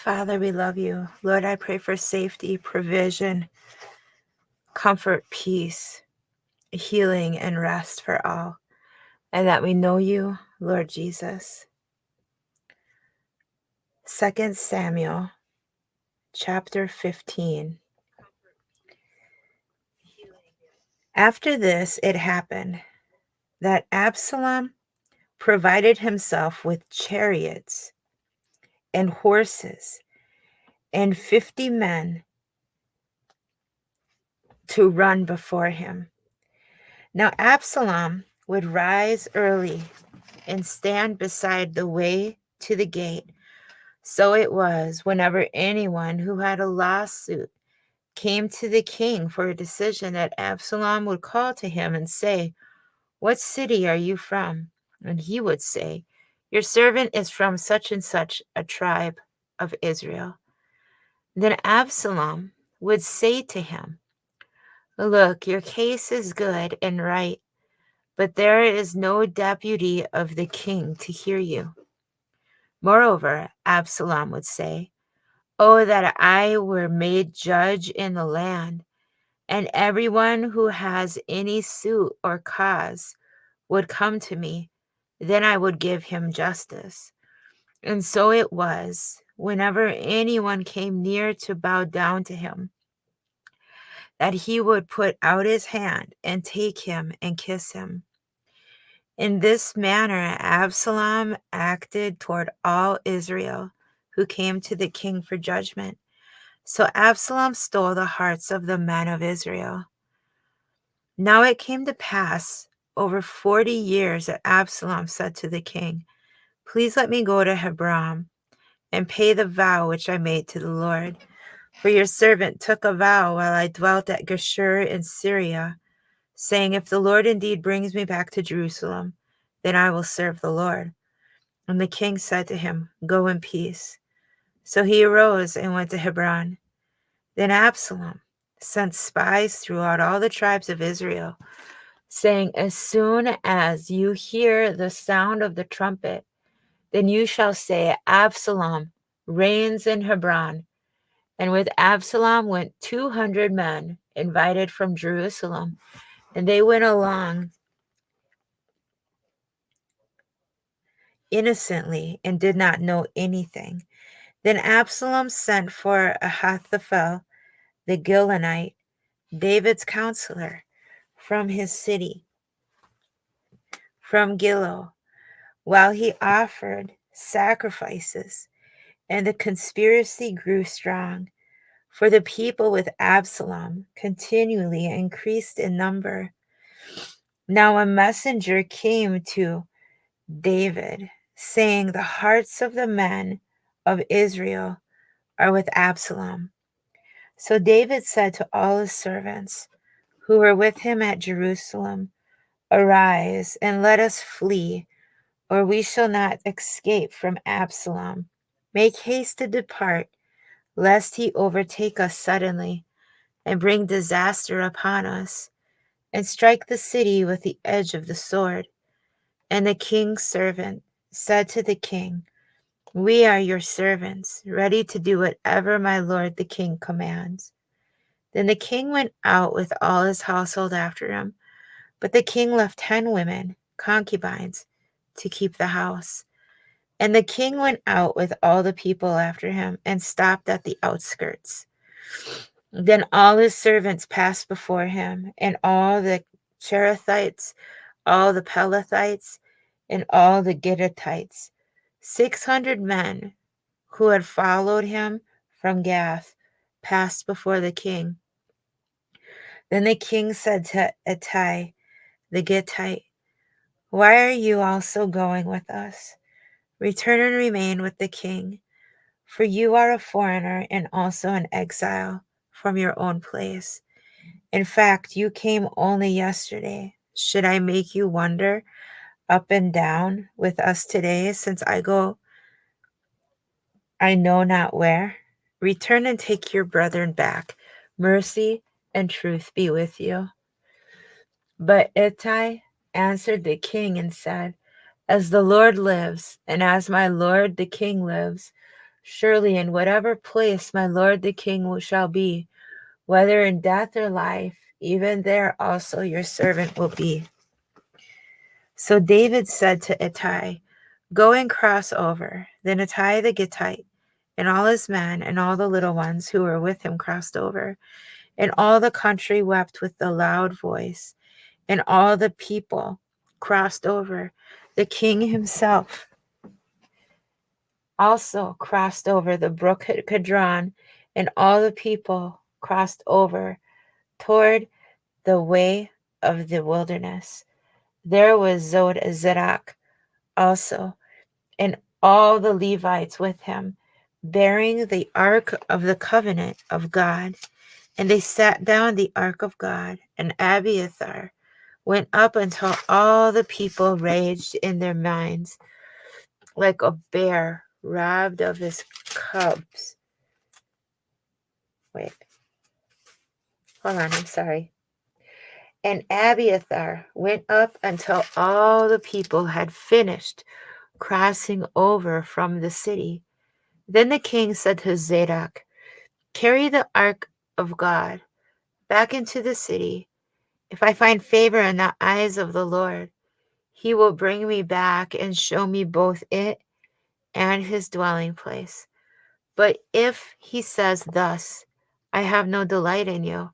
Father, we love you. Lord, I pray for safety, provision, comfort, peace, healing, and rest for all, and that we know you, Lord Jesus. 2 Samuel chapter 15. After this, it happened that Absalom provided himself with chariots and horses and 50 men to run before him. Now Absalom would rise early and stand beside the way to the gate. So it was whenever anyone who had a lawsuit came to the king for a decision that Absalom would call to him and say, "What city are you from?" And he would say, "Your servant is from such and such a tribe of Israel." Then Absalom would say to him, "Look, your case is good and right, but there is no deputy of the king to hear you." Moreover, Absalom would say, "Oh, that I were made judge in the land, and everyone who has any suit or cause would come to me, then I would give him justice." And so it was, whenever anyone came near to bow down to him, that he would put out his hand and take him and kiss him. In this manner, Absalom acted toward all Israel who came to the king for judgment. So Absalom stole the hearts of the men of Israel. Now it came to pass over 40 years that Absalom said to the king, "Please let me go to Hebron and pay the vow which I made to the Lord. For your servant took a vow while I dwelt at Geshur in Syria, saying, if the Lord indeed brings me back to Jerusalem, then I will serve the Lord." And the king said to him, "Go in peace." So he arose and went to Hebron. Then Absalom sent spies throughout all the tribes of Israel, saying, "As soon as you hear the sound of the trumpet, then you shall say, Absalom reigns in Hebron." And with Absalom went 200 men invited from Jerusalem, and they went along innocently and did not know anything. Then Absalom sent for Ahithophel the Gilonite, David's counselor, from his city, from Gilo, while he offered sacrifices, and the conspiracy grew strong. For the people with Absalom continually increased in number. Now a messenger came to David, saying, "The hearts of the men of Israel are with Absalom." So David said to all his servants who were with him at Jerusalem, "Arise and let us flee, or we shall not escape from Absalom. Make haste to depart, lest he overtake us suddenly and bring disaster upon us, and strike the city with the edge of the sword." And the king's servant said to the king, "We are your servants, ready to do whatever my lord the king commands." Then the king went out with all his household after him, but the king left 10 women, concubines, to keep the house. And the king went out with all the people after him and stopped at the outskirts. Then all his servants passed before him, and all the Cherethites, all the Pelethites, and all the Gittitites, 600 men who had followed him from Gath, passed before the king. Then the king said to Ittai the Gittite, "Why are you also going with us? Return and remain with the king, for you are a foreigner and also an exile from your own place. In fact, you came only yesterday. Should I make you wander up and down with us today, since I go I know not where? Return and take your brethren back. Mercy and truth be with you." But Ittai answered the king and said, "As the Lord lives, and as my lord the king lives, Surely in whatever place my lord the king shall be, whether in death or life, even there also your servant will be. So David said to Ittai, Go and cross over. Then Ittai the Gittite and all his men and all the little ones who were with him crossed over. And all the country wept with a loud voice, and all the people crossed over. The king himself also crossed over the brook Kidron, and all the people crossed over toward the way of the wilderness. There was Zedek also, and all the Levites with him, bearing the ark of the covenant of God. And they sat down the ark of God, and Abiathar went up until all the people raged in their minds, like a bear robbed of his cubs. Wait, hold on, I'm sorry. And Abiathar went up until all the people had finished crossing over from the city. Then the king said to Zadok, Carry the ark of God back into the city. If I find favor in the eyes of the Lord, he will bring me back and show me both it and his dwelling place. But if he says thus, I have no delight in you,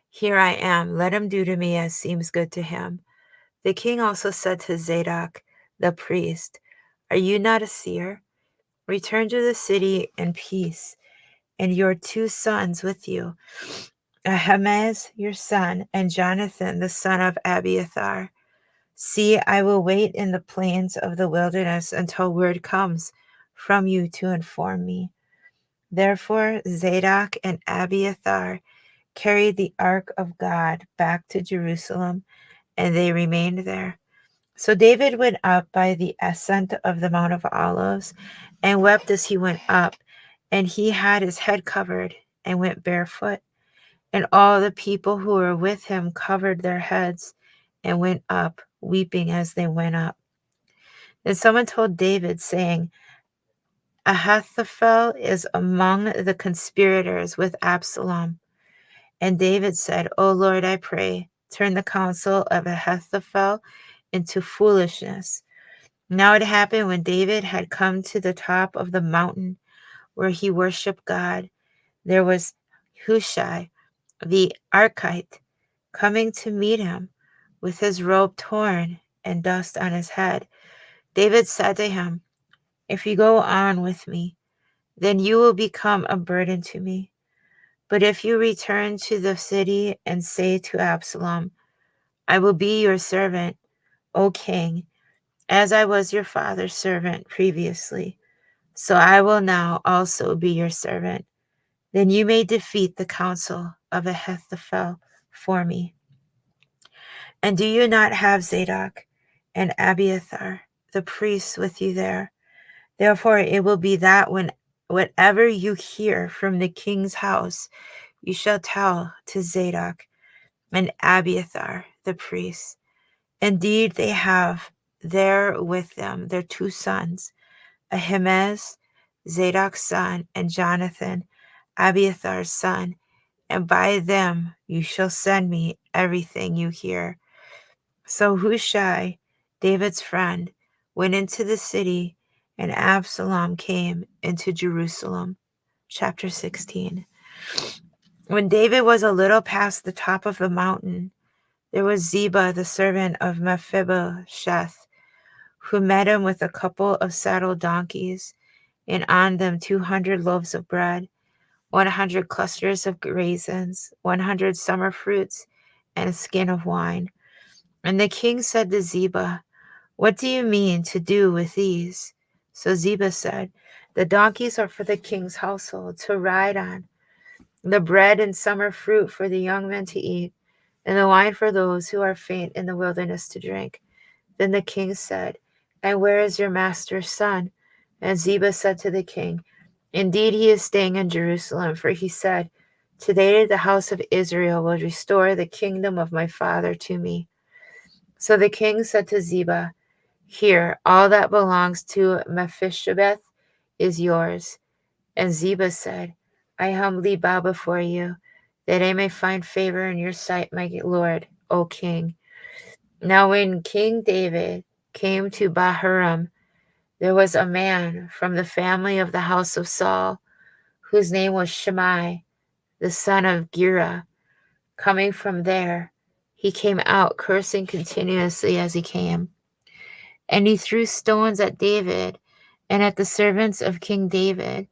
here I am, let him do to me as seems good to him. The king also said to Zadok the priest, Are you not a seer? Return to the city in peace, and your 2 sons with you, Ahimaaz your son, and Jonathan the son of Abiathar. See, I will wait in the plains of the wilderness until word comes from you to inform me. Therefore Zadok and Abiathar carried the ark of God back to Jerusalem, and they remained there. So David went up by the ascent of the Mount of Olives and wept as he went up, and he had his head covered and went barefoot. And all the people who were with him covered their heads and went up, weeping as they went up. Then someone told David, saying, Ahithophel is among the conspirators with Absalom. And David said, O Lord, I pray, turn the counsel of Ahithophel into foolishness. Now it happened when David had come to the top of the mountain where he worshipped God, there was Hushai the Archite coming to meet him with his robe torn and dust on his head. David said to him, If you go on with me, then you will become a burden to me. But if you return to the city and say to Absalom, I will be your servant, O king, as I was your father's servant previously, so I will now also be your servant. Then you may defeat the counsel of Ahithophel for me. And do you not have Zadok and Abiathar, the priests, with you there? Therefore it will be that when whatever you hear from the king's house, you shall tell to Zadok and Abiathar, the priests. Indeed, they have there with them their 2 sons, Ahimaaz, Zadok's son, and Jonathan, Abiathar's son, and by them you shall send me everything you hear. So Hushai, David's friend, went into the city, and Absalom came into Jerusalem. Chapter 16. When David was a little past the top of the mountain, there was Ziba, the servant of Mephibosheth, who met him with a couple of saddled donkeys, and on them 200 loaves of bread, 100 clusters of raisins, 100 summer fruits, and a skin of wine. And the king said to Ziba, What do you mean to do with these? So Ziba said, The donkeys are for the king's household to ride on, the bread and summer fruit for the young men to eat, and the wine for those who are faint in the wilderness to drink. Then the king said, And where is your master's son? And Ziba said to the king, Indeed, he is staying in Jerusalem, for he said, Today the house of Israel will restore the kingdom of my father to me. So the king said to Ziba, Here, all that belongs to Mephibosheth is yours. And Ziba said, I humbly bow before you, that I may find favor in your sight, my Lord, O King. Now when King David came to Bahurim, there was a man from the family of the house of Saul, whose name was Shimei, the son of Gera. Coming from there, he came out cursing continuously as he came. And he threw stones at David and at the servants of King David.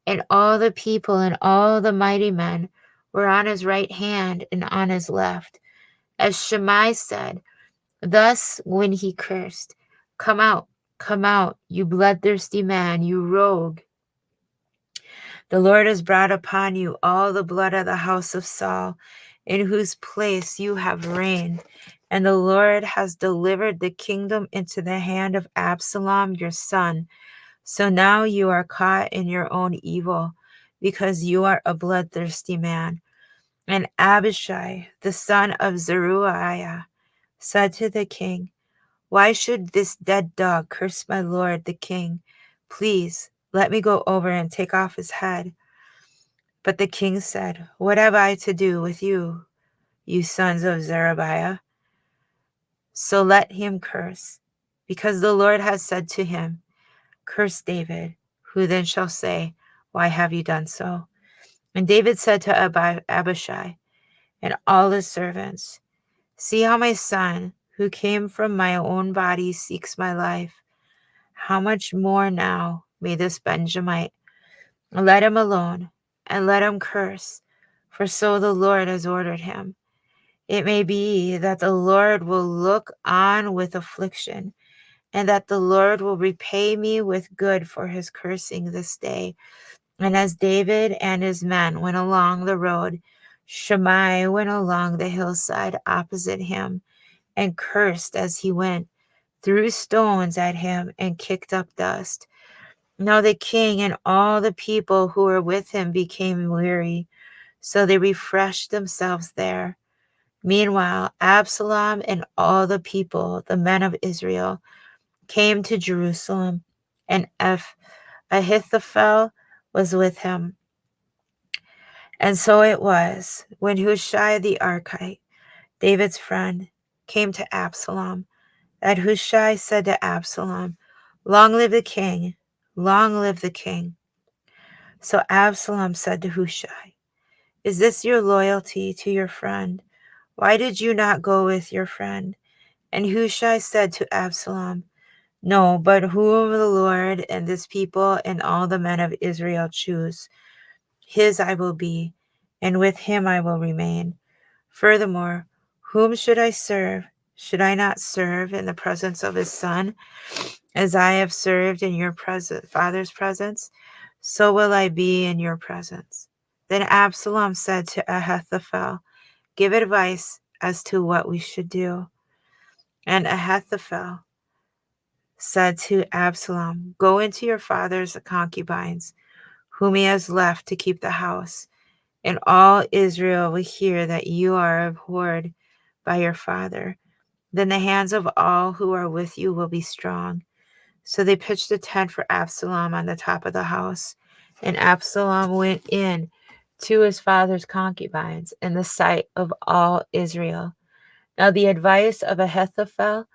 And all the people and all the mighty men were on his right hand and on his left. As Shimei said, thus when he cursed, come out, you bloodthirsty man, you rogue. The Lord has brought upon you all the blood of the house of Saul, in whose place you have reigned. And the Lord has delivered the kingdom into the hand of Absalom your son. So now you are caught in your own evil, because you are a bloodthirsty man. And Abishai, the son of Zeruiah, said to the king, why should this dead dog curse my lord the king? Please let me go over and take off his head. But the king said, what have I to do with you, you sons of Zeruiah? So let him curse, because the Lord has said to him, curse David. Who then shall say, why have you done so? And David said to Abishai and all his servants, see how my son, who came from my own body, seeks my life. How much more now may this Benjamite? Let him alone, and let him curse, for so the Lord has ordered him. It may be that the Lord will look on with affliction, and that the Lord will repay me with good for his cursing this day. And as David and his men went along the road, Shimei went along the hillside opposite him, and cursed as he went, threw stones at him, and kicked up dust. Now the king and all the people who were with him became weary, so they refreshed themselves there. Meanwhile, Absalom and all the people, the men of Israel, came to Jerusalem, and Ahithophel was with him. And so it was, when Hushai the Archite, David's friend, came to Absalom, that Hushai said to Absalom, long live the king, long live the king. So Absalom said to Hushai, is this your loyalty to your friend? Why did you not go with your friend? And Hushai said to Absalom, no, but whom the Lord and this people and all the men of Israel choose, his I will be, and with him I will remain. Furthermore, whom should I serve? Should I not serve in the presence of his son? As I have served in your father's presence, so will I be in your presence. Then Absalom said to Ahithophel, give advice as to what we should do. And Ahithophel said to Absalom, go into your father's concubines, whom he has left to keep the house, and all Israel will hear that you are abhorred by your father. Then the hands of all who are with you will be strong. So they pitched a tent for Absalom on the top of the house, and Absalom went in to his father's concubines in the sight of all Israel. Now the advice of Ahithophel,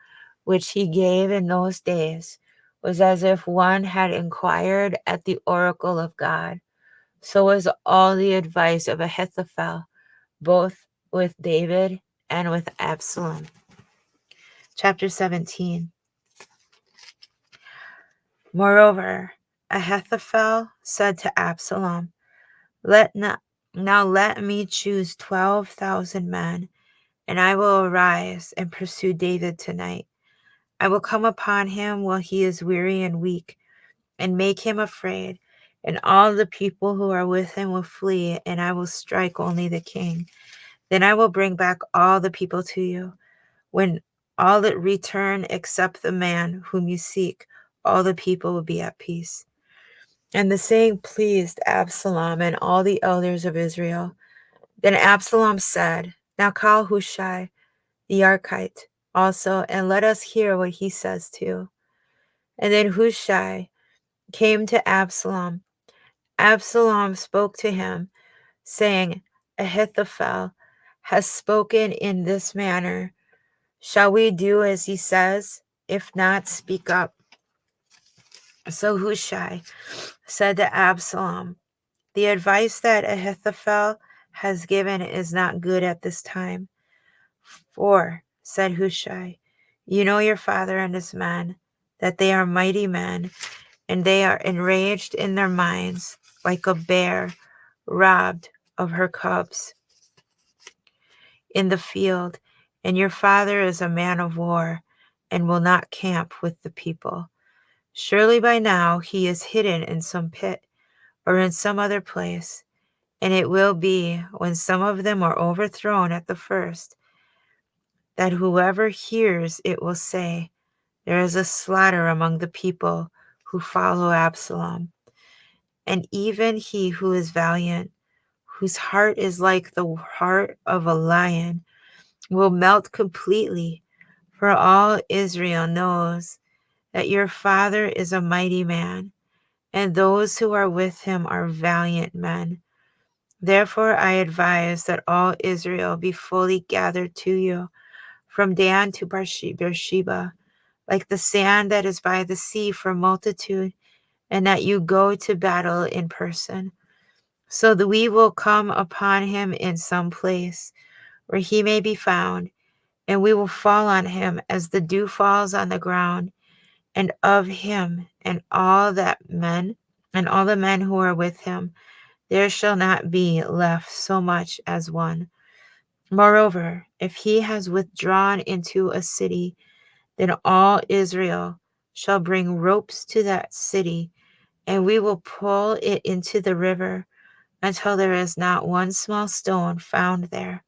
which he gave in those days, was as if one had inquired at the oracle of God. So was all the advice of Ahithophel, both with David and with Absalom. Chapter 17. Moreover, Ahithophel said to Absalom, Now let me choose 12,000 men, and I will arise and pursue David tonight. I will come upon him while he is weary and weak, and make him afraid, and all the people who are with him will flee, and I will strike only the king. Then I will bring back all the people to you. When all that return except the man whom you seek, all the people will be at peace. And the saying pleased Absalom and all the elders of Israel. Then Absalom said, now call Hushai the Archite also, and let us hear what he says too. And then Hushai came to Absalom. Absalom spoke to him, saying, Ahithophel has spoken in this manner. Shall we do as he says? If not, speak up. So Hushai said to Absalom, the advice that Ahithophel has given is not good at this time. For, said Hushai, you know your father and his men, that they are mighty men, and they are enraged in their minds, like a bear robbed of her cubs in the field. And your father is a man of war, and will not camp with the people. Surely by now he is hidden in some pit, or in some other place. And it will be, when some of them are overthrown at the first, that whoever hears it will say, there is a slaughter among the people who follow Absalom. And even he who is valiant, whose heart is like the heart of a lion, will melt completely. For all Israel knows that your father is a mighty man, and those who are with him are valiant men. Therefore I advise that all Israel be fully gathered to you, from Dan to Beersheba, like the sand that is by the sea for multitude, and that you go to battle in person, so that we will come upon him in some place where he may be found, and we will fall on him as the dew falls on the ground, and of him and all the men who are with him, there shall not be left so much as one. Moreover, if he has withdrawn into a city, then all Israel shall bring ropes to that city, and we will pull it into the river until there is not one small stone found there.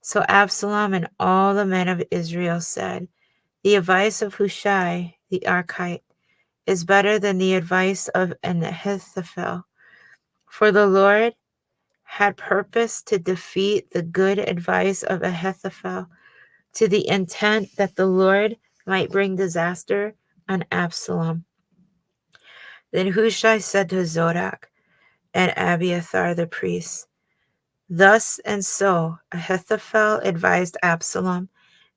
So Absalom and all the men of Israel said, the advice of Hushai the Archite is better than the advice of an Ahithophel. For the Lord had purposed to defeat the good advice of Ahithophel, to the intent that the Lord might bring disaster on Absalom. Then Hushai said to Zodok and Abiathar the priests, thus and so Ahithophel advised Absalom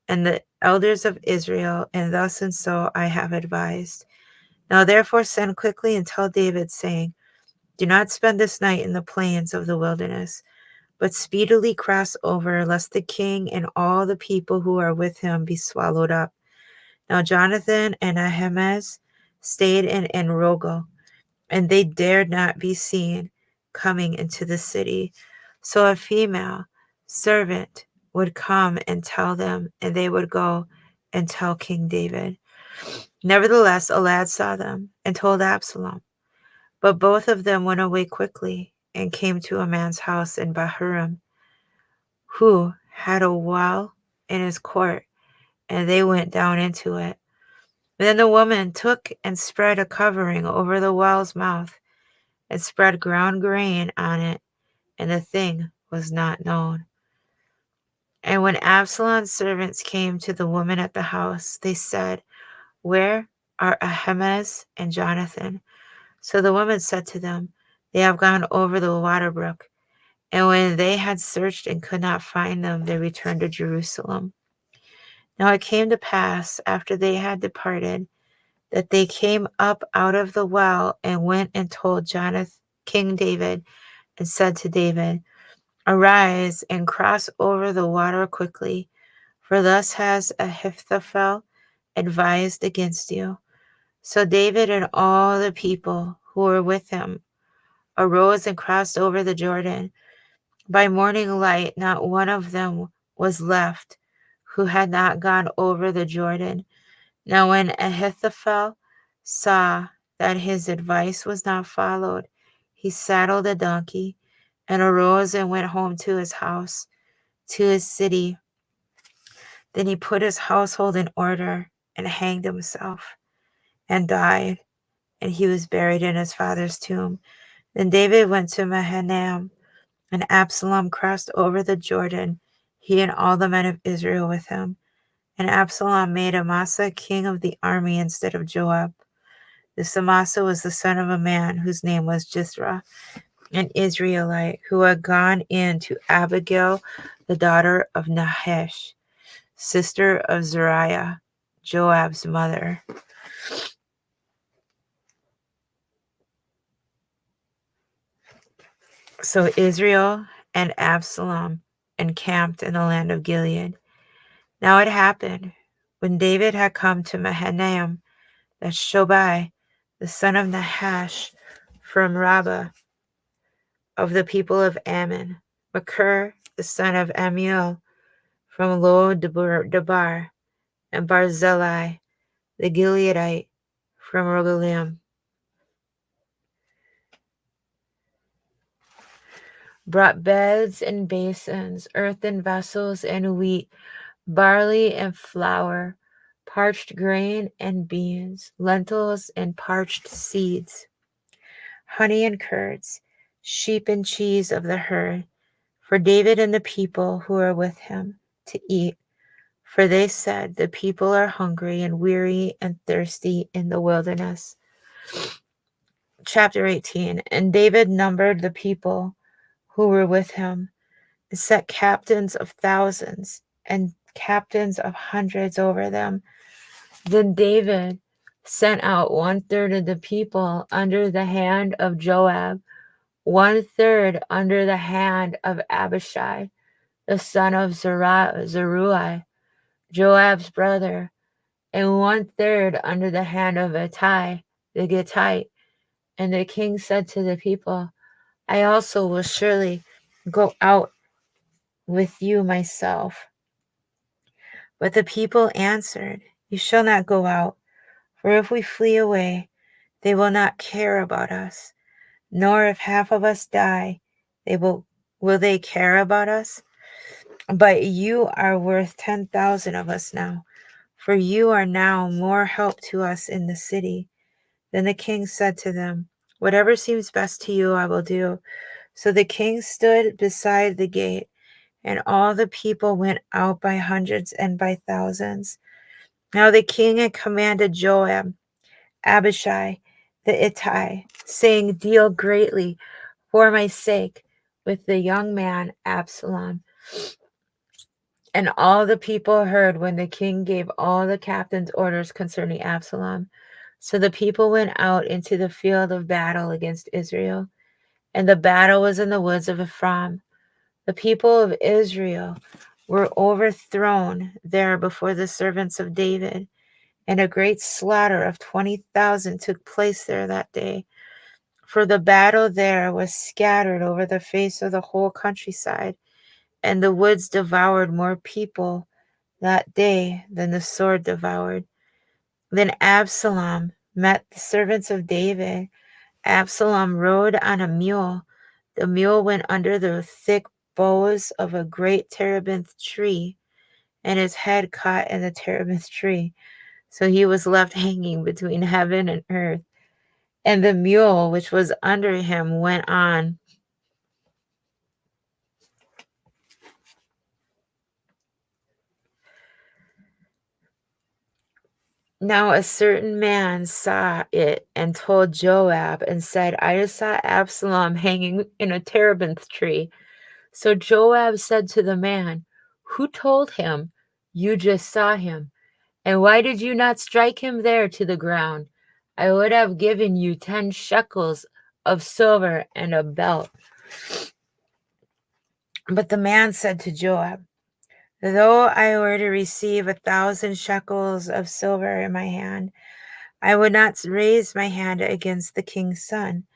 and the elders of Israel, and thus and so I have advised. Now therefore send quickly and tell David, saying, do not spend this night in the plains of the wilderness, but speedily cross over, lest the king and all the people who are with him be swallowed up. Now Jonathan and Ahimaaz stayed in Enrogel, and they dared not be seen coming into the city. So a female servant would come and tell them, and they would go and tell King David. Nevertheless, a lad saw them and told Absalom. But both of them went away quickly and came to a man's house in Bahurim, who had a well in his court, and they went down into it. Then the woman took and spread a covering over the well's mouth, and spread ground grain on it, and the thing was not known. And when Absalom's servants came to the woman at the house, they said, where are Ahimaaz and Jonathan? So the woman said to them, they have gone over the water brook. And when they had searched and could not find them, they returned to Jerusalem. Now it came to pass, after they had departed, that they came up out of the well and went and told Jonathan, King David, and said to David, arise and cross over the water quickly, for thus has Ahithophel advised against you. So David and all the people who were with him arose and crossed over the Jordan. By morning light, not one of them was left who had not gone over the Jordan. Now when Ahithophel saw that his advice was not followed, he saddled a donkey and arose and went home to his house, to his city. Then he put his household in order and hanged himself and died, and he was buried in his father's tomb. Then David went to Mahanaim, and Absalom crossed over the Jordan, he and all the men of Israel with him. And Absalom made Amasa king of the army instead of Joab. This Amasa was the son of a man whose name was Jithra, an Israelite, who had gone in to Abigail, the daughter of Nahash, sister of Zeruiah, Joab's mother. So Israel and Absalom encamped in the land of Gilead. Now it happened, when David had come to Mahanaim, that Shobai, the son of Nahash, from Rabbah of the people of Ammon, Makir, the son of Amiel, from Lo Debar, and Barzillai, the Gileadite, from Rogelim, brought beds and basins, earthen vessels and wheat, barley and flour, parched grain and beans, lentils and parched seeds, honey and curds, sheep and cheese of the herd, for David and the people who are with him to eat. For they said, the people are hungry and weary and thirsty in the wilderness. Chapter 18. And David numbered the people who were with him, and set captains of thousands and captains of hundreds over them. Then David sent out 1/3 of the people under the hand of Joab, 1/3 under the hand of Abishai, the son of Zeruiah, Joab's brother, and 1/3 under the hand of Ittai, the Gittite. And the king said to the people, I also will surely go out with you myself. But the people answered, You shall not go out, for if we flee away, they will not care about us, nor if half of us die, will they care about us? But you are worth 10,000 of us now, for you are now more help to us in the city. Then the king said to them, Whatever seems best to you, I will do. So the king stood beside the gate, and all the people went out by hundreds and by thousands. Now the king had commanded Joab, Abishai, the Ittai, saying, Deal greatly for my sake with the young man Absalom. And all the people heard when the king gave all the captains orders concerning Absalom. So the people went out into the field of battle against Israel, and the battle was in the woods of Ephraim. The people of Israel were overthrown there before the servants of David, and a great slaughter of 20,000 took place there that day. For the battle there was scattered over the face of the whole countryside, and the woods devoured more people that day than the sword devoured. Then Absalom met the servants of David. Absalom rode on a mule. The mule went under the thick boughs of a great terebinth tree, and his head caught in the terebinth tree. So he was left hanging between heaven and earth. And the mule which was under him went on. Now a certain man saw it and told Joab and said, I just saw Absalom hanging in a terebinth tree. So Joab said to the man, Who told him you just saw him? And why did you not strike him there to the ground? I would have given you 10 shekels of silver and a belt. But the man said to Joab, Though I were to receive 1,000 shekels of silver in my hand, I would not raise my hand against the king's son.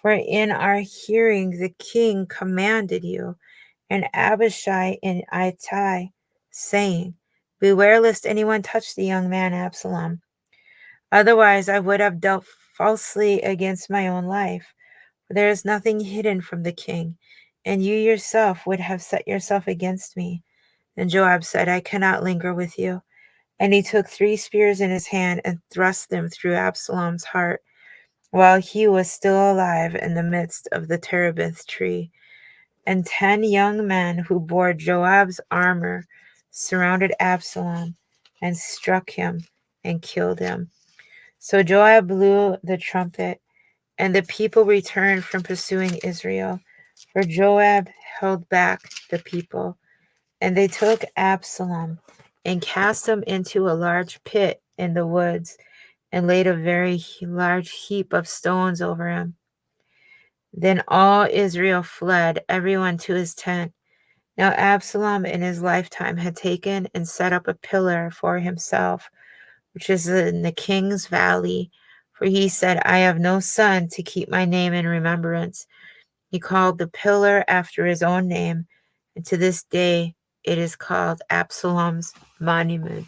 For in our hearing the king commanded you, and Abishai and Ittai, saying, Beware lest anyone touch the young man Absalom. Otherwise I would have dealt falsely against my own life. For there is nothing hidden from the king, and you yourself would have set yourself against me. And Joab said, I cannot linger with you. And he took 3 spears in his hand and thrust them through Absalom's heart, while he was still alive in the midst of the terebinth tree. And 10 young men who bore Joab's armor surrounded Absalom and struck him and killed him. So Joab blew the trumpet, and the people returned from pursuing Israel, for Joab held back the people. And they took Absalom and cast him into a large pit in the woods, and laid a very large heap of stones over him. Then all Israel fled, everyone to his tent. Now Absalom in his lifetime had taken and set up a pillar for himself, which is in the king's valley. For he said, I have no son to keep my name in remembrance. He called the pillar after his own name, and to this day it is called Absalom's monument.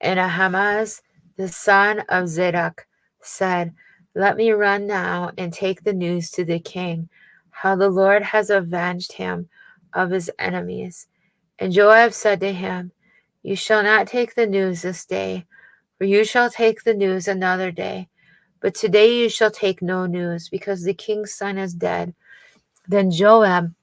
And Ahimaaz, the son of Zadok, said, Let me run now and take the news to the king, how the Lord has avenged him of his enemies. And Joab said to him, You shall not take the news this day, for you shall take the news another day. But today you shall take no news, because the king's son is dead. Then Joab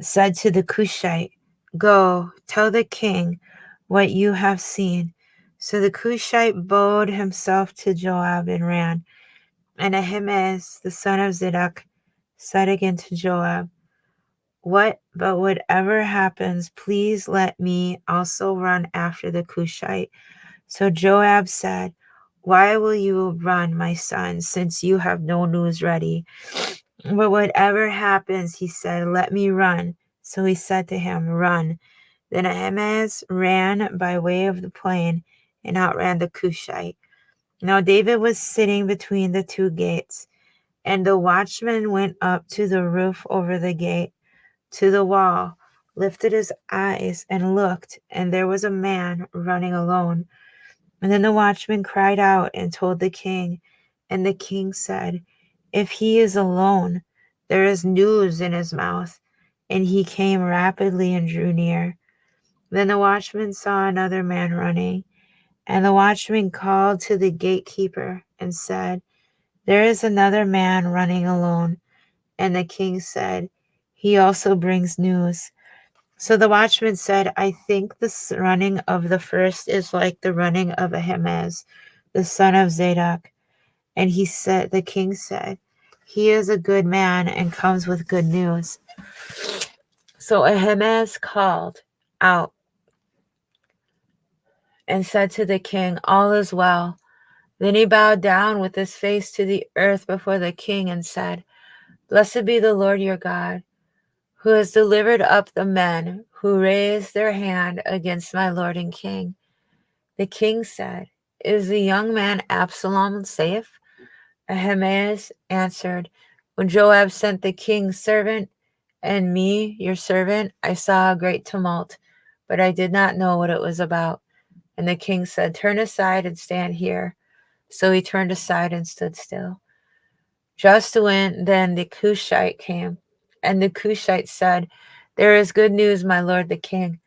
said to the Cushite, Go, tell the king what you have seen. So the Cushite bowed himself to Joab and ran. And Ahimaaz, the son of Zadok, said again to Joab, But whatever happens, please let me also run after the Cushite. So Joab said, Why will you run, my son, since you have no news ready? But whatever happens, he said, let me run. So he said to him, Run. Then Ahimaaz ran by way of the plain and outran the Cushite. Now David was sitting between the two gates, and the watchman went up to the roof over the gate, to the wall, lifted his eyes and looked, and there was a man running alone. And then the watchman cried out and told the king, and the king said, If he is alone, there is news in his mouth. And he came rapidly and drew near. Then the watchman saw another man running, and the watchman called to the gatekeeper and said, There is another man running alone. And the king said, He also brings news. So the watchman said, I think the running of the first is like the running of Ahimaaz, the son of Zadok. And the king said, He is a good man and comes with good news. So Ahimaaz called out and said to the king, All is well. Then he bowed down with his face to the earth before the king and said, Blessed be the Lord your God, who has delivered up the men who raised their hand against my lord and king. The king said, Is the young man Absalom safe? Ahimaaz answered, When Joab sent the king's servant and me, your servant, I saw a great tumult, but I did not know what it was about. And the king said, Turn aside and stand here. So he turned aside and stood still. Just when then the Cushite came, and the Cushite said, There is good news, my lord the king,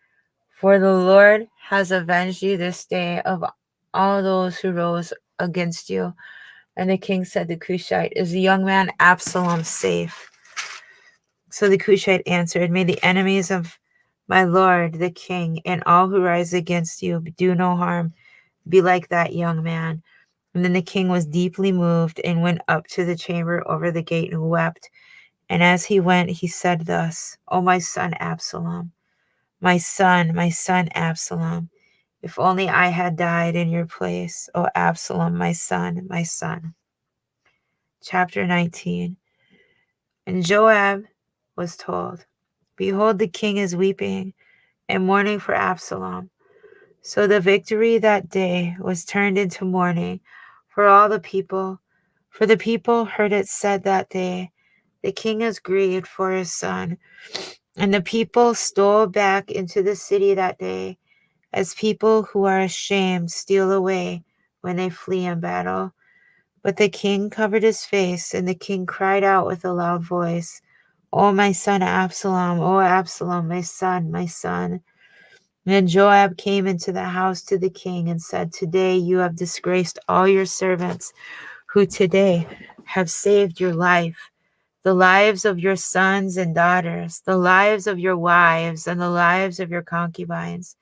for the Lord has avenged you this day of all those who rose against you. And the king said to Cushite, Is the young man Absalom safe? So the Cushite answered, May the enemies of my lord the king and all who rise against you do no harm, be like that young man. And then the king was deeply moved and went up to the chamber over the gate and wept. And as he went, he said thus, O my son Absalom, my son Absalom, if only I had died in your place, O Absalom, my son, my son. Chapter 19. And Joab was told, Behold, the king is weeping and mourning for Absalom. So the victory that day was turned into mourning for all the people. For the people heard it said that day, The king is grieved for his son. And the people stole back into the city that day, as people who are ashamed steal away when they flee in battle. But the king covered his face, and the king cried out with a loud voice, O my son Absalom, O Absalom, my son, my son. And Joab came into the house to the king and said, Today you have disgraced all your servants, who today have saved your life, the lives of your sons and daughters, the lives of your wives, and the lives of your concubines,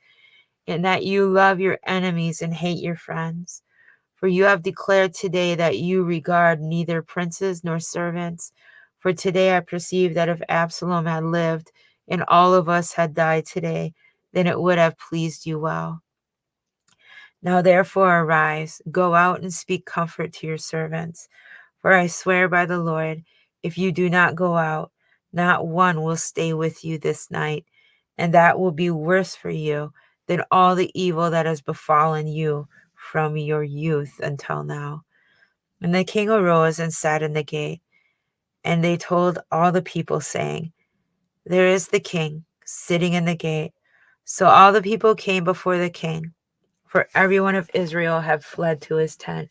in that you love your enemies and hate your friends. For you have declared today that you regard neither princes nor servants. For today I perceive that if Absalom had lived and all of us had died today, then it would have pleased you well. Now therefore arise, go out and speak comfort to your servants. For I swear by the Lord, if you do not go out, not one will stay with you this night, and that will be worse for you than all the evil that has befallen you from your youth until now. And the king arose and sat in the gate, and they told all the people, saying, There is the king sitting in the gate. So all the people came before the king, for everyone of Israel had fled to his tent.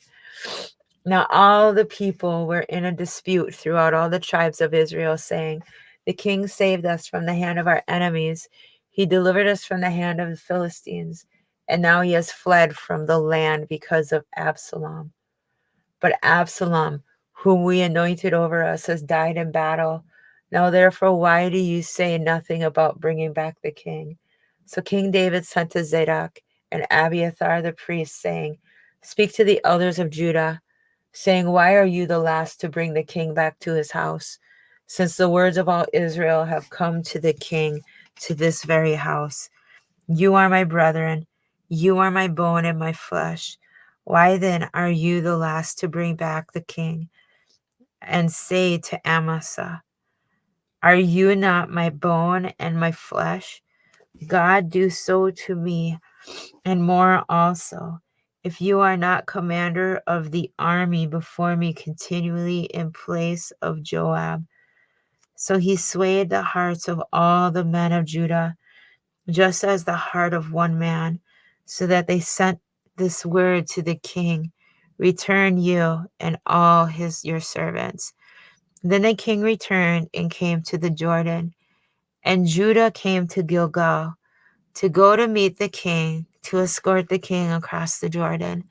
Now all the people were in a dispute throughout all the tribes of Israel, saying, The king saved us from the hand of our enemies. He delivered us from the hand of the Philistines, and now he has fled from the land because of Absalom. But Absalom, whom we anointed over us, has died in battle. Now therefore, why do you say nothing about bringing back the king? So King David sent to Zadok and Abiathar the priest, saying, Speak to the elders of Judah, saying, Why are you the last to bring the king back to his house? Since the words of all Israel have come to the king to this very house. You are my brethren, you are my bone and my flesh. Why then are you the last to bring back the king? And say to Amasa, Are you not my bone and my flesh? God do so to me, and more also, if you are not commander of the army before me continually in place of Joab. So he swayed the hearts of all the men of Judah, just as the heart of one man, so that they sent this word to the king, Return you and all your servants. Then the king returned and came to the Jordan, and Judah came to Gilgal to go to meet the king, to escort the king across the Jordan.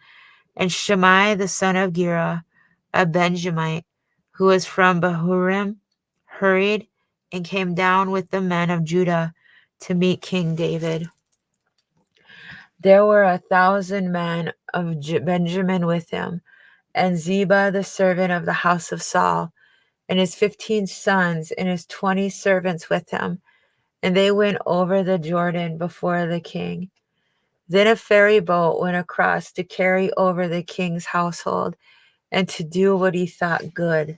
And Shimei the son of Gera, a Benjamite, who was from Bahurim, hurried and came down with the men of Judah to meet King David. There were 1,000 men of Benjamin with him, and Ziba the servant of the house of Saul, and his 15 sons and his 20 servants with him, and they went over the Jordan before the king. Then a ferry boat went across to carry over the king's household and to do what he thought good.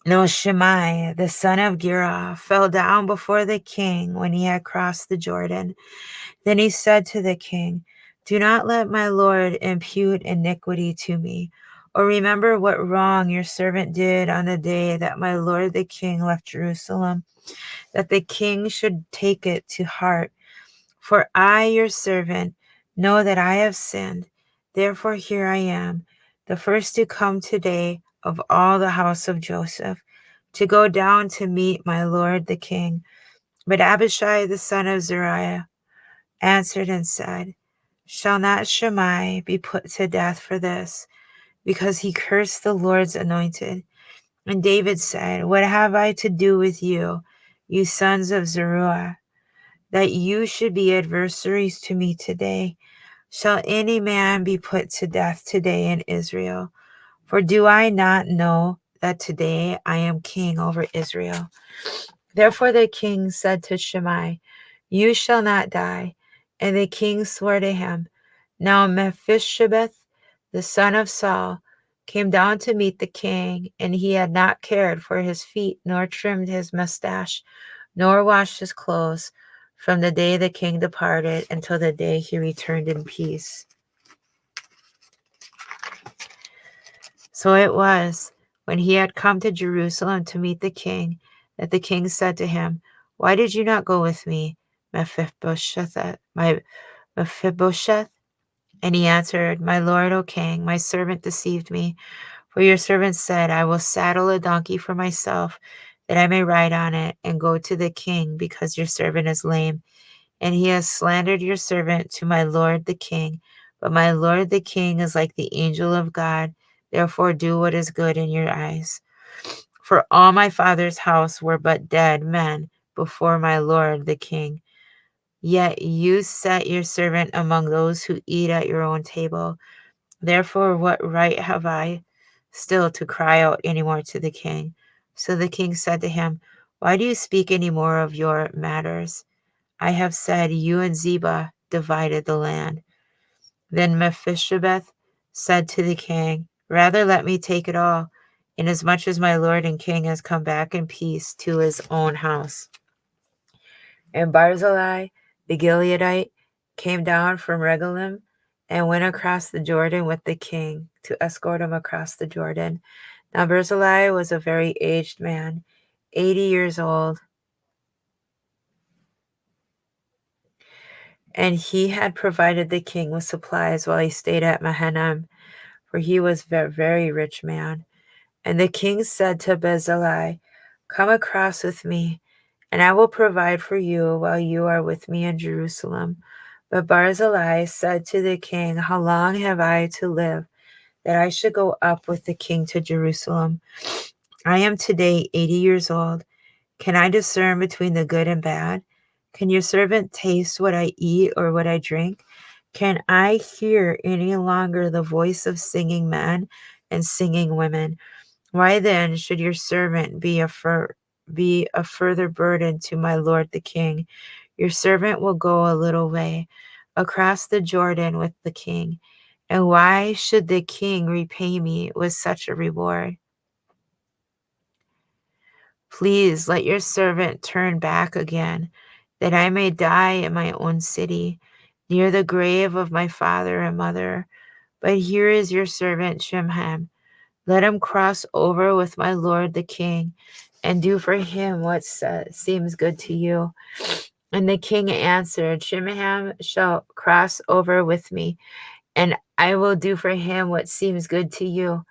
Now Shimei, the son of Gera, fell down before the king when he had crossed the Jordan. Then he said to the king, Do not let my lord impute iniquity to me, or remember what wrong your servant did on the day that my lord the king left Jerusalem, that the king should take it to heart. For I, your servant, know that I have sinned. Therefore here I am, the first to come today of all the house of Joseph, to go down to meet my lord the king. But Abishai the son of Zeruiah answered and said, Shall not Shimei be put to death for this, because he cursed the Lord's anointed? And David said, What have I to do with you, you sons of Zeruiah, that you should be adversaries to me today? Shall any man be put to death today in Israel? For do I not know that today I am king over Israel? Therefore the king said to Shimei, You shall not die. And the king swore to him. Now Mephibosheth, the son of Saul, came down to meet the king, and he had not cared for his feet, nor trimmed his mustache, nor washed his clothes, from the day the king departed until the day he returned in peace. So it was, when he had come to Jerusalem to meet the king, that the king said to him, Why did you not go with me, Mephibosheth? Mephibosheth? And he answered, My lord, O king, my servant deceived me. For your servant said, I will saddle a donkey for myself, that I may ride on it and go to the king, because your servant is lame. And he has slandered your servant to my lord the king. But my lord the king is like the angel of God. Therefore do what is good in your eyes. For all my father's house were but dead men before my lord the king. Yet you set your servant among those who eat at your own table. Therefore, what right have I still to cry out any more to the king? So the king said to him, Why do you speak any more of your matters? I have said, You and Ziba divided the land. Then Mephibosheth said to the king, Rather let me take it all, inasmuch as my lord and king has come back in peace to his own house. And Barzillai the Gileadite came down from Regalim and went across the Jordan with the king to escort him across the Jordan. Now Barzillai was a very aged man, 80 years old, and he had provided the king with supplies while he stayed at Mahanaim, for he was a very rich man. And the king said to Barzillai, Come across with me, and I will provide for you while you are with me in Jerusalem. But Barzillai said to the king, How long have I to live, that I should go up with the king to Jerusalem? I am today 80 years old. Can I discern between the good and bad? Can your servant taste what I eat or what I drink? Can I hear any longer the voice of singing men and singing women? Why then should your servant be a further burden to my lord the king? Your servant will go a little way across the Jordan with the king. And why should the king repay me with such a reward? Please let your servant turn back again, that I may die in my own city, near the grave of my father and mother. But here is your servant Shimham. Let him cross over with my lord the king, and do for him what seems good to you. And the king answered, Shimham shall cross over with me, and I will do for him what seems good to you.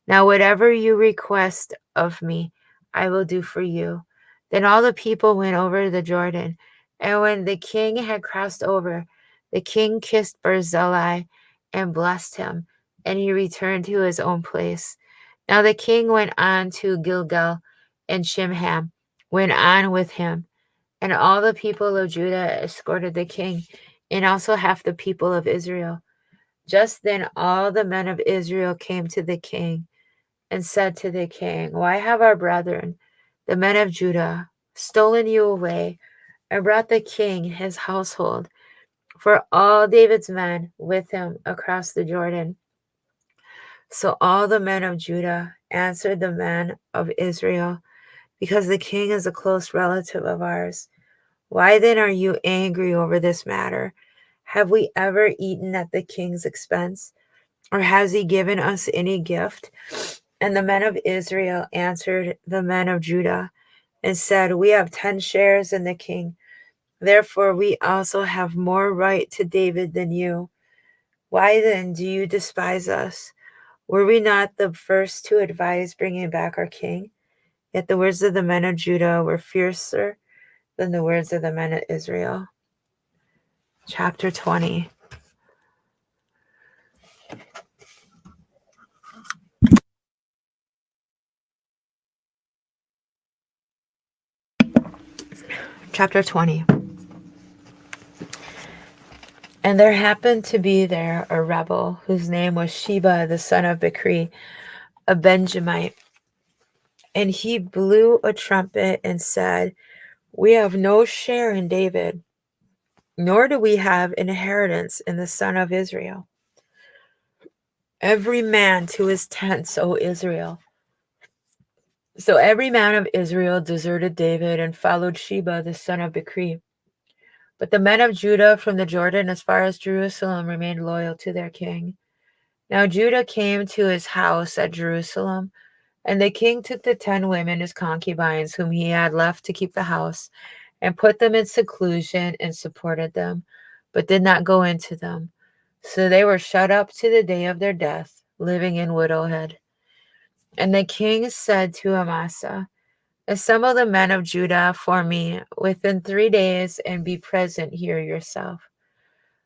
Now, whatever you request of me, I will do for you. Then all the people went over the Jordan. And when the king had crossed over, the king kissed Barzillai and blessed him, and he returned to his own place. Now the king went on to Gilgal, and Shimham went on with him. And all the people of Judah escorted the king, and also half the people of Israel. Just then all the men of Israel came to the king and said to the king, Why have our brethren, the men of Judah, stolen you away and brought the king his household, for all David's men with him across the Jordan? So all the men of Judah answered the men of Israel, Because the king is a close relative of ours. Why then are you angry over this matter? Have we ever eaten at the king's expense? Or has he given us any gift? And the men of Israel answered the men of Judah and said, We have 10 shares in the king. Therefore, we also have more right to David than you. Why then do you despise us? Were we not the first to advise bringing back our king? Yet the words of the men of Judah were fiercer than the words of the men of Israel. Chapter 20. Chapter 20. And there happened to be there a rebel whose name was Sheba, the son of Bichri, a Benjamite. And he blew a trumpet and said, We have no share in David, nor do we have inheritance in the son of Israel. Every man to his tents, O Israel. So every man of Israel deserted David and followed Sheba, the son of Bichri. But the men of Judah from the Jordan as far as Jerusalem remained loyal to their king. Now Judah came to his house at Jerusalem, and the king took the 10 women, his concubines, whom he had left to keep the house, and put them in seclusion and supported them, but did not go into them. So they were shut up to the day of their death, living in widowhood. And the king said to Amasa, Assemble the men of Judah for me within 3 days, and be present here yourself.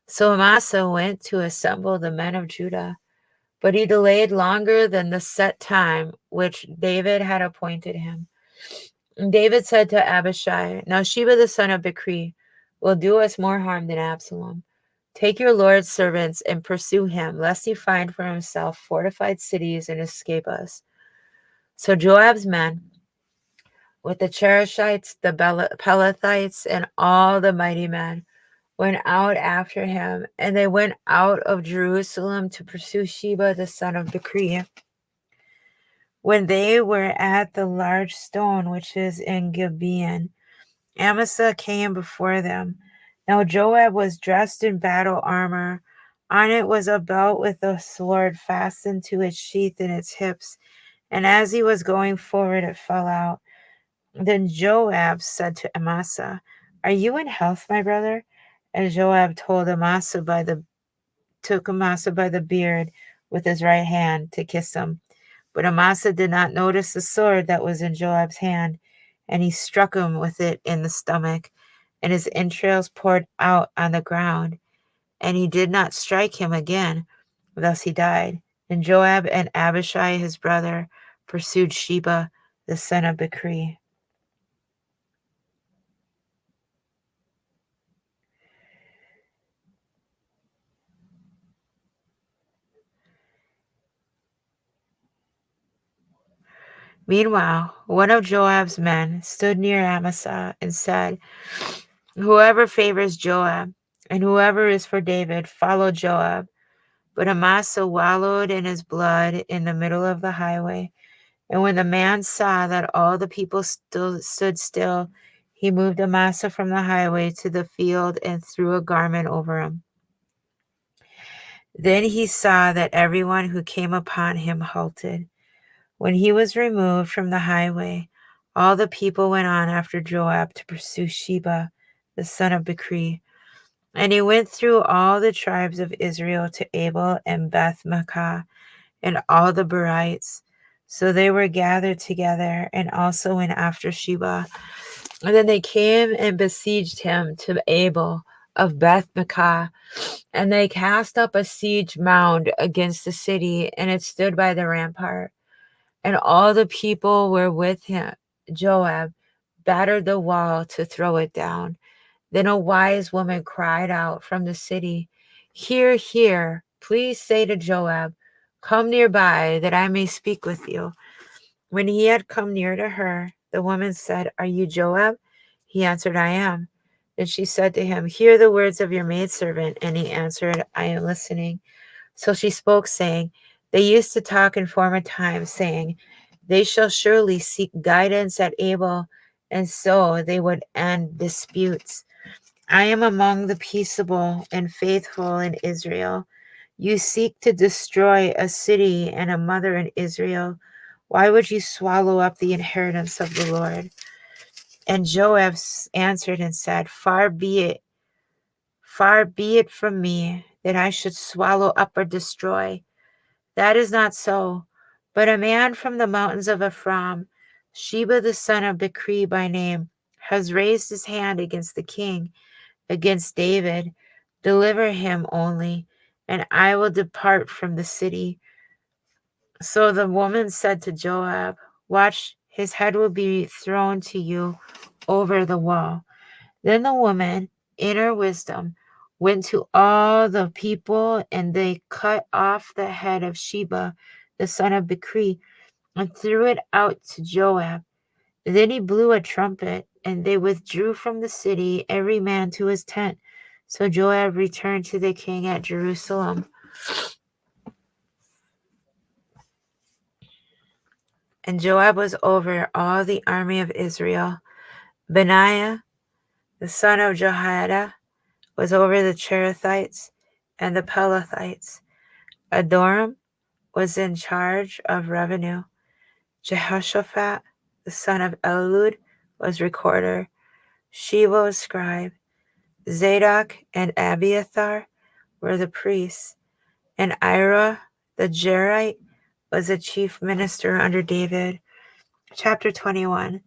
So Amasa went to assemble the men of Judah, but he delayed longer than the set time which David had appointed him. And David said to Abishai, Now Sheba the son of Bichri will do us more harm than Absalom. Take your Lord's servants and pursue him, lest he find for himself fortified cities and escape us. So Joab's men, with the Cherethites, the Pelethites, and all the mighty men, went out after him, and they went out of Jerusalem to pursue Sheba the son of Bichri. When they were at the large stone which is in Gibeon, Amasa came before them. Now Joab was dressed in battle armor. On it was a belt with a sword fastened to its sheath in its hips, and as he was going forward, it fell out. Then Joab said to Amasa, "Are you in health, my brother?" And Joab took Amasa by the beard with his right hand to kiss him. But Amasa did not notice the sword that was in Joab's hand, and he struck him with it in the stomach, and his entrails poured out on the ground, and he did not strike him again. Thus he died. And Joab and Abishai his brother pursued Sheba the son of Bichri. Meanwhile, one of Joab's men stood near Amasa and said, "Whoever favors Joab and whoever is for David, follow Joab." But Amasa wallowed in his blood in the middle of the highway. And when the man saw that all the people stood still, he moved Amasa from the highway to the field and threw a garment over him. Then he saw that everyone who came upon him halted. When he was removed from the highway, all the people went on after Joab to pursue Sheba, the son of Bichri. And he went through all the tribes of Israel to Abel and Beth-makkah and all the Berites. So they were gathered together and also went after Sheba. And then they came and besieged him to Abel of Beth-makkah, and they cast up a siege mound against the city, and it stood by the rampart. And all the people were with him. Joab battered the wall to throw it down. Then a wise woman cried out from the city, "Hear, hear, please say to Joab, 'Come nearby, that I may speak with you.'" When he had come near to her, the woman said, "Are you Joab?" He answered, "I am." Then she said to him, "Hear the words of your maidservant." And he answered, "I am listening." So she spoke, saying, "They used to talk in former times, saying, 'They shall surely seek guidance at Abel, and so they would end disputes.' I am among the peaceable and faithful in Israel. You seek to destroy a city and a mother in Israel. Why would you swallow up the inheritance of the Lord?" And Joab answered and said, far be it from me that I should swallow up or destroy. That is not so. But a man from the mountains of Ephraim, Sheba the son of Bichri by name, has raised his hand against the king, against David. Deliver him only, and I will depart from the city. So the woman said to Joab, "Watch, his head will be thrown to you over the wall." Then the woman, in her wisdom, went to all the people, and they cut off the head of Sheba, the son of Bichri, and threw it out to Joab. Then he blew a trumpet, and they withdrew from the city, every man to his tent. So Joab returned to the king at Jerusalem. And Joab was over all the army of Israel. Benaiah, the son of Jehoiada, was over the Cherethites and the Pelethites. Adoram was in charge of revenue. Jehoshaphat, the son of Elud, was recorder. Sheba was scribe. Zadok and Abiathar were the priests. And Ira, the Jerite, was the chief minister under David. Chapter 21.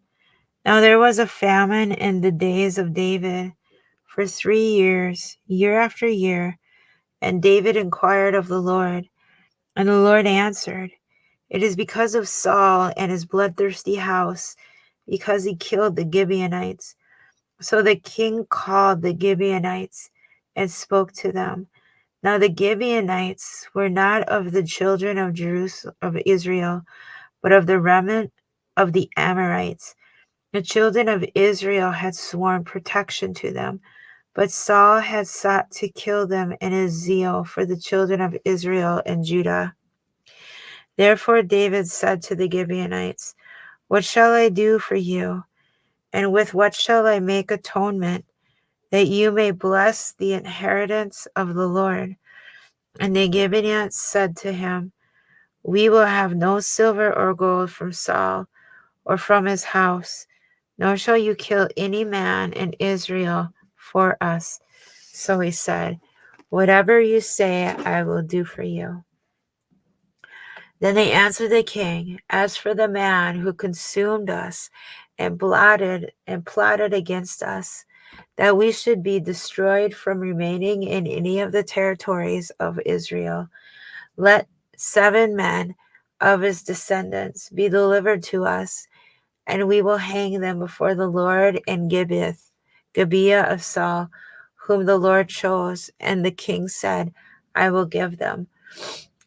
Now there was a famine in the days of David for 3 years, year after year. And David inquired of the Lord, and the Lord answered, "It is because of Saul and his bloodthirsty house, because he killed the Gibeonites." So the king called the Gibeonites and spoke to them. Now the Gibeonites were not of the children of Jerusalem of Israel, but of the remnant of the Amorites. The children of Israel had sworn protection to them, but Saul had sought to kill them in his zeal for the children of Israel and Judah. Therefore David said to the Gibeonites, "What shall I do for you? And with what shall I make atonement, that you may bless the inheritance of the Lord?" And the Gibeonites said to him, "We will have no silver or gold from Saul or from his house, nor shall you kill any man in Israel for us." So he said, "Whatever you say, I will do for you." Then they answered the king, "As for the man who consumed us and plotted against us, that we should be destroyed from remaining in any of the territories of Israel, let 7 men of his descendants be delivered to us, and we will hang them before the Lord in Gibeah of Saul, whom the Lord chose." And the king said, "I will give them."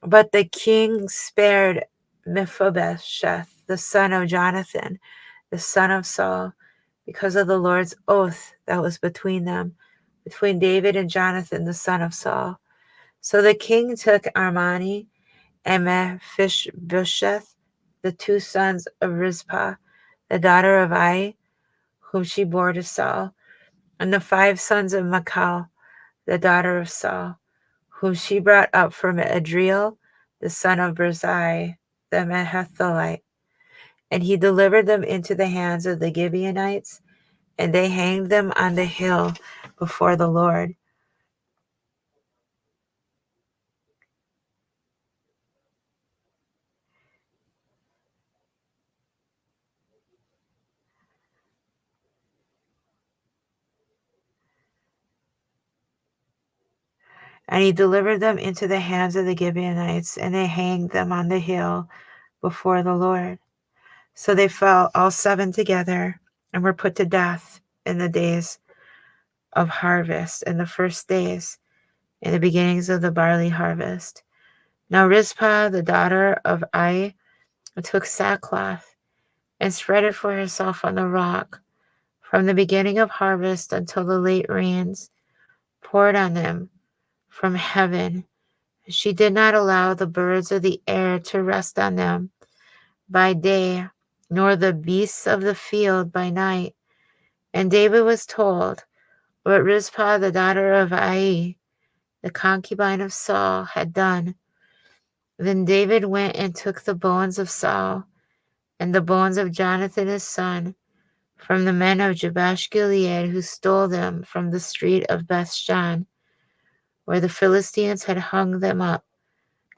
But the king spared Mephibosheth, the son of Jonathan, the son of Saul, because of the Lord's oath that was between them, between David and Jonathan, the son of Saul. So the king took Armani and Mephibosheth, the 2 sons of Rizpah, the daughter of Ai, whom she bore to Saul, and the 5 sons of Michal, the daughter of Saul, whom she brought up from Adriel, the son of Berzai, the Mehethalite. And he delivered them into the hands of the Gibeonites, and they hanged them on the hill before the Lord. And he delivered them into the hands of the Gibeonites, and they hanged them on the hill before the Lord. So they fell all 7 together and were put to death in the days of harvest, in the first days, in the beginnings of the barley harvest. Now Rizpah, the daughter of Ai, took sackcloth and spread it for herself on the rock from the beginning of harvest until the late rains poured on them from heaven. She did not allow the birds of the air to rest on them by day, nor the beasts of the field by night. And David was told what Rizpah, the daughter of Ai, the concubine of Saul, had done. Then David went and took the bones of Saul and the bones of Jonathan his son from the men of Jabesh Gilead, who stole them from the street of Bethshan, where the Philistines had hung them up,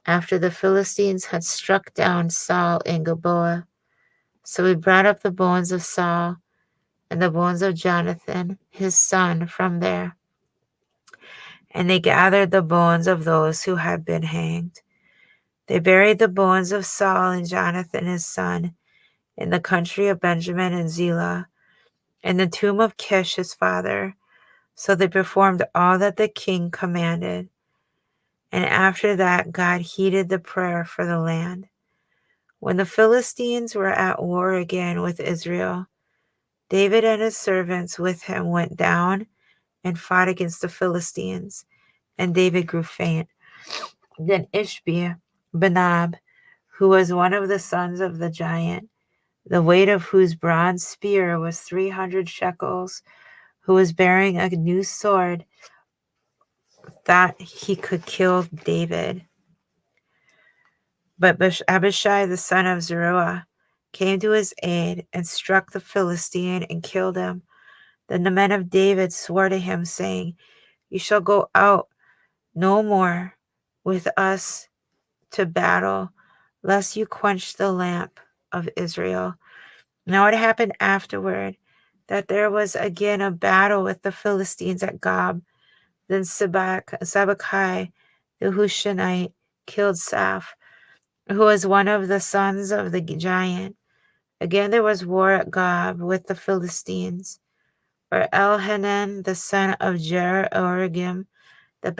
after the Philistines had struck down Saul in Gilboa. So he brought up the bones of Saul and the bones of Jonathan his son from there. And they gathered the bones of those who had been hanged. They buried the bones of Saul and Jonathan his son in the country of Benjamin and Zelah, in the tomb of Kish his father. So they performed all that the king commanded. And after that, God heeded the prayer for the land. When the Philistines were at war again with Israel, David and his servants with him went down and fought against the Philistines, and David grew faint. Then Ishbi, Benob, who was one of the sons of the giant, the weight of whose bronze spear was 300 shekels, who was bearing a new sword, thought he could kill David. But Abishai, the son of Zeruiah, came to his aid and struck the Philistine and killed him. Then the men of David swore to him, saying, "You shall go out no more with us to battle, lest you quench the lamp of Israel." Now it happened afterward that there was again a battle with the Philistines at Gob. Then Sibbecai the Hushathite killed Saph, who was one of the sons of the giant. Again there was war at Gob with the Philistines. For Elhanan, the son of Jeroregim, the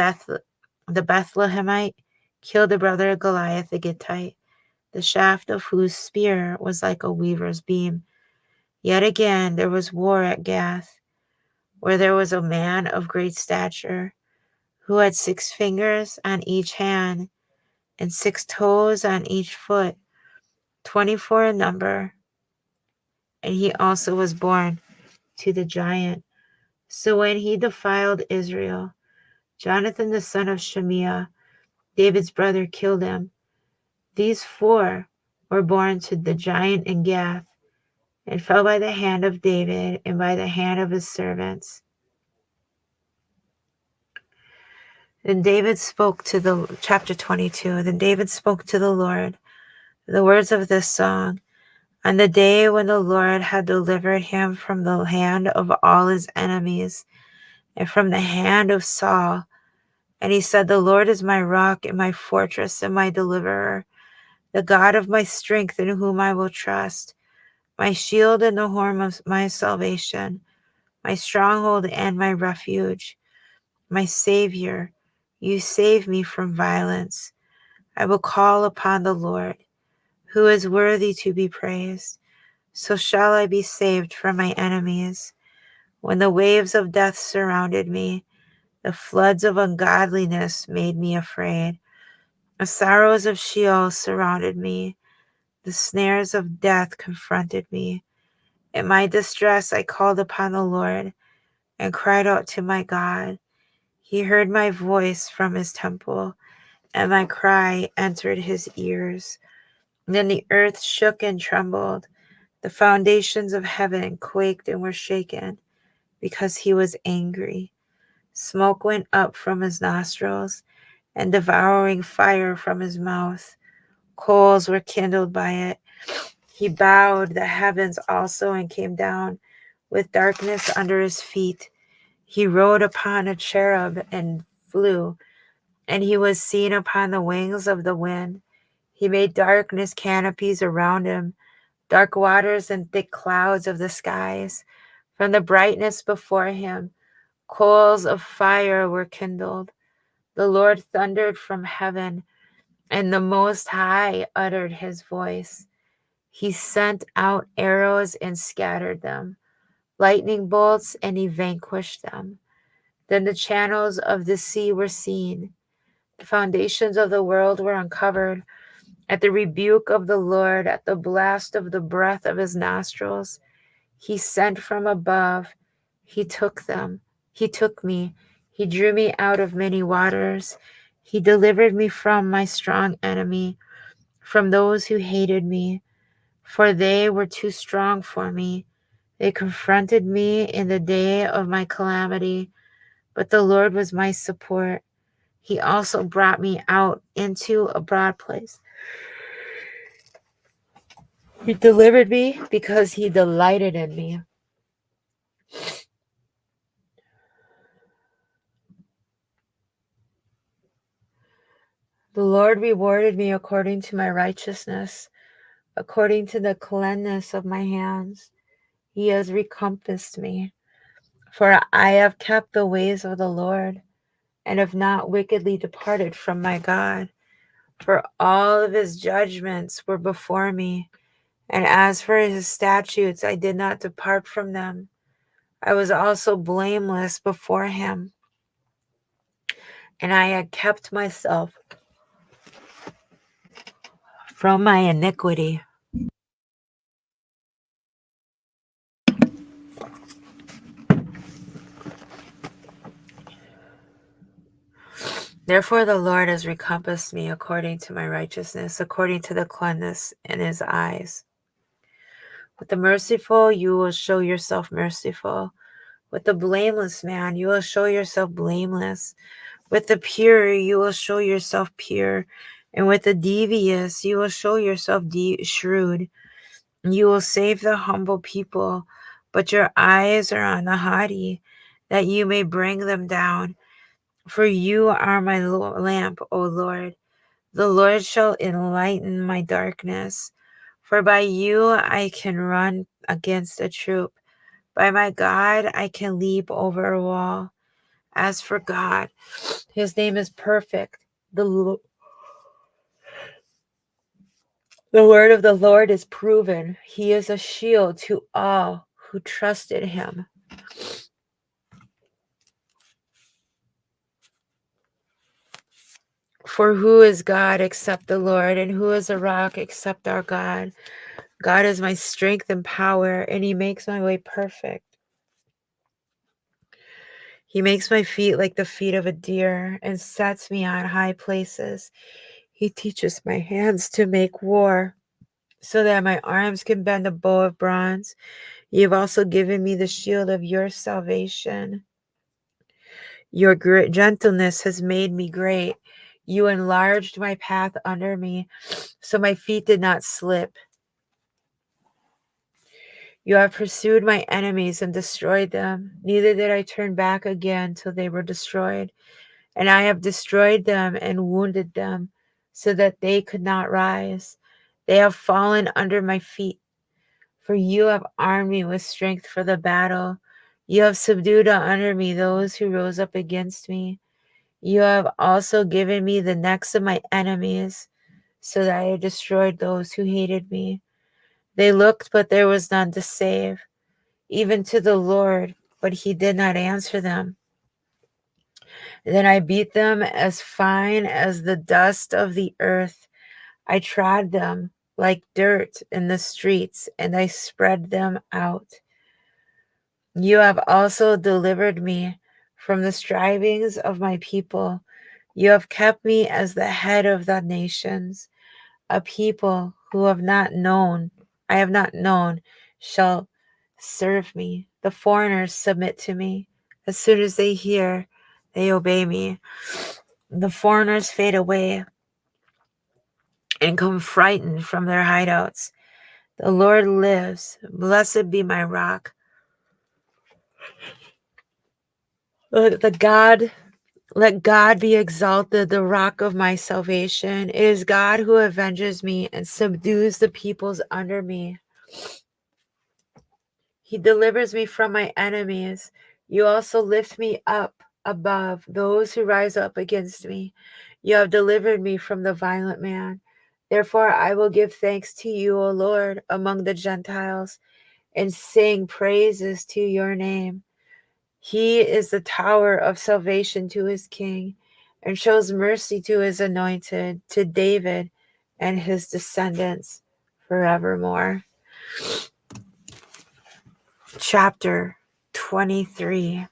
Bethlehemite, killed the brother of Goliath the Gittite, the shaft of whose spear was like a weaver's beam. Yet again there was war at Gath, where there was a man of great stature, who had 6 fingers on each hand, and 6 toes on each foot, 24 in number. And he also was born to the giant. So when he defiled Israel, Jonathan the son of Shemiah, David's brother, killed him. These 4 were born to the giant in Gath, and fell by the hand of David and by the hand of his servants. Then David spoke to the, chapter 22, then David spoke to the Lord the words of this song. On the day when the Lord had delivered him from the hand of all his enemies, and from the hand of Saul, and he said, the Lord is my rock and my fortress and my deliverer, the God of my strength in whom I will trust, my shield and the horn of my salvation, my stronghold and my refuge, my Savior. You save me from violence. I will call upon the Lord, who is worthy to be praised. So shall I be saved from my enemies. When the waves of death surrounded me, the floods of ungodliness made me afraid. The sorrows of Sheol surrounded me. The snares of death confronted me. In my distress I called upon the Lord and cried out to my God. He heard my voice from his temple, and my cry entered his ears. Then the earth shook and trembled. The foundations of heaven quaked and were shaken, because he was angry. Smoke went up from his nostrils, and devouring fire from his mouth. Coals were kindled by it. He bowed the heavens also and came down with darkness under his feet. He rode upon a cherub and flew, and he was seen upon the wings of the wind. He made darkness canopies around him, dark waters and thick clouds of the skies. From the brightness before him, coals of fire were kindled. The Lord thundered from heaven, and the Most High uttered his voice. He sent out arrows and scattered them, lightning bolts, and he vanquished them. Then the channels of the sea were seen. The foundations of the world were uncovered. At the rebuke of the Lord, at the blast of the breath of his nostrils, he sent from above. He took them. He took me. He drew me out of many waters. He delivered me from my strong enemy, from those who hated me, for they were too strong for me. They confronted me in the day of my calamity, but the Lord was my support. He also brought me out into a broad place. He delivered me because he delighted in me. The Lord rewarded me according to my righteousness, according to the cleanness of my hands. He has recompensed me. For I have kept the ways of the Lord, and have not wickedly departed from my God. For all of his judgments were before me, and as for his statutes, I did not depart from them. I was also blameless before him, and I had kept myself from my iniquity. Therefore the Lord has recompensed me according to my righteousness, according to the cleanness in his eyes. With the merciful, you will show yourself merciful. With the blameless man, you will show yourself blameless. With the pure, you will show yourself pure. And with the devious, you will show yourself shrewd. You will save the humble people, but your eyes are on the haughty, that you may bring them down. For you are my lamp, O Lord. The Lord shall enlighten my darkness. For by you I can run against a troop. By my God, I can leap over a wall. As for God, his name is perfect. The, the word of the Lord is proven. He is a shield to all who trust in him. For who is God except the Lord, and who is a rock except our God? God is my strength and power, and he makes my way perfect. He makes my feet like the feet of a deer and sets me on high places. He teaches my hands to make war so that my arms can bend a bow of bronze. You have also given me the shield of your salvation. Your gentleness has made me great. You enlarged my path under me, so my feet did not slip. You have pursued my enemies and destroyed them. Neither did I turn back again till they were destroyed. And I have destroyed them and wounded them, so that they could not rise. They have fallen under my feet. For you have armed me with strength for the battle. You have subdued under me those who rose up against me. You have also given me the necks of my enemies, so that I destroyed those who hated me. They looked, but there was none to save, even to the Lord, but he did not answer them. Then I beat them as fine as the dust of the earth. I trod them like dirt in the streets, and I spread them out. You have also delivered me from the strivings of my people. You have kept me as the head of the nations. A people who I have not known, shall serve me. The foreigners submit to me. As soon as they hear, they obey me. The foreigners fade away and come frightened from their hideouts. The Lord lives. Blessed be my rock. Let God be exalted, the rock of my salvation. It is God who avenges me and subdues the peoples under me. He delivers me from my enemies. You also lift me up above those who rise up against me. You have delivered me from the violent man. Therefore, I will give thanks to you, O Lord, among the Gentiles, and sing praises to your name. He is the tower of salvation to his king, and shows mercy to his anointed, to David and his descendants forevermore. Chapter 23.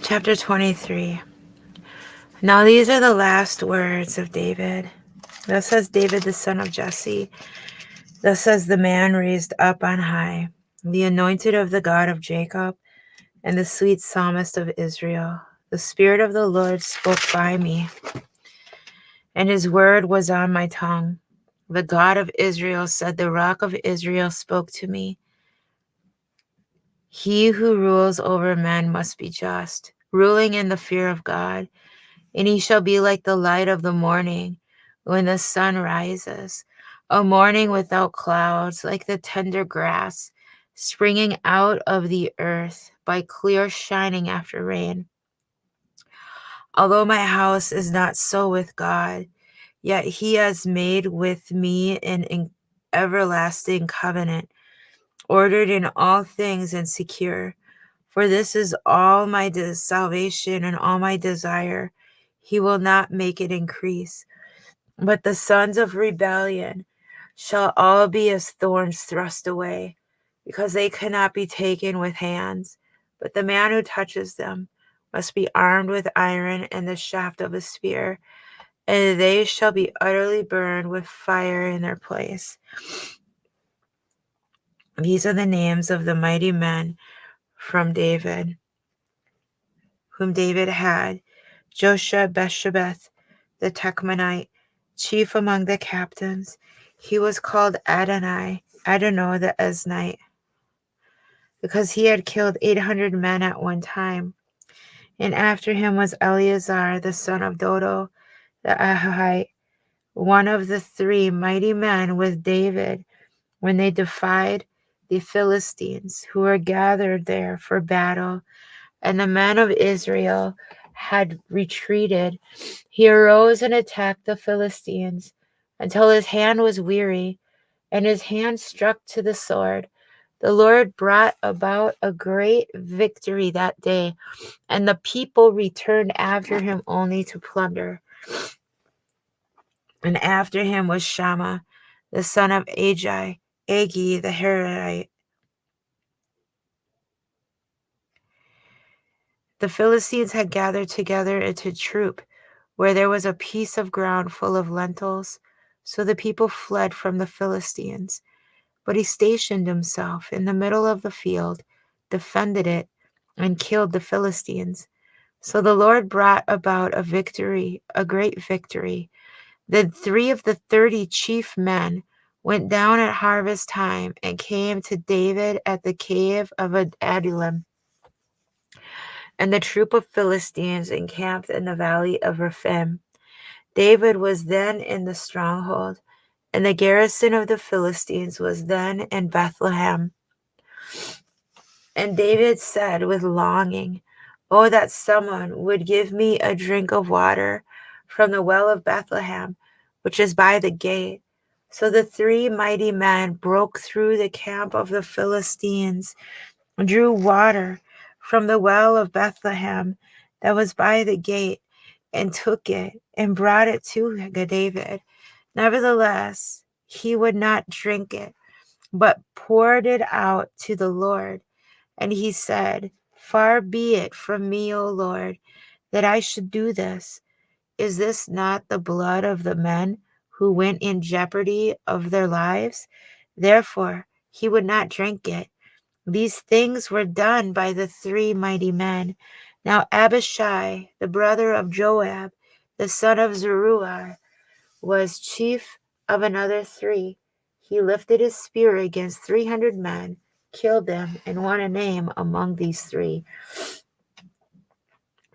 Chapter 23. Now these are the last words of David. Thus says David, the son of Jesse. Thus says the man raised up on high, the anointed of the God of Jacob, and the sweet psalmist of Israel. The Spirit of the Lord spoke by me, and his word was on my tongue. The God of Israel said, the rock of Israel spoke to me. He who rules over men must be just, ruling in the fear of God. And he shall be like the light of the morning when the sun rises, a morning without clouds, like the tender grass springing out of the earth by clear shining after rain. Although my house is not so with God, yet he has made with me an everlasting covenant, ordered in all things and secure. For this is all my salvation and all my desire. He will not make it increase. But the sons of rebellion shall all be as thorns thrust away, because they cannot be taken with hands. But the man who touches them must be armed with iron and the shaft of a spear, and they shall be utterly burned with fire in their place. These are the names of the mighty men from David, whom David had: Joshua-Beshebeth, the Techmanite, chief among the captains. He was called Adonai, Adonai the Eznite, because he had killed 800 men at one time. And after him was Eleazar, the son of Dodo, the Ahahite, one of the three mighty men with David when they defied the Philistines who were gathered there for battle. And the men of Israel had retreated. He arose and attacked the Philistines until his hand was weary, and his hand struck to the sword. The Lord brought about a great victory that day, and the people returned after him only to plunder. And after him was Shammah, the son of Agi the Herite. The Philistines had gathered together into troop, where there was a piece of ground full of lentils. So the people fled from the Philistines. But he stationed himself in the middle of the field, defended it, and killed the Philistines. So the Lord brought about a victory, a great victory. Then 3 of the 30 chief men went down at harvest time and came to David at the cave of Adullam. And the troop of Philistines encamped in the valley of Rephaim. David was then in the stronghold, and the garrison of the Philistines was then in Bethlehem. And David said with longing, "Oh, that someone would give me a drink of water from the well of Bethlehem, which is by the gate." So the 3 mighty men broke through the camp of the Philistines, drew water from the well of Bethlehem that was by the gate, and took it and brought it to David. Nevertheless, he would not drink it, but poured it out to the Lord. And he said, "Far be it from me, O Lord, that I should do this. Is this not the blood of the men who went in jeopardy of their lives?" Therefore, he would not drink it. These things were done by the 3 mighty men. Now Abishai, the brother of Joab, the son of Zeruiah, was chief of another 3. He lifted his spear against 300 men, killed them, and won a name among these 3.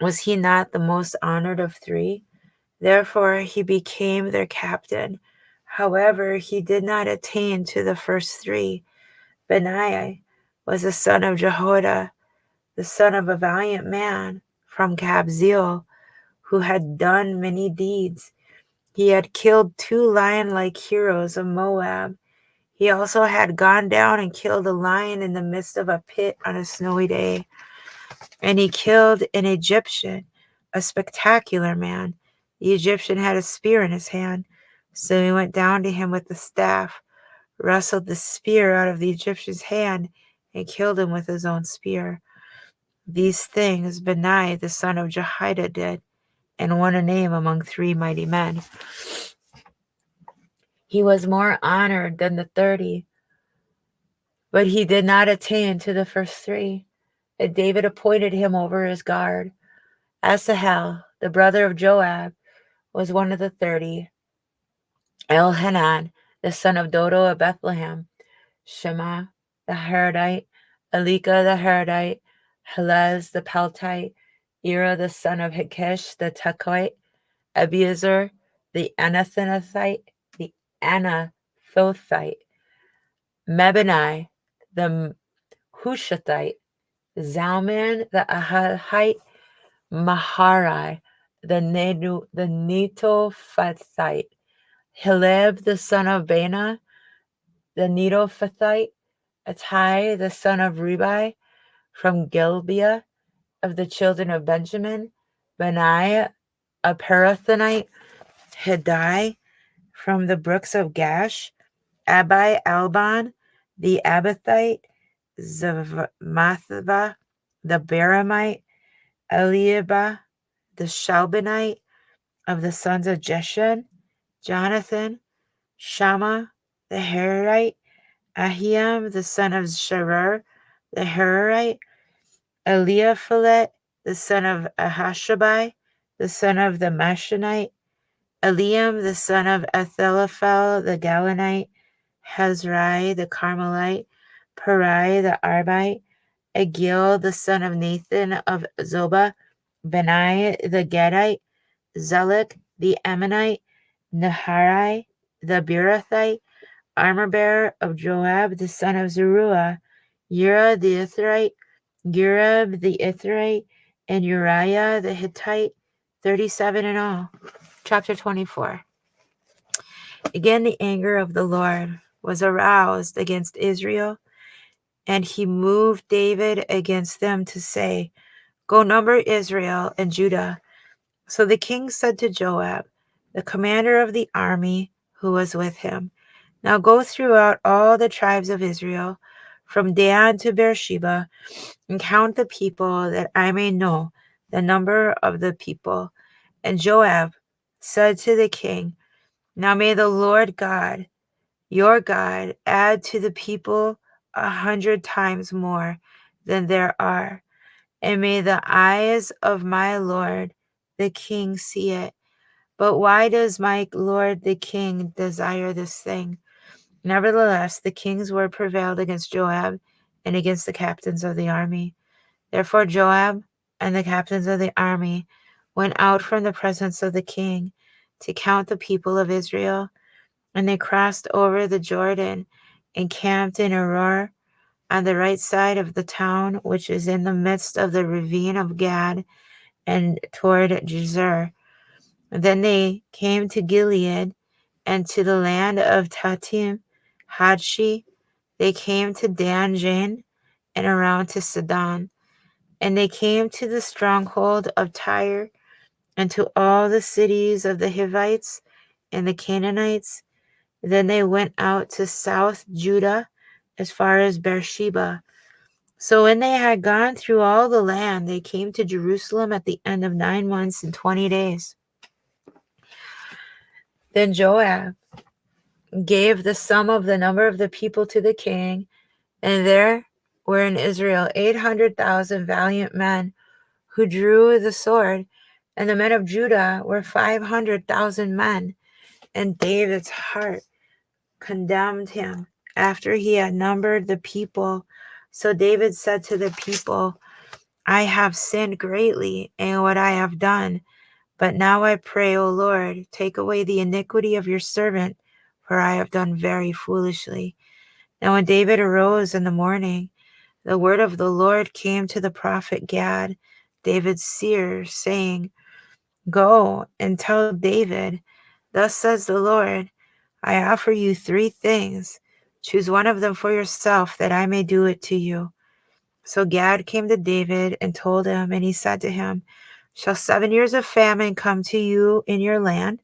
Was he not the most honored of 3? Therefore he became their captain. However, he did not attain to the first 3. Benaiah was the son of Jehoiada, the son of a valiant man from Kabzeel, who had done many deeds. He had killed 2 lion-like heroes of Moab. He also had gone down and killed a lion in the midst of a pit on a snowy day. And he killed an Egyptian, a spectacular man. The Egyptian had a spear in his hand. So he went down to him with the staff, wrestled the spear out of the Egyptian's hand, and killed him with his own spear. These things Benai the son of Jehoiada did, and won a name among 3 mighty men. He was more honored than the 30, but he did not attain to the first 3. And David appointed him over his guard. Asahel, the brother of Joab, was one of the 30. Elhanan, the son of Dodo of Bethlehem, Shema the Haradite, Elika the Haradite, Helez the Peltite, Ira the son of Hikesh the Tekoite, Abiezer the the Anathothite, Mebani the Hushathite, Zalman the Ahahite, Maharai the Netophathite, Heleb the son of Bana the Netophathite, Attai the son of Ribai from Gibeah of the children of Benjamin, Benaiah a Parathonite, Hiddai from the brooks of Gash, Abai Alban the Abathite, Zamathava the Beramite, Eliabah the Shalbanite of the sons of Jeshan, Jonathan, Shammah the Hararite, Ahiam the son of Sharar the Hararite, Eliaphilet the son of Ahashabai, the son of the Mashonite, Eliam the son of Athelaphel the Galanite, Hazrai the Carmelite, Parai the Arbite, Agil the son of Nathan of Zobah, Benai the Gadite, Zelek the Ammonite, Naharai the Beerothite, armor-bearer of Joab the son of Zeruiah, Ura the Ithrite, Gurab the Ithrite, and Uriah the Hittite, 37 in all. Chapter 24. Again the anger of the Lord was aroused against Israel, and he moved David against them to say, Go number Israel and Judah. So the king said to Joab, the commander of the army who was with him, Now go throughout all the tribes of Israel, from Dan to Beersheba, and count the people, that I may know the number of the people. And Joab said to the king, Now may the Lord God, your God, add to the people 100 times more than there are, and may the eyes of my lord the king see it. But why does my lord the king desire this thing? Nevertheless, the king's word prevailed against Joab and against the captains of the army. Therefore Joab and the captains of the army went out from the presence of the king to count the people of Israel, and they crossed over the Jordan and camped in Aroer on the right side of the town, which is in the midst of the ravine of Gad, and toward Jezer. Then they came to Gilead and to the land of Tatim Hadshi. They came to Dan Jan and around to Sidon. And they came to the stronghold of Tyre and to all the cities of the Hivites and the Canaanites. Then they went out to South Judah as far as Beersheba. So when they had gone through all the land, they came to Jerusalem at the end of 9 months and 20 days. Then Joab gave the sum of the number of the people to the king, and there were in Israel 800,000 valiant men who drew the sword, and the men of Judah were 500,000 men. And David's heart condemned him after he had numbered the people. So David said to the people, I have sinned greatly in what I have done. But now I pray, O Lord, take away the iniquity of your servant, for I have done very foolishly. Now when David arose in the morning, the word of the Lord came to the prophet Gad, David's seer, saying, Go and tell David, Thus says the Lord, I offer you 3 things. Choose one of them for yourself, that I may do it to you. So Gad came to David and told him, and he said to him, Shall 7 years of famine come to you in your land?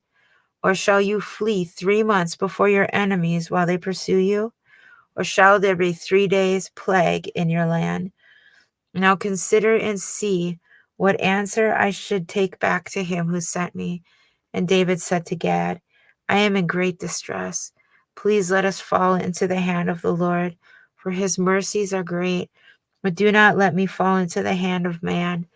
Or shall you flee 3 months before your enemies while they pursue you? Or shall there be 3 days' plague in your land? Now consider and see what answer I should take back to him who sent me. And David said to Gad, I am in great distress. Please let us fall into the hand of the Lord, for his mercies are great. But do not let me fall into the hand of man.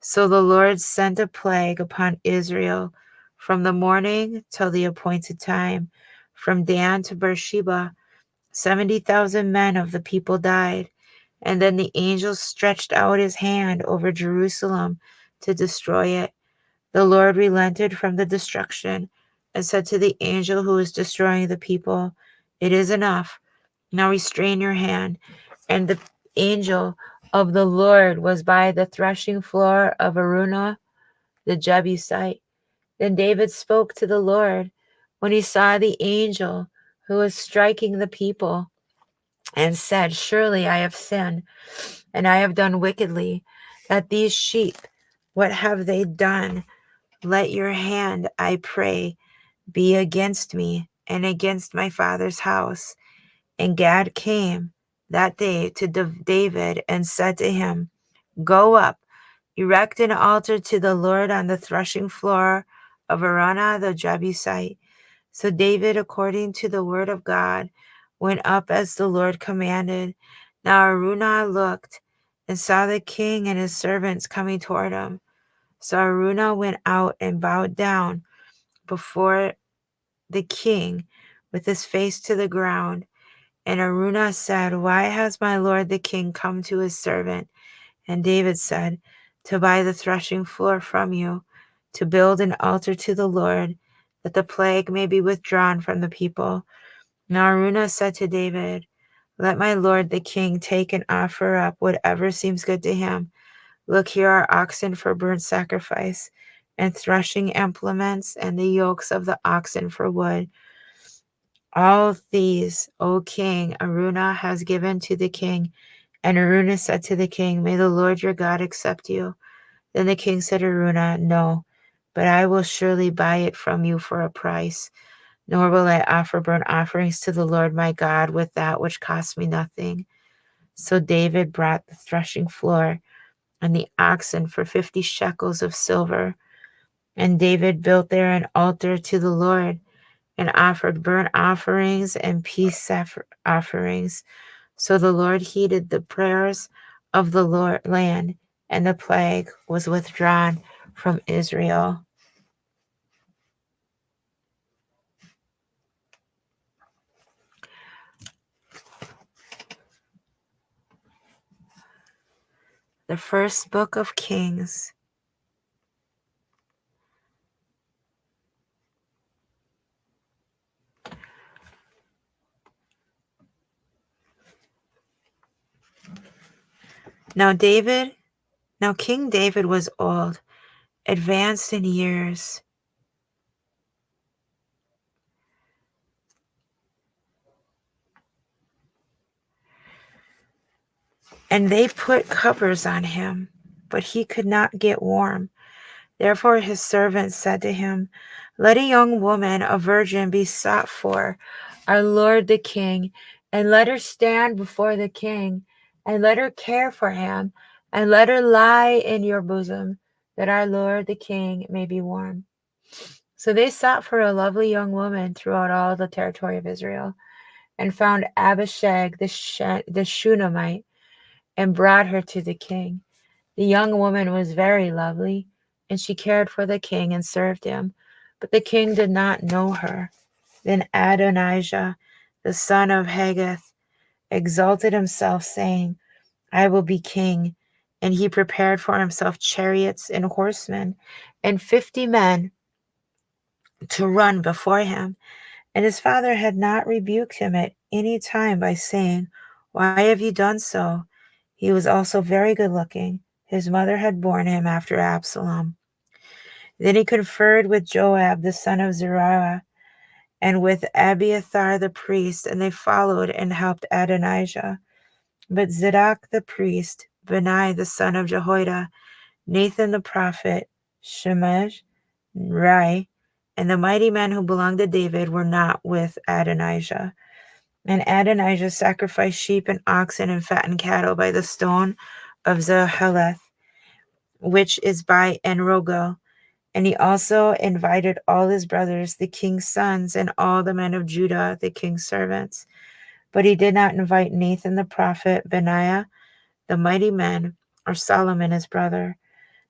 So the Lord sent a plague upon Israel from the morning till the appointed time, from Dan to Beersheba. 70,000 men of the people died. And then the angel stretched out his hand over Jerusalem to destroy it. The Lord relented from the destruction and said to the angel who was destroying the people, It is enough. Now restrain your hand. And the angel of the Lord was by the threshing floor of Araunah the Jebusite. Then David spoke to the Lord when he saw the angel who was striking the people, and said, Surely I have sinned, and I have done wickedly. That these sheep, what have they done? Let your hand, I pray, be against me and against my father's house. And Gad came that day to David and said to him, Go up, erect an altar to the Lord on the threshing floor of Araunah the Jebusite. So David, according to the word of God, went up as the Lord commanded. Now Araunah looked and saw the king and his servants coming toward him. So Araunah went out and bowed down before the king with his face to the ground. And Araunah said, Why has my lord the king come to his servant? And David said, To buy the threshing floor from you, to build an altar to the Lord, that the plague may be withdrawn from the people. Now Araunah said to David, Let my lord the king take and offer up whatever seems good to him. Look, here are oxen for burnt sacrifice, and threshing implements, and the yokes of the oxen for wood. All these, O king, Araunah has given to the king. And Araunah said to the king, May the Lord your God accept you. Then the king said to Araunah, No, but I will surely buy it from you for a price. Nor will I offer burnt offerings to the Lord my God with that which costs me nothing. So David brought the threshing floor and the oxen for 50 shekels of silver. And David built there an altar to the Lord and offered burnt offerings and peace offerings. So the Lord heeded the prayers of the land, and the plague was withdrawn from Israel. The first book of Kings. Now King David was old, advanced in years. And they put covers on him, but he could not get warm. Therefore his servants said to him, Let a young woman, a virgin, be sought for our lord the king, and let her stand before the king, and let her care for him, and let her lie in your bosom, that our lord the king may be warm. So they sought for a lovely young woman throughout all the territory of Israel, and found Abishag the Shunammite, and brought her to the king. The young woman was very lovely, and she cared for the king and served him, but the king did not know her. Then Adonijah, the son of Haggith, exalted himself, saying, I will be king. And he prepared for himself chariots and horsemen, and 50 men to run before him. And his father had not rebuked him at any time by saying, Why have you done so? He was also very good looking. His mother had borne him after Absalom. Then he conferred with Joab the son of Zeruiah and with Abiathar the priest, and they followed and helped Adonijah. But Zadok the priest, Benai the son of Jehoiada, Nathan the prophet, Shemaiah, Rai, and the mighty men who belonged to David were not with Adonijah. And Adonijah sacrificed sheep and oxen and fattened cattle by the stone of Zaheleth, which is by Enrogel. And he also invited all his brothers, the king's sons, and all the men of Judah, the king's servants. But he did not invite Nathan the prophet, Benaiah, the mighty men, or Solomon his brother.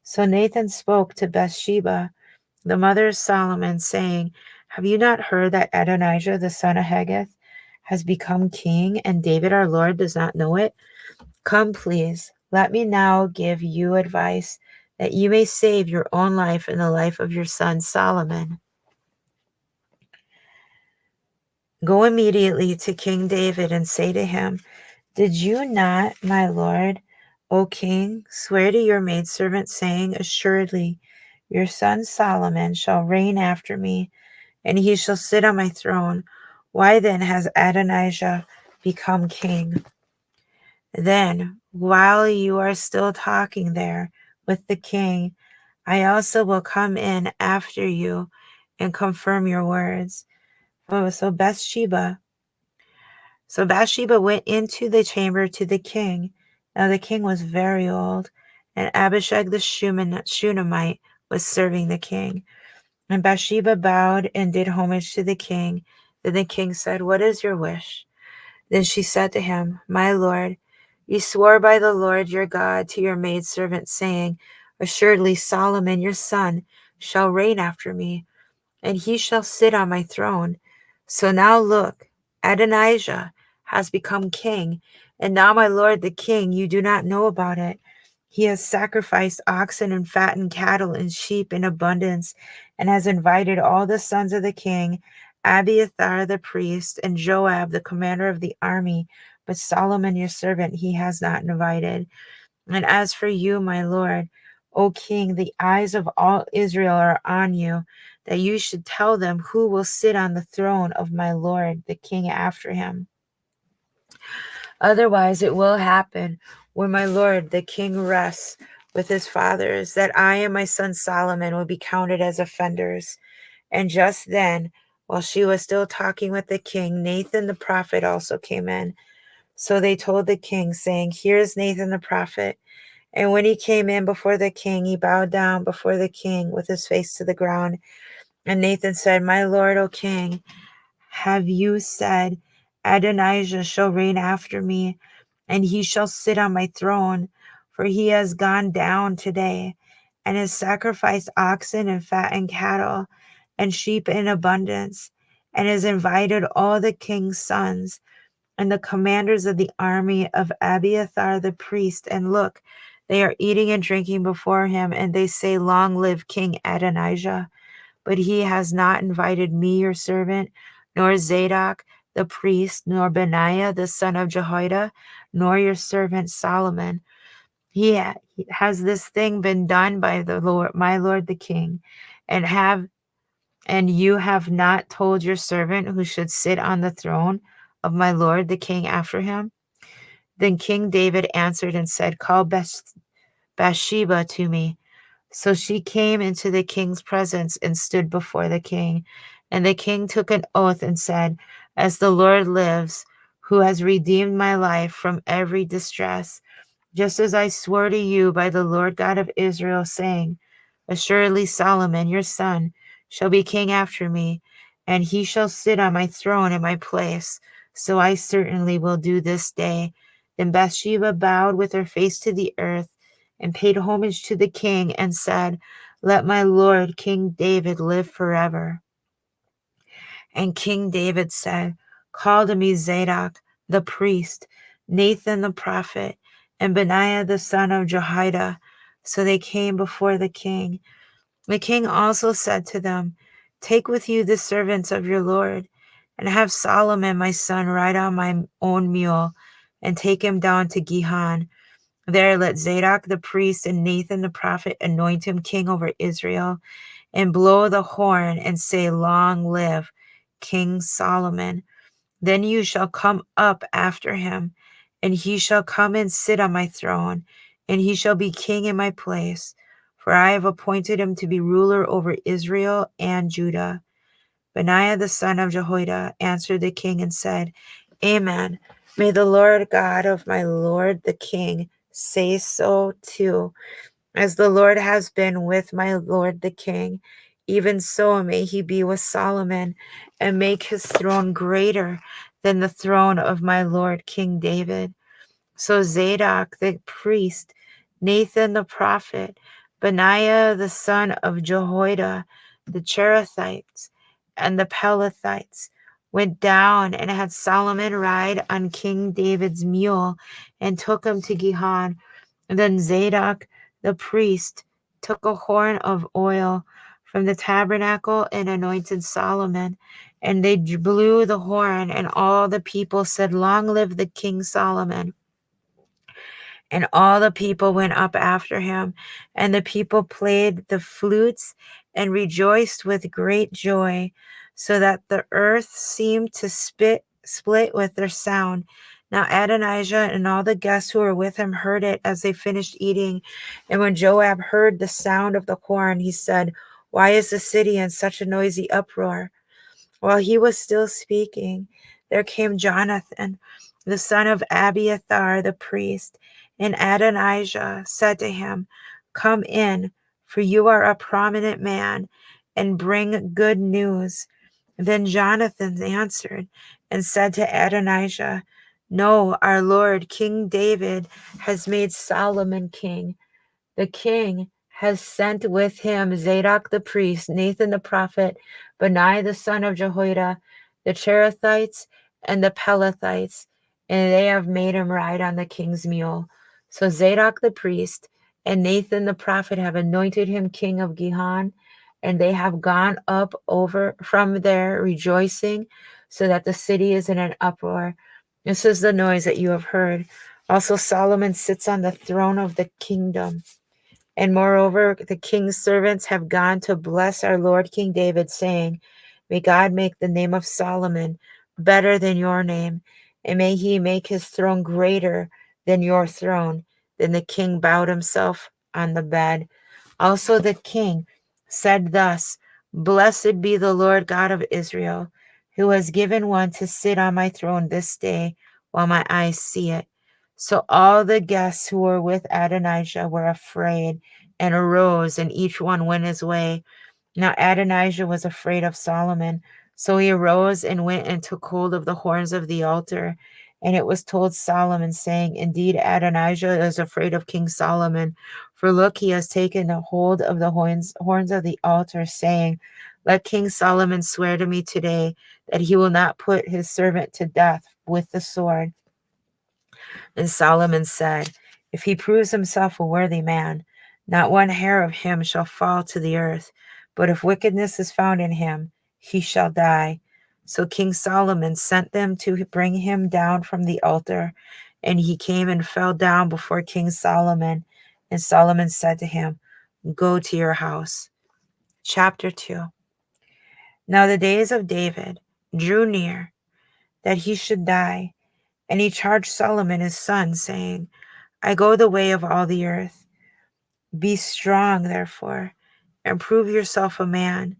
So Nathan spoke to Bathsheba, the mother of Solomon, saying, Have you not heard that Adonijah, the son of Haggith, has become king, and David our Lord does not know it? Come, please, let me now give you advice, that you may save your own life and the life of your son Solomon. Go immediately to King David and say to him, Did you not, my lord, O king, swear to your maidservant, saying, Assuredly, your son Solomon shall reign after me, and he shall sit on my throne? Why then has Adonijah become king? Then, while you are still talking there with the king, I also will come in after you and confirm your words. So Bathsheba went into the chamber to the king. Now the king was very old, and Abishag the Shunammite was serving the king. And Bathsheba bowed and did homage to the king. Then the king said, What is your wish? Then she said to him, My lord, you swore by the Lord your God to your maidservant, saying, Assuredly Solomon your son shall reign after me, and he shall sit on my throne. So now look, Adonijah has become king, and now, my lord the king, you do not know about it. He has sacrificed oxen and fattened cattle and sheep in abundance, and has invited all the sons of the king, Abiathar the priest, and Joab the commander of the army. But Solomon your servant he has not invited. And as for you, my lord, O king, the eyes of all Israel are on you, that you should tell them who will sit on the throne of my lord, the king, after him. Otherwise, it will happen when my lord, the king, rests with his fathers, that I and my son Solomon will be counted as offenders. And just then, while she was still talking with the king, Nathan the prophet also came in. So they told the king, saying, Here is Nathan the prophet. And when he came in before the king, he bowed down before the king with his face to the ground. And Nathan said, My lord, O king, have you said, Adonijah shall reign after me, and he shall sit on my throne? For he has gone down today, and has sacrificed oxen and fattened cattle, and sheep in abundance, and has invited all the king's sons, and the commanders of the army of Abiathar the priest. And look, they are eating and drinking before him, and they say, Long live King Adonijah. But he has not invited me, your servant, nor Zadok the priest, nor Benaiah the son of Jehoiada, nor your servant Solomon. Has this thing been done by the Lord, my lord the king, and you have not told your servant who should sit on the throne of my lord the king after him? Then King David answered and said, Call Bathsheba to me. So she came into the king's presence and stood before the king. And the king took an oath and said, As the Lord lives, who has redeemed my life from every distress, just as I swore to you by the Lord God of Israel, saying, Assuredly Solomon your son shall be king after me, and he shall sit on my throne in my place. So I certainly will do this day. Then Bathsheba bowed with her face to the earth and paid homage to the king and said, Let my lord King David live forever. And King David said, Call to me Zadok the priest, Nathan the prophet, and Benaiah the son of Jehoiada. So they came before the king. The king also said to them, Take with you the servants of your lord, and have Solomon my son ride on my own mule, and take him down to Gihon. There let Zadok the priest and Nathan the prophet anoint him king over Israel, and blow the horn and say, Long live King Solomon. Then you shall come up after him, and he shall come and sit on my throne, and he shall be king in my place. For I have appointed him to be ruler over Israel and Judah. Benaiah the son of Jehoiada answered the king and said, Amen. May the Lord God of my lord the king say so too. As the Lord has been with my lord the king, even so may he be with Solomon, and make his throne greater than the throne of my lord King David. So Zadok the priest, Nathan the prophet, Benaiah the son of Jehoiada, the Cherethites, and the Pelethites went down and had Solomon ride on King David's mule and took him to Gihon. And then Zadok the priest took a horn of oil from the tabernacle and anointed Solomon. And they blew the horn, and all the people said, "Long live the King Solomon." And all the people went up after him, and the people played the flutes and rejoiced with great joy, so that the earth seemed to split with their sound. Now Adonijah and all the guests who were with him heard it as they finished eating. And when Joab heard the sound of the horn, he said, "Why is the city in such a noisy uproar?" While he was still speaking, there came Jonathan, the son of Abiathar the priest, and Adonijah said to him, "Come in, for you are a prominent man, and bring good news." Then Jonathan answered and said to Adonijah, "No, our Lord King David has made Solomon king. The king has sent with him Zadok the priest, Nathan the prophet, Benaiah the son of Jehoiada, the Cherethites, and the Pelethites, and they have made him ride on the king's mule. So Zadok the priest and Nathan the prophet have anointed him king of Gihon, and they have gone up over from there rejoicing, so that the city is in an uproar. This is the noise that you have heard. Also Solomon sits on the throne of the kingdom. And moreover, the king's servants have gone to bless our Lord King David, saying, May God make the name of Solomon better than your name, and may he make his throne greater than your throne. Then the king bowed himself on the bed. Also the king said thus, Blessed be the Lord God of Israel, who has given one to sit on my throne this day while my eyes see it. So all the guests who were with Adonijah were afraid and arose, and each one went his way. Now Adonijah was afraid of Solomon, so he arose and went and took hold of the horns of the altar. And it was told Solomon, saying, Indeed, Adonijah is afraid of King Solomon. For look, he has taken a hold of the horns of the altar, saying, Let King Solomon swear to me today that he will not put his servant to death with the sword. And Solomon said, If he proves himself a worthy man, not one hair of him shall fall to the earth. But if wickedness is found in him, he shall die. So King Solomon sent them to bring him down from the altar. And he came and fell down before King Solomon. And Solomon said to him, Go to your house. Chapter 2. Now the days of David drew near that he should die. And he charged Solomon his son, saying, I go the way of all the earth. Be strong, therefore, and prove yourself a man,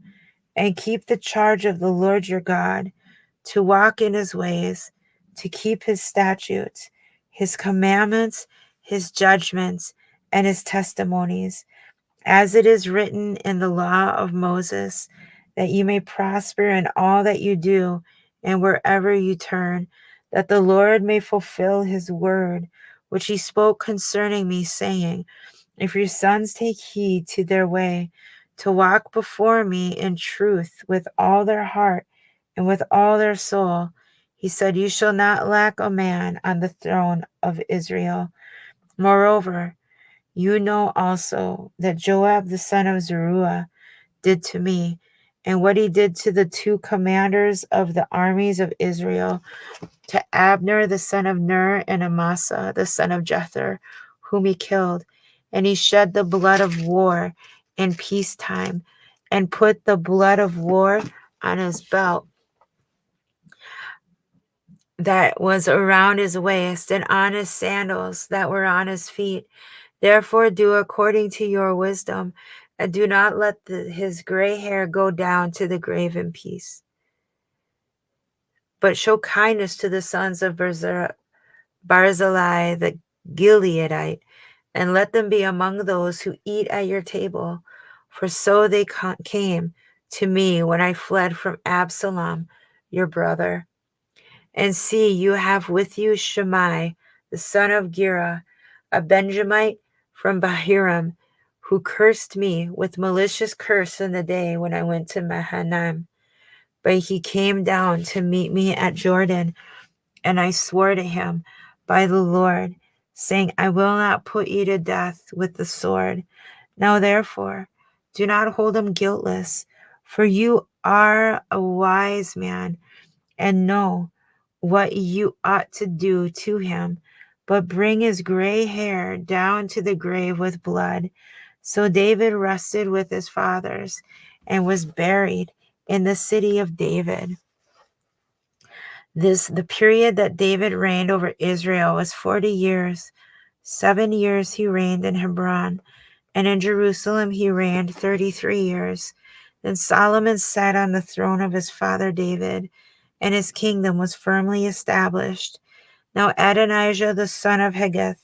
and keep the charge of the Lord your God, to walk in his ways, to keep his statutes, his commandments, his judgments, and his testimonies, as it is written in the law of Moses, that you may prosper in all that you do and wherever you turn, that the Lord may fulfill his word, which he spoke concerning me, saying, If your sons take heed to their way, to walk before me in truth with all their heart and with all their soul, he said, You shall not lack a man on the throne of Israel. Moreover, you know also that Joab the son of Zeruiah did to me, and what he did to the two commanders of the armies of Israel, to Abner the son of Ner and Amasa the son of Jether, whom he killed. And he shed the blood of war in peacetime, and put the blood of war on his belt that was around his waist, and on his sandals that were on his feet. Therefore do according to your wisdom, and do not let his gray hair go down to the grave in peace. But show kindness to the sons of Barzillai the Gileadite, and let them be among those who eat at your table. For so they came to me when I fled from Absalom, your brother. And see, you have with you Shimei, the son of Gera, a Benjamite from Bahiram, who cursed me with malicious curse in the day when I went to Mahanaim. But he came down to meet me at Jordan, and I swore to him by the Lord, saying, I will not put you to death with the sword. Now therefore, do not hold him guiltless, for you are a wise man, and know what you ought to do to him, but bring his gray hair down to the grave with blood. So David rested with his fathers and was buried in the city of David. The period that David reigned over Israel was 40 years. 7 years he reigned in Hebron, and in Jerusalem he reigned 33 years. Then Solomon sat on the throne of his father David, and his kingdom was firmly established. Now Adonijah the son of Haggith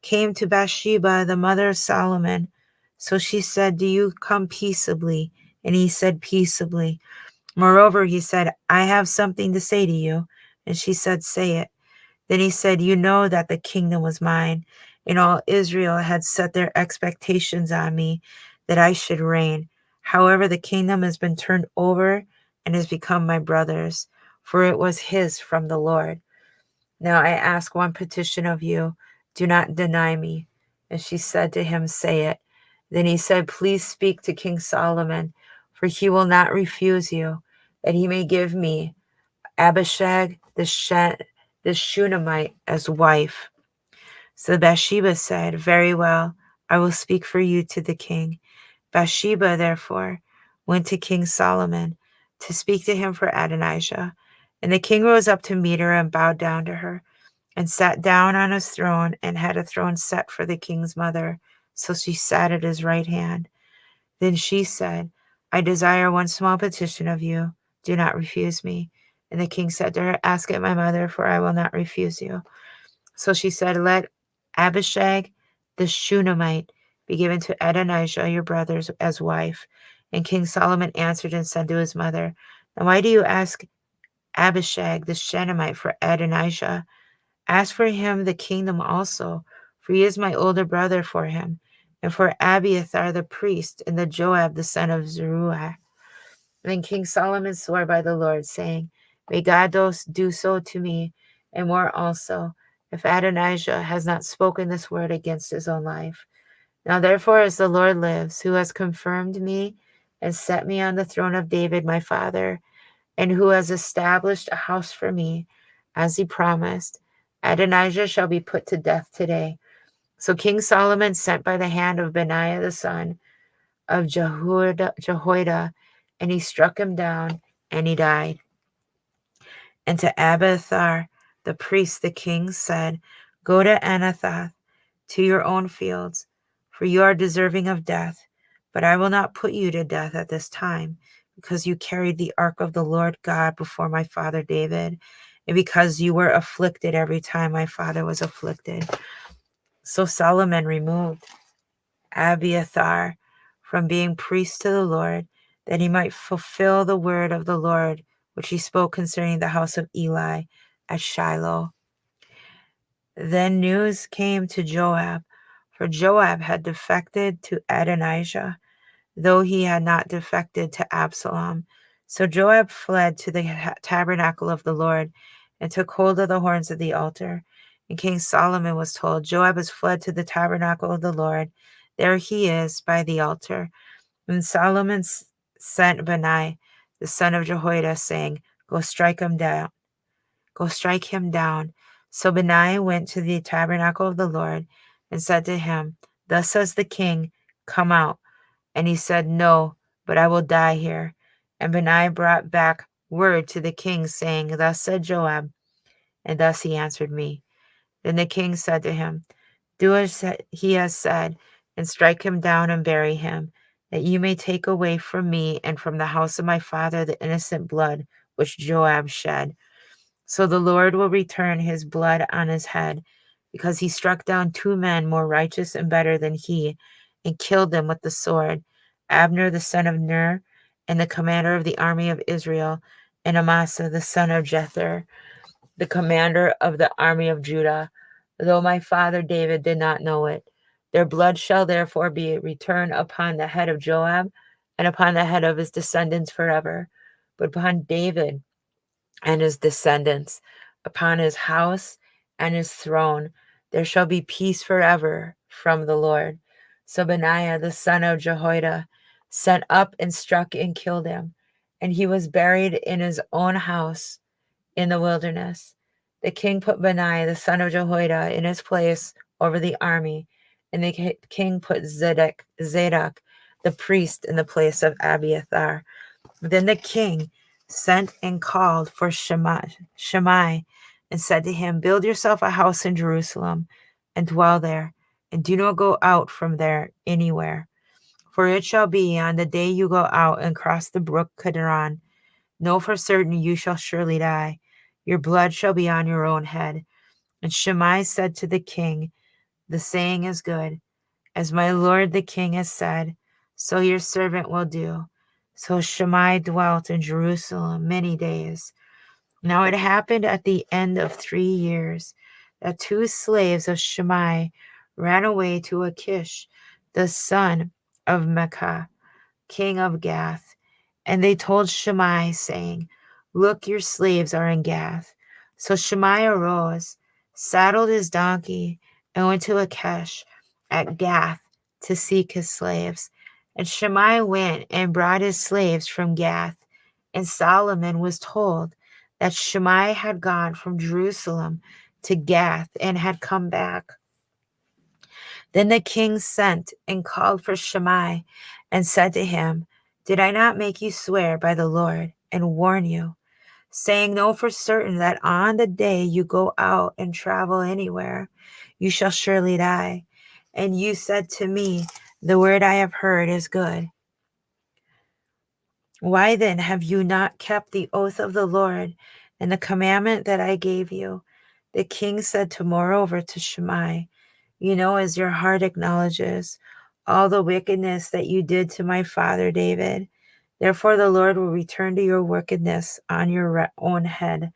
came to Bathsheba, the mother of Solomon. So she said, Do you come peaceably? And he said, Peaceably. Moreover, he said, I have something to say to you. And she said, Say it. Then he said, You know that the kingdom was mine, and all Israel had set their expectations on me that I should reign. However, the kingdom has been turned over and has become my brother's, for it was his from the Lord. Now I ask one petition of you, do not deny me. And she said to him, Say it. Then he said, Please speak to King Solomon, for he will not refuse you, that he may give me Abishag the Shunammite as wife. So Bathsheba said, Very well, I will speak for you to the king. Bathsheba, therefore, went to King Solomon to speak to him for Adonijah. And the king rose up to meet her and bowed down to her, and sat down on his throne, and had a throne set for the king's mother. So she sat at his right hand. Then she said, I desire one small petition of you. Do not refuse me. And the king said to her, Ask it, my mother, for I will not refuse you. So she said, Let Abishag the Shunammite be given to Adonijah, your brother, as wife. And King Solomon answered and said to his mother, Now why do you ask Abishag the Shunammite for Adonijah? Ask for him the kingdom also, for he is my older brother for him, and for Abiathar the priest, and the Joab the son of Zeruiah. Then King Solomon swore by the Lord, saying, May God do so to me, and more also, if Adonijah has not spoken this word against his own life. Now therefore, as the Lord lives, who has confirmed me and set me on the throne of David my father, and who has established a house for me, as he promised, Adonijah shall be put to death today. So King Solomon sent by the hand of Benaiah the son of Jehoiada, and he struck him down, and he died. And to Abiathar the priest the king said, Go to Anathoth, to your own fields, for you are deserving of death. But I will not put you to death at this time, because you carried the ark of the Lord God before my father David, and because you were afflicted every time my father was afflicted. So Solomon removed Abiathar from being priest to the Lord, that he might fulfill the word of the Lord, which he spoke concerning the house of Eli at Shiloh. Then news came to Joab, for Joab had defected to Adonijah, though he had not defected to Absalom. So Joab fled to the tabernacle of the Lord and took hold of the horns of the altar. And King Solomon was told, Joab has fled to the tabernacle of the Lord. There he is by the altar. And Solomon sent Benaiah, the son of Jehoiada, saying, Go strike him down. Go strike him down. So Benaiah went to the tabernacle of the Lord and said to him, Thus says the king, Come out. And he said, No, but I will die here. And Benaiah brought back word to the king, saying, Thus said Joab, and thus he answered me. Then the king said to him, Do as he has said, and strike him down and bury him, that you may take away from me and from the house of my father the innocent blood which Joab shed. So the Lord will return his blood on his head, because he struck down 2 men more righteous and better than he, and killed them with the sword, Abner the son of Ner, and the commander of the army of Israel, and Amasa the son of Jether, the commander of the army of Judah, though my father David did not know it. Their blood shall therefore be returned upon the head of Joab, and upon the head of his descendants forever, but upon David and his descendants, upon his house and his throne, there shall be peace forever from the Lord. So Benaiah the son of Jehoiada sent up and struck and killed him, and he was buried in his own house in the wilderness. The king put Benaiah the son of Jehoiada in his place over the army, and the king put Zadok the priest in the place of Abiathar. Then the king sent and called for Shammai and said to him, Build yourself a house in Jerusalem and dwell there, and do not go out from there anywhere. For it shall be on the day you go out and cross the brook Kidron, know for certain you shall surely die. Your blood shall be on your own head. And Shammai said to the king, The saying is good. As my lord the king has said, so your servant will do. So Shammai dwelt in Jerusalem many days. Now it happened at the end of 3 years that 2 slaves of Shammai ran away to Achish, the son of Micah, king of Gath. And they told Shammai, saying, Look, your slaves are in Gath. So Shammai arose, saddled his donkey, and went to Achish at Gath to seek his slaves. And Shammai went and brought his slaves from Gath. And Solomon was told that Shammai had gone from Jerusalem to Gath and had come back. Then the king sent and called for Shammai and said to him, Did I not make you swear by the Lord and warn you, saying, Know for certain that on the day you go out and travel anywhere, you shall surely die. And you said to me, The word I have heard is good. Why then have you not kept the oath of the Lord and the commandment that I gave you? The king said to moreover to Shammai, You know, as your heart acknowledges all the wickedness that you did to my father David. Therefore the Lord will return to your wickedness on your own head.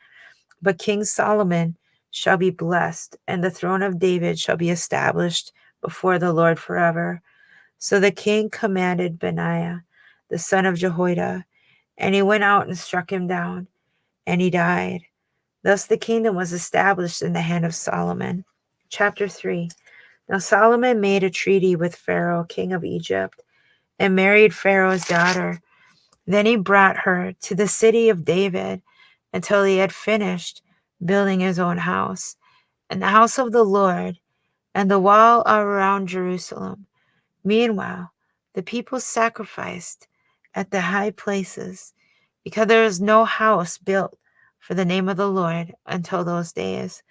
But King Solomon shall be blessed, and the throne of David shall be established before the Lord forever. So the king commanded Benaiah, the son of Jehoiada, and he went out and struck him down, and he died. Thus the kingdom was established in the hand of Solomon. Chapter 3. Now Solomon made a treaty with Pharaoh, king of Egypt, and married Pharaoh's daughter. Then he brought her to the city of David until he had finished building his own house, and the house of the Lord, and the wall around Jerusalem. Meanwhile, the people sacrificed at the high places, because there is no house built for the name of the Lord until those days.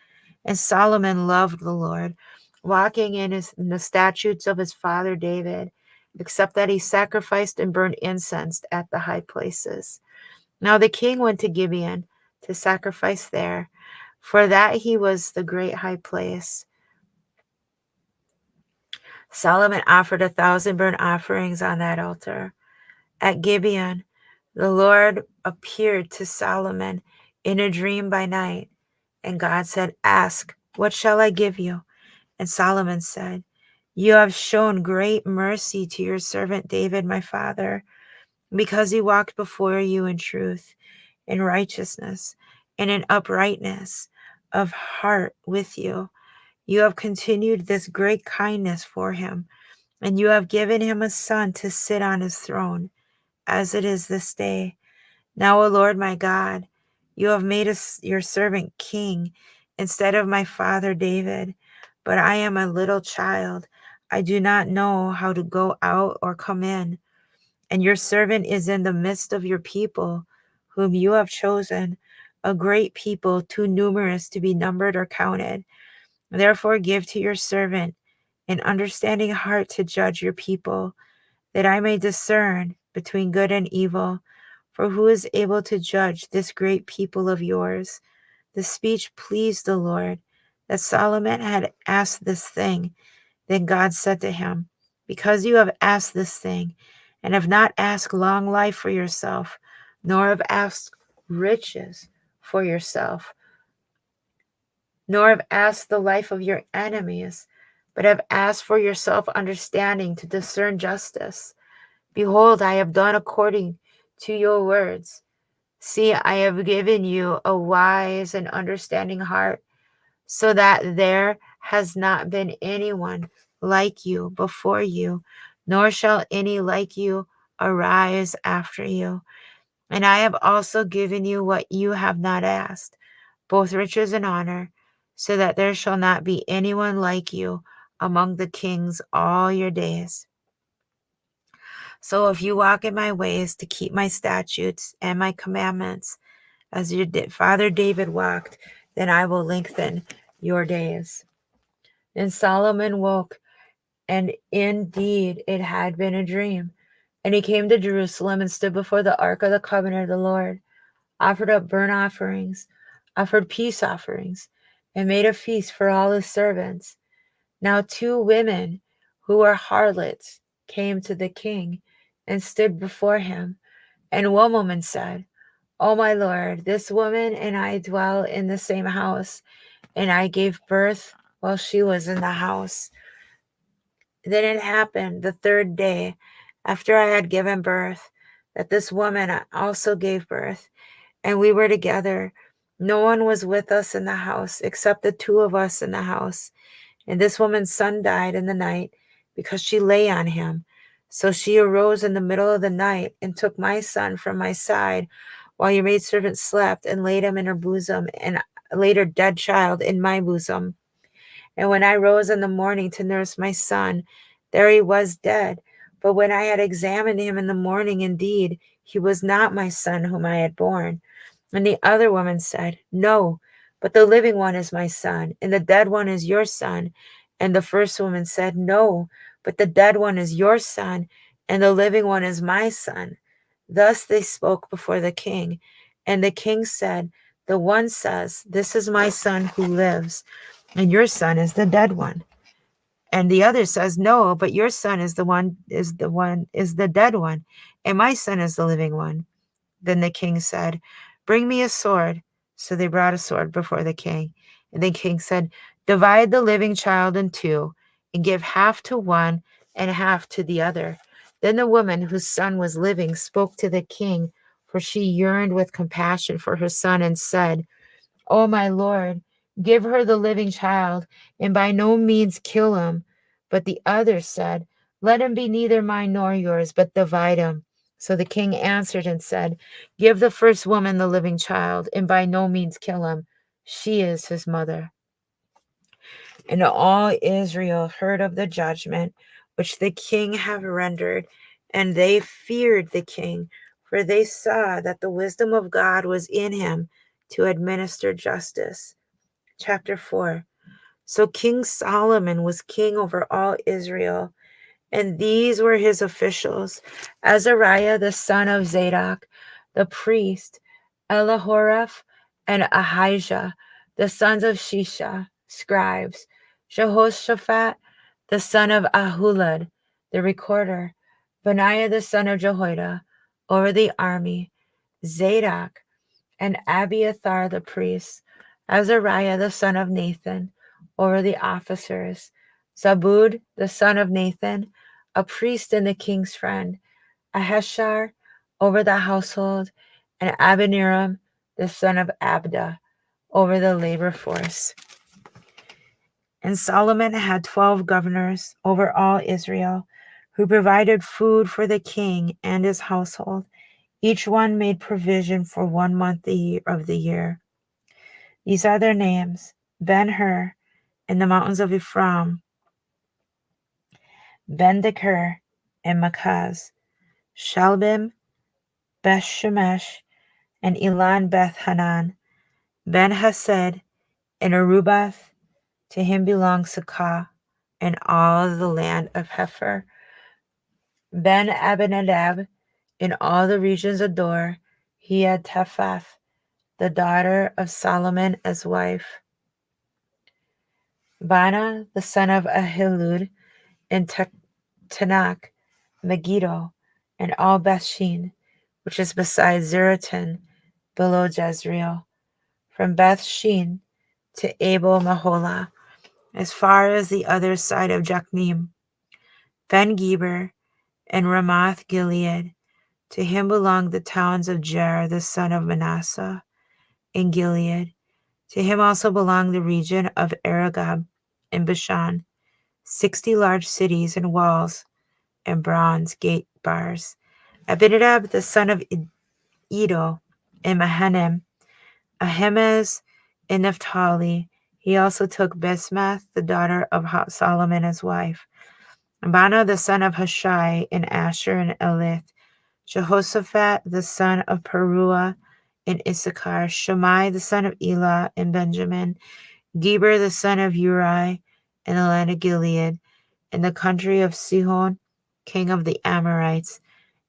And Solomon loved the Lord, walking in the statutes of his father David, except that he sacrificed and burned incense at the high places. Now the king went to Gibeon to sacrifice there, for that he was the great high place. Solomon offered 1,000 burnt offerings on that altar. At Gibeon, the Lord appeared to Solomon in a dream by night, and God said, Ask, what shall I give you? And Solomon said, You have shown great mercy to your servant David, my father, because he walked before you in truth, in righteousness, and in uprightness of heart with you. You have continued this great kindness for him, and you have given him a son to sit on his throne, as it is this day. Now, O Lord my God, you have made us your servant king instead of my father David, but I am a little child. I do not know how to go out or come in, and your servant is in the midst of your people, whom you have chosen, a great people, too numerous to be numbered or counted. Therefore give to your servant an understanding heart to judge your people, that I may discern between good and evil. For who is able to judge this great people of yours? The speech pleased the Lord, that Solomon had asked this thing. Then God said to him, because you have asked this thing, and have not asked long life for yourself, nor have asked riches for yourself, nor have asked the life of your enemies, but have asked for yourself understanding to discern justice. Behold, I have done according to your words. See, I have given you a wise and understanding heart, so that there has not been anyone like you before you, nor shall any like you arise after you. And I have also given you what you have not asked, both riches and honor, so that there shall not be anyone like you among the kings all your days. So if you walk in my ways to keep my statutes and my commandments, as your father David walked, then I will lengthen your days. And Solomon woke, and indeed it had been a dream. And he came to Jerusalem and stood before the ark of the covenant of the Lord, offered up burnt offerings, offered peace offerings, and made a feast for all his servants. Now 2 women who were harlots came to the king and stood before him. And one woman said, O my lord, this woman and I dwell in the same house, and I gave birth while she was in the house. Then it happened the 3rd day after I had given birth that this woman also gave birth, and we were together. No one was with us in the house except the 2 of us in the house. And this woman's son died in the night because she lay on him. So she arose in the middle of the night and took my son from my side while your maidservant slept, and laid him in her bosom, and laid her dead child in my bosom. And when I rose in the morning to nurse my son, there he was dead. But when I had examined him in the morning, indeed, he was not my son whom I had borne. And the other woman said, No, but the living one is my son, and the dead one is your son. And the first woman said, No, but the dead one is your son, and the living one is my son. Thus they spoke before the king. And the king said, The one says, This is my son who lives, and your son is the dead one. And the other says, No, but your son is the dead one, and my son is the living one. Then the king said, Bring me a sword. So they brought a sword before the king. And the king said, Divide the living child in 2, and give half to one and half to the other. Then the woman whose son was living spoke to the king, for she yearned with compassion for her son, and said, O my lord, give her the living child, and by no means kill him. But the other said, Let him be neither mine nor yours, but divide him. So the king answered and said, Give the first woman the living child, and by no means kill him. She is his mother. And all Israel heard of the judgment which the king had rendered, and they feared the king, for they saw that the wisdom of God was in him to administer justice. Chapter 4. So King Solomon was king over all Israel, and these were his officials: Azariah the son of Zadok, the priest, Elihoreph and Ahijah, the sons of Shisha, scribes, Jehoshaphat, the son of Ahulad, the recorder, Benaiah the son of Jehoiada, over the army, Zadok and Abiathar the priest, Azariah the son of Nathan, over the officers, Zabud the son of Nathan, a priest and the king's friend, Ahishar over the household, and Abiniram the son of Abda over the labor force. And Solomon had 12 governors over all Israel, who provided food for the king and his household. Each one made provision for 1 month of the year. These are their names: Ben-Hur in the mountains of Ephraim, Ben-Deker and Makaz, Shalbim, Beth-Shemesh, and Elon Beth-Hanan, Ben-Hesed, and Arubath. To him belongs Sakah and all the land of Hepher. Ben-Abinadab, in all the regions of Dor. He had Tephath, the daughter of Solomon, as wife. Bana, the son of Ahilud, in Tanakh, Megiddo, and all Bethshin, which is beside Zeratan, below Jezreel, from Bethshin to Abel Maholah, as far as the other side of Jachnim, Ben Geber, and Ramoth Gilead. To him belonged the towns of Jer, the son of Manasseh, in Gilead. To him also belonged the region of Aragab in Bashan, 60 large cities and walls and bronze gate bars. Abinadab, the son of Edo, in Mahanaim, Ahimaaz in Naphtali. He also took Bismath, the daughter of Solomon, as wife. Bana, the son of Hushai, in Asher and Elith. Jehoshaphat, the son of Peruah, in Issachar. Shammai, the son of Elah, in Benjamin. Geber, the son of Uri, in the land of Gilead, in the country of Sihon, king of the Amorites,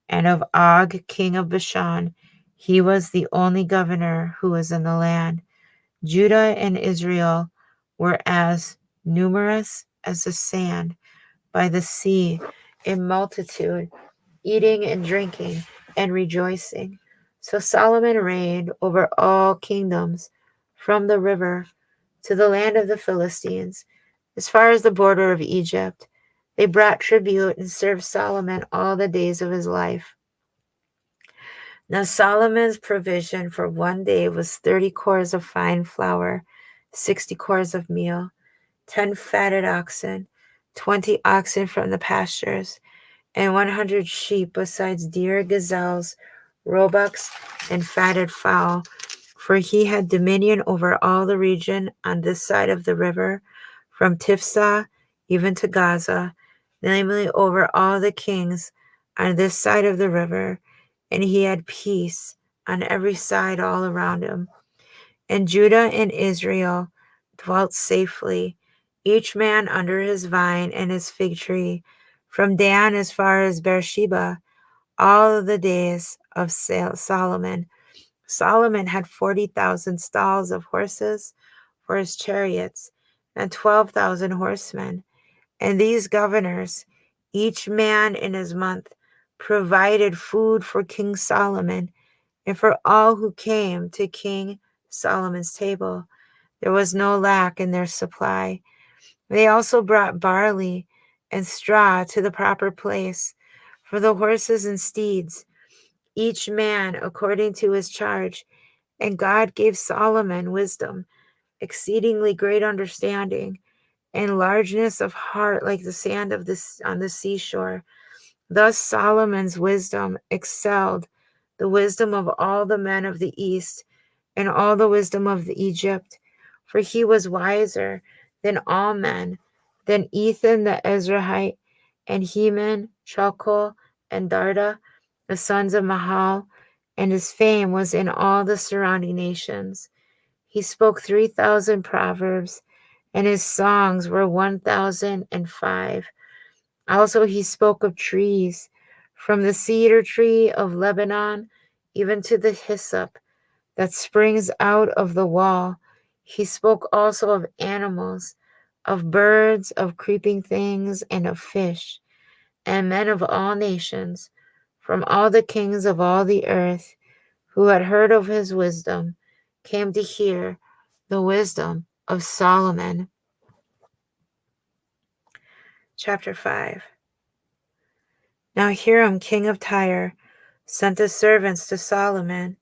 and of Og, king of Bashan. He was the only governor who was in the land. Judah and Israel were as numerous as the sand by the sea in multitude, eating and drinking and rejoicing. So Solomon reigned over all kingdoms, from the river to the land of the Philistines, as far as the border of Egypt. They brought tribute and served Solomon all the days of his life. Now Solomon's provision for one day was 30 cores of fine flour, 60 cores of meal, 10 fatted oxen, 20 oxen from the pastures, and 100 sheep, besides deer, gazelles, roebucks, and fatted fowl. For he had dominion over all the region on this side of the river, from Tiphsah even to Gaza, namely over all the kings on this side of the river, and he had peace on every side all around him. And Judah and Israel dwelt safely, each man under his vine and his fig tree, from Dan as far as Beersheba, all of the days of Solomon. Solomon had 40,000 stalls of horses for his chariots, and 12,000 horsemen. And these governors, each man in his month, provided food for King Solomon and for all who came to King Solomon's table. There was no lack in their supply. They also brought barley and straw to the proper place for the horses and steeds, each man according to his charge. And God gave Solomon wisdom, exceedingly great understanding, and largeness of heart like the sand of on the seashore. Thus Solomon's wisdom excelled the wisdom of all the men of the east and all the wisdom of Egypt, for he was wiser than all men, than Ethan the Ezrahite, and Heman, Chalcol, and Darda, the sons of Mahal, and his fame was in all the surrounding nations. He spoke 3,000 proverbs, and his songs were 1,005. Also he spoke of trees, from the cedar tree of Lebanon even to the hyssop that springs out of the wall. He spoke also of animals, of birds, of creeping things, and of fish. And men of all nations, from all the kings of all the earth, who had heard of his wisdom, came to hear the wisdom of Solomon. Chapter 5. Now Hiram, king of Tyre, sent his servants to Solomon,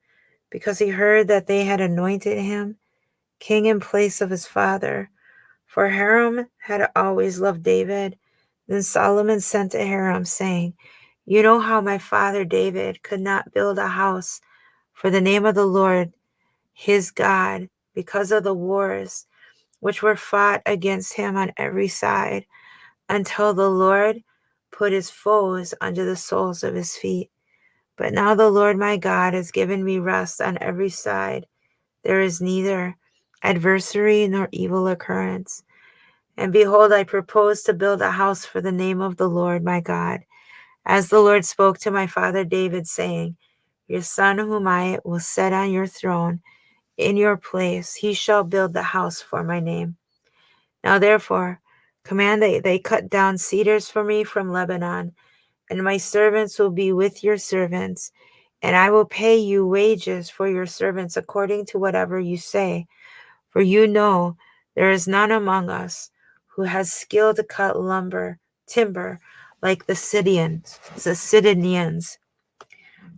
because he heard that they had anointed him king in place of his father. For Hiram had always loved David. Then Solomon sent to Hiram, saying, You know how my father David could not build a house for the name of the Lord his God, because of the wars which were fought against him on every side, until the Lord put his foes under the soles of his feet. But now the Lord my God has given me rest on every side. There is neither adversary nor evil occurrence. And behold, I propose to build a house for the name of the Lord my God, as the Lord spoke to my father David, saying, Your son whom I will set on your throne in your place, he shall build the house for my name. Now therefore, command that they cut down cedars for me from Lebanon, and my servants will be with your servants, and I will pay you wages for your servants according to whatever you say. For you know there is none among us who has skill to cut timber, like the Sidonians.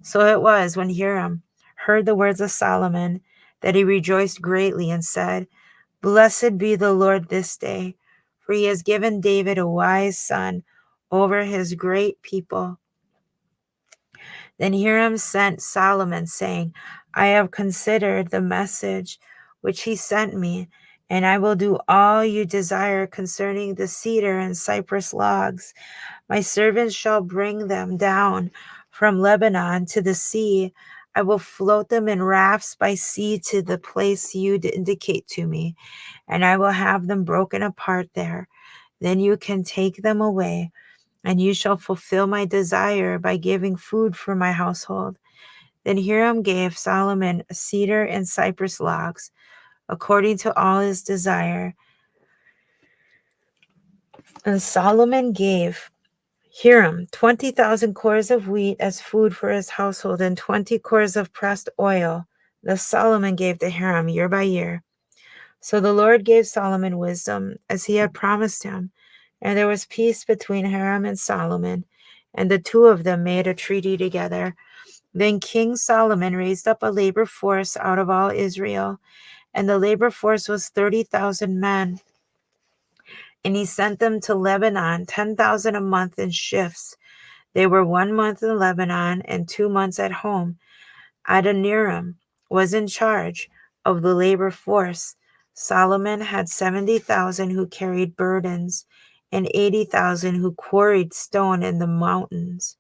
So it was when Hiram heard the words of Solomon that he rejoiced greatly and said, Blessed be the Lord this day, for he has given David a wise son over his great people. Then Hiram sent Solomon, saying, I have considered the message which he sent me, and I will do all you desire concerning the cedar and cypress logs. My servants shall bring them down from Lebanon to the sea. I will float them in rafts by sea to the place you indicate to me, and I will have them broken apart there. Then you can take them away, and you shall fulfill my desire by giving food for my household. Then Hiram gave Solomon cedar and cypress logs, according to all his desire. And Solomon gave Hiram 20,000 cores of wheat as food for his household, and 20 cores of pressed oil. Thus Solomon gave to Hiram year by year. So the Lord gave Solomon wisdom, as he had promised him, and there was peace between Hiram and Solomon, and the two of them made a treaty together. Then King Solomon raised up a labor force out of all Israel, and the labor force was 30,000 men. And he sent them to Lebanon, 10,000 a month in shifts. They were 1 month in Lebanon and 2 months at home. Adoniram was in charge of the labor force. Solomon had 70,000 who carried burdens and 80,000 who quarried stone in the mountains,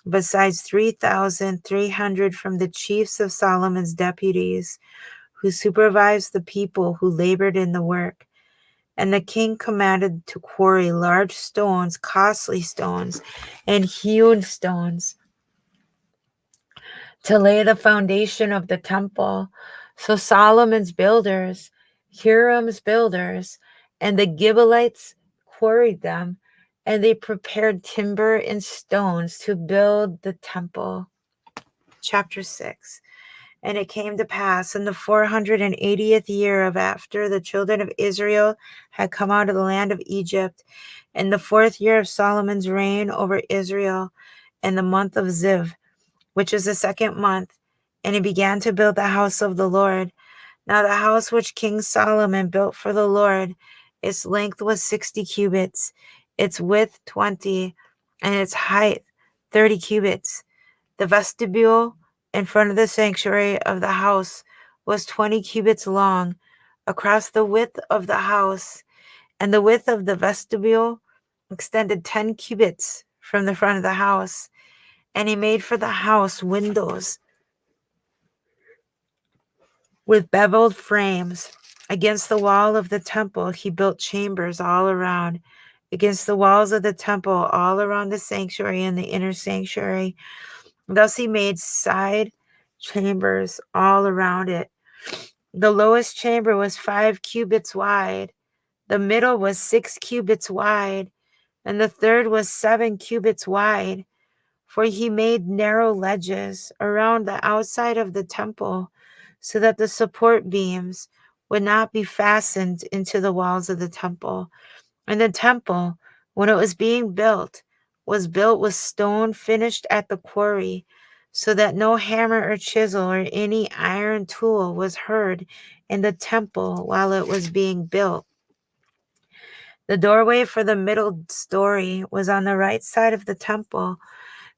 besides 3,300 from the chiefs of Solomon's deputies, who supervised the people who labored in the work. And the king commanded to quarry large stones, costly stones, and hewn stones, to lay the foundation of the temple. So Solomon's builders, Hiram's builders, and the Gibeonites quarried them, and they prepared timber and stones to build the temple. Chapter 6. And it came to pass in the 480th year of after the children of Israel had come out of the land of Egypt, in the 4th year of Solomon's reign over Israel, in the month of Ziv, which is the 2nd month, and he began to build the house of the Lord. Now the house which King Solomon built for the Lord, its length was 60 cubits, its width 20, and its height 30 cubits. The vestibule in front of the sanctuary of the house was 20 cubits long across the width of the house, and the width of the vestibule extended 10 cubits from the front of the house. And he made for the house windows with beveled frames. Against the wall of the temple, he built chambers all around, against the walls of the temple, all around the sanctuary and the inner sanctuary. Thus he made side chambers all around it. The lowest chamber was 5 cubits wide, the middle was 6 cubits wide, and the third was 7 cubits wide. For he made narrow ledges around the outside of the temple, so that the support beams would not be fastened into the walls of the temple. And the temple, when it was being built, was built with stone finished at the quarry, so that no hammer or chisel or any iron tool was heard in the temple while it was being built. The doorway for the middle story was on the right side of the temple.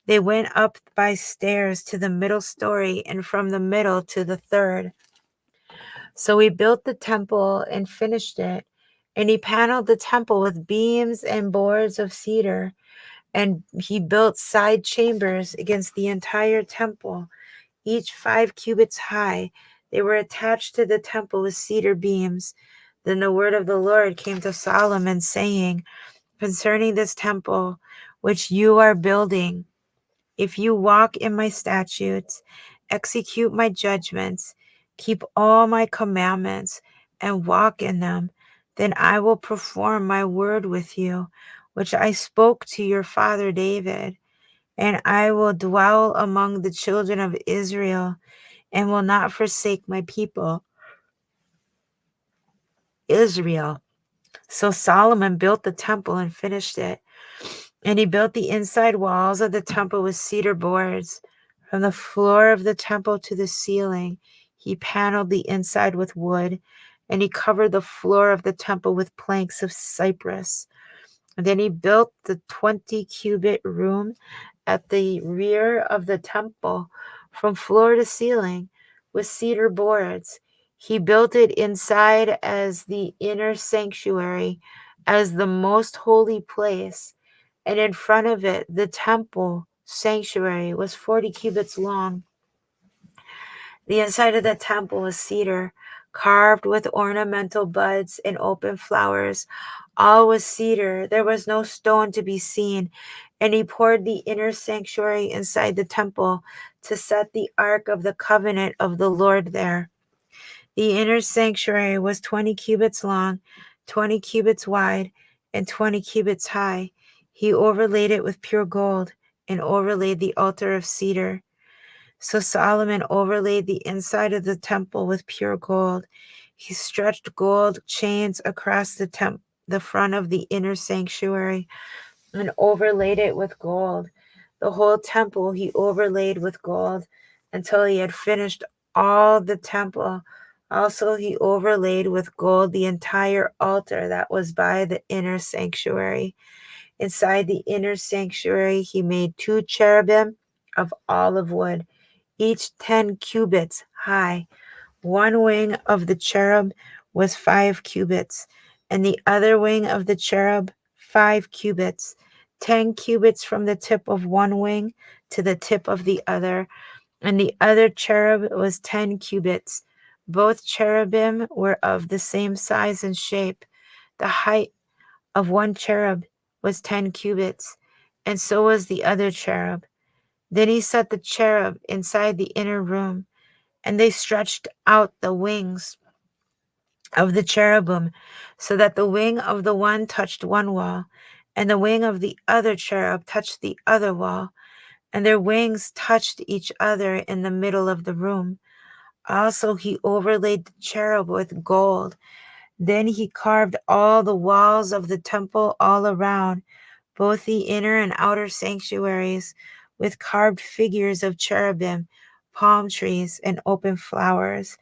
They went up by stairs to the middle story, and from the middle to the third. So he built the temple and finished it, and he paneled the temple with beams and boards of cedar, and he built side chambers against the entire temple, each 5 cubits high. They were attached to the temple with cedar beams. Then the word of the Lord came to Solomon, saying, concerning this temple which you are building, if you walk in my statutes, execute my judgments, keep all my commandments, and walk in them, then I will perform my word with you, which I spoke to your father David, and I will dwell among the children of Israel and will not forsake my people, Israel. So Solomon built the temple and finished it. And he built the inside walls of the temple with cedar boards. From the floor of the temple to the ceiling, he paneled the inside with wood, and he covered the floor of the temple with planks of cypress. And then he built the 20-cubit room at the rear of the temple from floor to ceiling with cedar boards. He built it inside as the inner sanctuary, as the most holy place. And in front of it, the temple sanctuary was 40 cubits long. The inside of the temple was cedar, carved with ornamental buds and open flowers. All was cedar. There was no stone to be seen. And he poured the inner sanctuary inside the temple to set the ark of the covenant of the Lord there. The inner sanctuary was 20 cubits long, 20 cubits wide, and 20 cubits high. He overlaid it with pure gold and overlaid the altar of cedar. So Solomon overlaid the inside of the temple with pure gold. He stretched gold chains across the front of the inner sanctuary and overlaid it with gold. The whole temple he overlaid with gold until he had finished all the temple. Also, he overlaid with gold the entire altar that was by the inner sanctuary. Inside the inner sanctuary, he made 2 cherubim of olive wood, each 10 cubits high. One wing of the cherub was 5 cubits, and the other wing of the cherub 5 cubits, 10 cubits from the tip of one wing to the tip of the other, and the other cherub was 10 cubits. Both cherubim were of the same size and shape. The height of one cherub was 10 cubits, and so was the other cherub. Then he set the cherub inside the inner room, and they stretched out the wings of the cherubim, so that the wing of the one touched one wall, and the wing of the other cherub touched the other wall, and their wings touched each other in the middle of the room. Also, he overlaid the cherub with gold. Then he carved all the walls of the temple all around, both the inner and outer sanctuaries, with carved figures of cherubim, palm trees, and open flowers.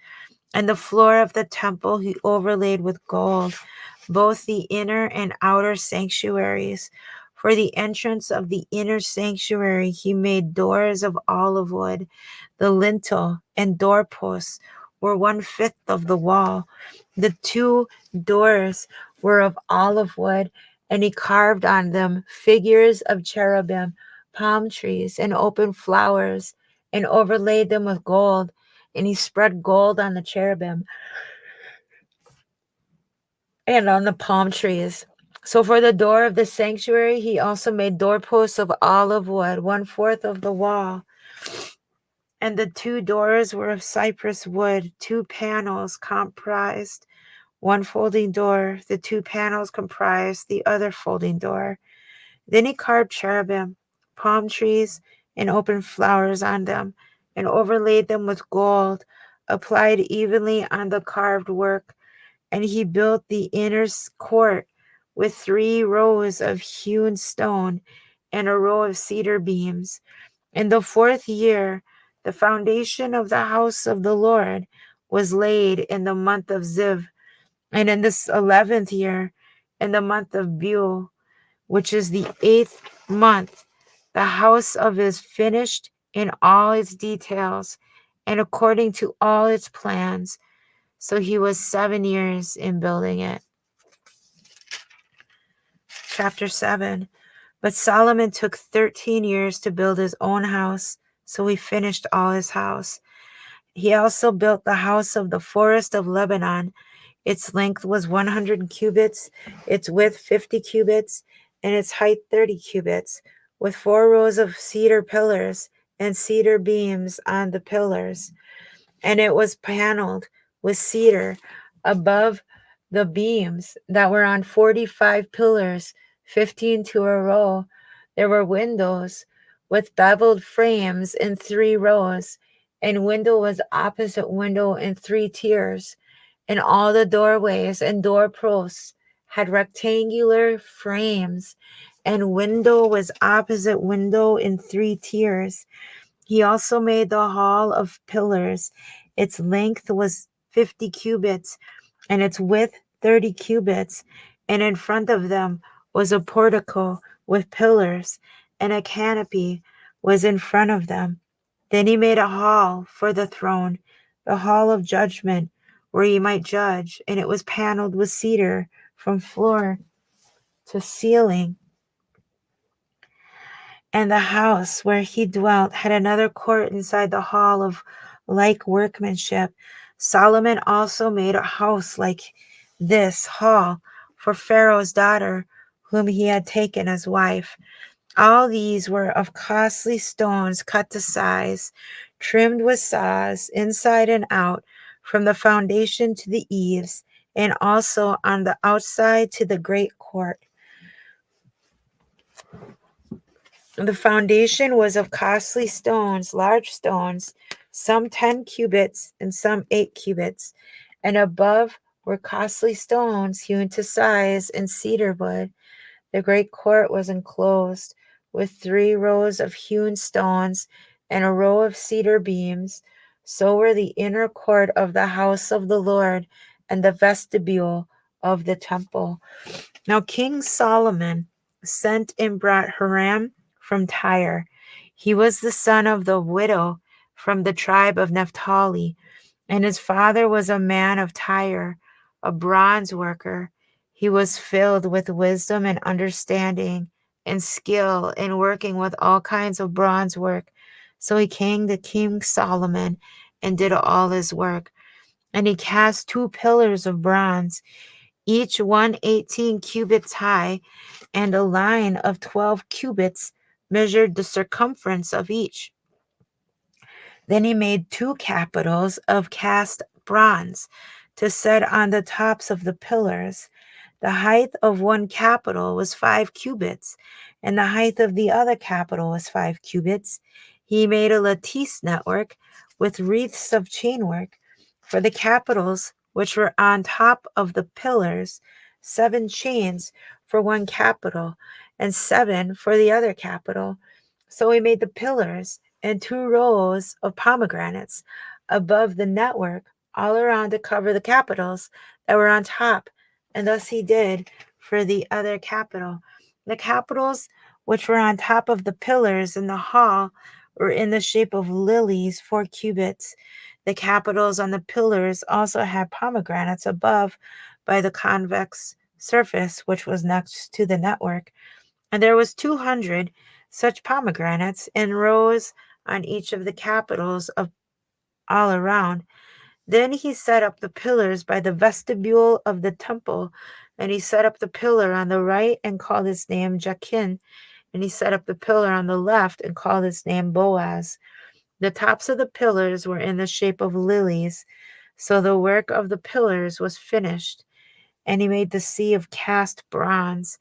And the floor of the temple he overlaid with gold, both the inner and outer sanctuaries. For the entrance of the inner sanctuary, he made doors of olive wood. The lintel and doorposts were 1/5 of the wall. The 2 doors were of olive wood, and he carved on them figures of cherubim, palm trees, and open flowers, and overlaid them with gold. And he spread gold on the cherubim and on the palm trees. So for the door of the sanctuary, he also made doorposts of olive wood, 1/4 of the wall. And the 2 doors were of cypress wood. 2 panels comprised one folding door. The 2 panels comprised the other folding door. Then he carved cherubim, palm trees, and open flowers on them, and overlaid them with gold, applied evenly on the carved work. And he built the inner court with 3 rows of hewn stone and a row of cedar beams. In the 4th year, the foundation of the house of the Lord was laid in the month of Ziv, and in this 11th year, in the month of Bul, which is the 8th month, the house of is finished in all its details and according to all its plans. So he was 7 years in building it. Chapter 7. But Solomon took 13 years to build his own house, so he finished all his house. He also built the house of the forest of Lebanon. Its length was 100 cubits, its width 50 cubits, and its height 30 cubits, with 4 rows of cedar pillars and cedar beams on the pillars. And it was paneled with cedar above The beams that were on 45 pillars, 15 to a row. There were windows with beveled frames in 3 rows, and window was opposite window in 3 tiers. And all the doorways and door posts had rectangular frames, and window was opposite window in 3 tiers. He also made the hall of pillars. Its length was 50 cubits, and its width 30 cubits. And in front of them was a portico with pillars, and a canopy was in front of them. Then he made a hall for the throne, the hall of judgment, where he might judge, and it was paneled with cedar from floor to ceiling. And the house where he dwelt had another court inside the hall of like workmanship. Solomon also made a house like this hall for Pharaoh's daughter, whom he had taken as wife. All these were of costly stones cut to size, trimmed with saws inside and out, from the foundation to the eaves, and also on the outside to the great court. The foundation was of costly stones, large stones, some 10 cubits and some 8 cubits, and above were costly stones hewn to size and cedar wood. The great court was enclosed with 3 rows of hewn stones and a row of cedar beams. So were the inner court of the house of the Lord and the vestibule of the temple. Now King Solomon sent and brought Hiram from Tyre. He was the son of the widow from the tribe of Naphtali, and his father was a man of Tyre, a bronze worker. He was filled with wisdom and understanding and skill in working with all kinds of bronze work. So he came to King Solomon and did all his work. And he cast 2 pillars of bronze, each one 18 cubits high, and a line of 12 cubits measured the circumference of each. Then he made 2 capitals of cast bronze to set on the tops of the pillars. The height of one capital was 5 cubits, and the height of the other capital was 5 cubits. He made a lattice network with wreaths of chainwork for the capitals which were on top of the pillars, 7 chains for one capital, and 7 for the other capital. So he made the pillars and 2 rows of pomegranates above the network all around to cover the capitals that were on top, and thus he did for the other capital. The capitals which were on top of the pillars in the hall were in the shape of lilies, 4 cubits. The capitals on the pillars also had pomegranates above by the convex surface which was next to the network. And there was 200 such pomegranates in rows on each of the capitals of all around. Then he set up the pillars by the vestibule of the temple, and he set up the pillar on the right and called its name Jachin, and he set up the pillar on the left and called its name Boaz. The tops of the pillars were in the shape of lilies, so the work of the pillars was finished. And he made the sea of cast bronze,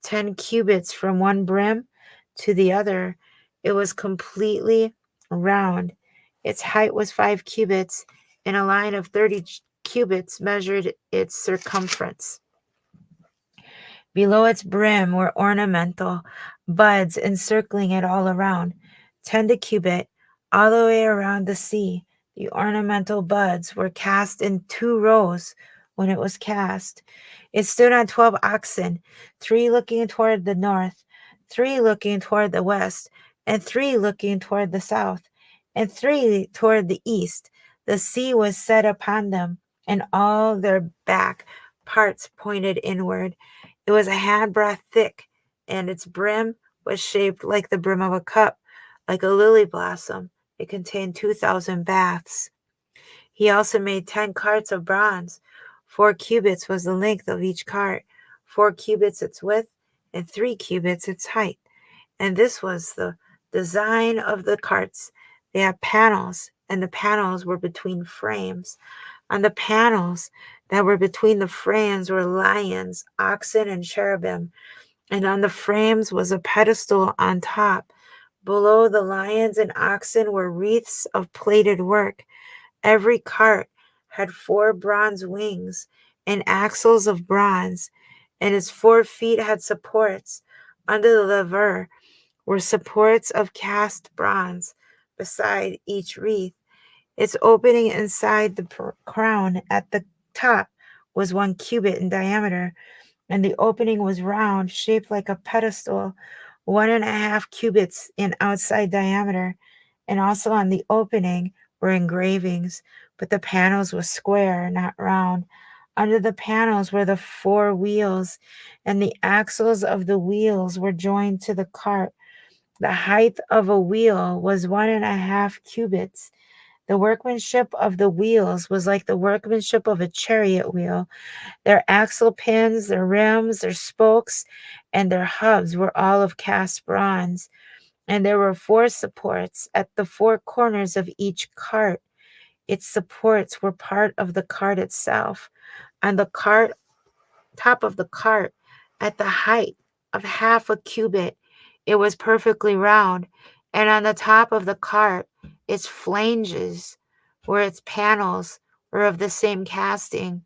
10 cubits from one brim to the other. It was completely round. Its height was 5 cubits, and a line of 30 cubits measured its circumference. Below its brim were ornamental buds encircling it all around, 10 a cubit, all the way around the sea. The ornamental buds were cast in 2 rows when it was cast. It stood on 12 oxen, 3 looking toward the north, 3 looking toward the west, and 3 looking toward the south, and 3 toward the east. The sea was set upon them, and all their back parts pointed inward. It was a handbreadth thick, and its brim was shaped like the brim of a cup, like a lily blossom. It contained 2,000 baths. He also made 10 carts of bronze. 4 cubits was the length of each cart, 4 cubits its width, and 3 cubits its height. And this was the design of the carts. They had panels, and the panels were between frames. On the panels that were between the frames were lions, oxen, and cherubim, and on the frames was a pedestal on top. Below the lions and oxen were wreaths of plaited work. Every cart had 4 bronze wings and axles of bronze, and its 4 feet had supports. Under the lever were supports of cast bronze beside each wreath. Its opening inside the crown at the top was 1 cubit in diameter, and the opening was round, shaped like a pedestal, 1.5 cubits in outside diameter. And also on the opening were engravings, but the panels were square, not round. Under the panels were the 4 wheels, and the axles of the wheels were joined to the cart. The height of a wheel was 1.5 cubits. The workmanship of the wheels was like the workmanship of a chariot wheel. Their axle pins, their rims, their spokes, and their hubs were all of cast bronze. And there were 4 supports at the 4 corners of each cart. Its supports were part of the cart itself. On the top of the cart, at the height of 0.5 cubit, it was perfectly round. And on the top of the cart, its flanges, where its panels were of the same casting.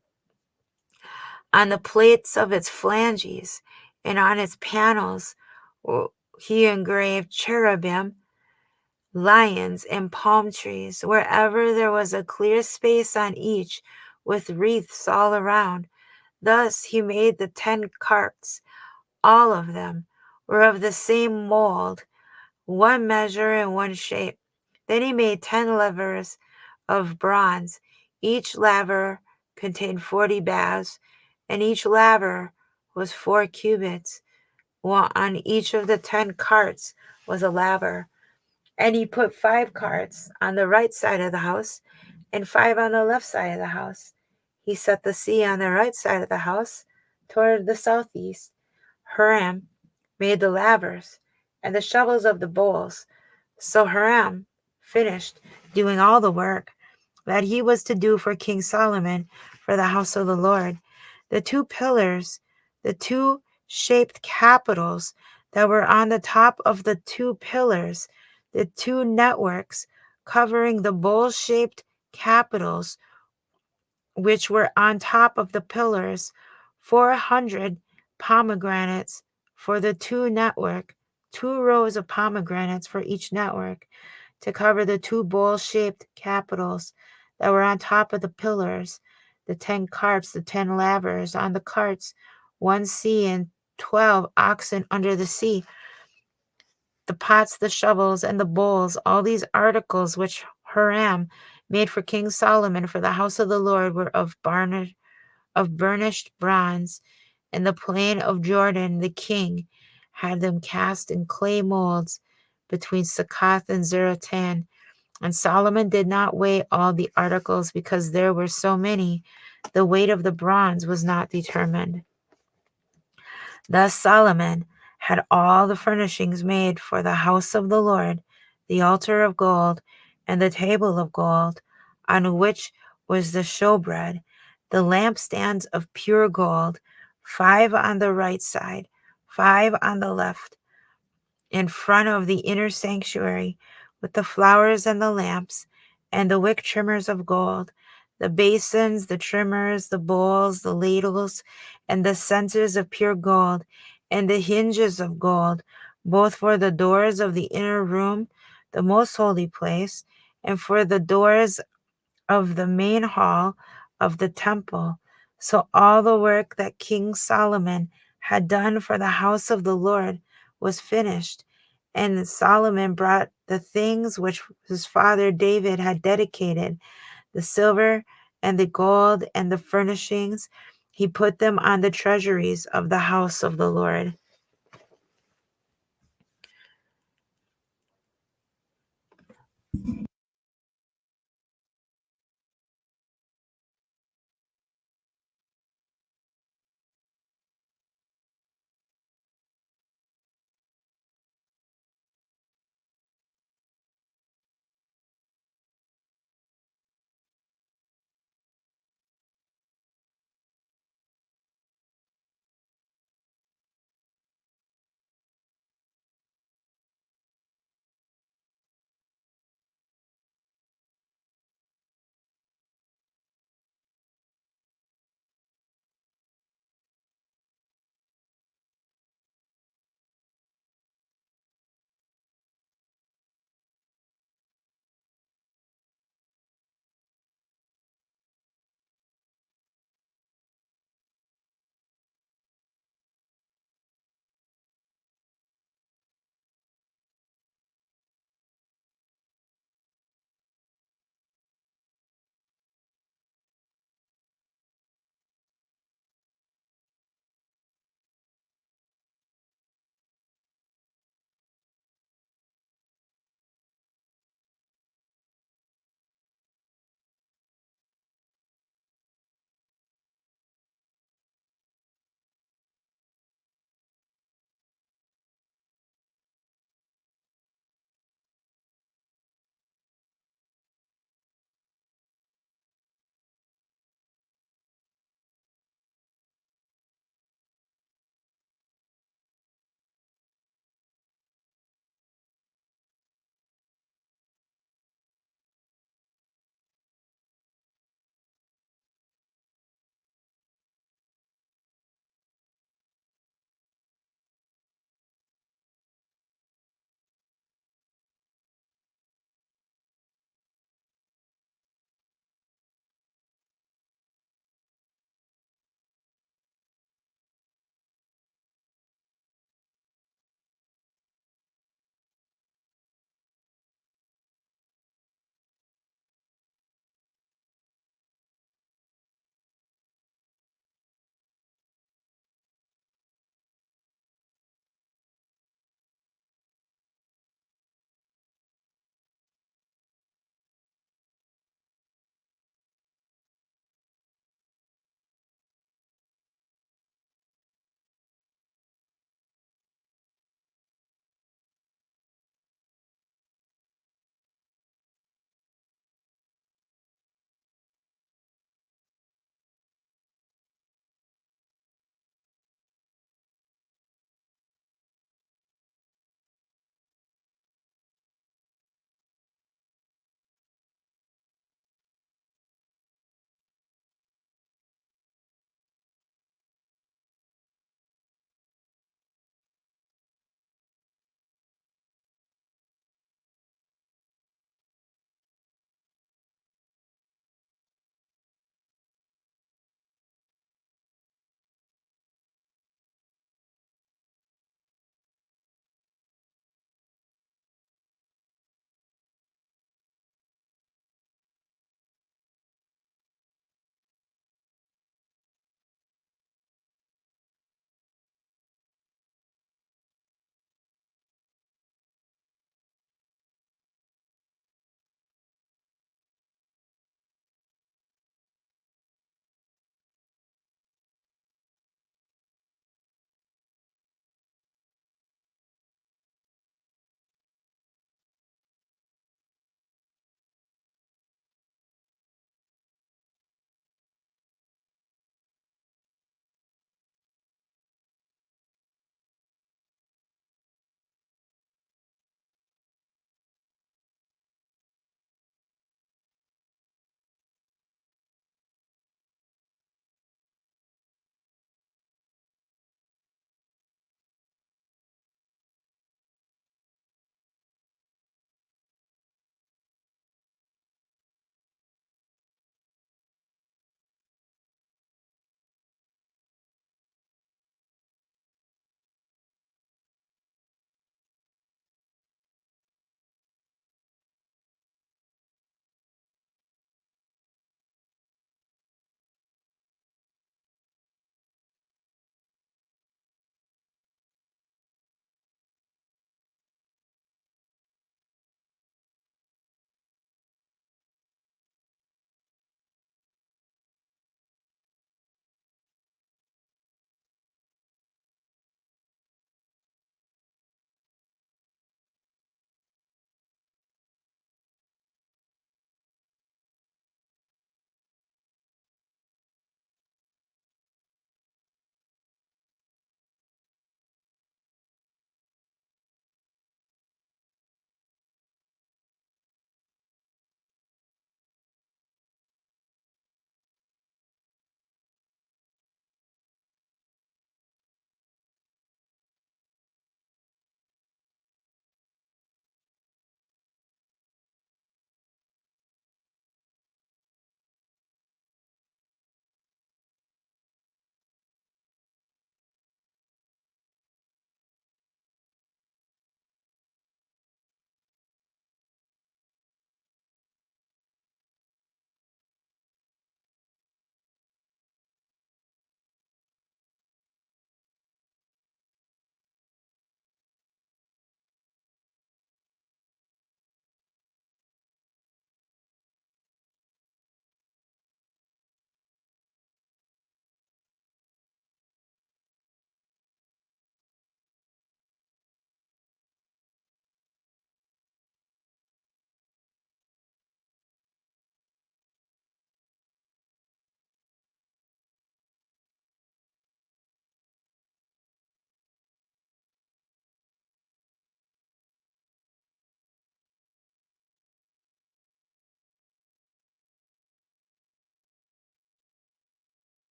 On the plates of its flanges and on its panels, he engraved cherubim, lions, and palm trees, wherever there was a clear space on each, with wreaths all around. Thus he made the 10 carts. All of them were of the same mold, one measure and one shape. Then he made 10 levers of bronze. Each lever contained 40 baths, and each laver was 4 cubits. While on each of the 10 carts was a laver. And he put 5 carts on the right side of the house and 5 on the left side of the house. He set the sea on the right side of the house toward the southeast. Hiram made the lavers and the shovels of the bowls. So Hiram finished doing all the work that he was to do for King Solomon for the house of the Lord. The 2 pillars, the 2 shaped capitals that were on the top of the 2 pillars, the 2 networks covering the bowl-shaped capitals which were on top of the pillars, 400 pomegranates for the 2 network, 2 rows of pomegranates for each network, to cover the 2 bowl-shaped capitals that were on top of the pillars, the 10 carts, the 10 lavers on the carts, 1 sea and 12 oxen under the sea, the pots, the shovels, and the bowls. All these articles which Hiram made for King Solomon for the house of the Lord were of burnished bronze. In the plain of Jordan the king had them cast in clay molds between Succoth and Zeratan. And Solomon did not weigh all the articles because there were so many. The weight of the bronze was not determined. Thus Solomon had all the furnishings made for the house of the Lord, the altar of gold, and the table of gold, on which was the showbread, the lampstands of pure gold, 5 on the right side, 5 on the left, in front of the inner sanctuary, with the flowers and the lamps, and the wick trimmers of gold, the basins, the trimmers, the bowls, the ladles, and the censers of pure gold, and the hinges of gold, both for the doors of the inner room, the most holy place, and for the doors of the main hall of the temple. So all the work that King Solomon had done for the house of the Lord was finished. And Solomon brought the things which his father David had dedicated, the silver and the gold and the furnishings. He put them on the treasuries of the house of the Lord.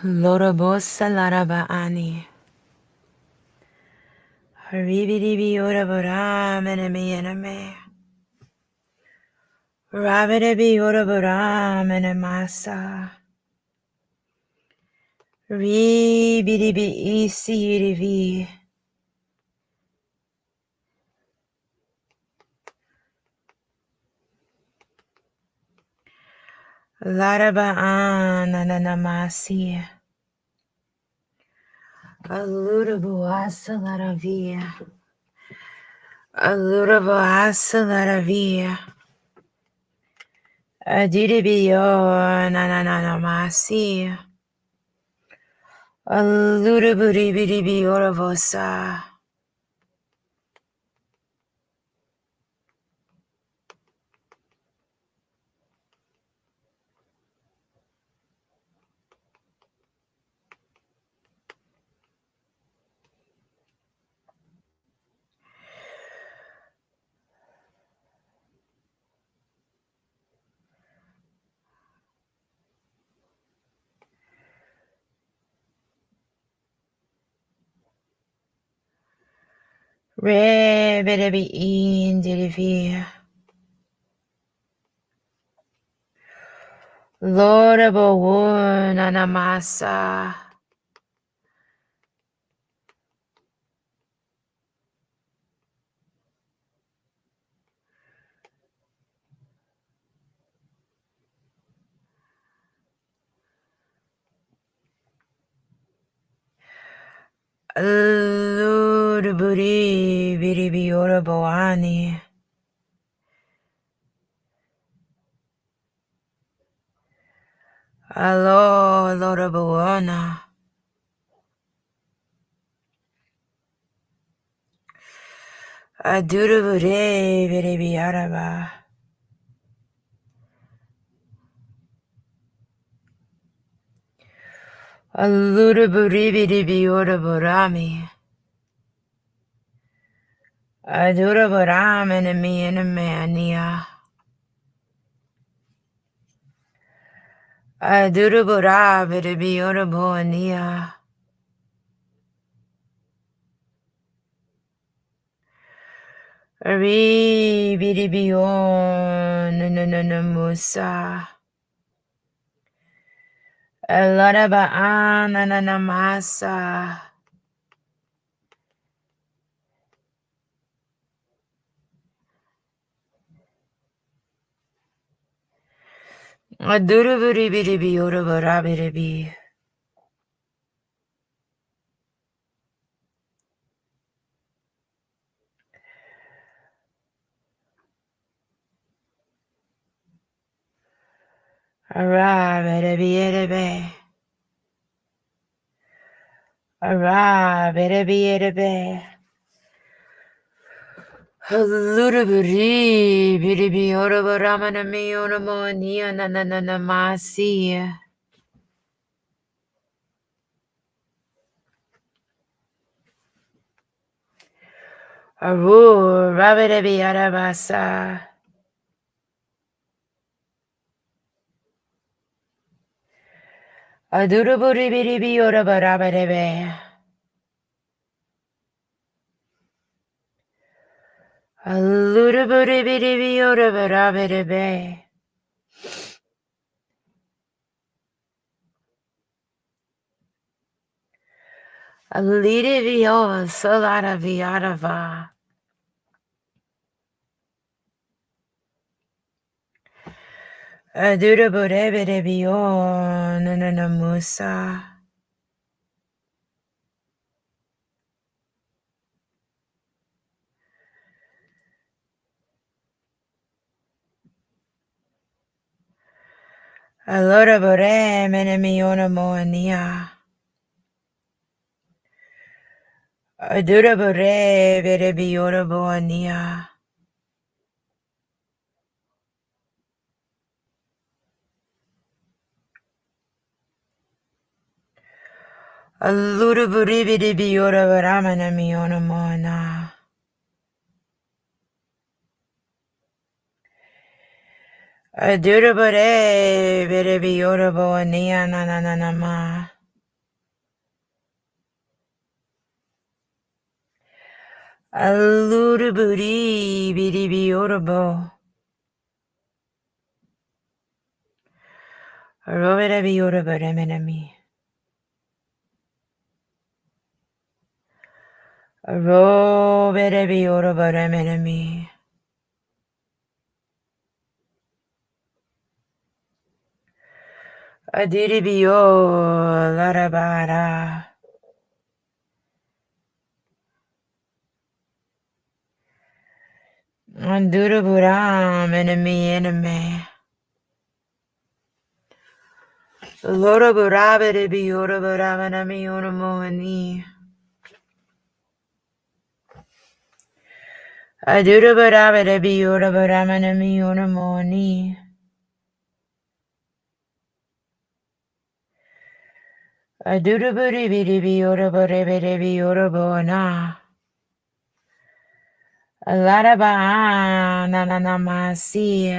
Lorobosa larabaani. Haribidibi oraboram enemy enemy. Rabidibi oraboram enemasa. Ribidibi isidivi. Larabaan ananamasi. Aludabuasa laravia. Aludabuasa laravia. Adidibio nananamasi. Aludaburibidibi oravosa. Rebidibi indidivi. Lordabawun anamasa. Ludaburi bidibi oraboani. Alo lodabawana. Adudabure bidibi araba. Aludaburi bidibi oraborami. Adudabaram enemy enemania. Adudabura bidibi oraboania. Ari bidibion musa. Aladabaan ananamasa. Aduruburi bidibi orabara bidibi. Ara bidibi edibi. Ara bidibi edibi. Aludaburi bidibi orabaramana onamonia nananamasi. Aru rabidibi arabasa. Aduruburi bidibi orabarabadibi. Aludaburi bidibi orabarabadibi. Alidivio solada viadava. Adurubudebidibio nananamusa. Alodabure menemiona moania. Adurubure bidibiona moania. Aludaburi bidibiona varamanamiona moana. Adurubure bidibiona moania nananama. Aludabudi bidi orabo. Robida bi orabademinami. Robida bi orabademinami. Adiribio larabara. Anduraburam enemy. Loraburabidi bi orabaramanami unamoani. Aduraburabidi bi orabaramanami unamoani. Aduraburi bidi bi orabarebidi bi orabona. Laraba nananamasi.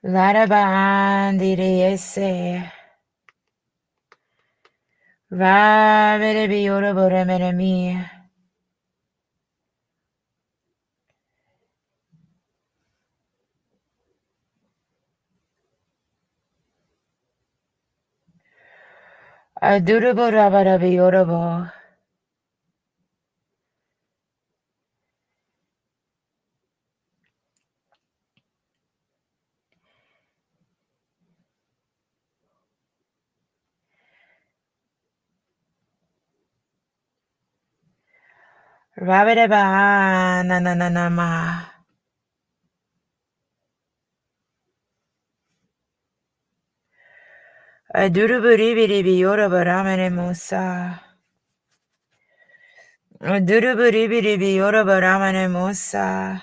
Laraba direse. Rabere bi oraboremeremi. Adurabara bi orabo. Rabere ba nananama. Aduraburi bidi bi oraboramene musa. Aduraburi bidi bi oraboramene musa.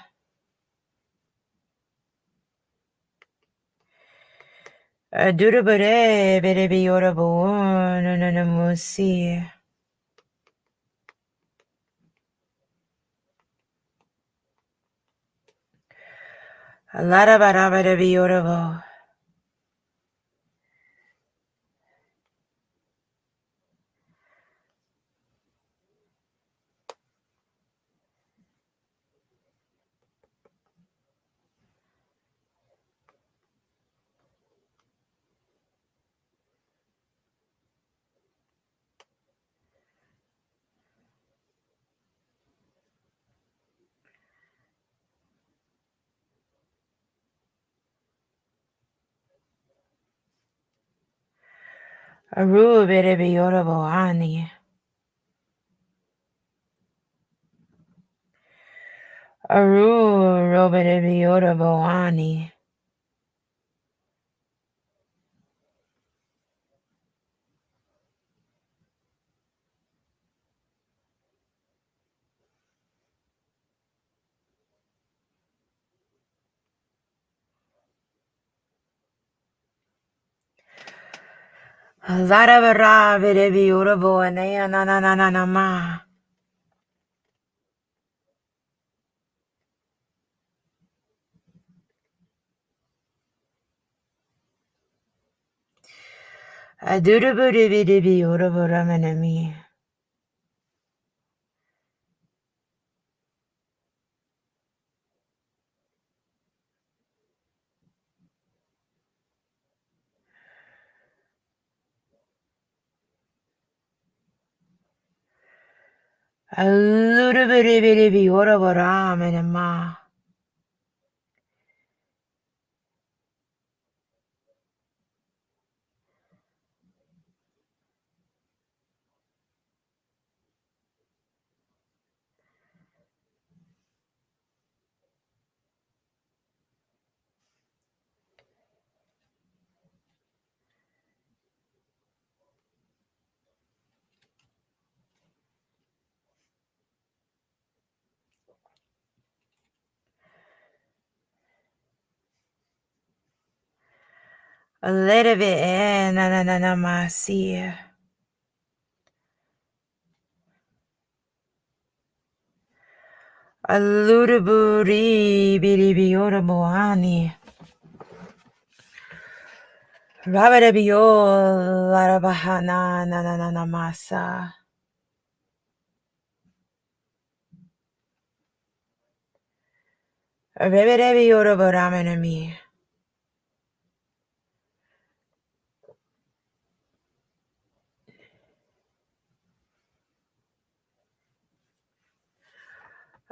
Adurabure bidi bi orabo nananamusi. Larabara bi orabo. Aru bere bi orabo ani. Aru robere bi orabo ani. Larabara bere bi orabo anaya na na na na na ma. Aduru bere bere bi orabo ramanami. Aluru bere bere bi orabo ramanama. A little bit na na na na ma si. Aluru bere bere bi orabo ani. Rabarabio larabahana na na na na masa. Reberebio raboramanami.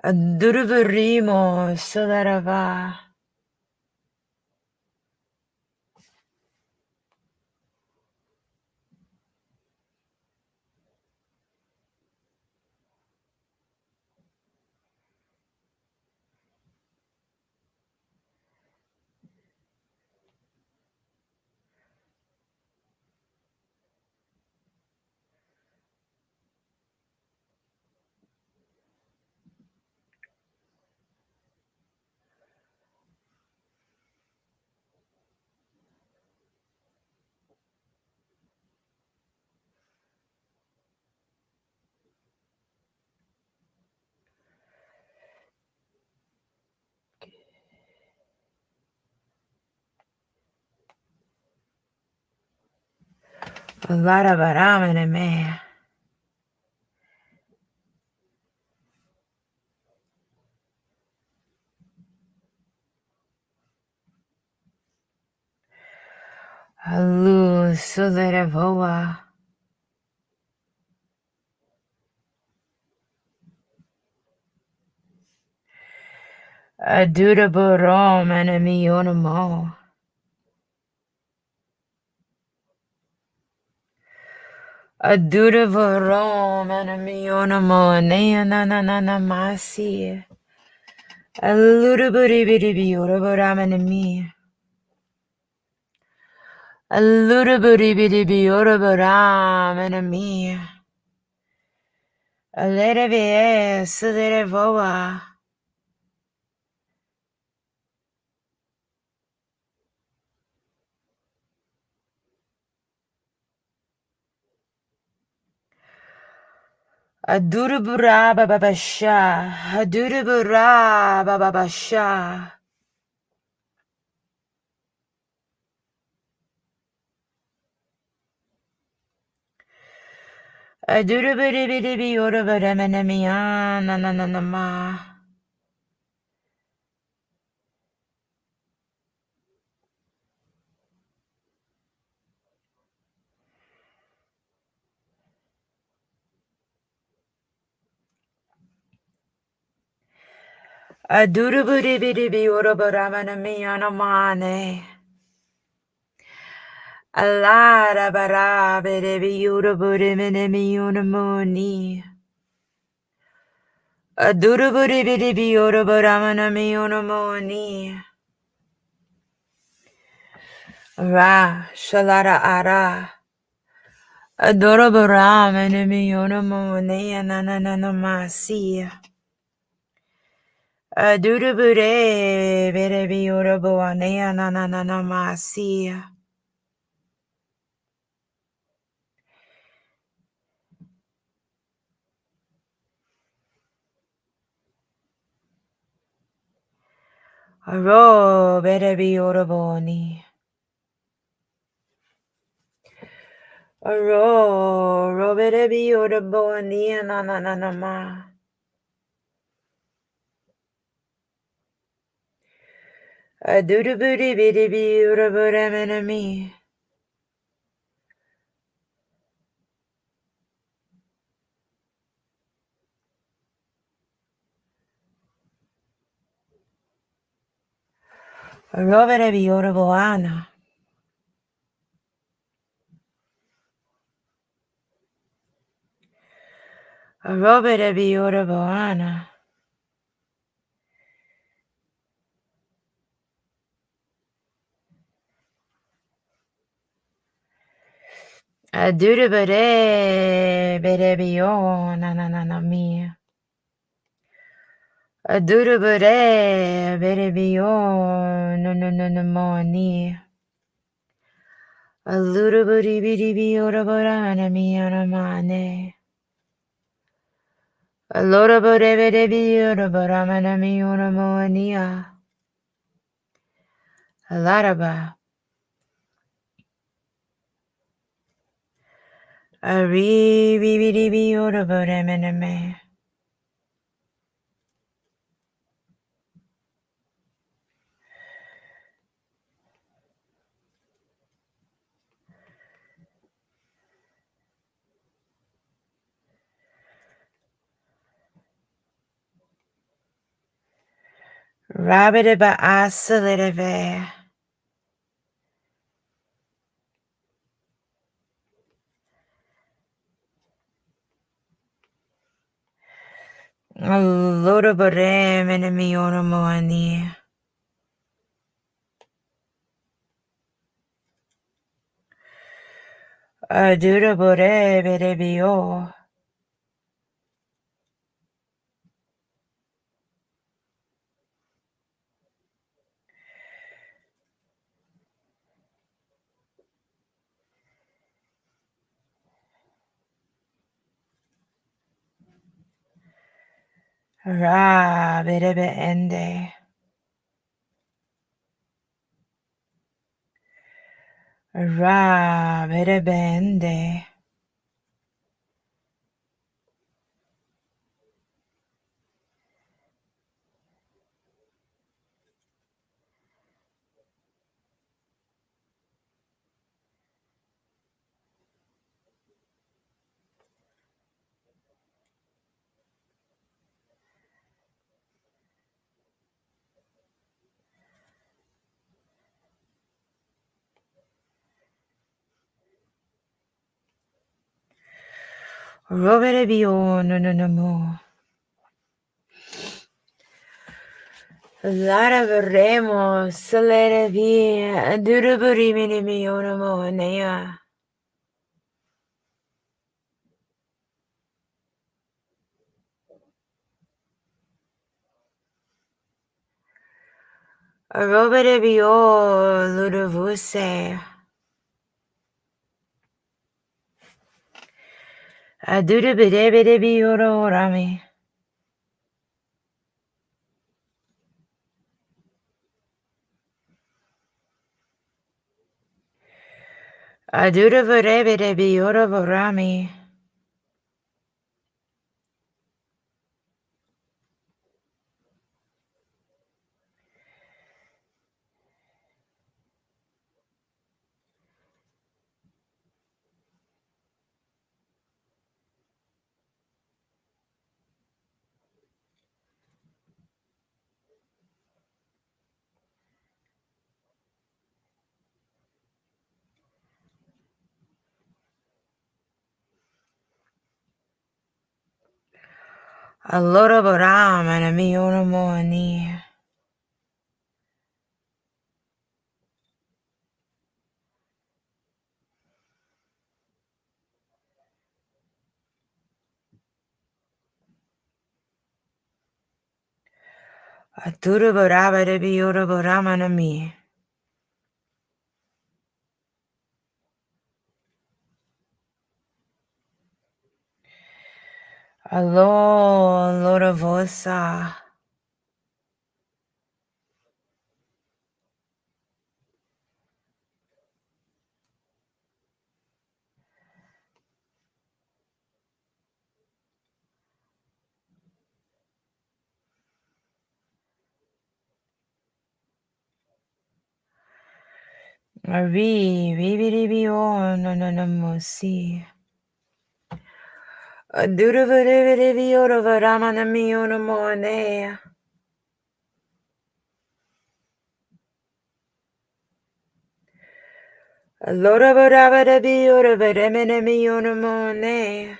Duruburimo solarava. Larabaramaname. Alu solaravoa. Aduraburom enemy onamo. Aduravarom enemy onamo. Neanana masi. Aluraburibibi oraboramanami. Aluraburibibi oraboramanami. Alereve solaravoa. Adurabura bababasha. Adurabura bababasha. Aduraburibibi oraboramanami. Nananama. Aduraburibibi oraboramanami anamane. Alara bara berebi uraburiminimi unamoni. Aduraburibibi oraboramanami unamoni. Ra shalara ara. Adoraboramanami unamoni anananamasi. Adurabure berebi urabuane anananamasi. Aro berebi uraboni. Aro roberebi uraboni anananama. Aduraburi bidibi uraburemenami. Roberebi urabuana. Roberebi urabuana. Adurabure berebi o nananami. Adurabure berebi o no no no no moni. Aluraburi bidibi uraburanami anamane. Alorabure berebi uraburanami unamonia. Alaraba. Ari bibi ora boremeneme. Rabide ba asalideve. Allora boremeneme ora moani. Adura bore berebio. Ra berebe ende. Ra berebe ende. Roberebio no no no mo. Lara verremo, salere via, duraburi minimi ora moanea. Roberebio ludovuse. Aduraberebio orami. Aduraberebio orami. Allora borama mi ora moani. Aduraberebio orama mi. Allora vosa. Viviribio no no no mo si. Aduraberebio orama mi ora moanea. Allora boraberebio mi ora moanea.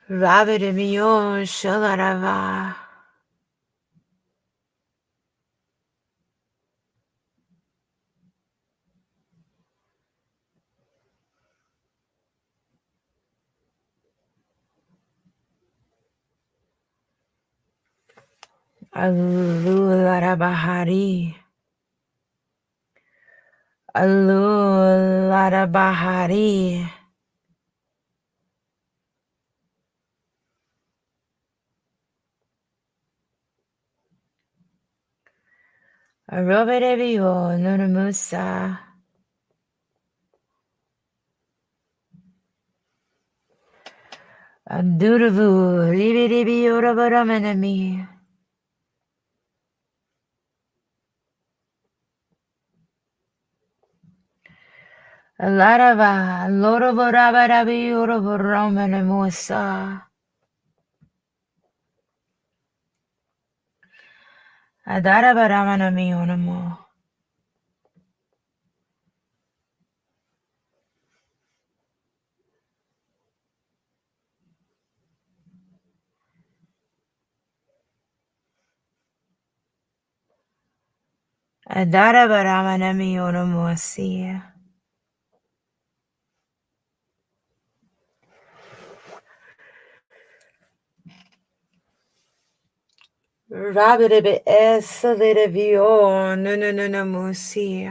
Raberebio shalarava. Alularabahari. Alularabahari. Roberebio Nurmusa. Anduravu Ribidibi Urabaраmanami. Larava Loroborabarabi Urabaramanumusa. Adarabaраmanami Unamu. Adarabaраmanami Unamusi. Rabidibi Esalidavio Nunanamusi.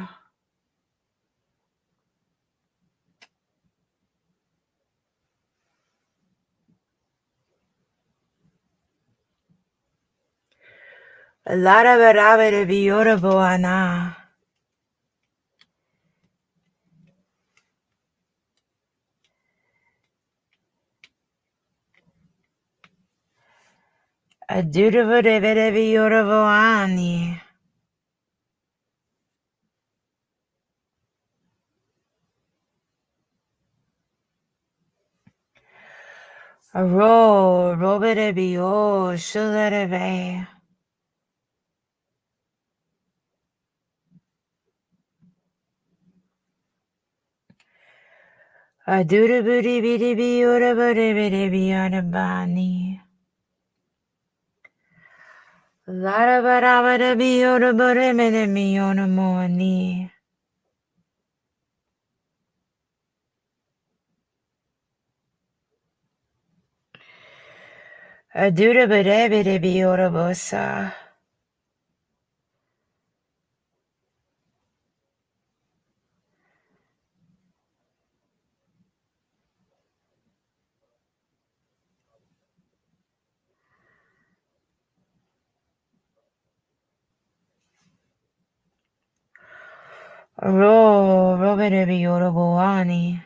Larabarabidibi Uraboana. Adurabidibi Uravoani. Aro Robidibi Shularave. Adurabidibi Urabadibi Arabani. Larabarabidibi Urabarimini Unamoni. Adurabidibi Urabosa. Aro Robidibi Uraboani.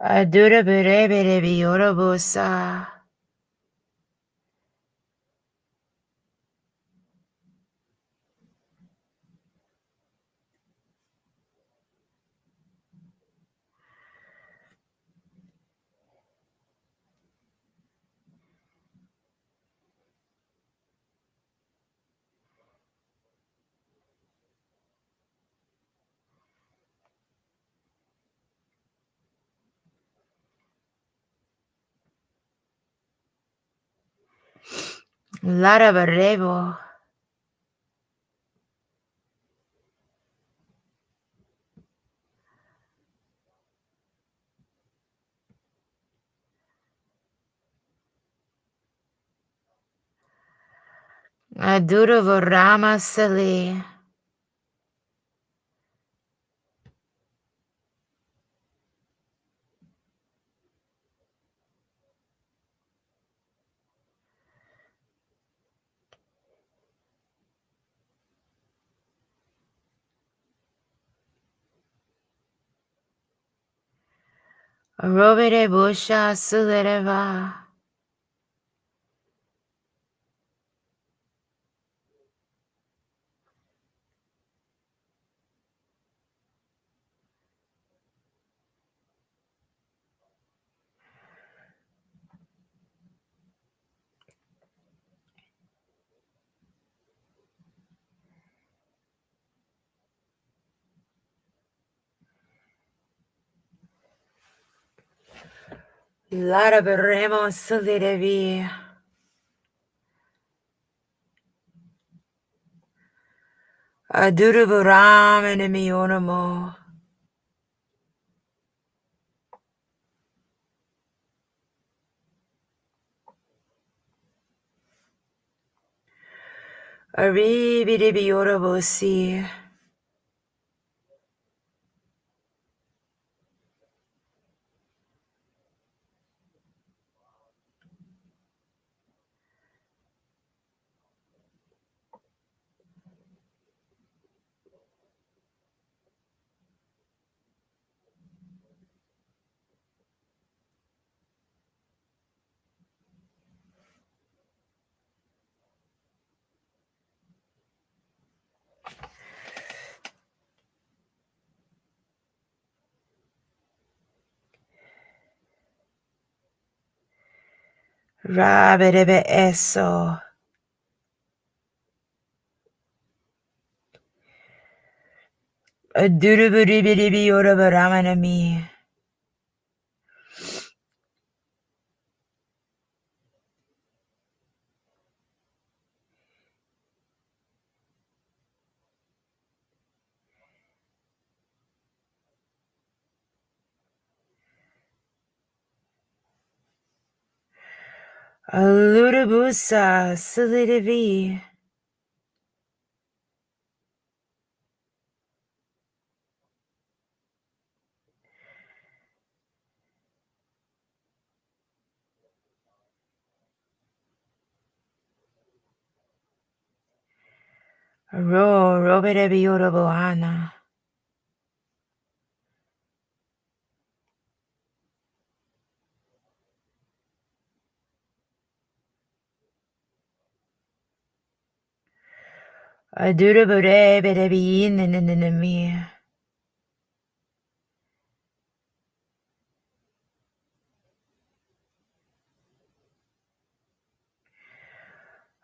Adurabidibi Urabosa. Larabarebo. Aduravarama Sali. Robirebusha Sulereva. Larabaremo Sulirevi. Aduravuram Enemionamo. Aribidibiorobosi. Rabedebe eso. Aduruburibidibi yorabaramani. Alurubusa silidivi. Robedebi yoraboana. Aduruburebedebi inananami.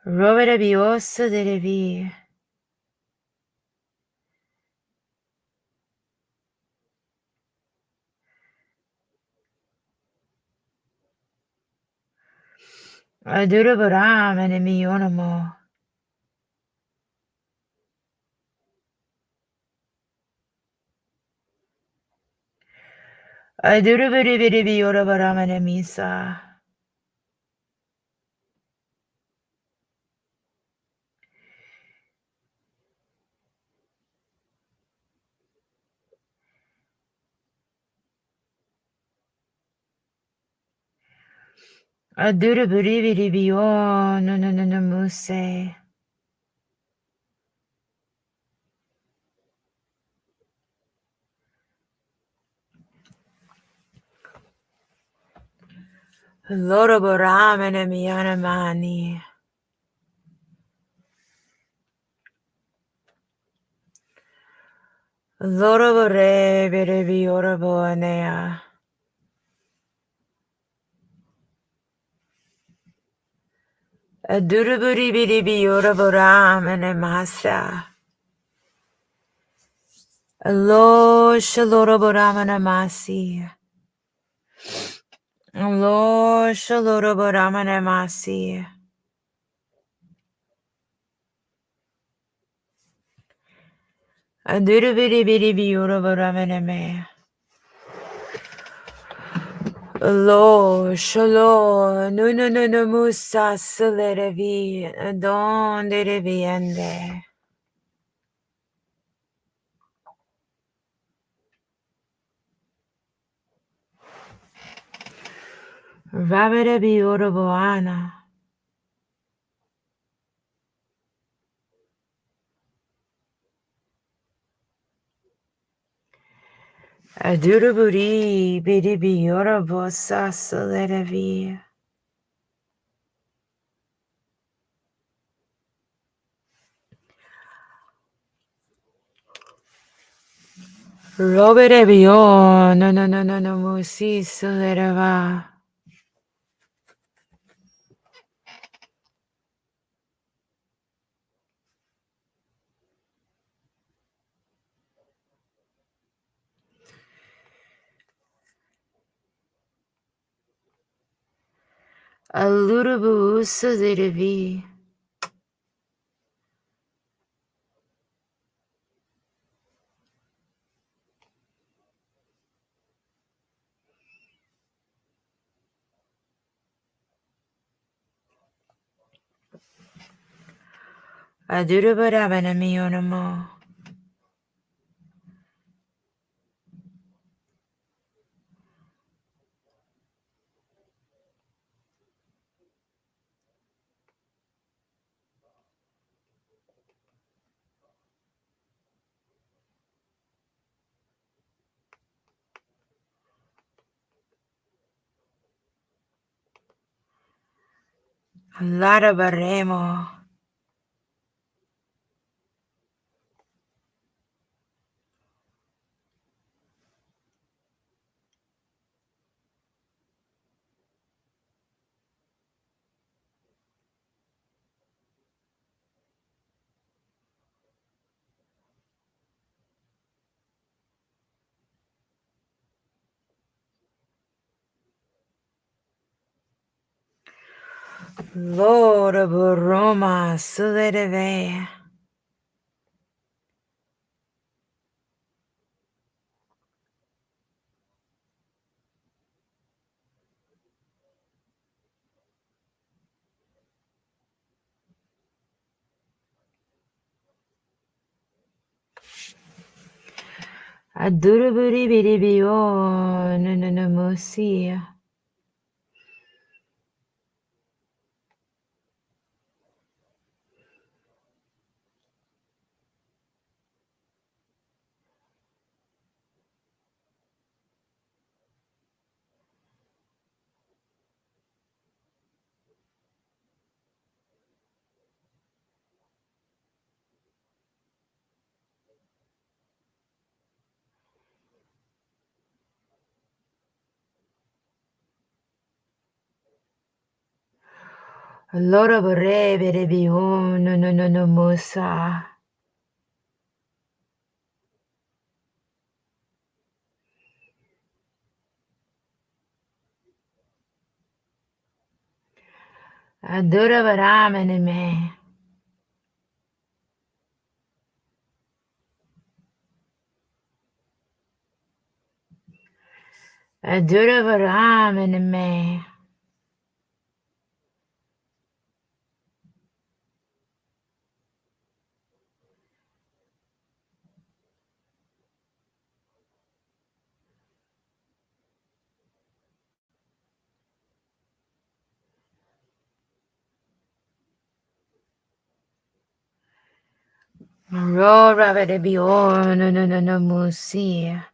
Robedebi osa dedevi. Aduruburamani onamo. Aduruburebedebi yorabaramani misa. Aduruburebedebi oh no no no no muse. Loroboramani mianamani. Loroborebedebi yoraboanea. Aduruburibidibi yoraboramani masa. Alo shaloroboramana masi. Alo shaloroboramana masi. Aduruburibidibi yoraboramana me. Lo shalo no no no no musa salerevi don de reviende. Raberebi oroboana. Aduruburi bidibi orobosa salerevi. Roberebi oh no no no no no musi salereva. Alurubu salerevi. Adurubarabana mionamo. Larabaremo. Lord of Roma, Suledeve. Adurubiribiribio, Nunumusia. Lord of Rebiribio, Nunumusa. Adurabaramanime. Adurabaramanime. Rorabiribio, Nunumusia.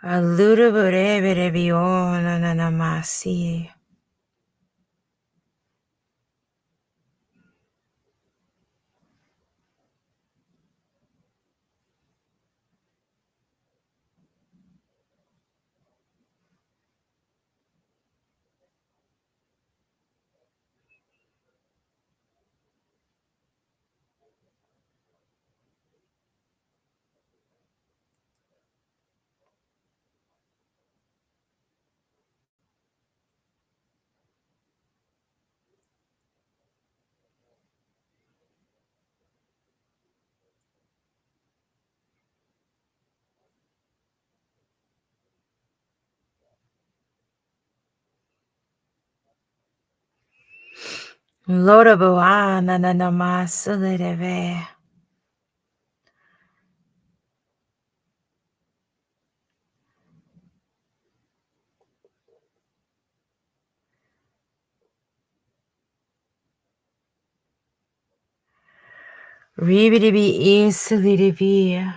Aludaburebiribio, Nunumasi. Lord of Oana, Nanamasuleve. Ribidibi Isulidivia.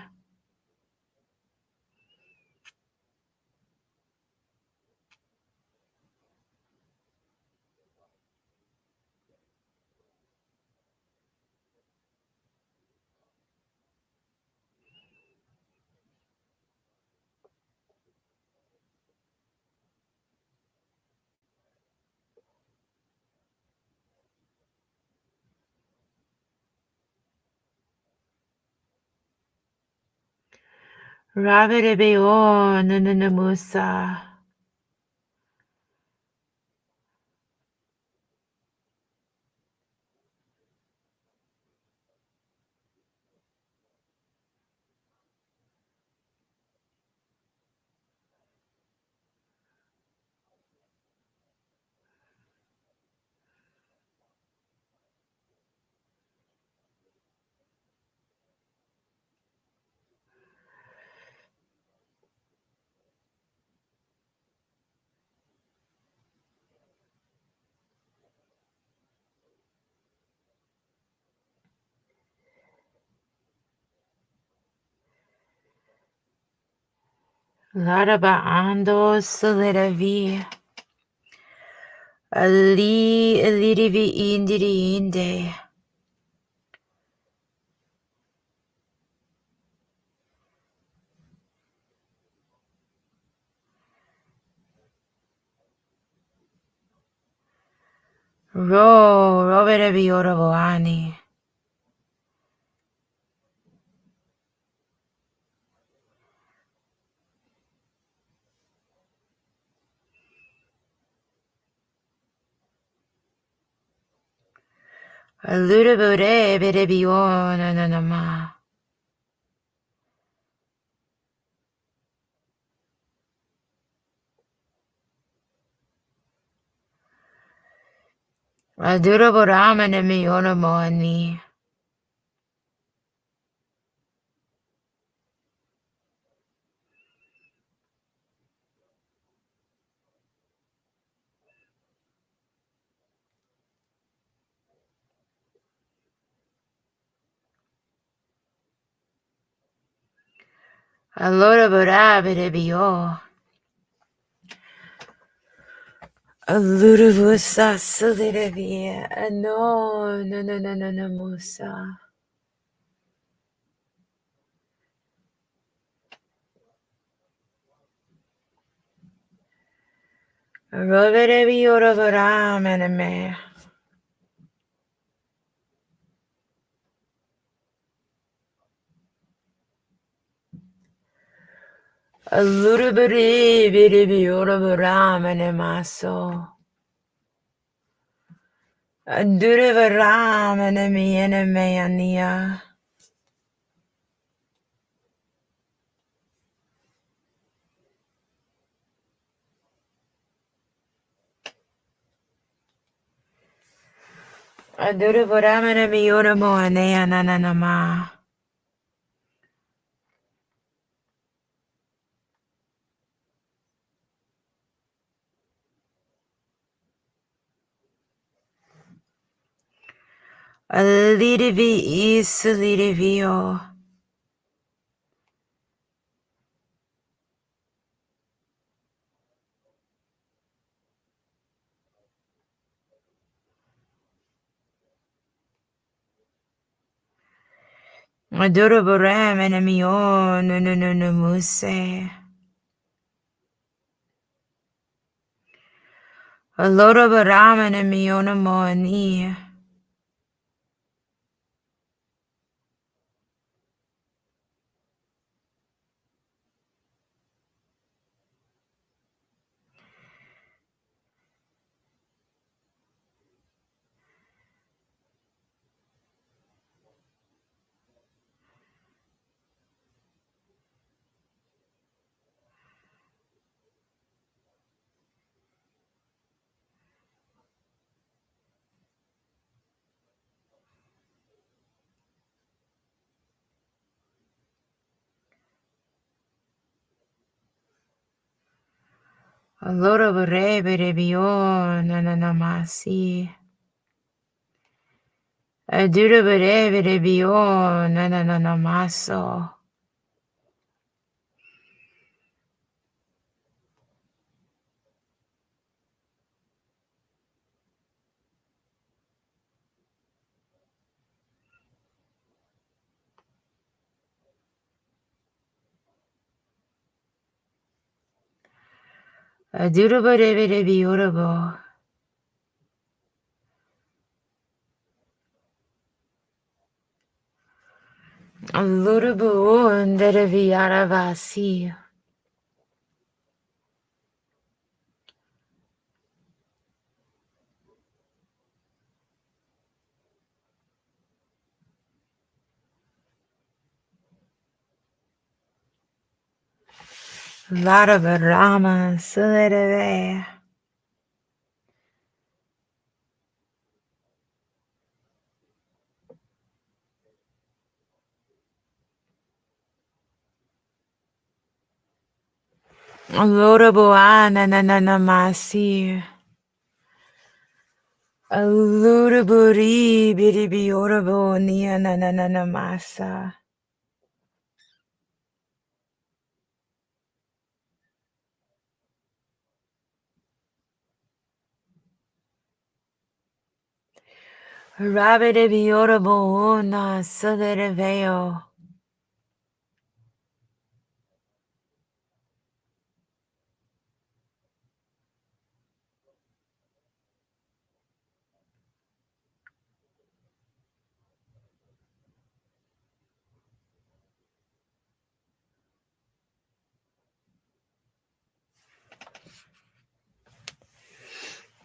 Rabidibi O, Nanamusa. Laraba Ando Solidavi. Ali Lidivi Indiri Inde. Robere bioroboani. Allurabure bere biona nanama. Aduraboramane miona moani. Allora borabere bio. Allora vusa salire via. No, musa. Robere biora boramene me. Allora bere biora boramene maso. Adure boramene miene me ania. Adore boramene miona moane ananama. Allire vi is lire vio. Adore boramene mio no muse. Allora boramene miona moani. Allora vorrebbe bio nanamasi. Adure vorrebbe bio nananamaso. Adure vorrebbe biorabo. Allora bu andere viaravasi. Lara barama sulereve. Allora buana nananamasi. Allora buri biri biorabo nia nananamasa. Rabide biorabo na sulereveo.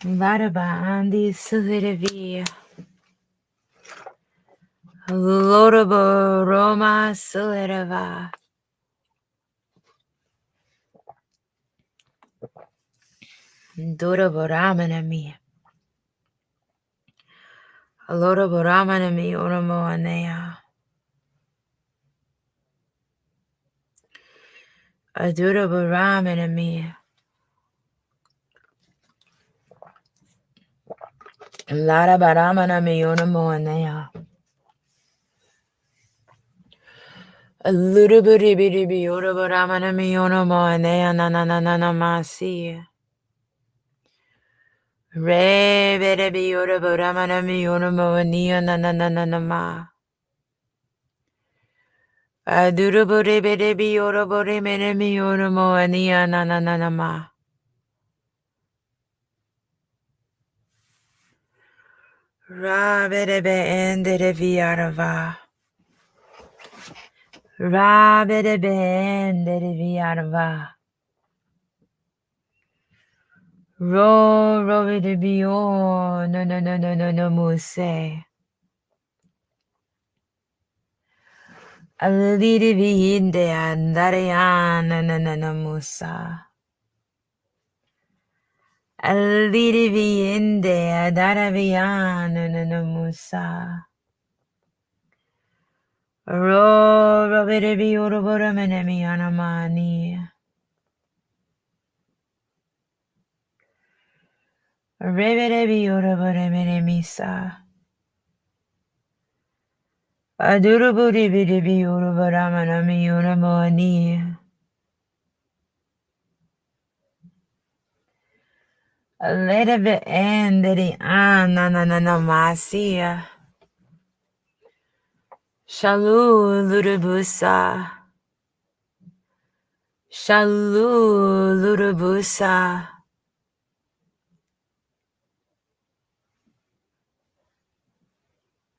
Laraba andi silidavi. Lorabo Roma silidava. Duraboramanami. Loraboramanami Uramo Anea. Aduraboramanami. Larabaramanami Uramo Anea. Ludaburibidibi Uraboramanami Uramo Anea Nanananamasi. Re bedebi Uraboramanami Uramo Anea Nanananama. Aduraburibidibi Uraboramanami Uramo Anea Nanananama. Rabedebe endereviarava. Rabedebe endereviarava. Rovedebio no muse. Alidivi inde andariana no musa. Alidivi inde adaraviana no musa. Rovedebio roboramenemi anamani. Revedebio roboramenemisa. Aduraburibidibi urabaramanami uramoani. Aledebe endedi anananamasia. Shalu lurubusa. Shalu lurubusa.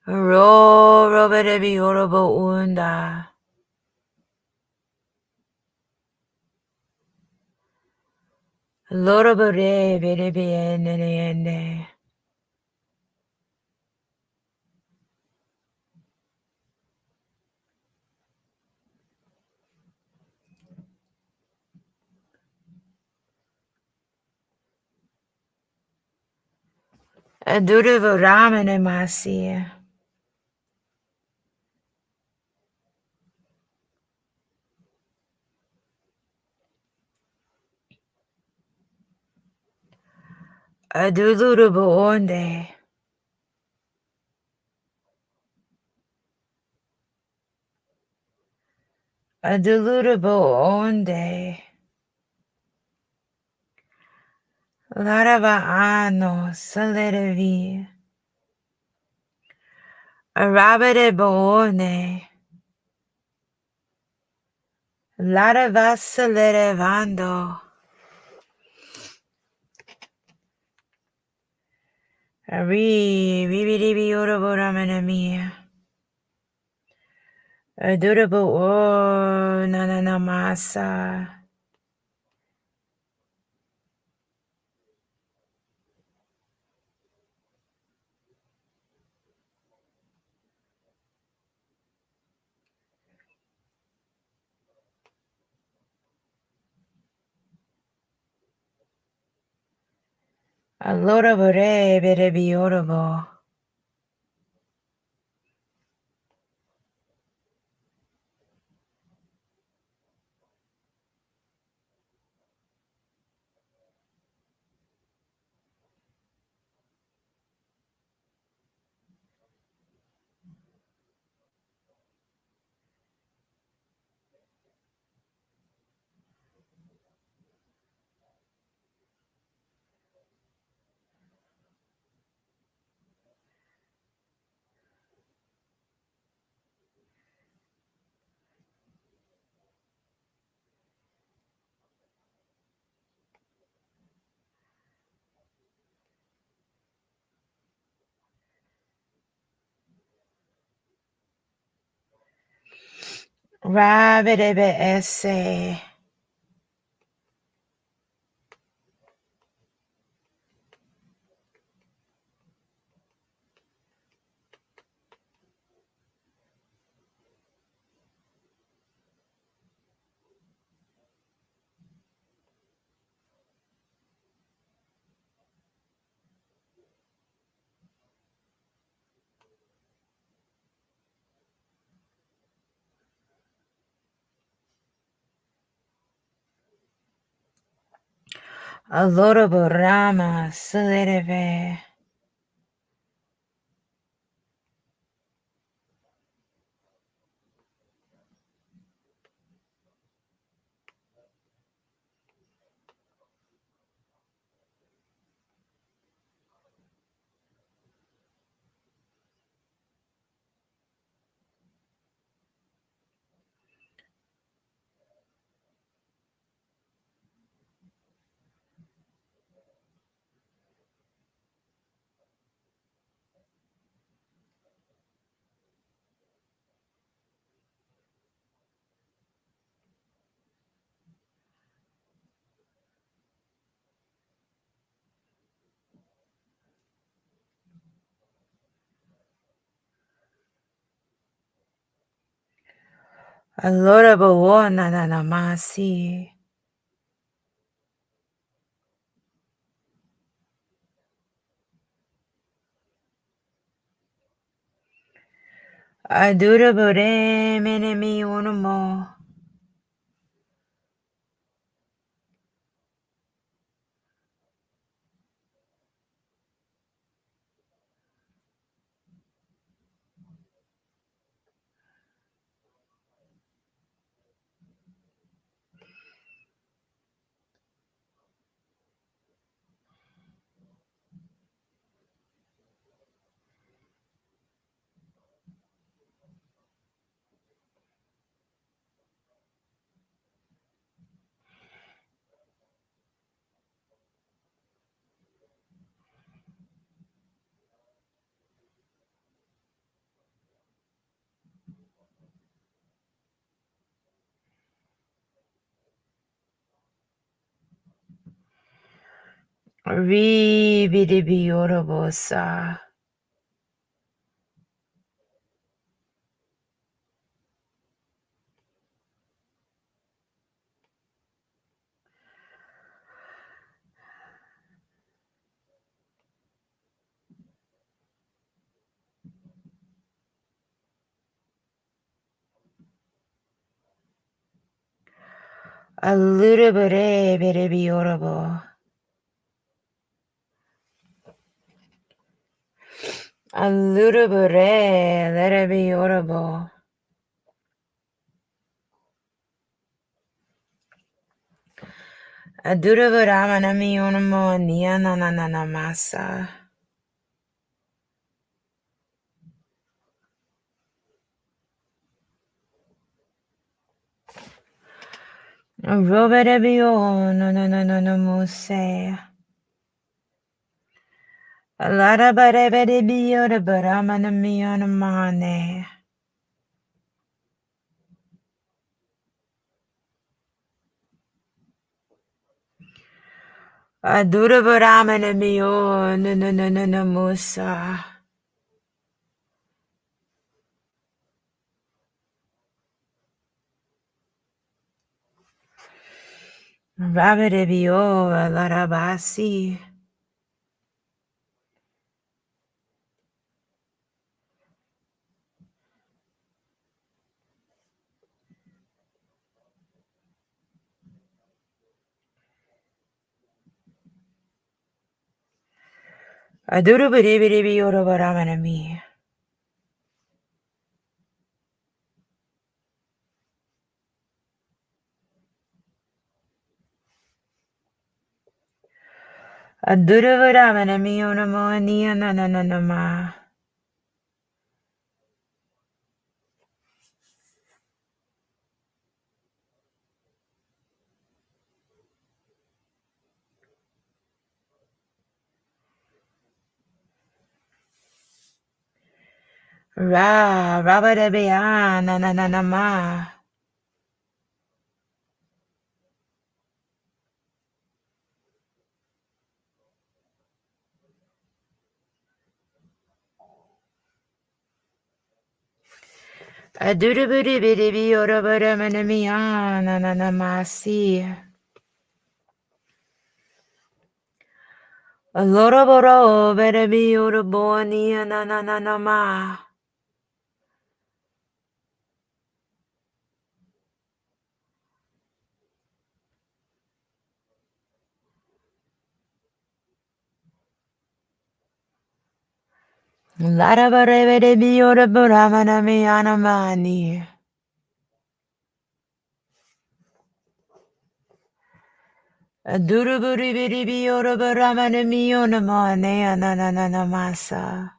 Robedebi urabo unda. Lorabure bidibi ende. Aduravaramanamasия. Adulurabo onde. Adulurabo onde. Larava ano salerevi. Arabade boone. Larava salerevando. Ari bibidibi oroboramanamia. Adurabo o nananamasa. Allorabore bidibi orobo. Rabidebe esse. Aloroborama Salereve. Aloroborana Namasi. Adurabore Menemi Unumo. Ribidibi Orobosa. Alurabore Bidibi Orobo. Alurabore Lerebi Orobo. Adurabaramanami Unumo Nianana Masa. Roberebio no muse. Alarabarebio de Baramanami Unamane. Adurabaramanami no musa. Raberebio Alarabasi. Adurabaribio Baramanami. Adurabaramanami Unamo Niananama. Rabarebia Nananama. Adurabiribio Baramanamia Nananamasi. Aloraboro Berebio Bonia Nananama. Larabarevere biora buramana miana mani. Aduruburi biri biora buramana miona mane ananana masa.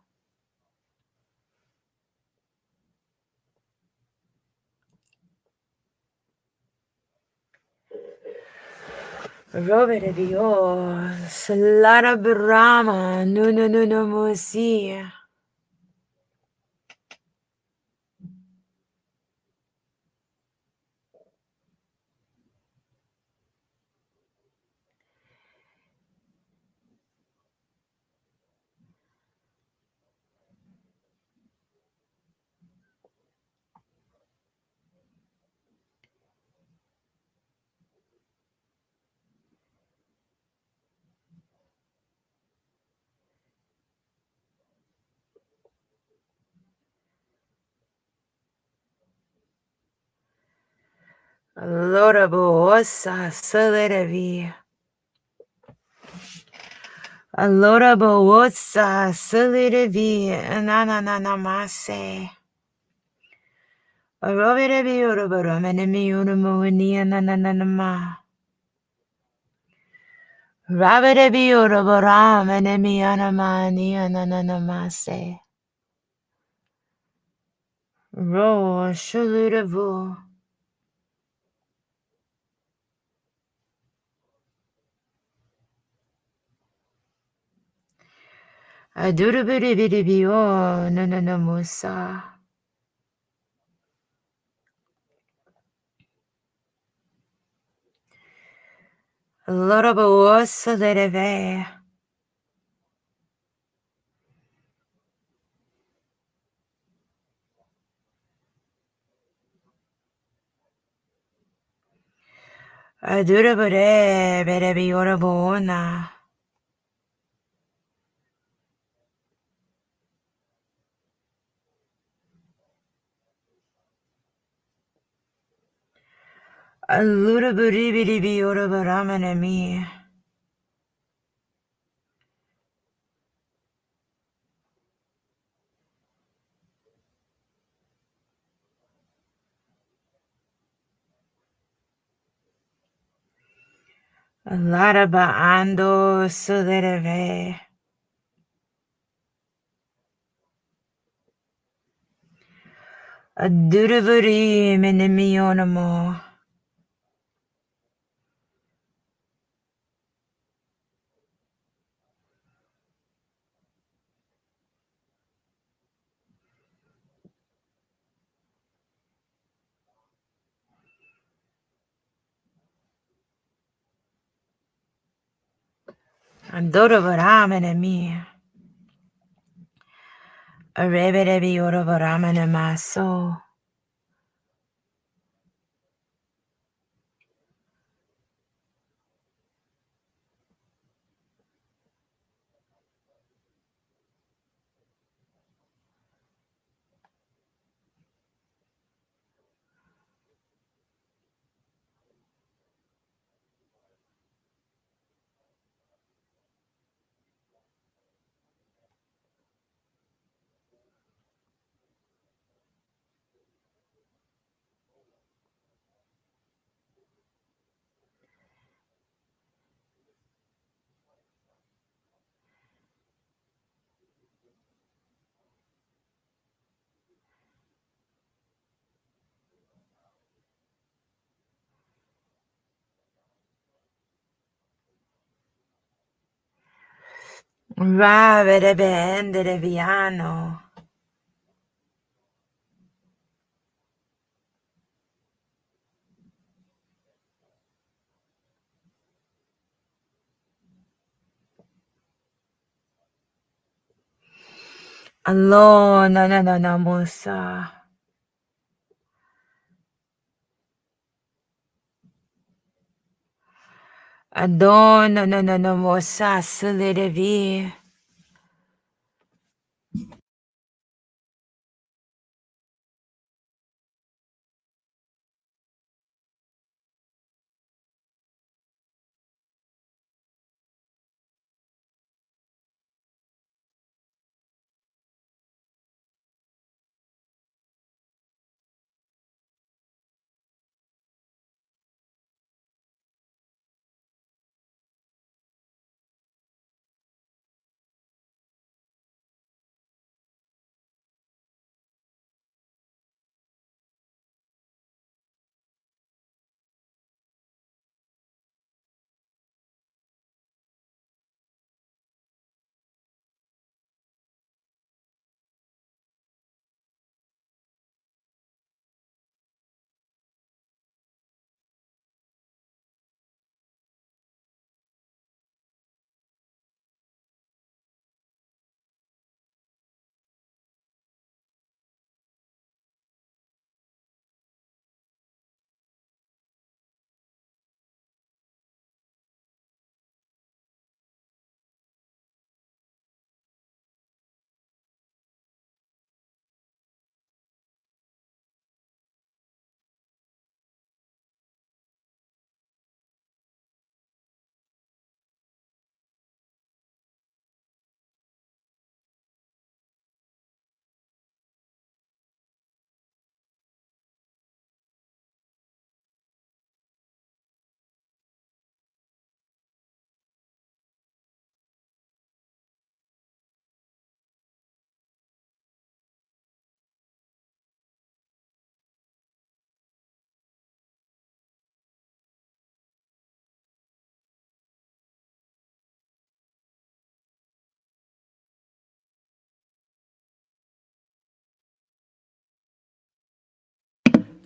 Robere bio, Slara Brahma, no musi. Allora bossa, salerevi. Allora bossa, salerevi, nanana mase. Robere biora buramana miona monia nanana ma. Rabere biora buramana miana mani nanana mase. Ro, shulurevu. Adurubiribiribio, no musa. Lorobosa lereve. Adurubere, berebiorabona. Alurubiribiribiorabaramani. Laraba ando solereve. Adurubiri minimionamo. Adorabaramani. Areberebiorabaramani maso. Raberebendereviano. Allo, no, musa. Adon, no, musa, salirevi.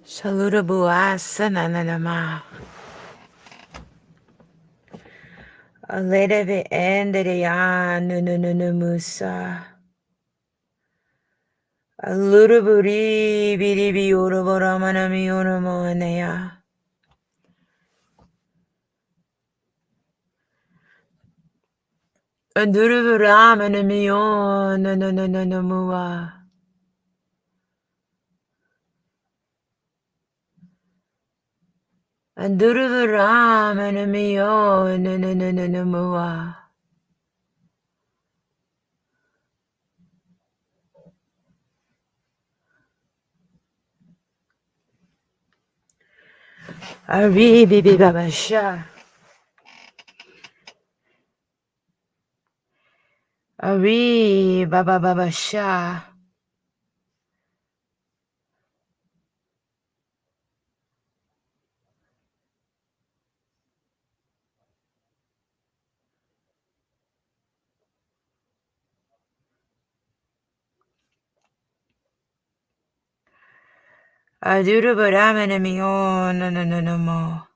Shaludabua sananama. Aleda the end of the musa. Aludaburi bidibi uraboramana mionamoanea. Aduruburamana mionanamua. Aduruburamana mionanamua. Aribi babasha. Ari baba babasha. Aduruburamana mionanamua.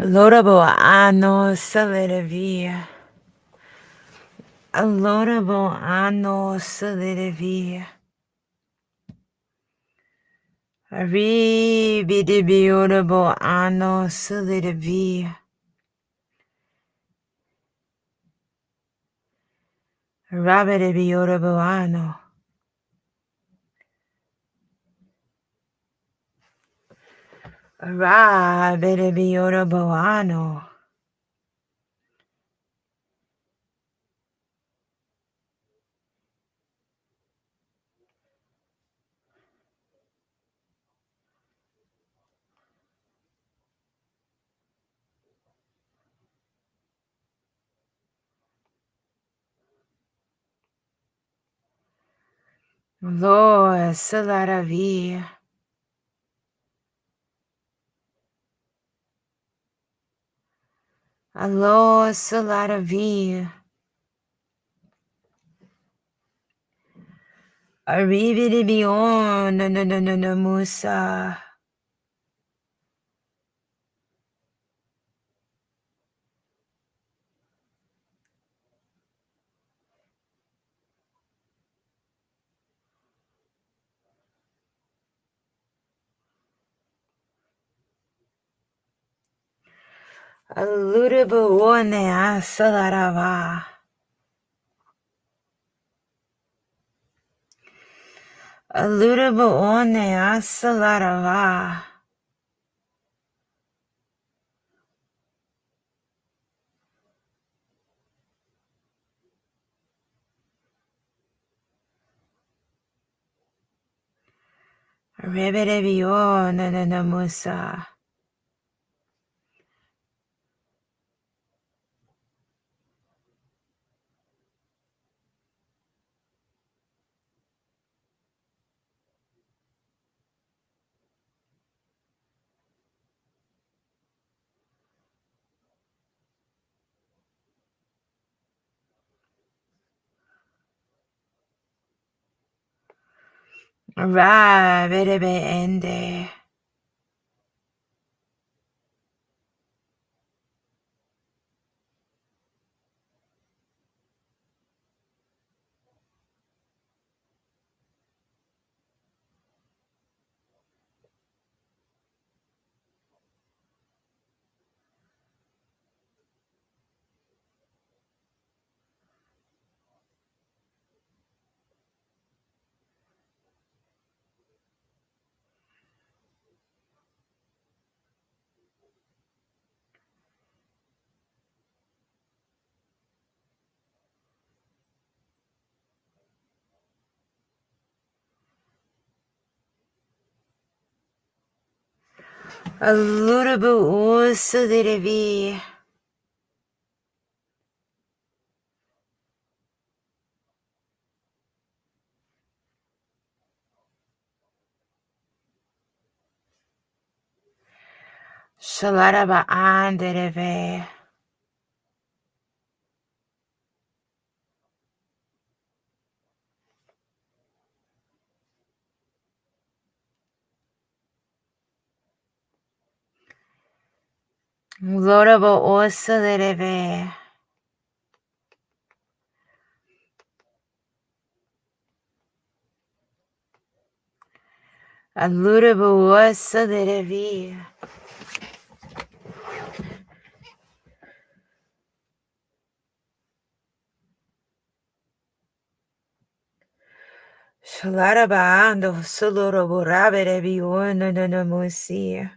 Lorabo ano salidavia. Lorabo ano salidavia. Ribidibiorabo ano salidavia. Rabidibiorabo ano. Rabidibiorabo ano. Lord saladavia. Lord saladavia. Ribidibion no musa. Ludabo one saladava. Ludabo one saladava. Rebedebio no musa. Rabedebe ende. Alurubu usudirevi. Shalaraba andereve. Lorabo usudireve. Alurubu usudirevi. Shalaraba ando sulurubu rabirevi unanamusi.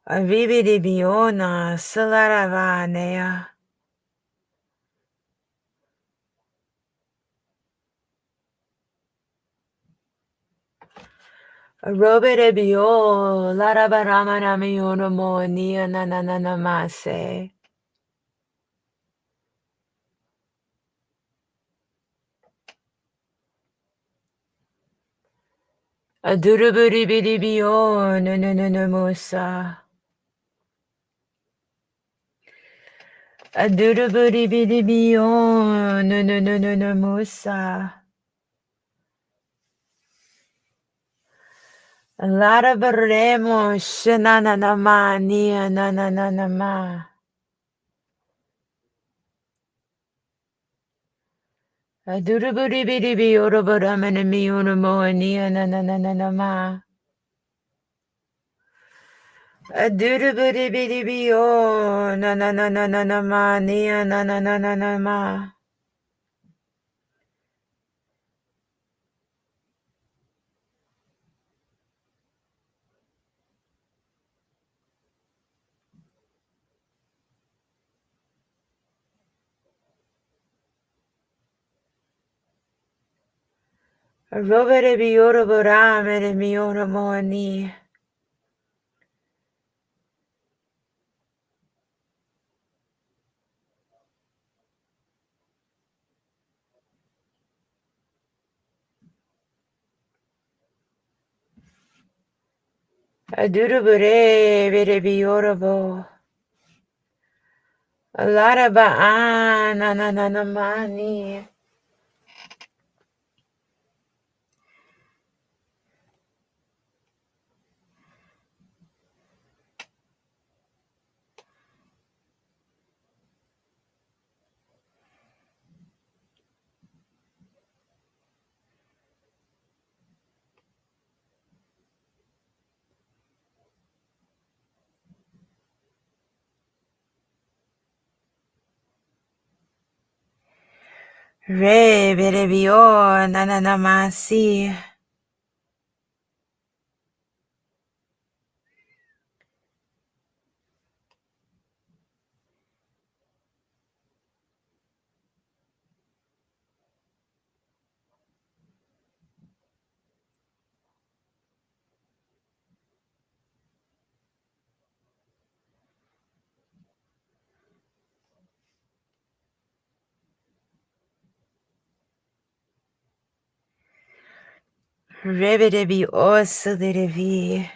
Avividi biona salaravanea. Robere bio larabaramana miono monia nananamase. Aduruburi bidi bio nananamusa. Aduruburi bidi bio nananamusa. Larabaremo shananama nia nananama. Aduruburi bidi bio robaramana miono monia nananama. Aduruburi bidi bio nananama nia nananama. Rovere bioro boramere mioro moni. Adurubure vere bioro bo. Alaraba anananamani. Re vere bio nananamasi. Revere bio suderevi.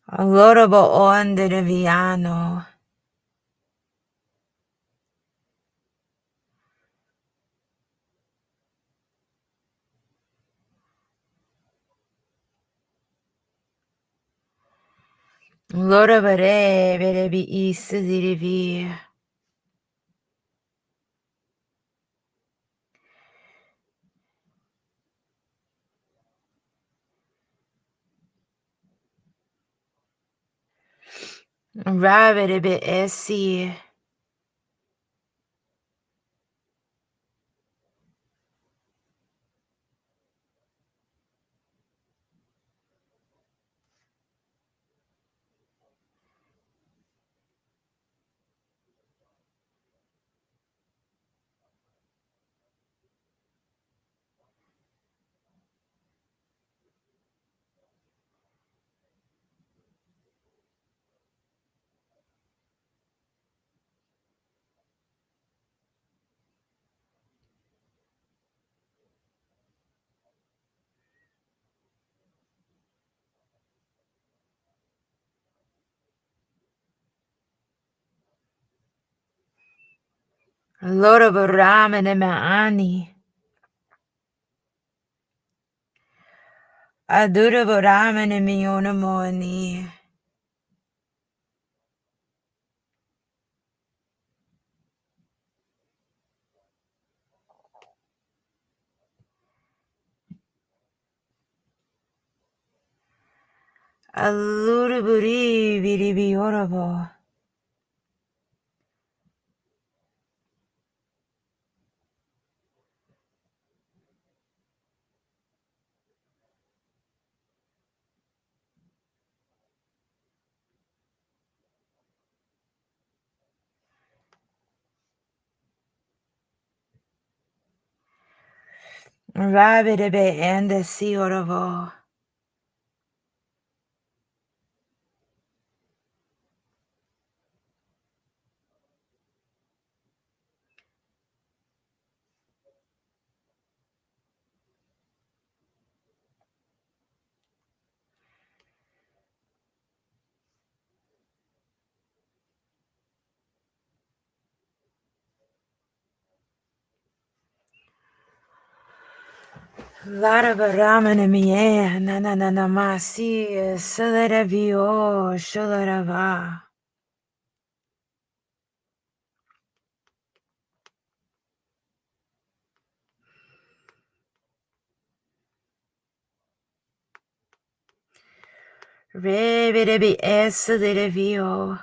Allorobo onde de viano. Lorobere vere bi suderevi. Ravere be esi. Loro Ramane Maani. Adura Ramane Miona Moani. Allura Buri Biribiorabo. Rabidebe and the Sioravo. Larabaramane Mie, Nananamasi, Salarabio, Shalarava. Rebidebi Esalarabio.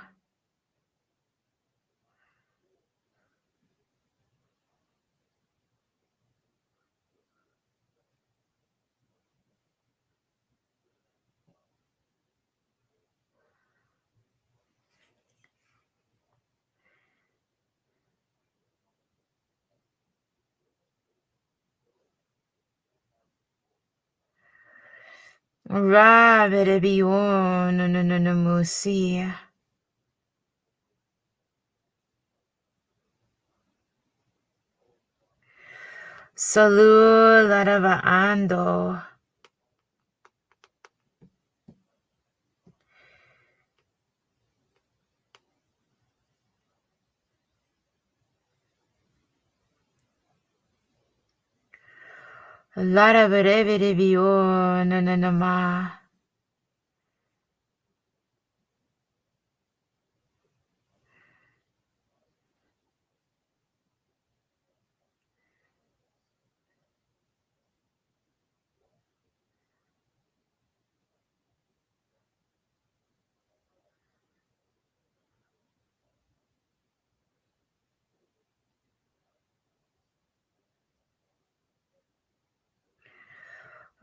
Rabidebio, Nananamusi. Salu Larava Ando. Larabarebidebio, Nananama.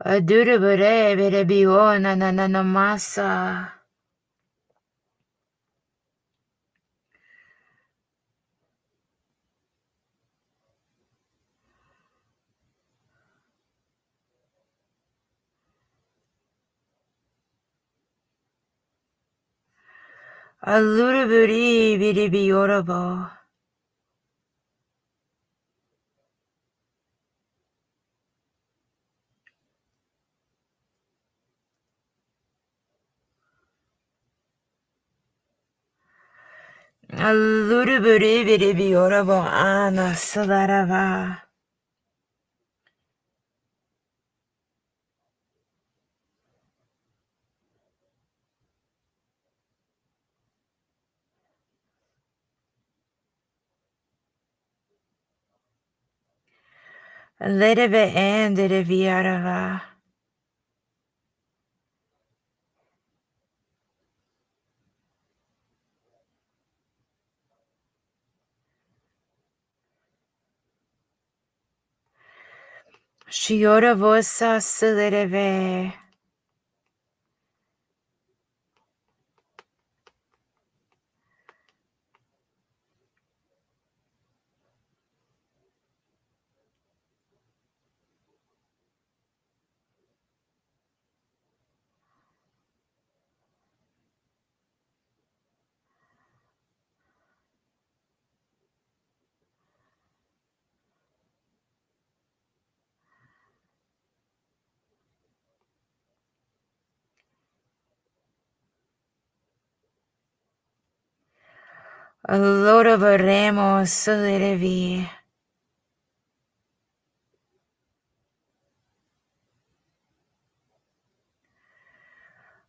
Adurabarebidebio, Nananamasa. Aluraburi Bidibiorabo. Aluraburi Bidibiorabo Ana Salarava. Lideve and Diviarava. Shiora Vosa Silideve. Allora vorremmo solerevi.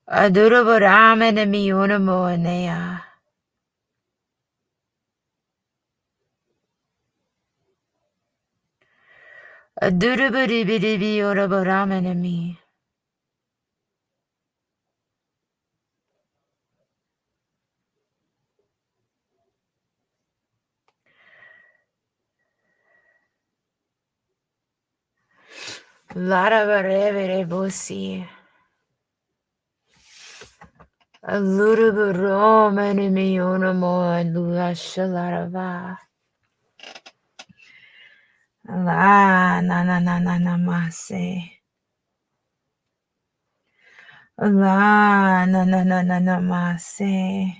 Adoro vorame ne miuna moanea. Adoro baribidibi ora vorame ne mi. Lara varevere bossi. Allora vorame ne miuna moa lula shalarava. La na na na na na mase. La na na na na na mase.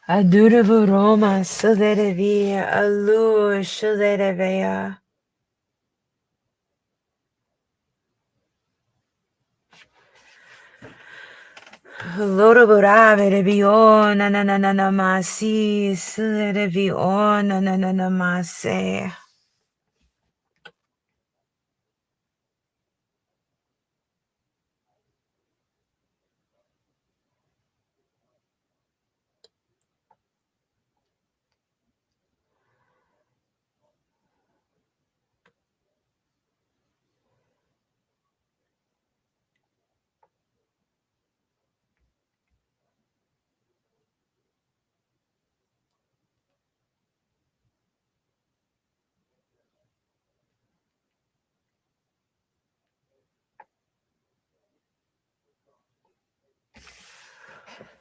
Adorable Roma, Solerevia, Allure, Solerevea. Loro borave, rebiona, na na na na masi, Solereviona, na na na mase.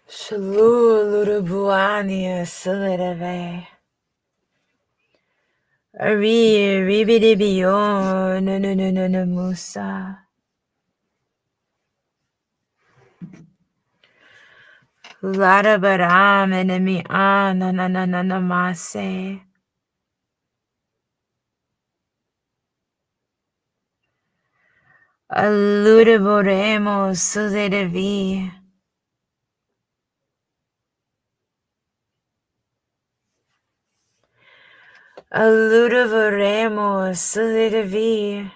Shalu, loro buania, Solereve. Ari, ribidibio, no no no no no musa. Lara baram, enemy, na na na na na mase. Allure vorremmo solerevi. Allure vorremmo solerevi.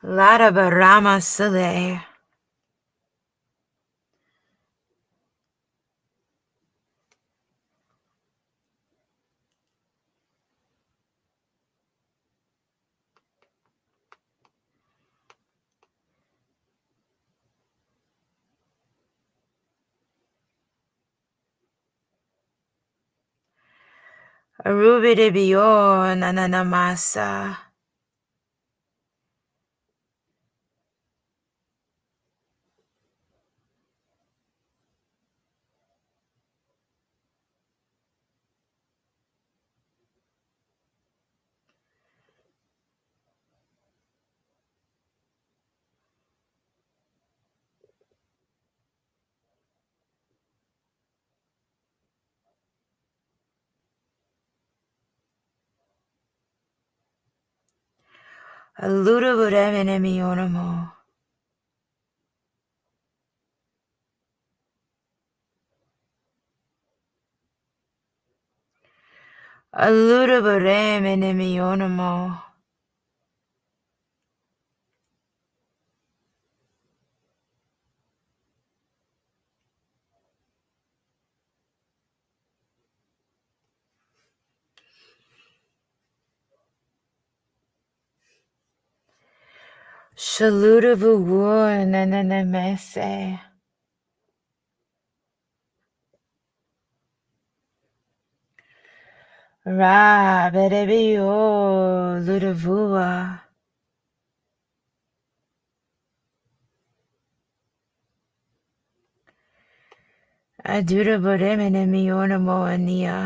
Lara barama sole. Arubi de bio nananamasa. Allure vorremene mionamo. Allure vorremene mionamo. Shalura vuwa nananamese. Ra bedebio ludavua. Adura vorremene mionamo ania.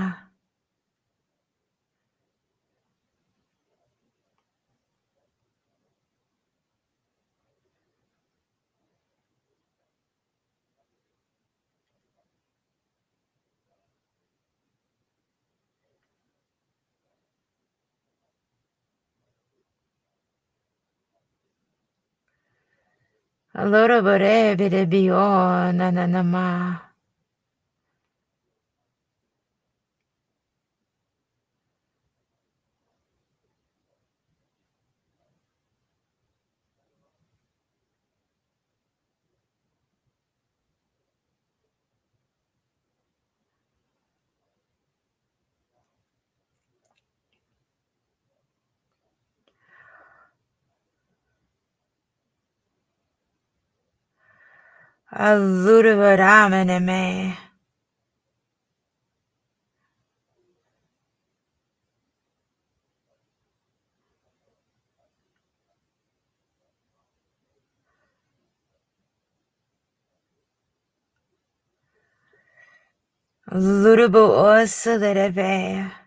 Allora vorrebbe bio nananama. Allora vorramene me. Allora bo ossa deve.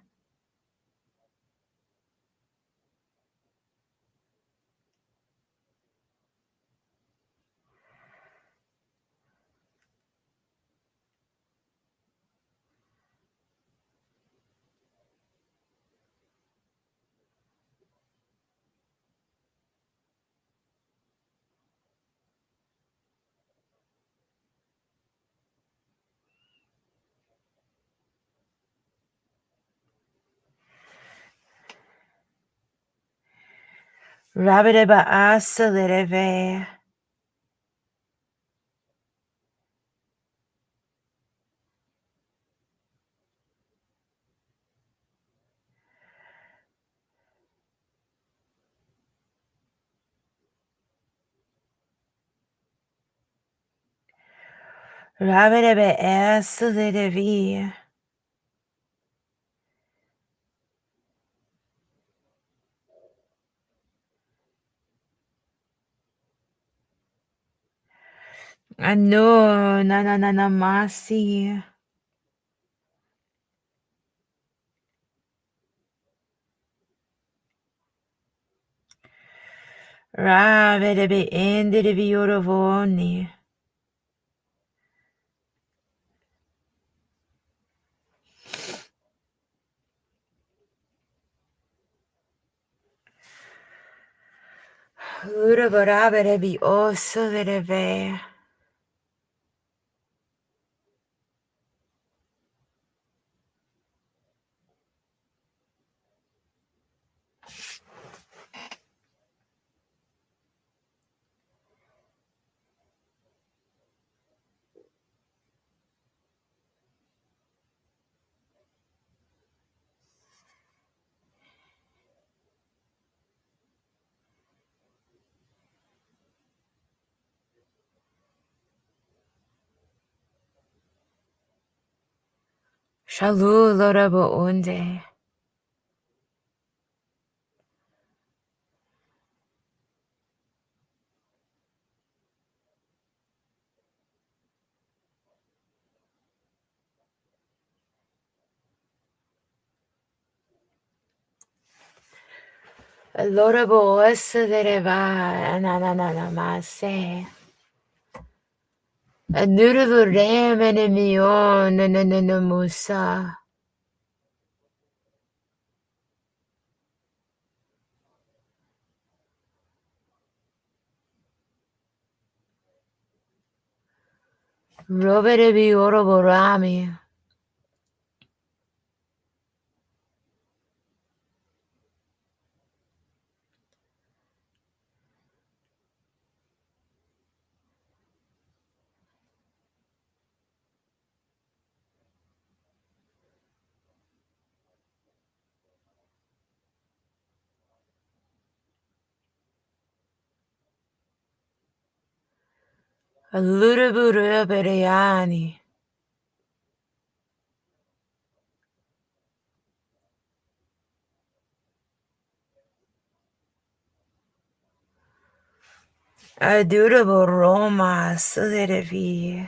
Rabide ba assa deve. Rabide ba assa deve. Ano nananamasi. Rabide be ende de viorovoni. Allora vorrebbe bi ossa deve. Shalu lora bo unde. Allora bo ossa deve. Nananamase. Anura vorremene mio nananamusa. Robere bi oro borami. Allora vorrebbe ani. Adura bo Roma suderevi.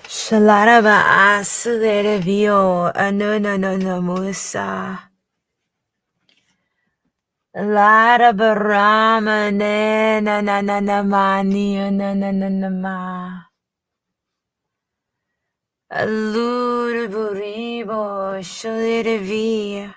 Shalaraba asuderevio. Anunanamusa. Lara barama ne na na na na ma ni na na na na ma. Allure buribo sciolere via.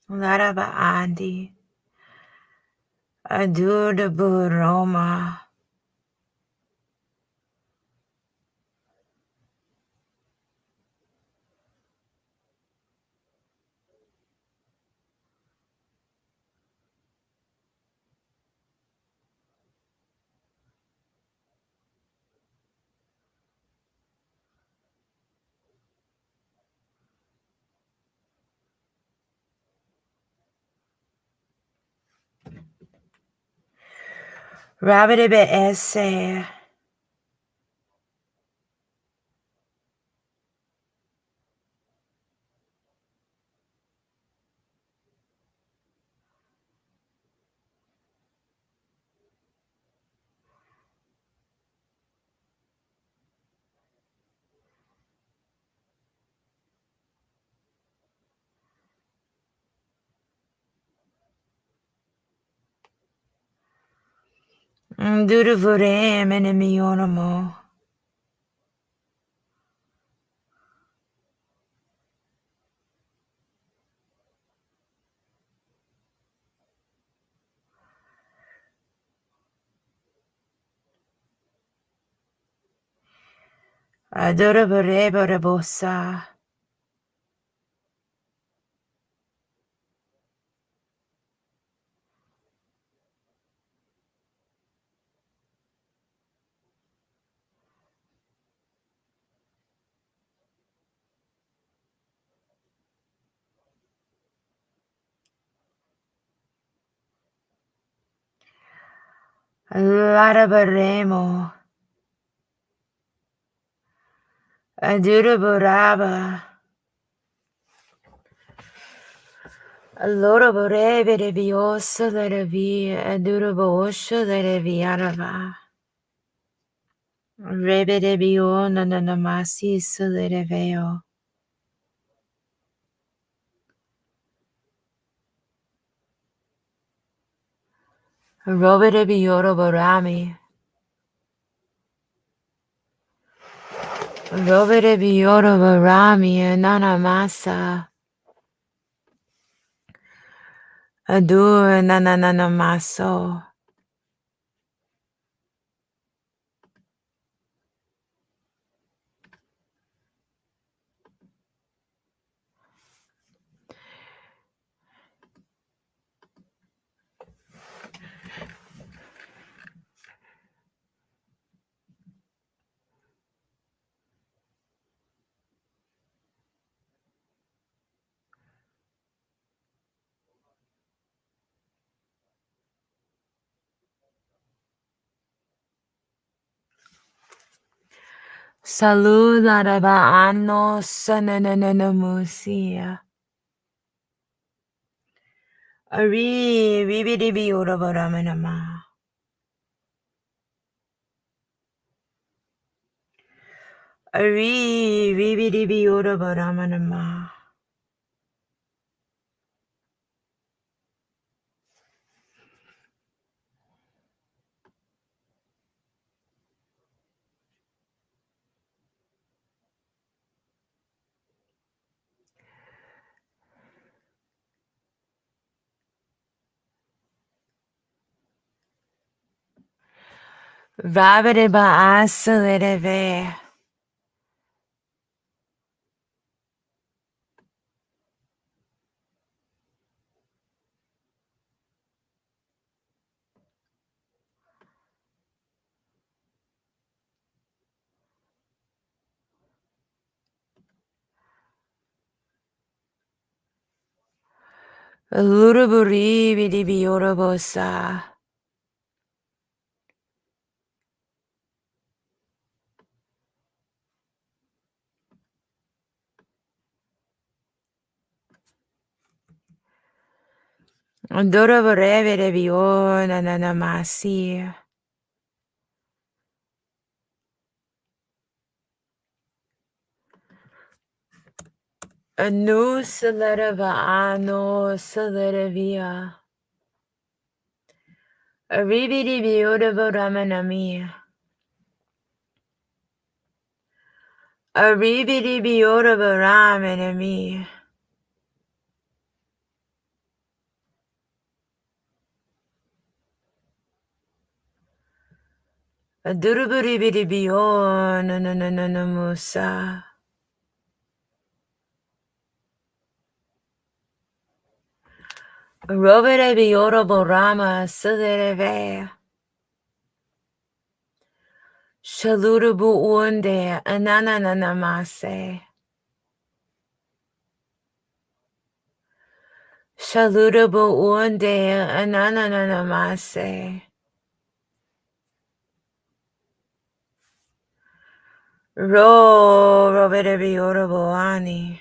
Lara ba andi. Adure buroma. Rabide be esse. Dure vorem enemionomo. Adore vorebo rebossa. Lara baremo. Adure boraba. Allora vorrei revioso da via. Adure boscio da viarava. Rebe de bio nanamasi so de reveo. Robe de bioro borami. Robe de bioro borami nanamasa. Adur nananamaso. Salud araba anno sanananamusia. Ari Bibidibi Uraboramanama. Ari Bibidibi Uraboramanama. Rabadiba Asalideve. Luruburi Bidibi Urabosa. Duraborevidibi Onanamasi. Anu Saledava Ano Saledavia. Aribidibi Uraboramanami. Aribidibi Uraboramanami. Duruburibidibi Onananamusa. Robidibi Uraborama Saledave. Shalurubu unde anananamase. Shalurubu unde anananamase. Robidibi Uraboani.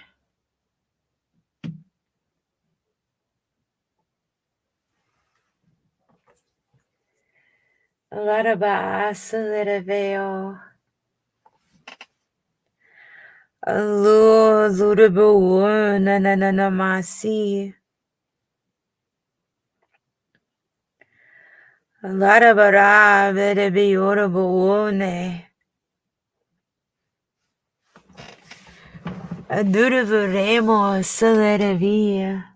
Laraba Saledaveo. Lurubu unananamasi. Larabara Bidibi Urabuone. Duruvuremo Saledavia.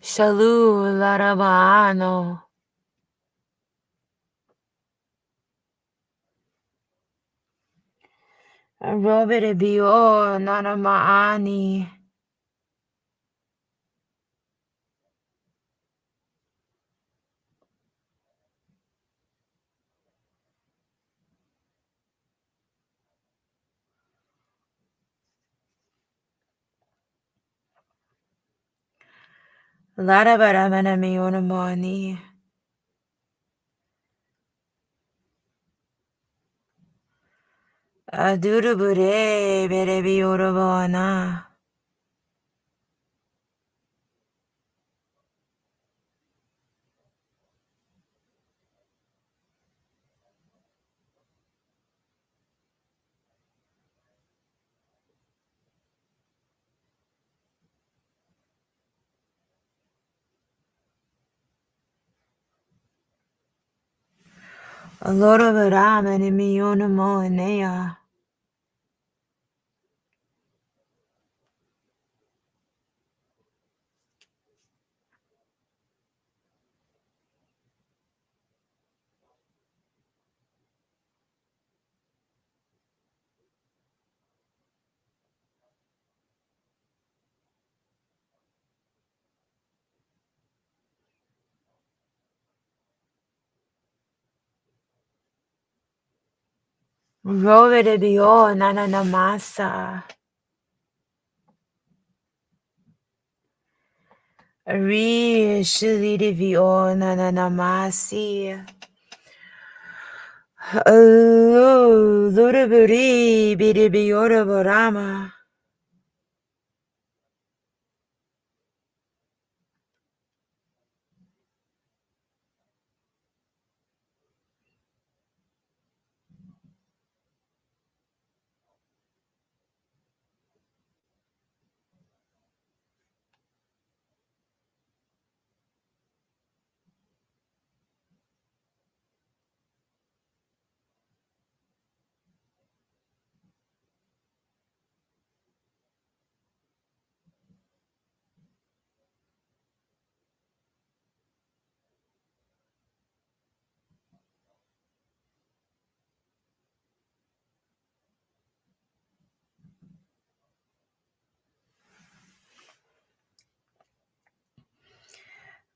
Shalu Larabano. Robidibio Nanamaani. Larabaramanami Unamoni. Adurubure Berebi Urabana. Lorabaramani Unamonea. Robidibio Nananamasa. Re Shilidivio Nananamasi. Luraburi biribiyoraborama.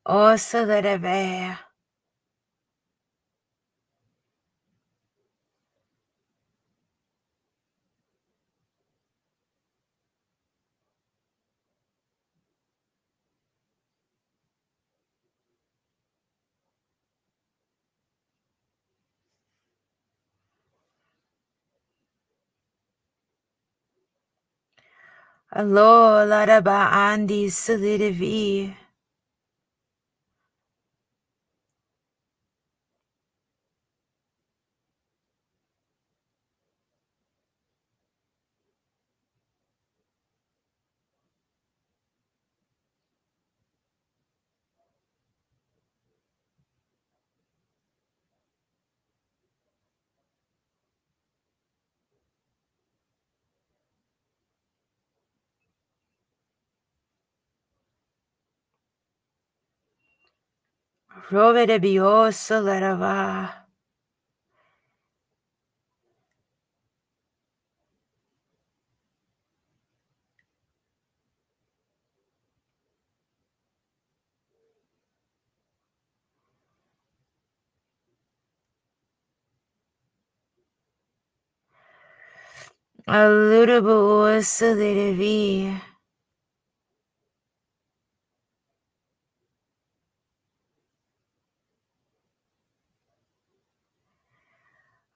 Osalarave. Alo laraba andi solidavi. Rovere biosa larava. Alurabo solidavi.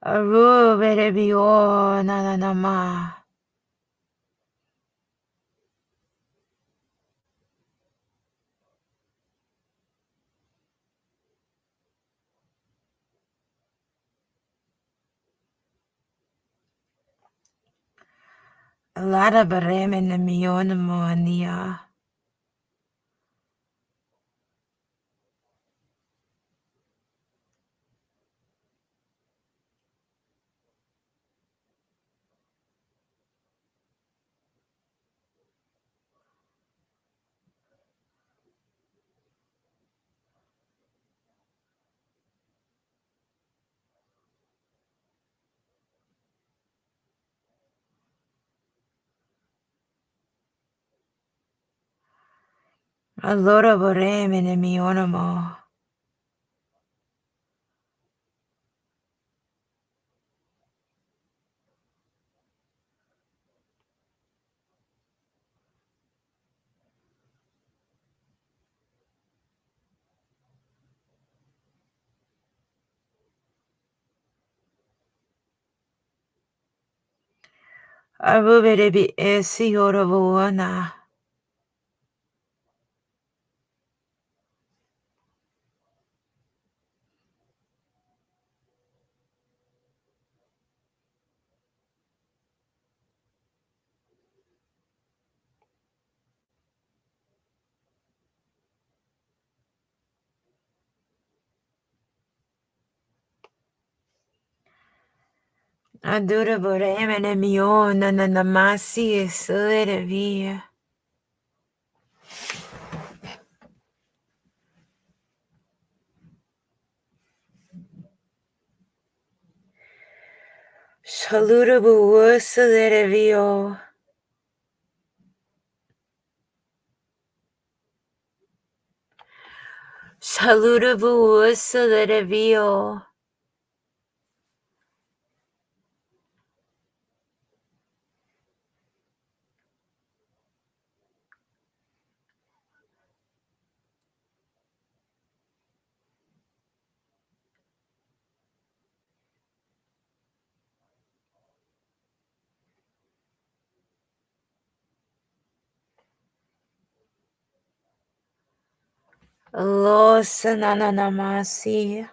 Aruvere bio nananama. Lara bareme nemionamo ania. Allora vorrei nemionamo. Aruvere bi esi oravona. Adura vorrei nemiona nanamasi solidavi. Saludable solidavio. Saludable solidavio. Lo sananamasi.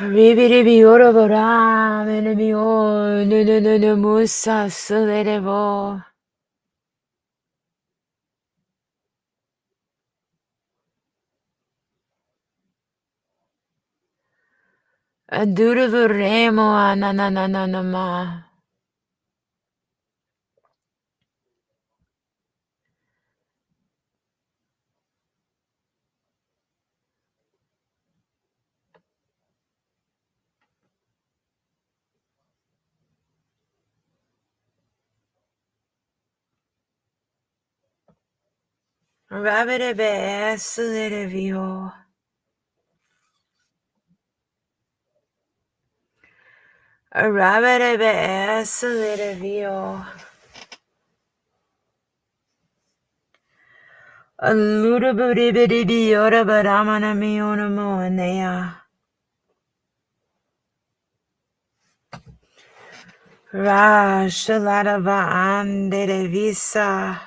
Ribiribi orobora menebio no musa sulerevo. Adurvoremo ananananama. Rabidebe sulerevio. Rabidebe sulerevio. Aludaburibidibi orabaramana mionamoanea. Ra shaladava anderevisa.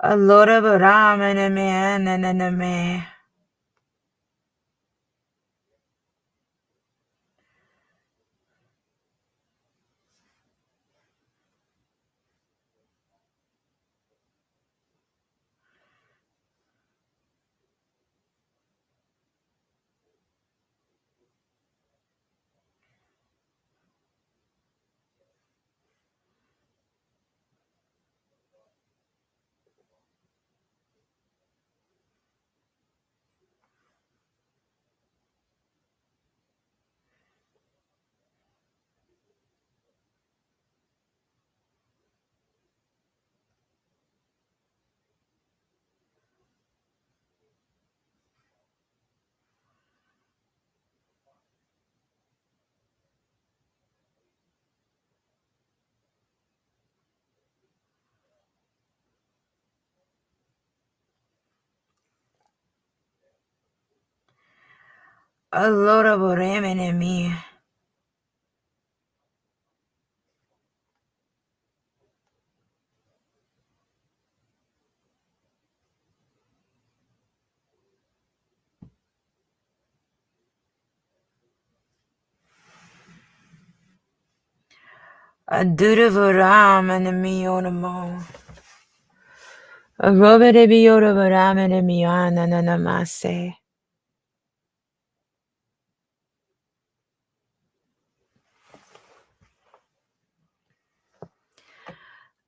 Alodabaramana meananame. Alodabaramana me. Adudavaramana mionamo. Arobadebi orabaramana miananamase.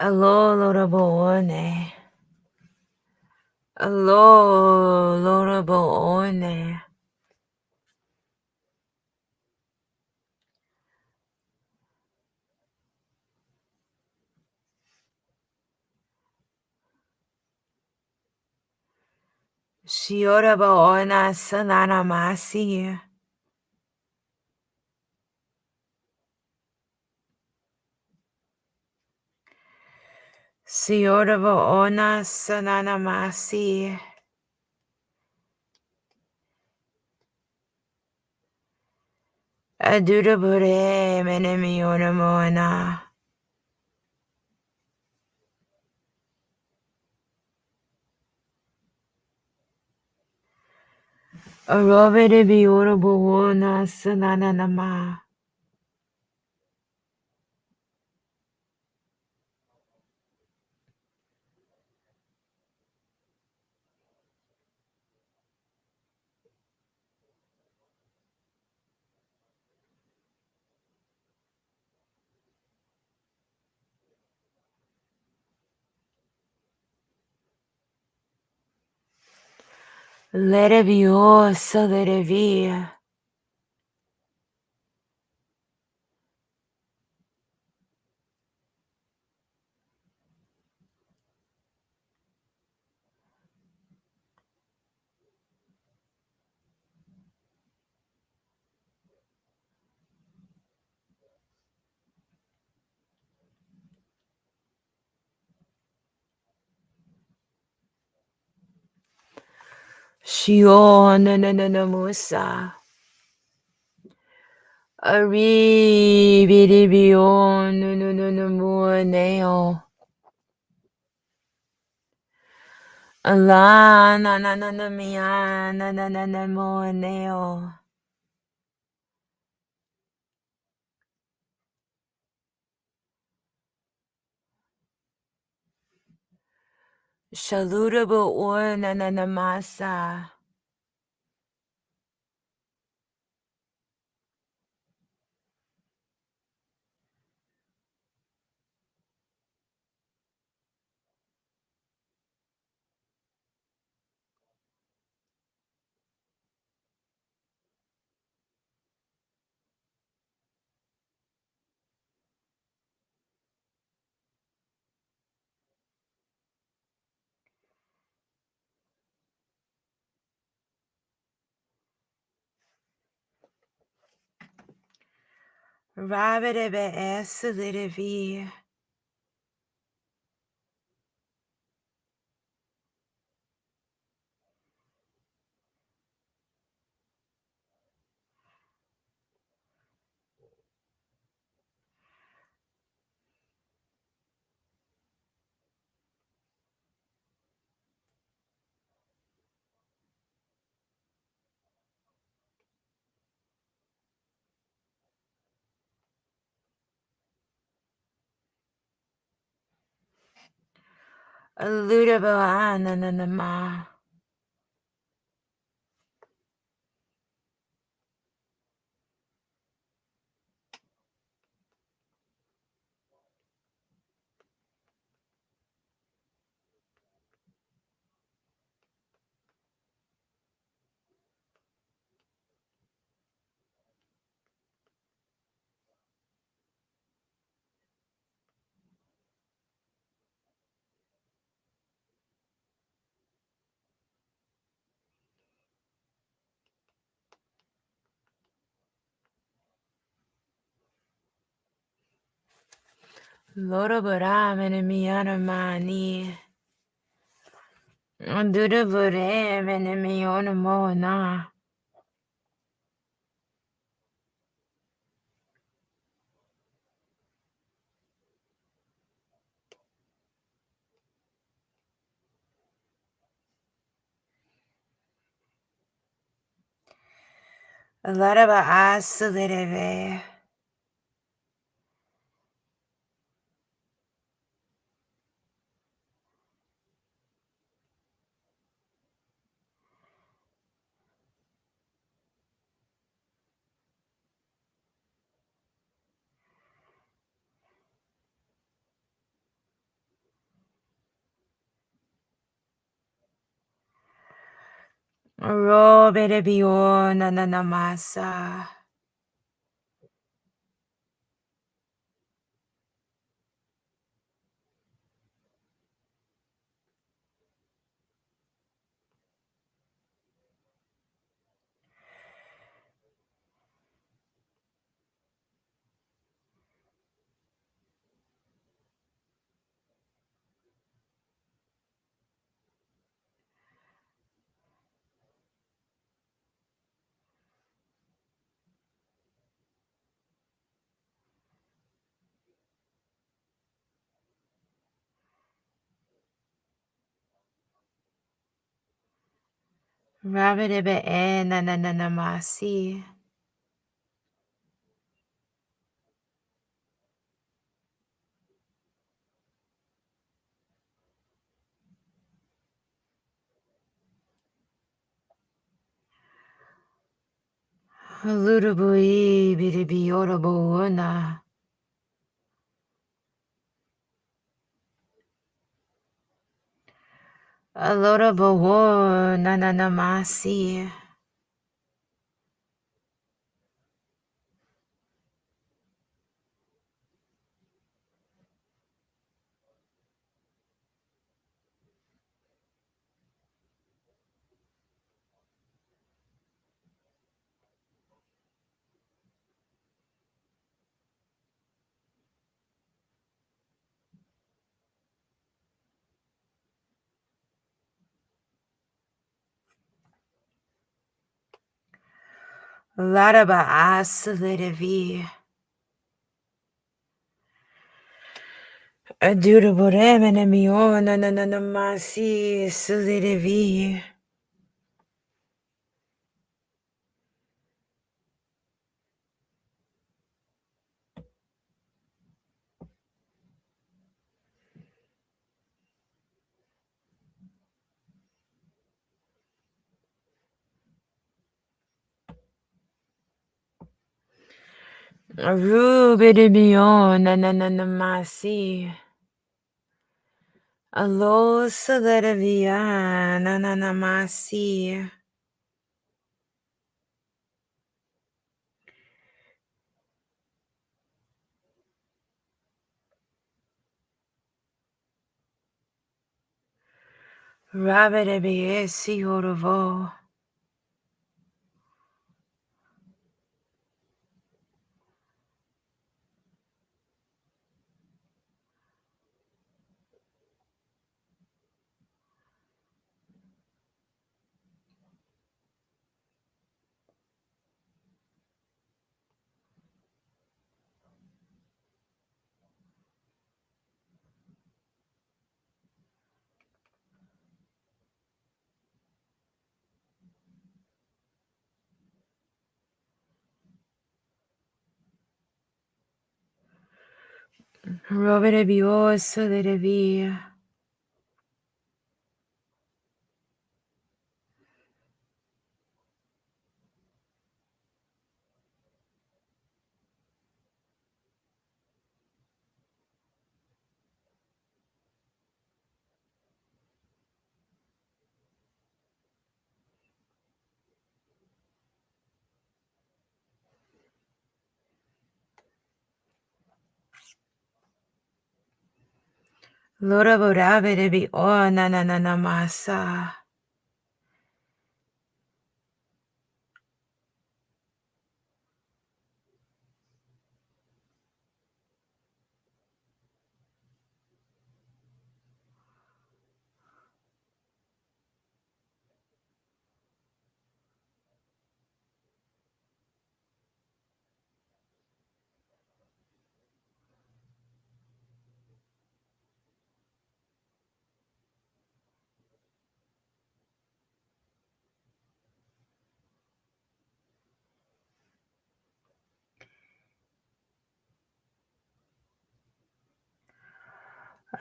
Alolorabone. Alolorabone. Shiorabaona sananamasi. Shiorabaona sananamasi. Adudabure menemionamona. Arobadebi orabaona sananama. Let it be all so let it be. Shio na na na na musa. Ari bidi bio no no no no muaneo. Allah na na na na mia na na na na muaneo. Shalutable or na na na masa. Rabidebe esalidivi. Aludable ananama. Lorabara menemianamani. Dudabure menemionamona. Laraba asalidebe. Robedebio nananamasa. Rabidebe nananamasi. Ludabui bidibiorabona. Alodabo nananamasi. Laraba aslidevi. Aduraboremenemio nananamasi slidevi. Rubidimio nananamasi. Alo slidevia nananamasi. Rabidebiesi orovo. Robidebio slidevi. Loraborabidebi o nananamasa.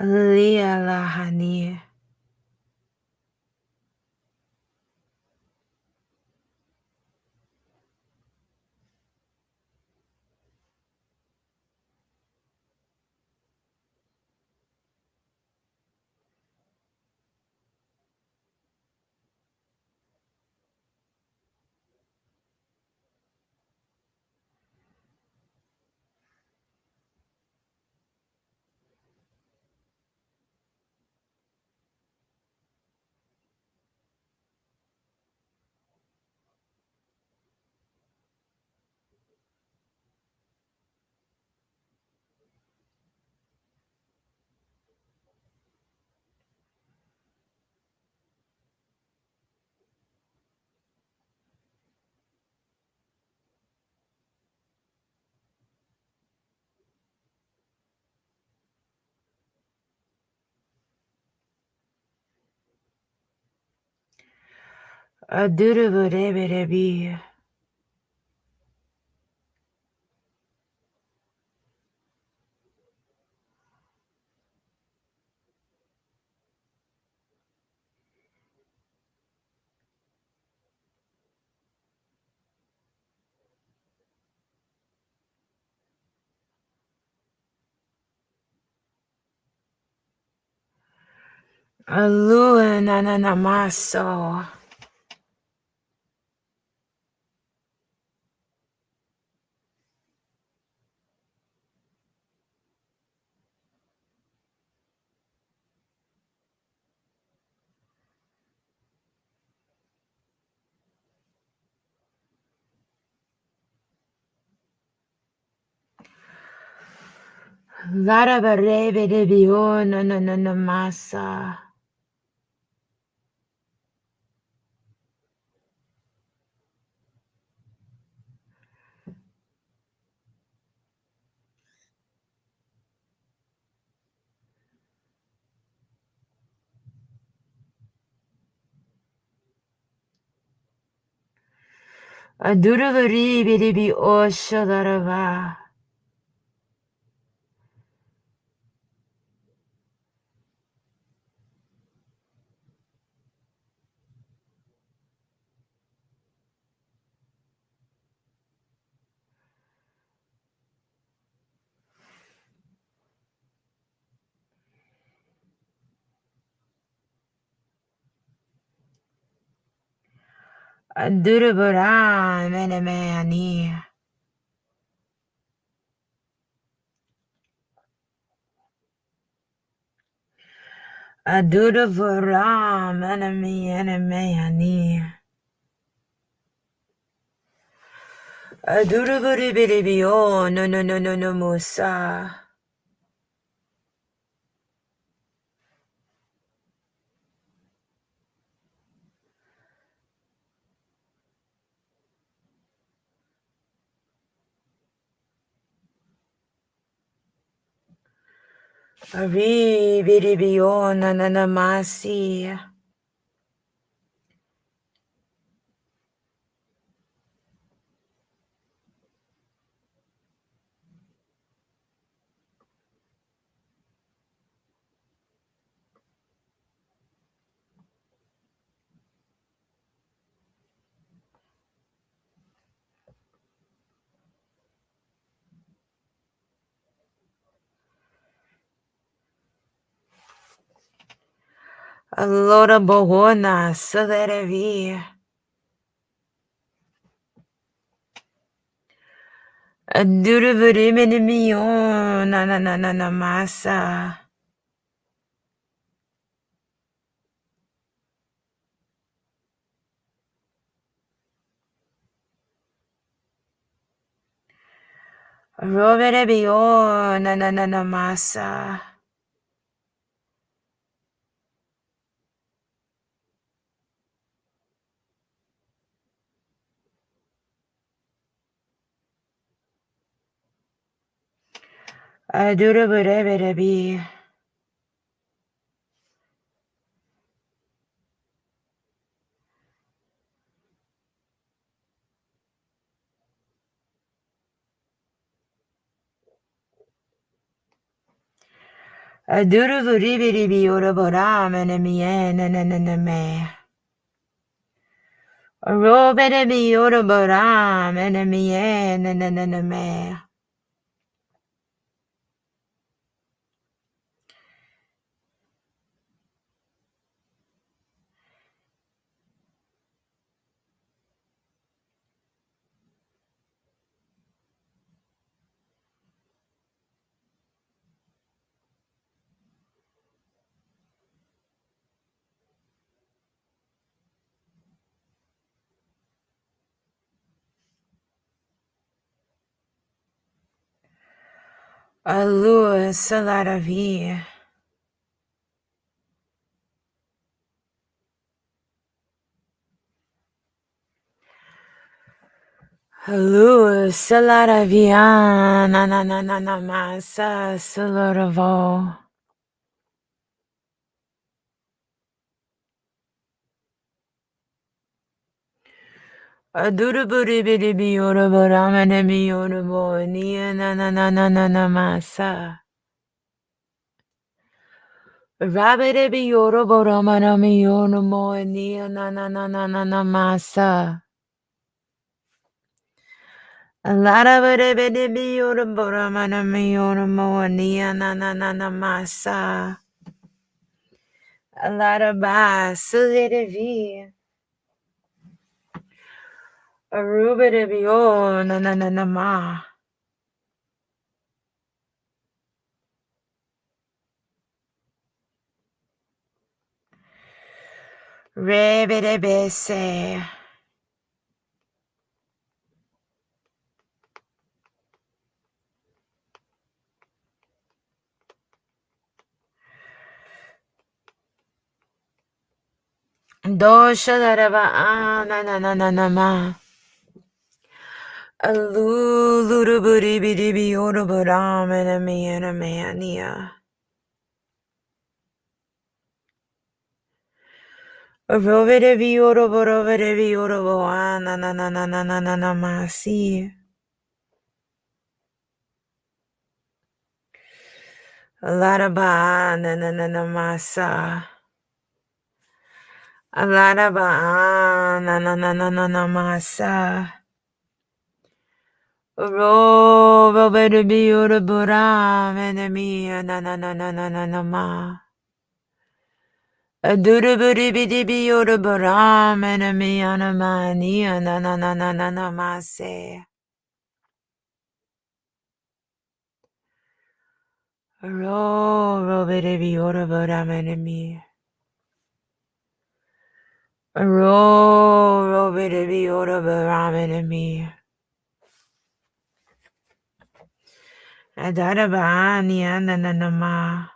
Lia lahani. Aduraborebidebi. Alua nananamaso. Larabarebidebi o nananamasa. Adurubari biribi oshadarava. Adurubara menemani. Adurubara menemani. Adurubari biribi oh no musa. Ari biribi oh nananamasi. Allora bohona saderevi. Adurubari menemi oh nananamasa. Roverebi oh nananamasa. Adurubari. Adurubari biribi orabara menemi nananame. Roverebi orabara menemi nananame. Allure salaravi. Allure salaravia nananamasa salaravo. Adurubari biribi orabara menemi orabo niya nananamasa. Rabidebi orabara menemi oramo niya nananamasa. Alarabarabidebi orabara menemi oramo niya nananamasa. Alaraba sulidevi. Arubidebi o nananama. Rebidebese. Dosha daraba nananama. Aluluruburibidibi oraburamanamayanamayania. Rovere biorobo rovere biorobo na na na na na na na na masi. Laraba na na na na masa. Laraba na na na na na na masa. Rovere biorobo ramene mi na na na na na na na ma. Duruburi bidi biorobo ramene mi na mani na na na na na na mase. Rovere biorobo ramene mi. Rovere biorobo ramene mi. Adarabani ananama.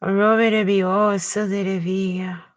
Rovere bioso de via.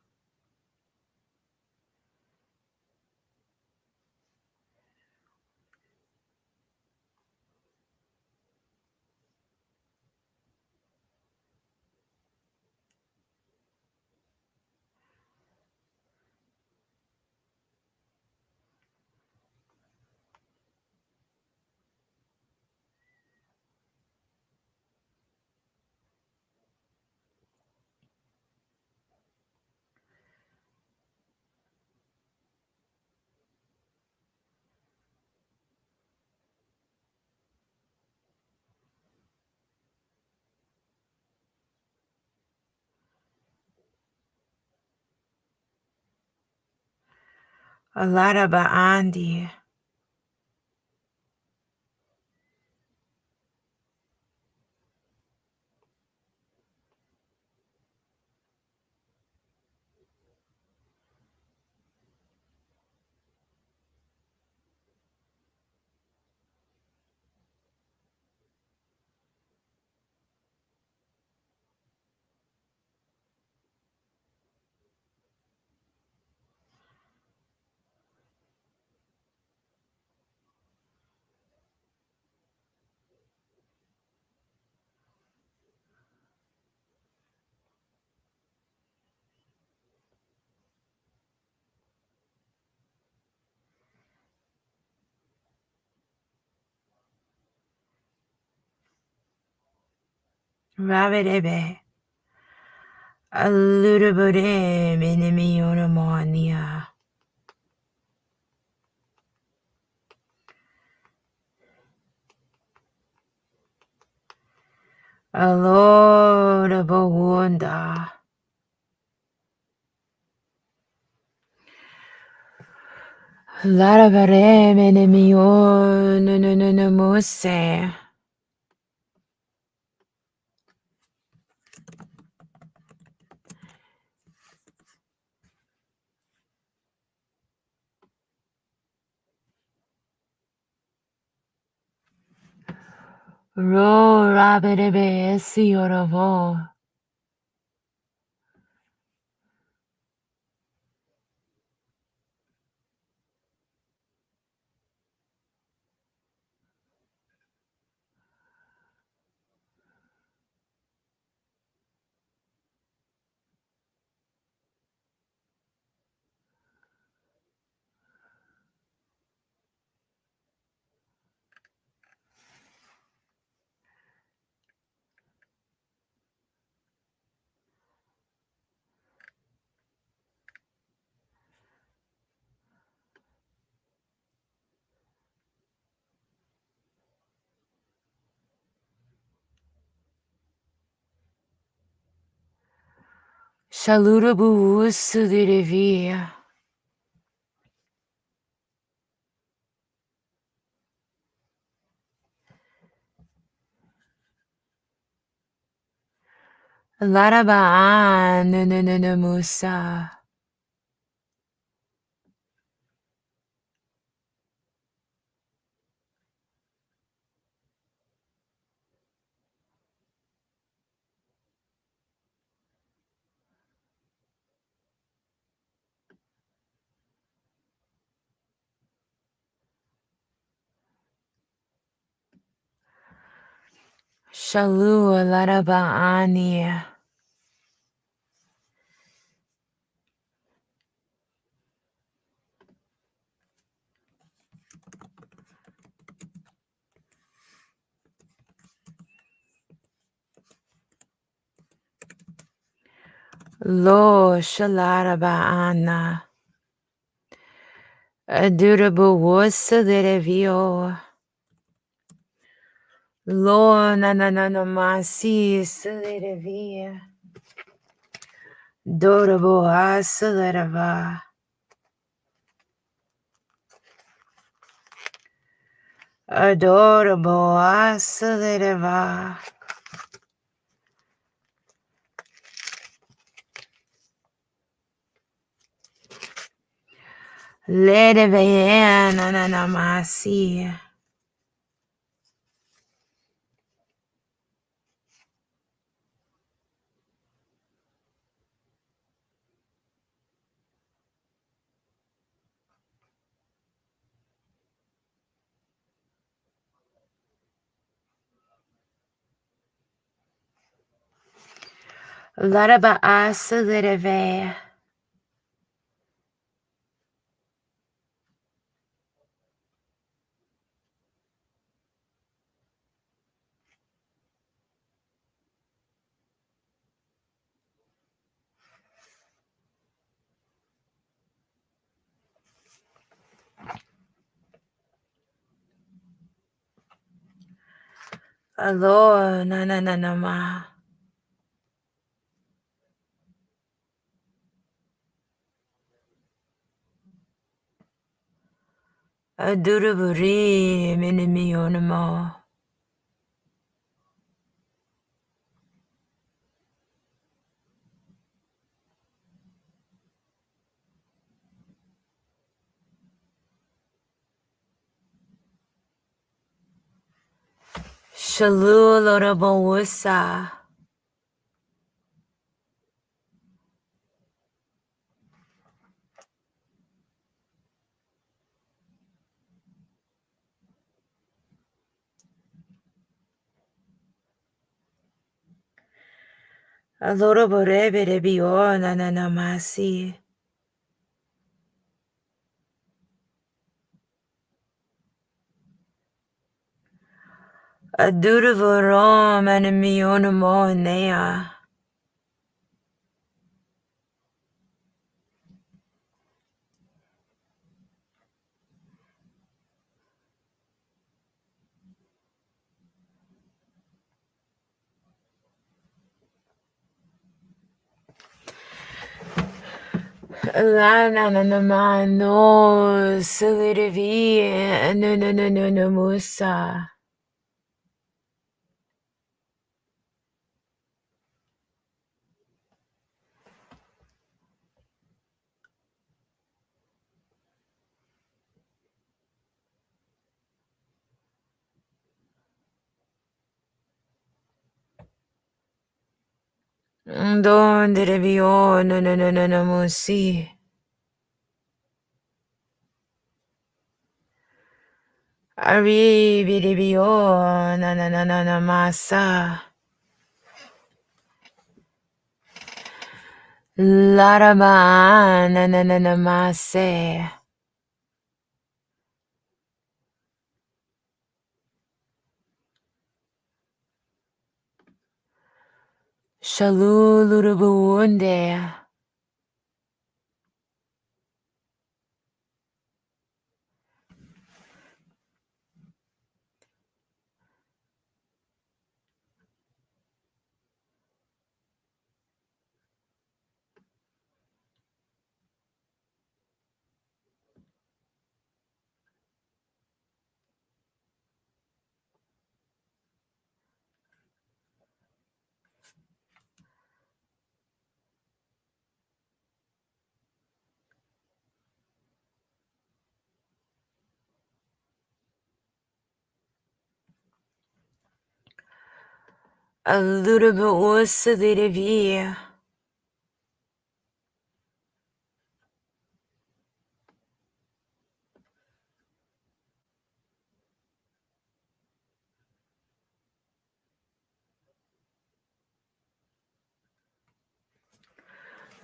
Alaraba andi. Ravidebe. Aludabode minimi onamonia. Alodabo wunda. Larabare minimi onanamuse. Ro rabidebe siorovo. Shaludabu usudirevia. Laraba musa. Shalu Larabaani. Lo Shalarabaana. Adurable was a little vio. Lo na na na na masi little via. Dorable as a little. Adorable as a little. Let it be na na na masi. Laraba as a little. Alo na na na na ma. Aduraburi minimionamo. Shalu lorabo wusa. Alorabo rebe rebio na na na masi. Aduravo minimionamo nea. La na na na ma no silidivi no no no no no musa. Don de rebio no no no no no musi. Ari rebio na na na na na masa. Laraba na na na na mase. Shalu lurubunde. A lurubu usa de revia.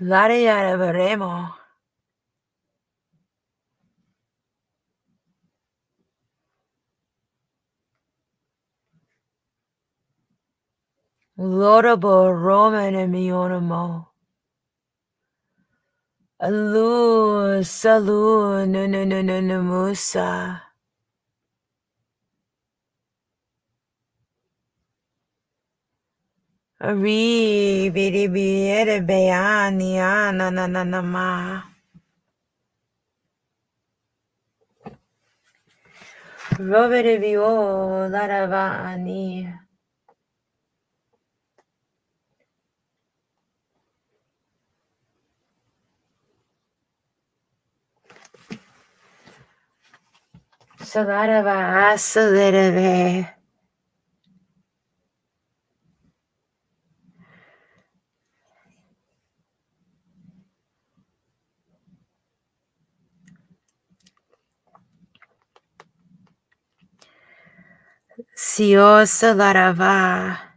Lariara veremo. Lorabo Roman and Mionamo. Alu Salu no Musa. Ari bidi biere beani ana na ma. Robere bio laravani. Salarava asalereve. Sio salarava.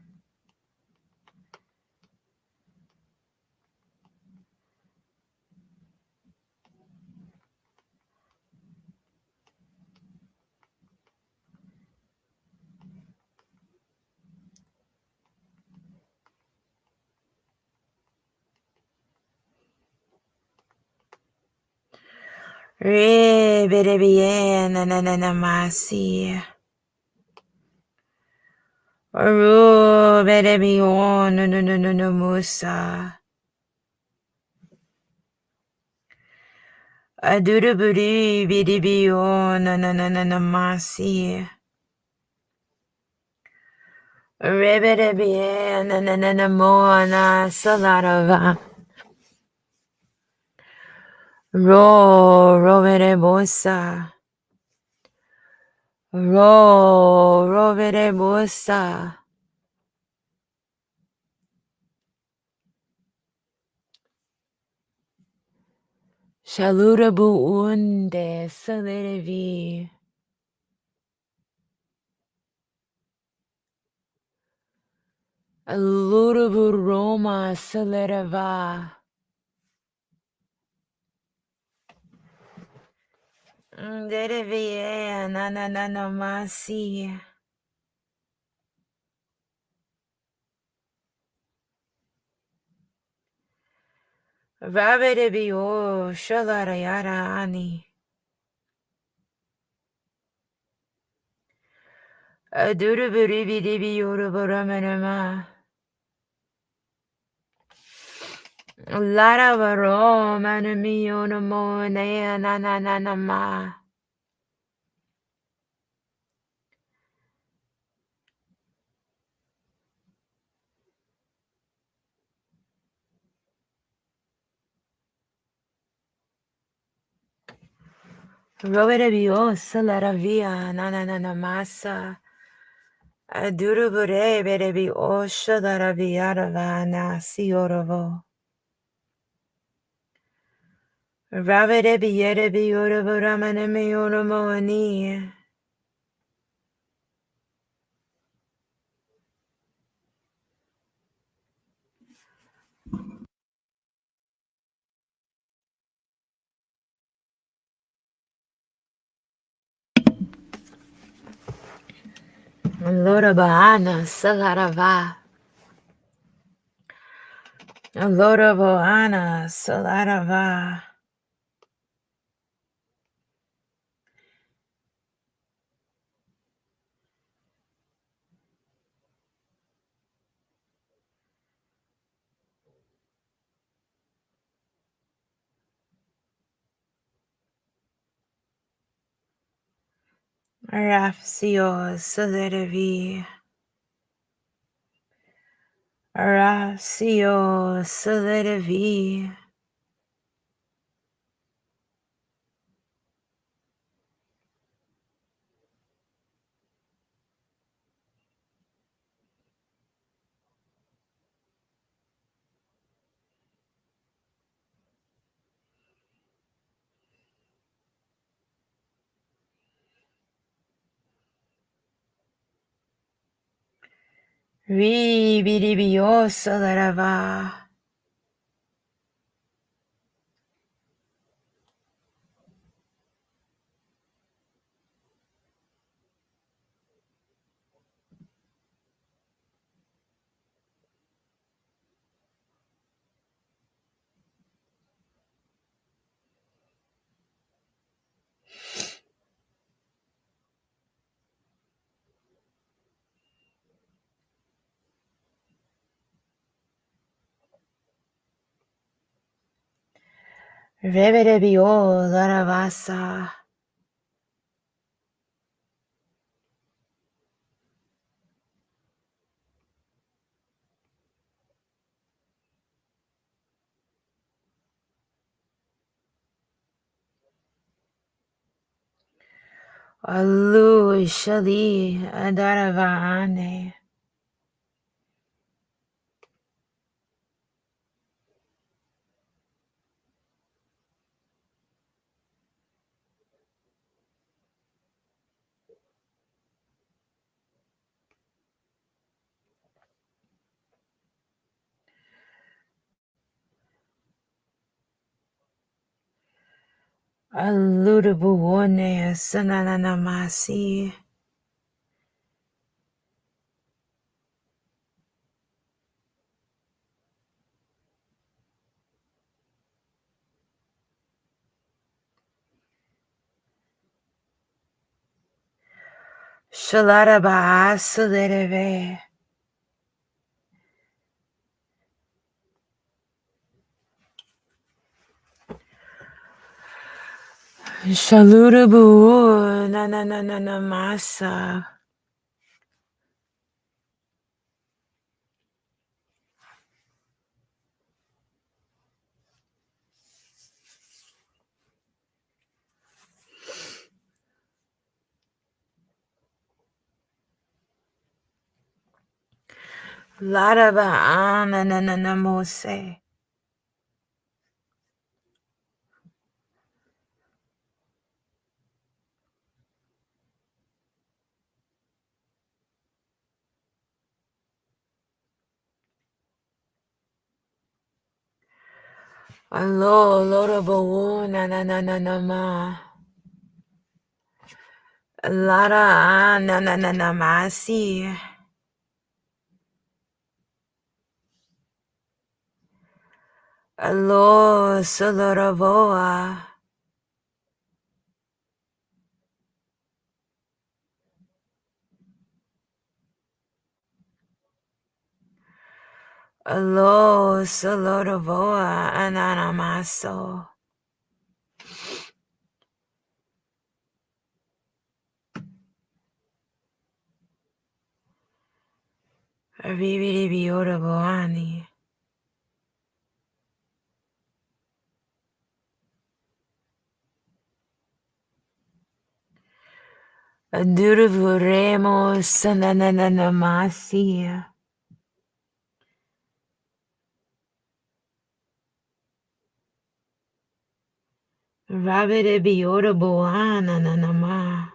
Re bere bien na masi. Aru bere bion no musa. Aduruburi bidi bion na masi. Rebere bien na moana salarava. Rovere mosa. Rovere mosa. Shalurabu unde salerevi. Alurabu Roma salereva. Derevie na masi. Rabere bio shalarayara ani. Aduruburi bidi biyorubaramana. Lara varo manamio no mo na ma. Rovere biosa lara via na masa. Adurubure bere biosha lara via ravana siorovo. Ravere biere biorovo ramanamio no mo ani. Allora baana salarava. Allora boana salarava. Rafsio salarevi. Rafsio salarevi. Ribiribio salarava. Reverebio Laravasa. Alu Shali Adaravane. Aludabuone Sananamasi. Shalaraba Salereve. Shalurabu Nananamasa. Laraba Ananamose. Allo Lorabu Nananama. Lara Nananamasi. Allo Solaravoa. Allo Solaravoa Ananamaso. Avividi Bioraboani. Adurvuremo Sananamasi. Rabide Bioraboana Nanama.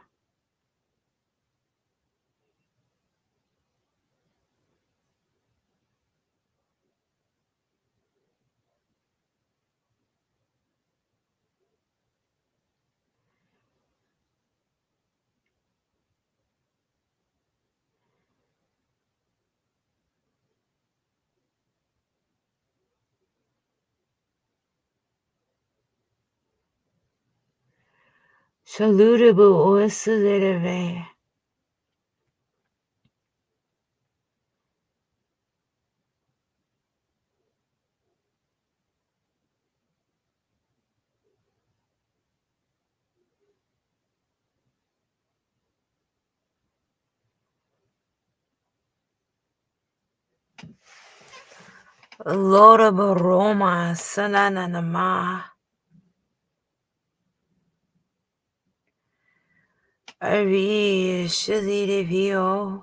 Salutabu Osileve. Lorabu Roma Sananama. Avi Shilidivio.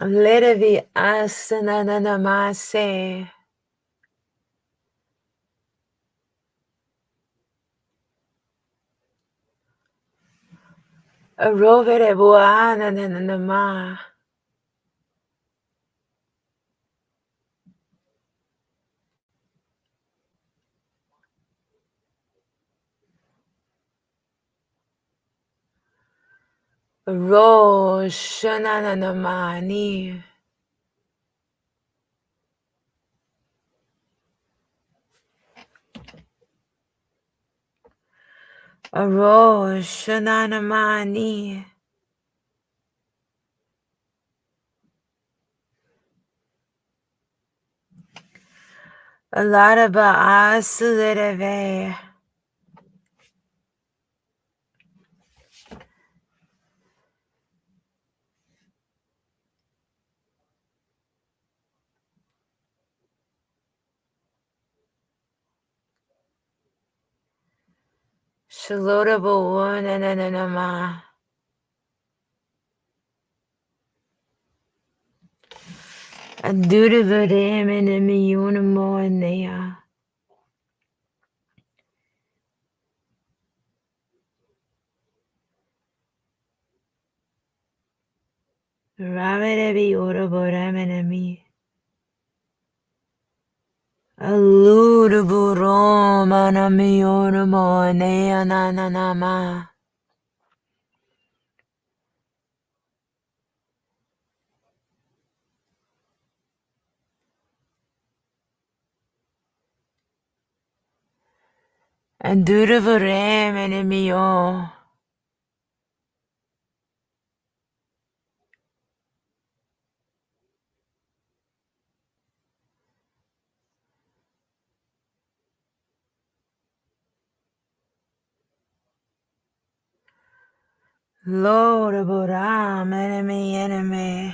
Ledevi Asananamase. Arovere Buana Nanama. Ro Shananamani. Aro shananamani. Alaraba asilireve. Shalotabo nananama. Adudavadim and immunamo and nea. Ravidevi uraboram enemy. Aludaburom anamionamo nea nananama. Adudavaram enemio. Lord aboram enemy.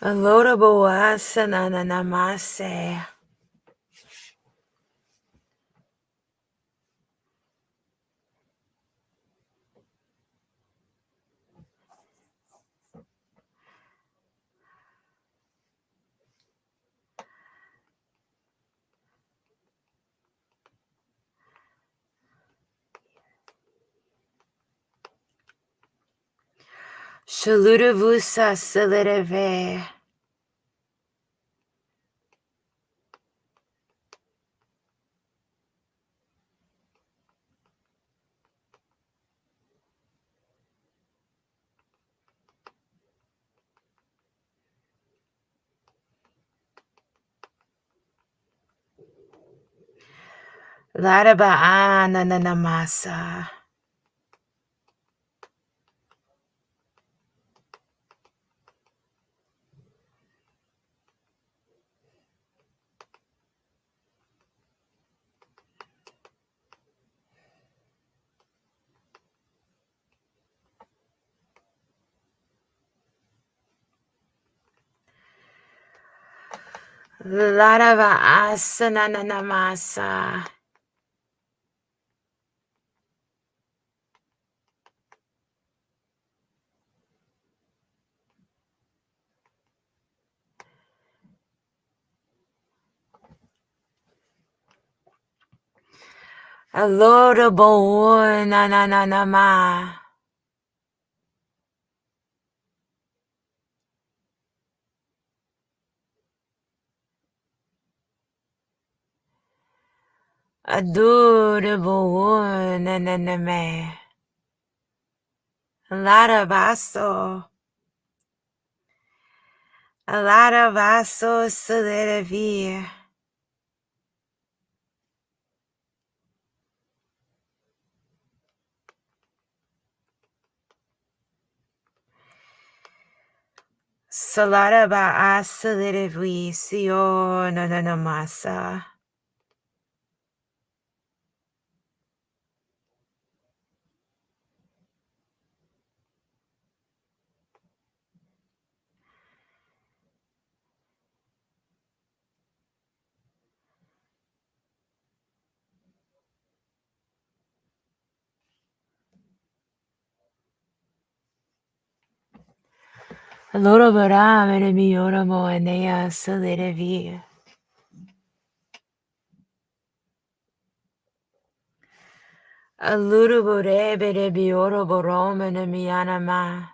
Alodabo asananamase. Shaludavusa salidave. Ladaba ananamasa. Ladaba asananamasa. Alodabo nananama. Adorable nananame. Ladabaso. Aladabaso salidavir. Saladaba asalidavi sio nananamasa. Alodabaram enemioramo enea salidavir. Alurubure bioro boromene mianama.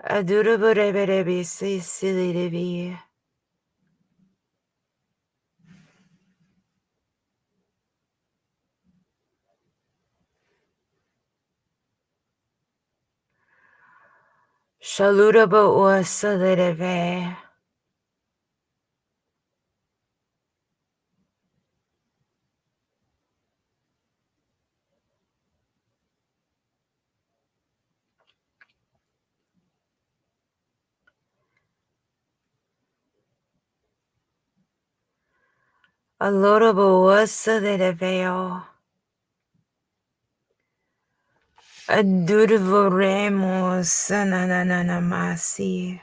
Adurubure bisi silirivi. Shalurabo uasalireve. Alurabo uasalireveo. Adurvoremo sanananamasi.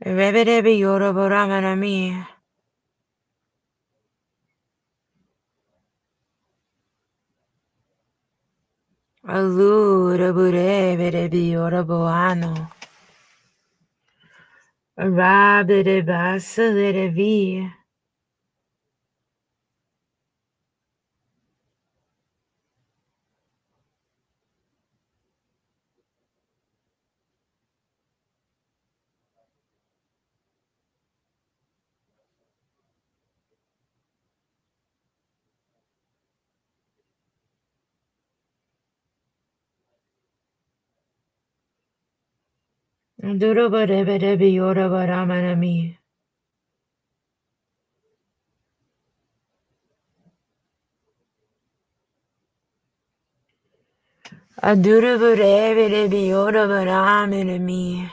Rebedebi yoroboramanami. Aluraburebedebi yoroboano. Rabedebasalirevi. Durubarebedebi yoroboramanami. Aduruburebedebi yoroboramanami.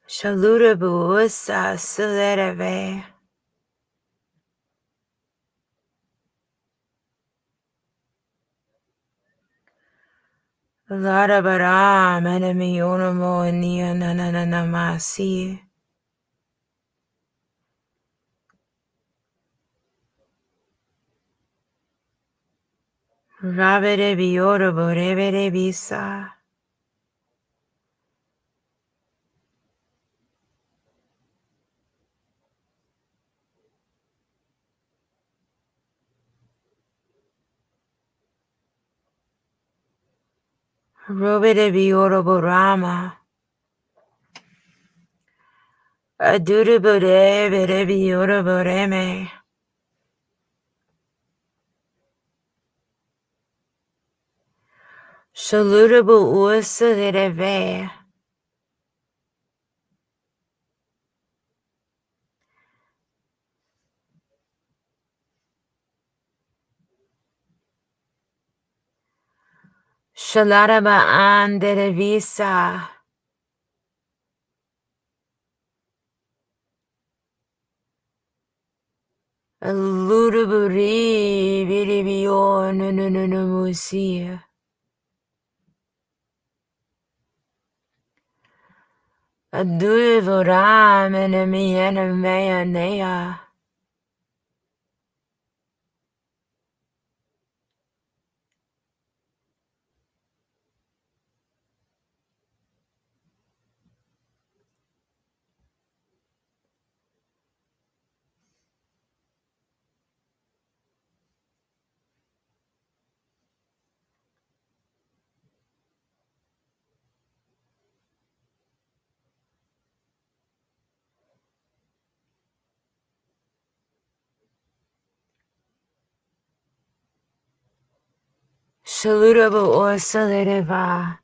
Shalurabusa salereve. Larabaram enemy onomo nia nananamasi. Rabedebi yoroborebedebisa. Robedebi yoroborama. Aduruburebedebi yoroboreme. Shalurabu usalereve. Shalaraba anderevisa. Aluruburi biribio nunununumusia. Aduvoram enemy enemeanea. Shalurabo orsalereva.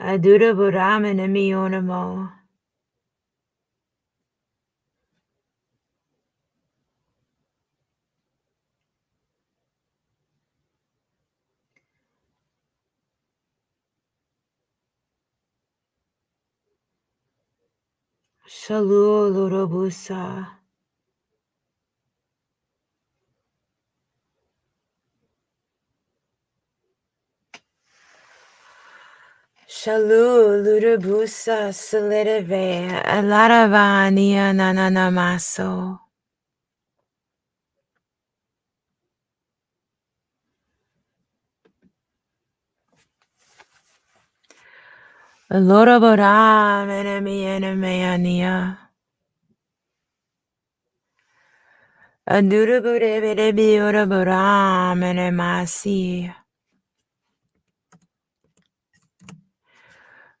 Adura Buramana Mionamo. Shalu Lurabusa. Shalu Lurabusa Salidave Alaravania Nananamaso. Loraboram enemy ania. Aduraburebi Oraboram enemasi.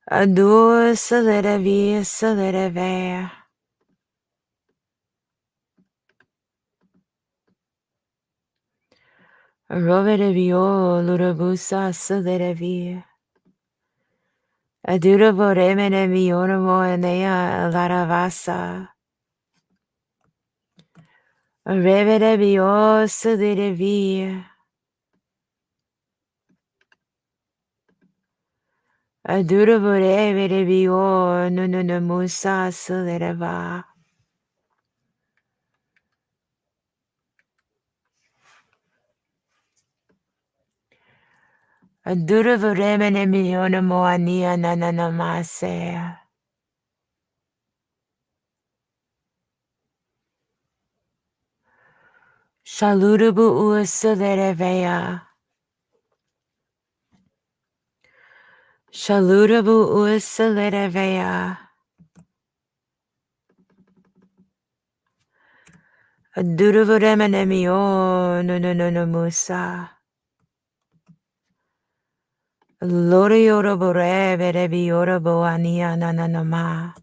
Adur Salidavi Salidave. Rovedavio Lurabusa Salidavi. Aduraboremene Mionamo enea Laravasa. Revedavio Salidavi. Aduraborevio Nunamusa Salidava. Aduraboremene Mionamo ania nananamase. Shaludabu Usaledavea. Shaludabu Usaledavea. Aduraboremenemio Nunamusa. Loriorabore Verebiorabo ania nananama.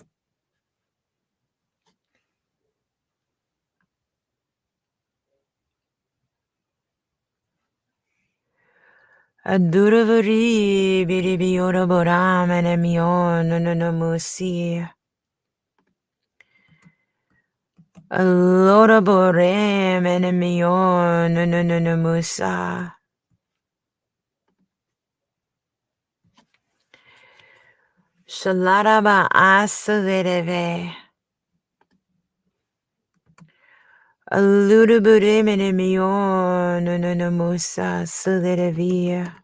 Aduravari Biribioraboram enemio Nunamusi. Aloraborem enemio Nunamusa. Shalaraba Asaledeve. Aludaburim enemio Nunamusa Saledevia.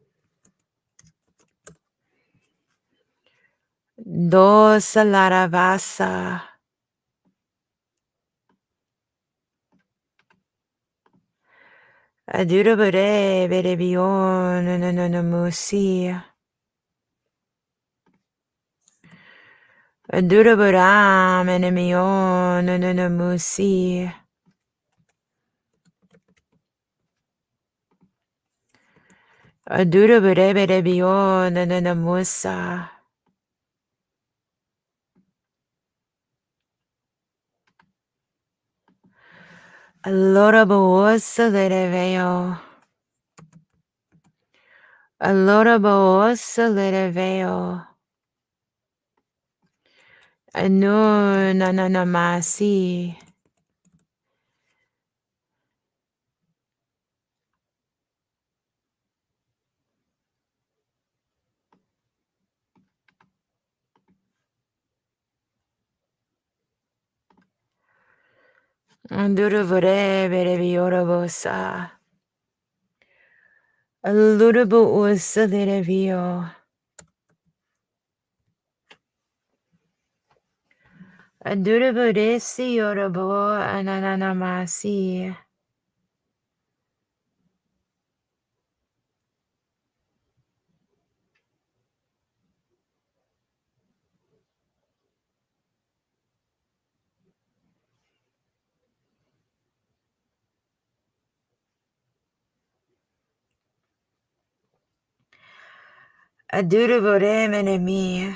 Do Salaravasa. Adurabure Berebion Nunamusi. Aduraburam enemio Nunamusi. Adurabure Berebion Nunamusa. Alorabosa Lereveo. Alorabosa Lereveo. Anu Nananamasi. Andurabure Berebiorobosa. Aludabo Usa Lereveo. Adurabudesi Yorabo Ananamasi. Adurabure Menemi.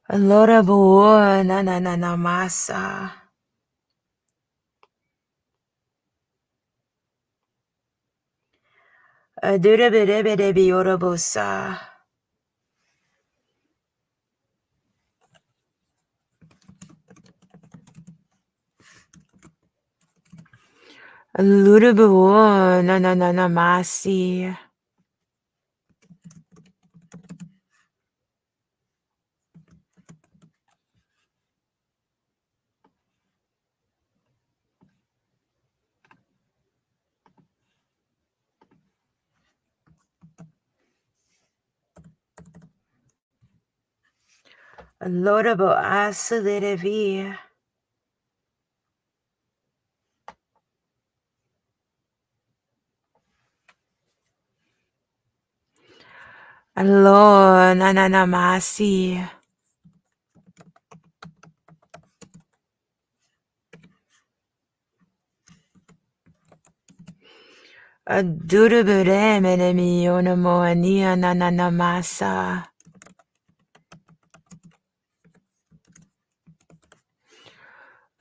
Allora buona na na na masa. Adura bere bere biorobosa. Allura buona na na na masi. Allora bo asalire via. Allora na na na masi. Adura bere mene mi ona moania na na na masa.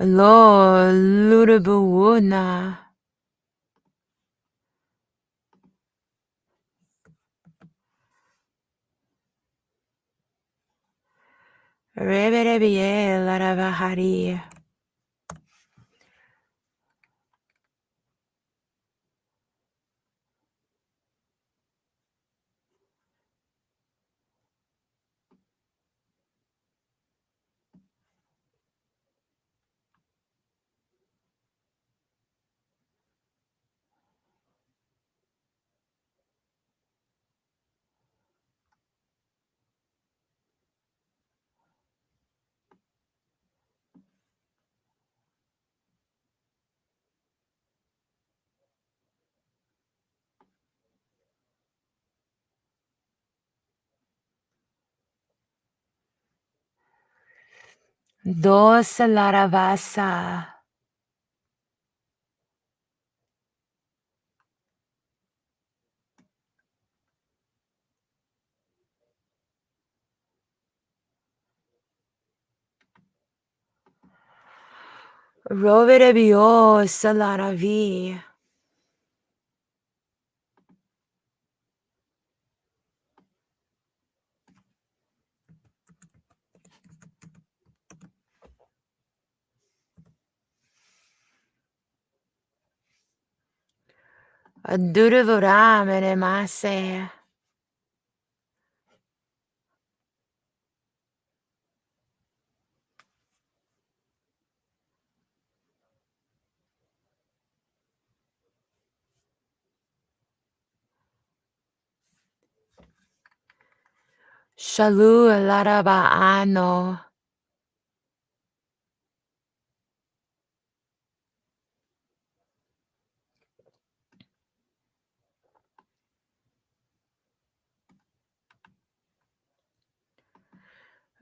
Allora lura buona. Rebere bie la ravahari. Dos la ravasa. Rovere bio salaravi. Aduruvuramene mase. Shalu larabaano.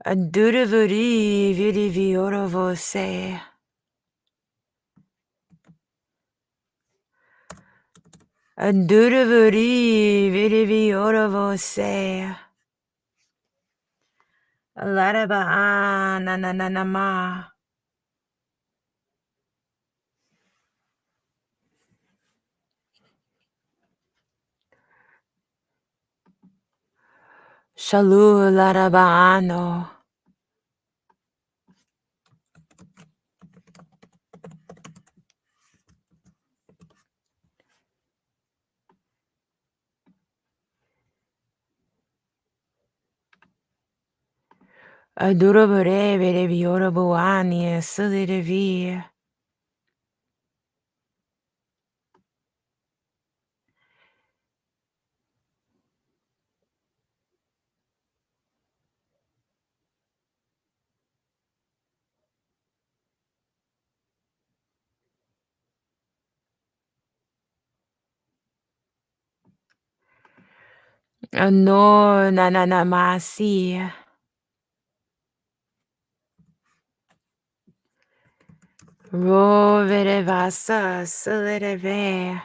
Aduruvuri viri viorovose. Aduruvuri viri viorovose. Larabaa na ma. Shalu larabaano. Adurovure viri viorobuani salirevi. No na masi. Rovere vasa salireve.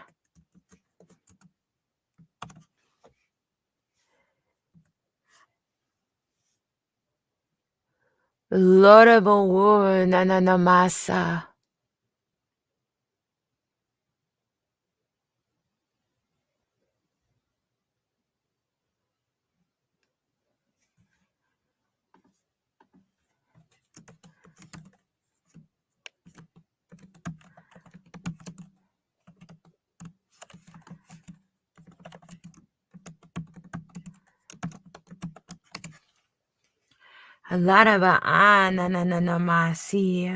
Lorabo nananamasa. Laraba ananamasi.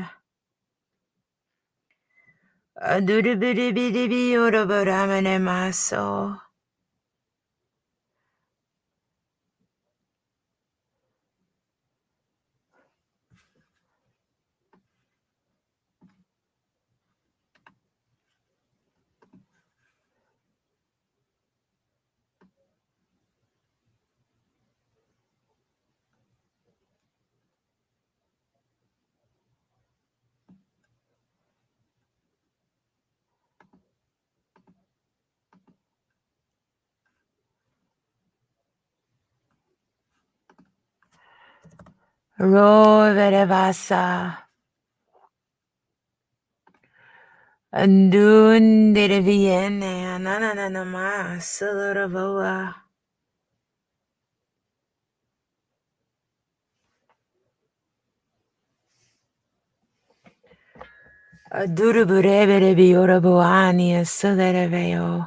Aduribiribidibi oroboramane maso. Roverevasa. Andundiriviene ananamasa loroboa. Adurubureberebi oroboani asolereveo.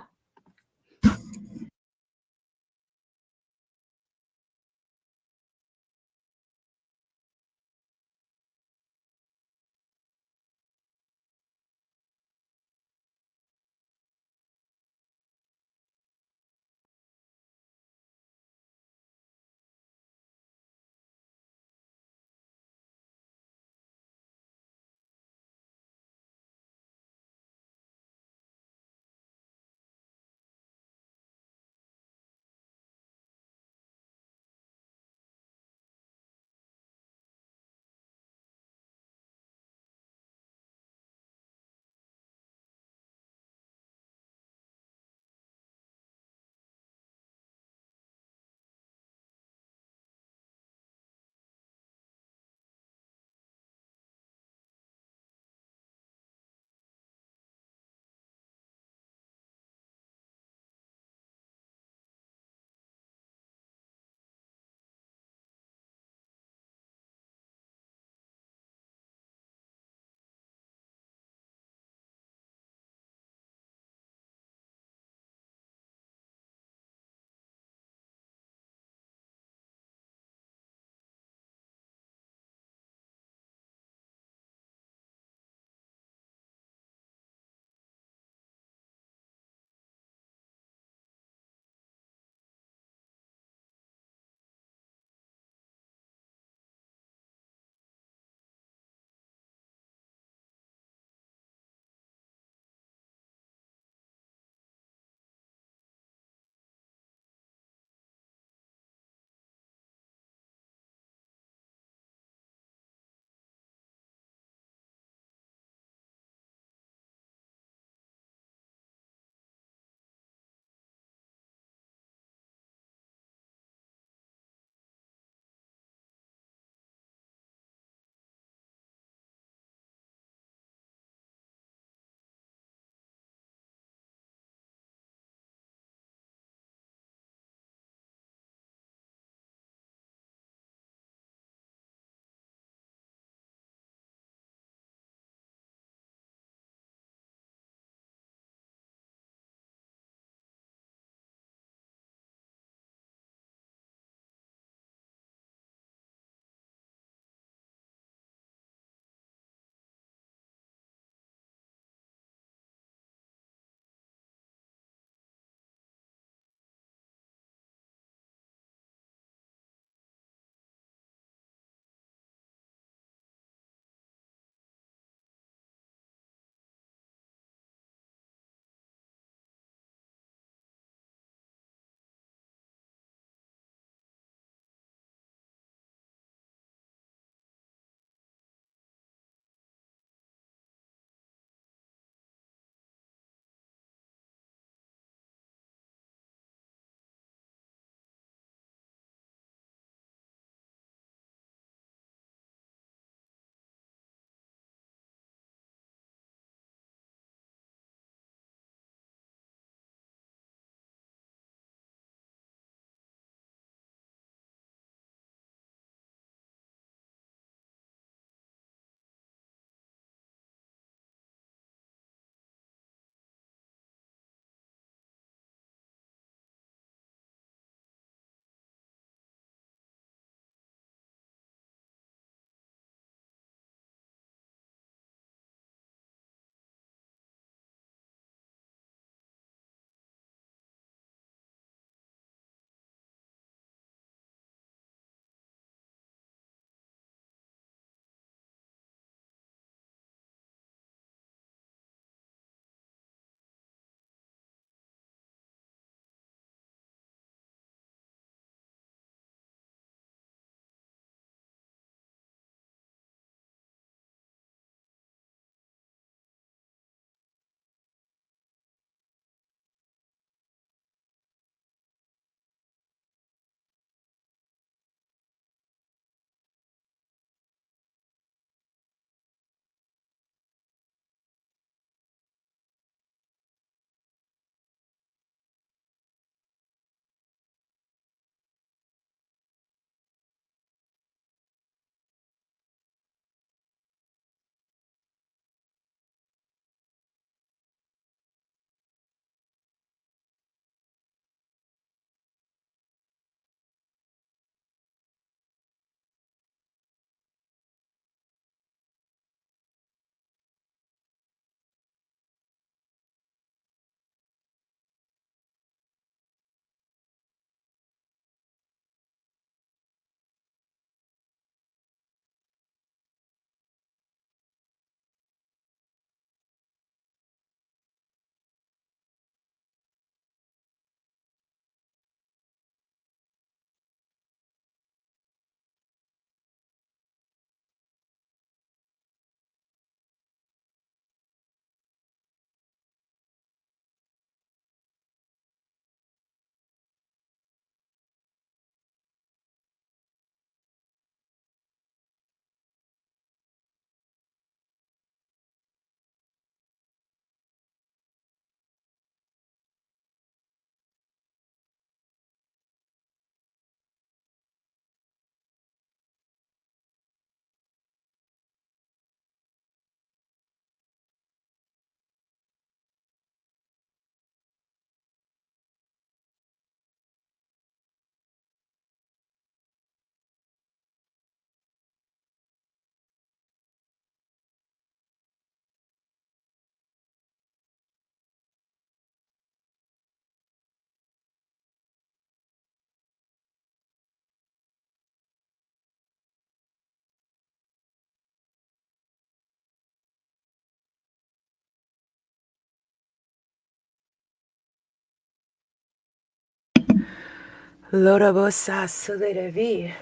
Lorobosa Salidavi.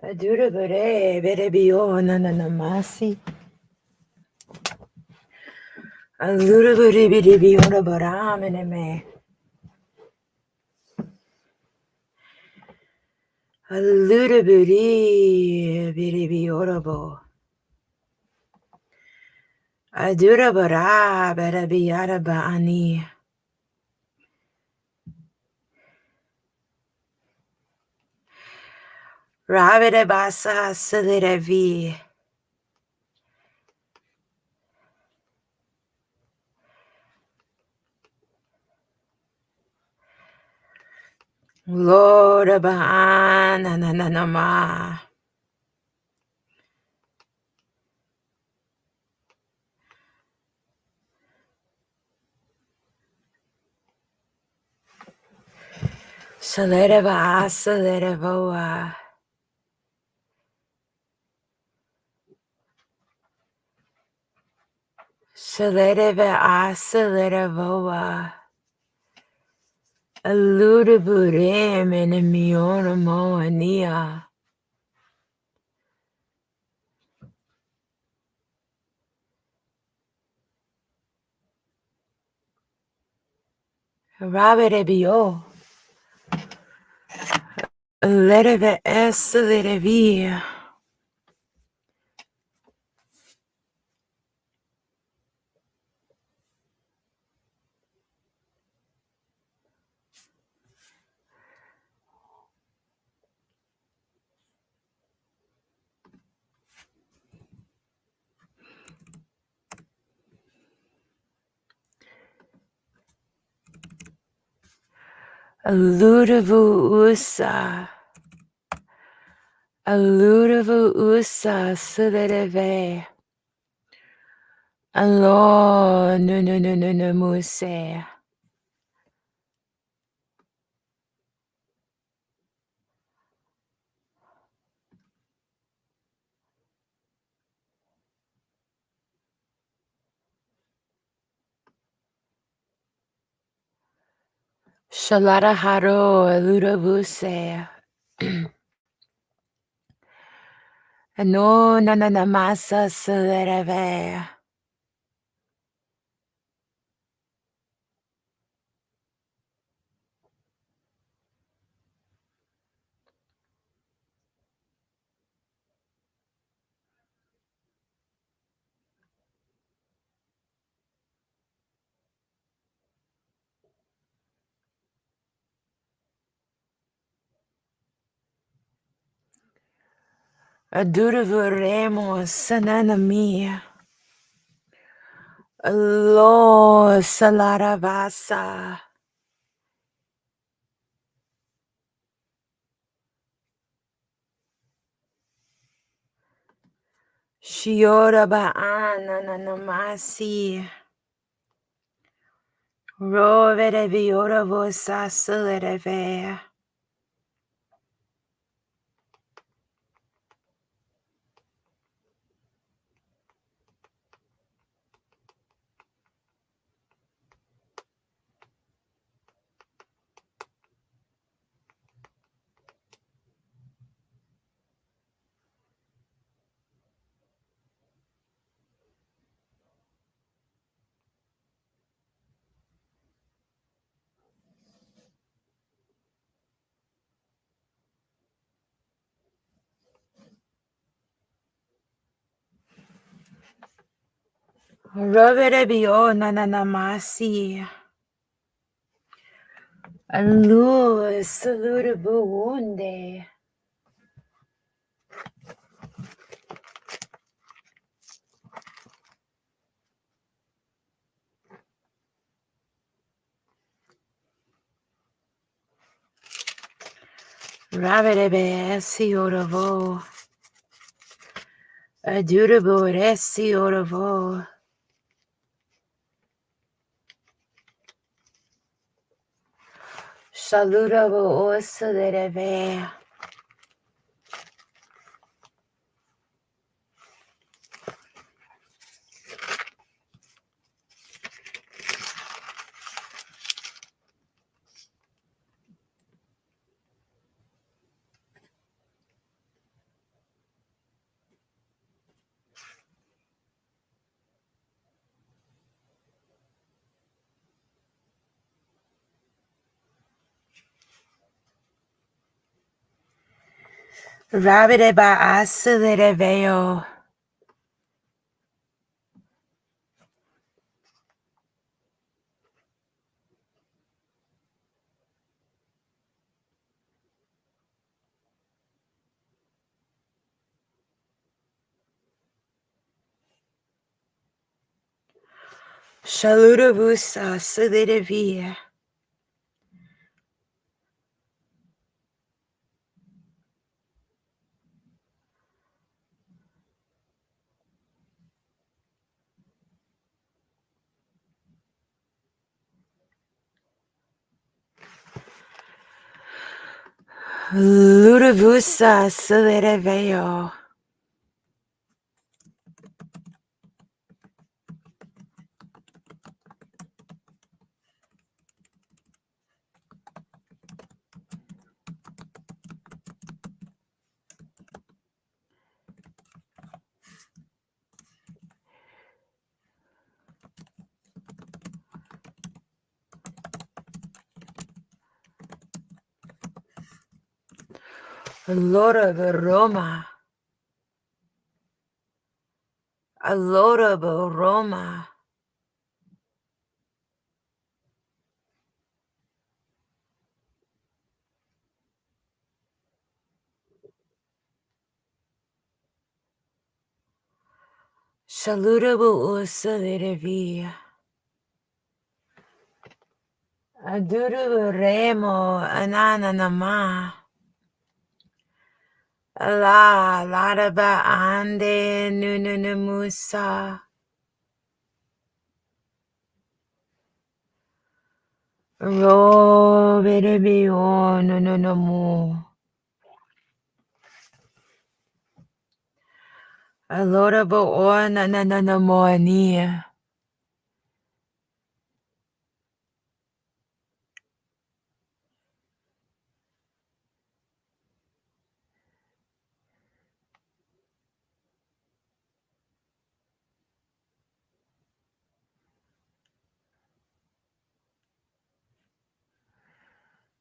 Adurabare, Berebio, Nananamasi. Alurabaribiona Baramaneme. Alurabari, Biribiorabo. Adurabara, Berabiara Baani. Rabide Basa Salidavi. Lord Abana Nananama. Saledava Saledavoa. Saledava Saledavoa. Aludaburim and Miona Moania. Rabidabio. Ledava Esaledavia. Aludavu Usa. Aludavu Usa Saledave. Alo no muse. Shalada haro aludavuse. No nanamasa saledave. Aduravuremo sananami. Lo salaravasa. Shiora baana nanamasi. Rovere viora vosa salereve. Rovere bio nanamasi. Alu salutabuunde. Ravedebe esioravo. Adurabo esioravo. Salutabo osalereve. Rabide ba asilide veo. Shaluda vusa silide via. Ludavusa silide veo. Allora Roma. Allora Roma. Saludable usalide via. Aduru remo ananama. La ladaba ande nununamusa. Ro bedebio nununamu. Alorabo o nananamoania.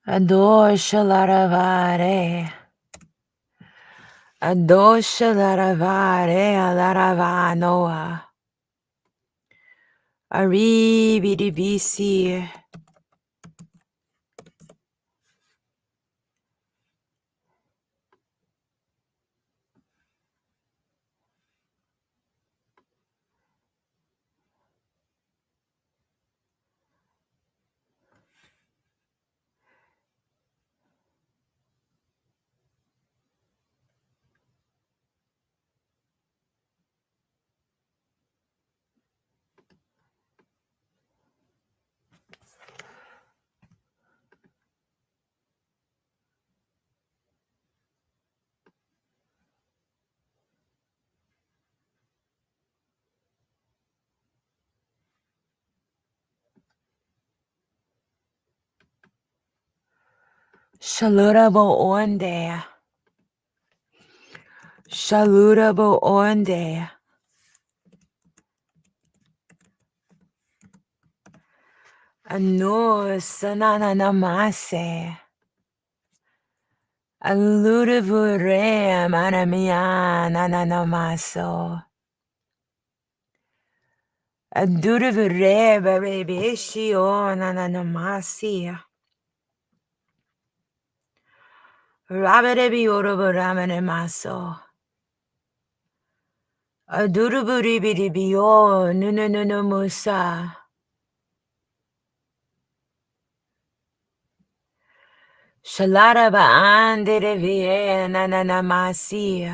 Adosha laravare. Adosha laravare alaravanoa. Aribidibisi. Shalurabo onde. Shalurabo onde. Ano sananamase. Aludavure manamia nananamaso. Adudavure baby o nananamasi. Rabadebi oroboramanemaso. Adudabudibidibio nununumusa. Shalaraba ande de vie nananamasi.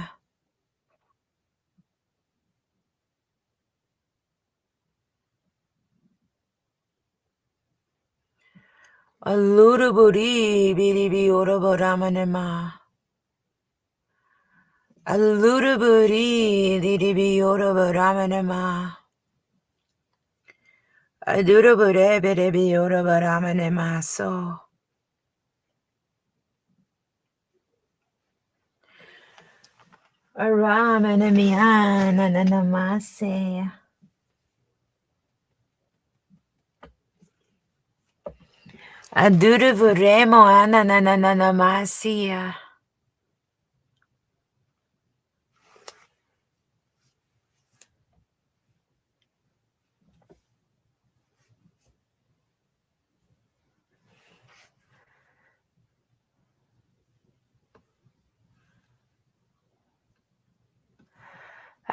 Aludabudi bidibi oroboramanema. Aludabudi didibi oroboramanema. Adudabure bidibi oroboramanemaso. Aramanemian nananamase. Adudavuremo anananamasia.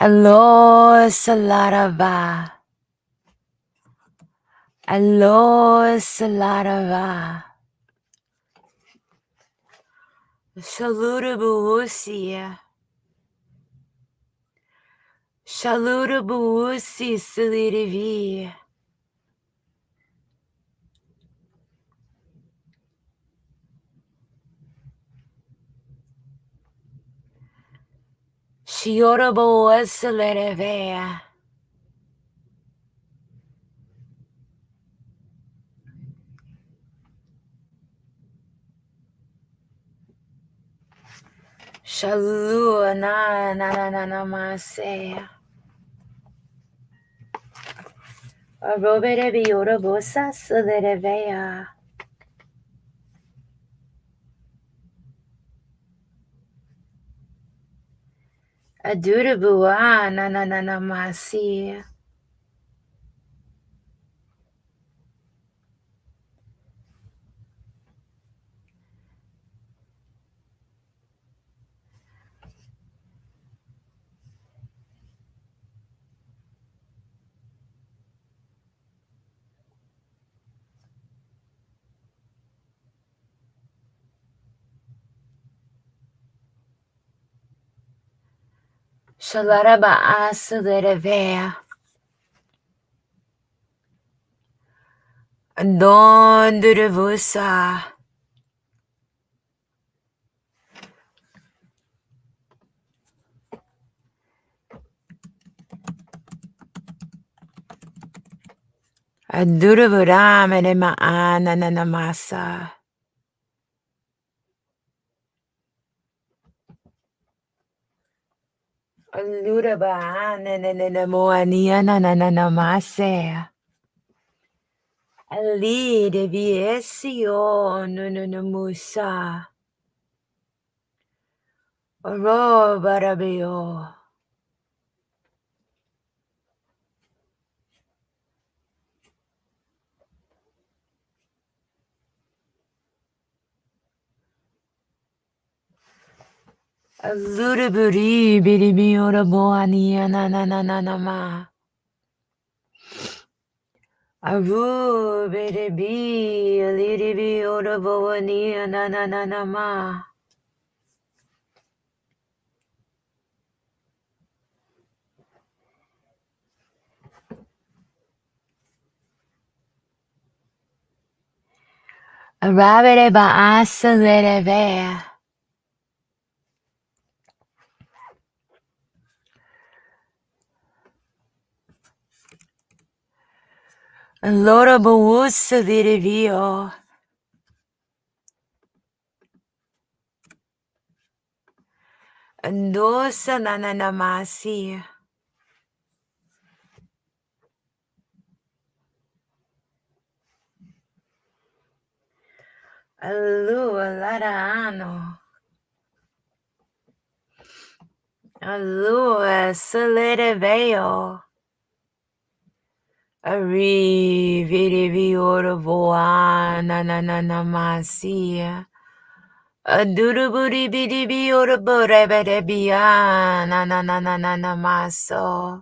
Alo Salarava. Alo Salarava. Shaluda Buusia. Shaluda Buusi Salidivi. Shiora Buusalidivea. Shalua na masea. Arobere biora bosa salidivea. Adurabua na masi. Shalaraba salidivea. Don duravusa. Aduravurama de maana nanamasa. Alurabana nanamoania nananamase. Ali de viesio nunumusa. Oro barabio. Aluraburi biribiora boania nananama. Aru biribi alibiora boania nananama. Arabere baasa lerevea. Allora buussa dirivio. Andosa nananamasi. Allu alarano. Allu salereveo. Ari virivio voa nananamasi. Aduruburi bidibio burebedebia nananamaso.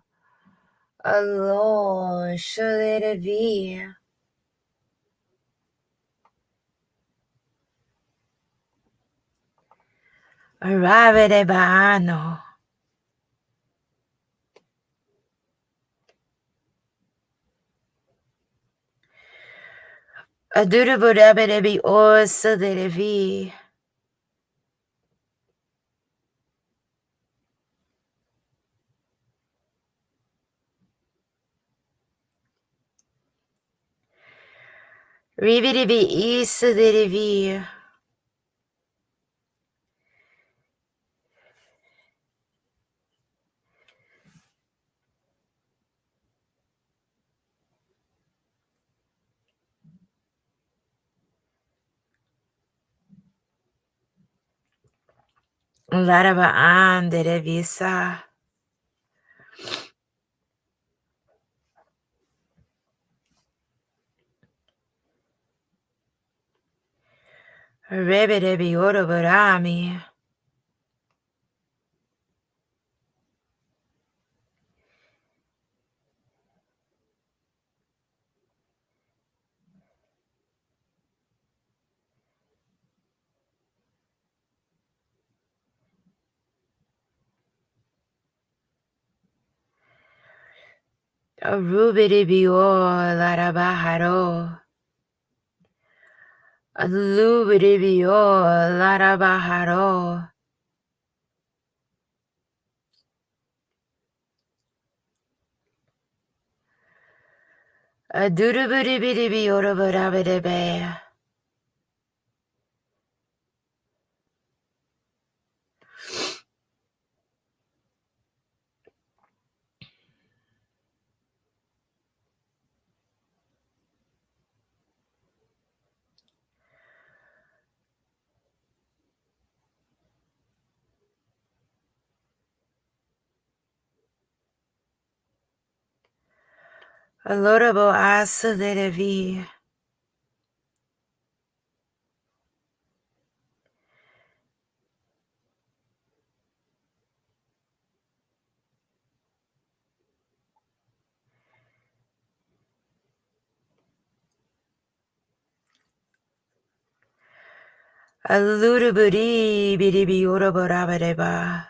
Allo shalerevia. Arrivede baano. Aduruburabede bi orsa de vi. Rividi bi isa de vi. Laraba an de visa. Rebede bi oroborami. Arubidibio larabaharo. Alubidibio larabaharo. Adurubidibidibio rabarabidibe. Alorabo asalidevi. Aludibidibio rabarabideba.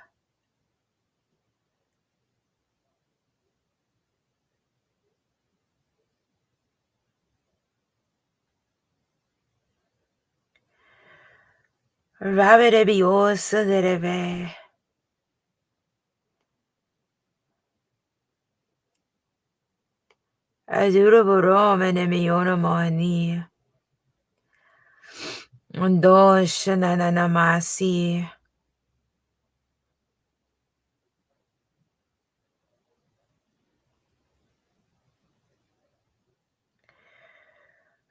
Rabidibio salidebe. Aduraboromanemiyonomoni. Ondoshananamasi.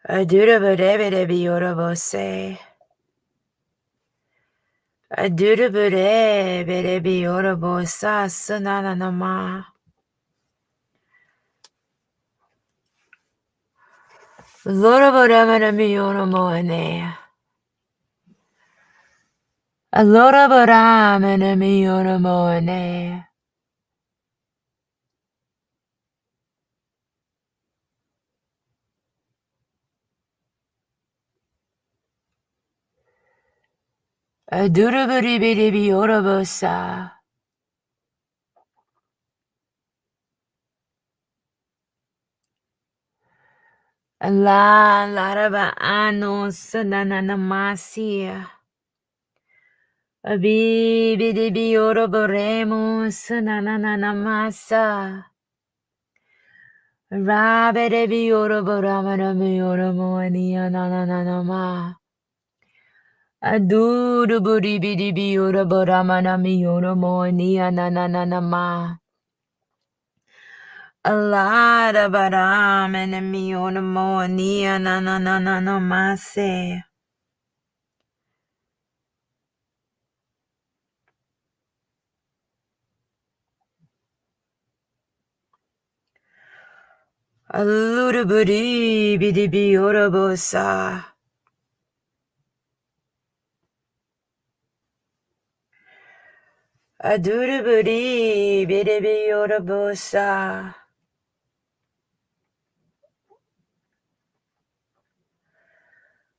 Adurabareberebiyorabose. Adurabareberebiyorabosa sananama. Loraboramanemiyonomone. Aloraboramanemiyonomone. Adurabareberebiyorabosa. La laraba ano sananamasi. Abibidibiyoroboremo sananamasa. Rabedebiyoroboramanamiyoromoaniyananama. Adurubudibidibiyoroboramanamiyoromoaniyananama. Aladabaramanamiyoromoaniyanananamase. Aludubudibidibiyorobosa. Adurubudibidibiyorobosa.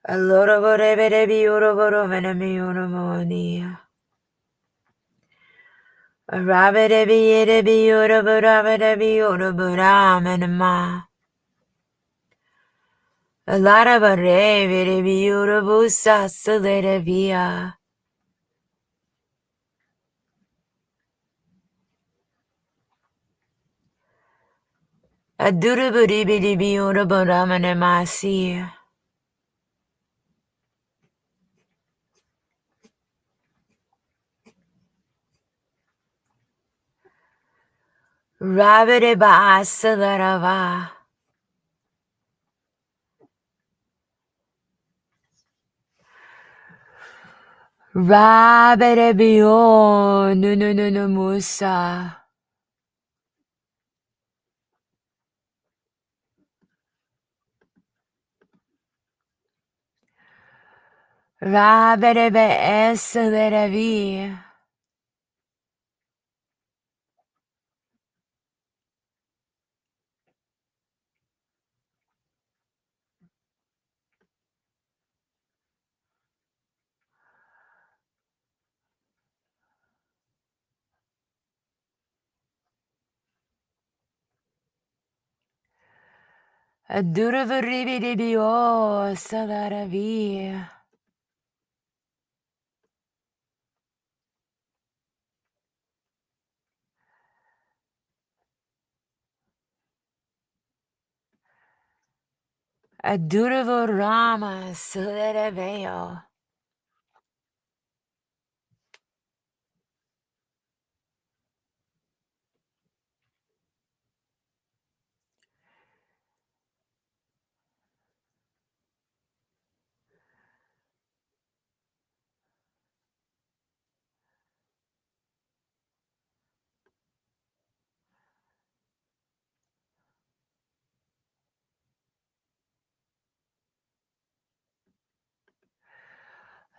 Aloroborebedebiyoroboromanamayoromonia. Arabedebiyedebiyoroborabedebiyorobораmanama. Alarabarebedebiyorobosa saledebia. Adurubudibidibiyoroboramanamasi. Rabedeba salarava. Rabedebiyo no no no no musa. Rabedebe esalerevi. Aduravaribibio salaravi. Aduravarama salaraveo.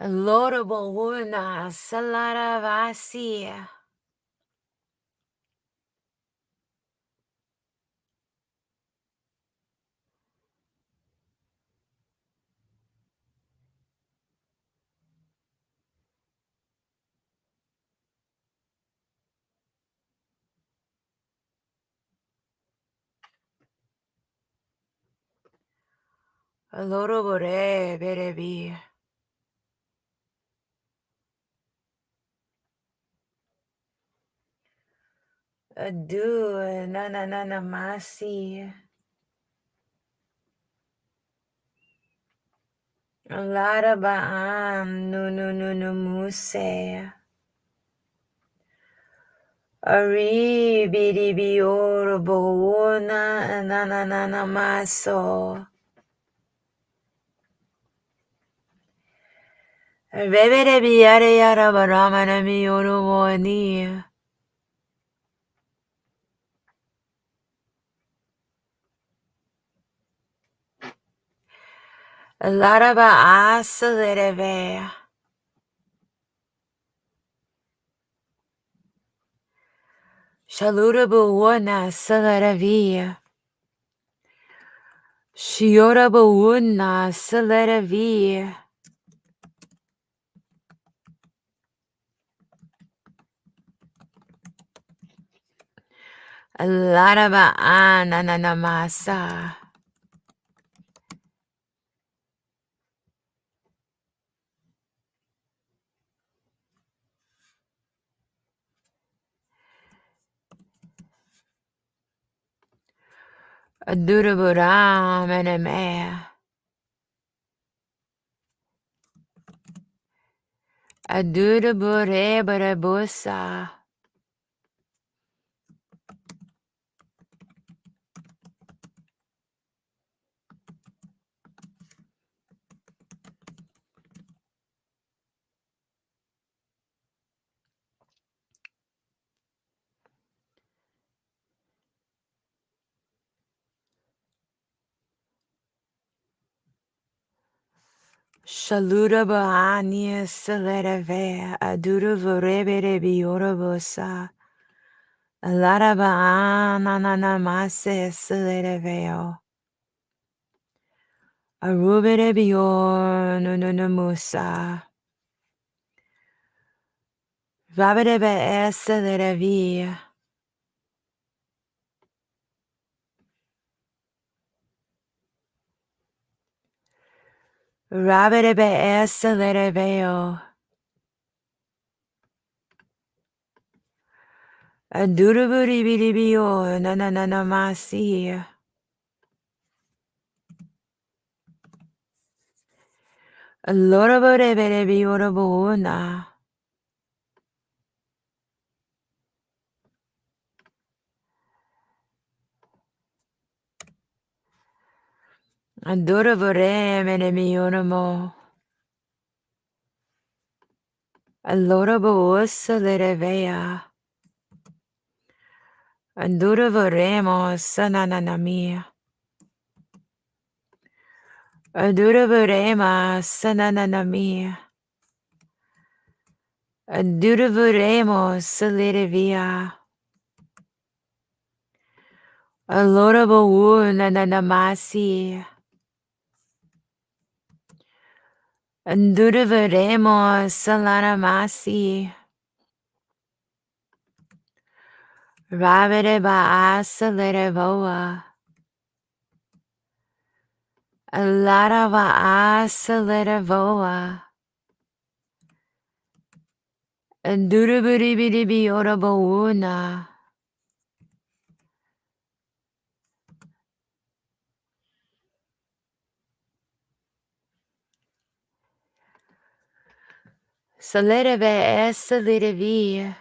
Lorabo una salaravasi. Lorabore berebi. Adu nananamasi. Larabaan no muse. Ari biribi orabona nananamaso. Reberebi yare yara baramana mi oroboni. Laraba asalereve. Shalurabu wana salaravi. Shiorabu una salaravi. Laraba ananamasa. Aduraburam eneme. Adurabure barabusa. Shaluda bahania salerave. Aduravure biorobusa. Laraba ananamase salereveo. Arubere bior nununumusa. Rabadebe esalerevi. Rabadebe esalereveo. Aduraburi biribio nananamasi. Lorabore biorabuna. Adoravore menemioramo. Allorabo salerevea. Adoravoremo sananamia. Adoravorema sananamia. Adoravoremo salerevia. Allorabo nananamasi. Adoravoremo salanamasi. Rabere ba asalerevoa. Alarava asalidavoa. Anduruburibidibi orabouna. Salidave esalidavi.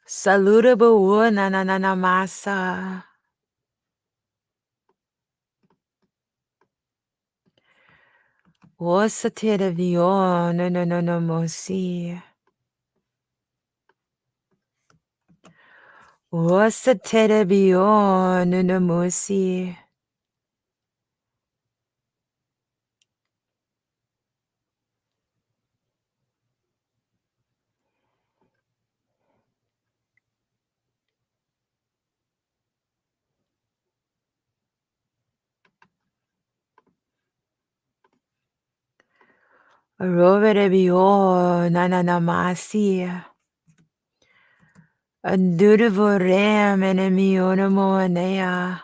Saludable nananamasa. Wasatidavio nananamosi. Wasatidavio nanamosi. Rovedavio nananamasi. Anduravoram enemionamoanea.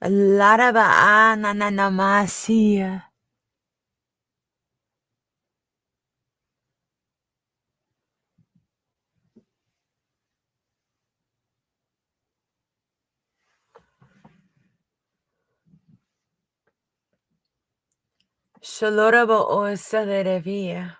Laraba ananamasi. Shaloraba osaledavia.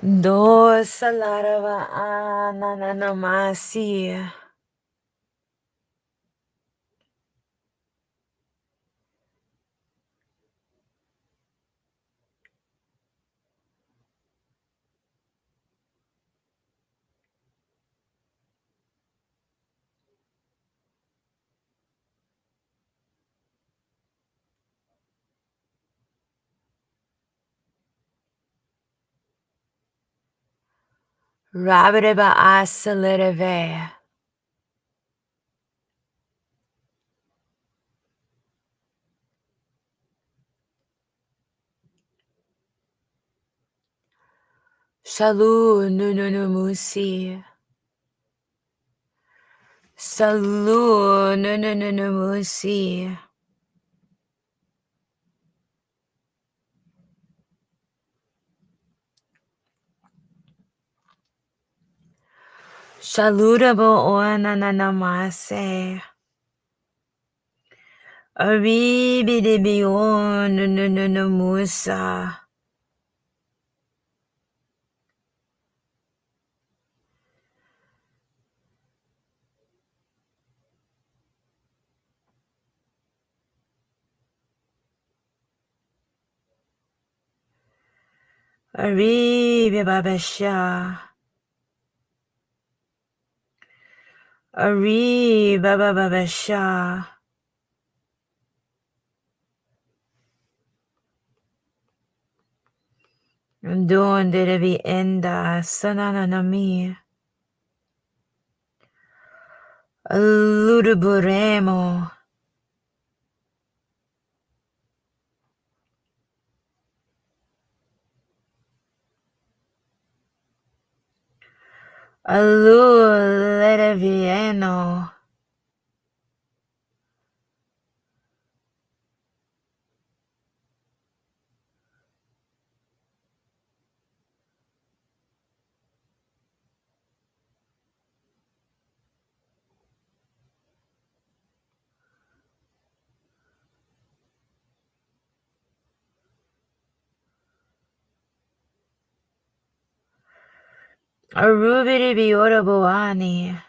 Dosa larava ananamasi. Rabadaba asaledave. Shalu nununumusi. Salu nununumusi. Shaludabo onanamase. Aribidibio nununumusa. Aribabasha. Aribababasha. Donde devi enda sananami. Aludaburemo. Alulevieno. Arubidibioraboani.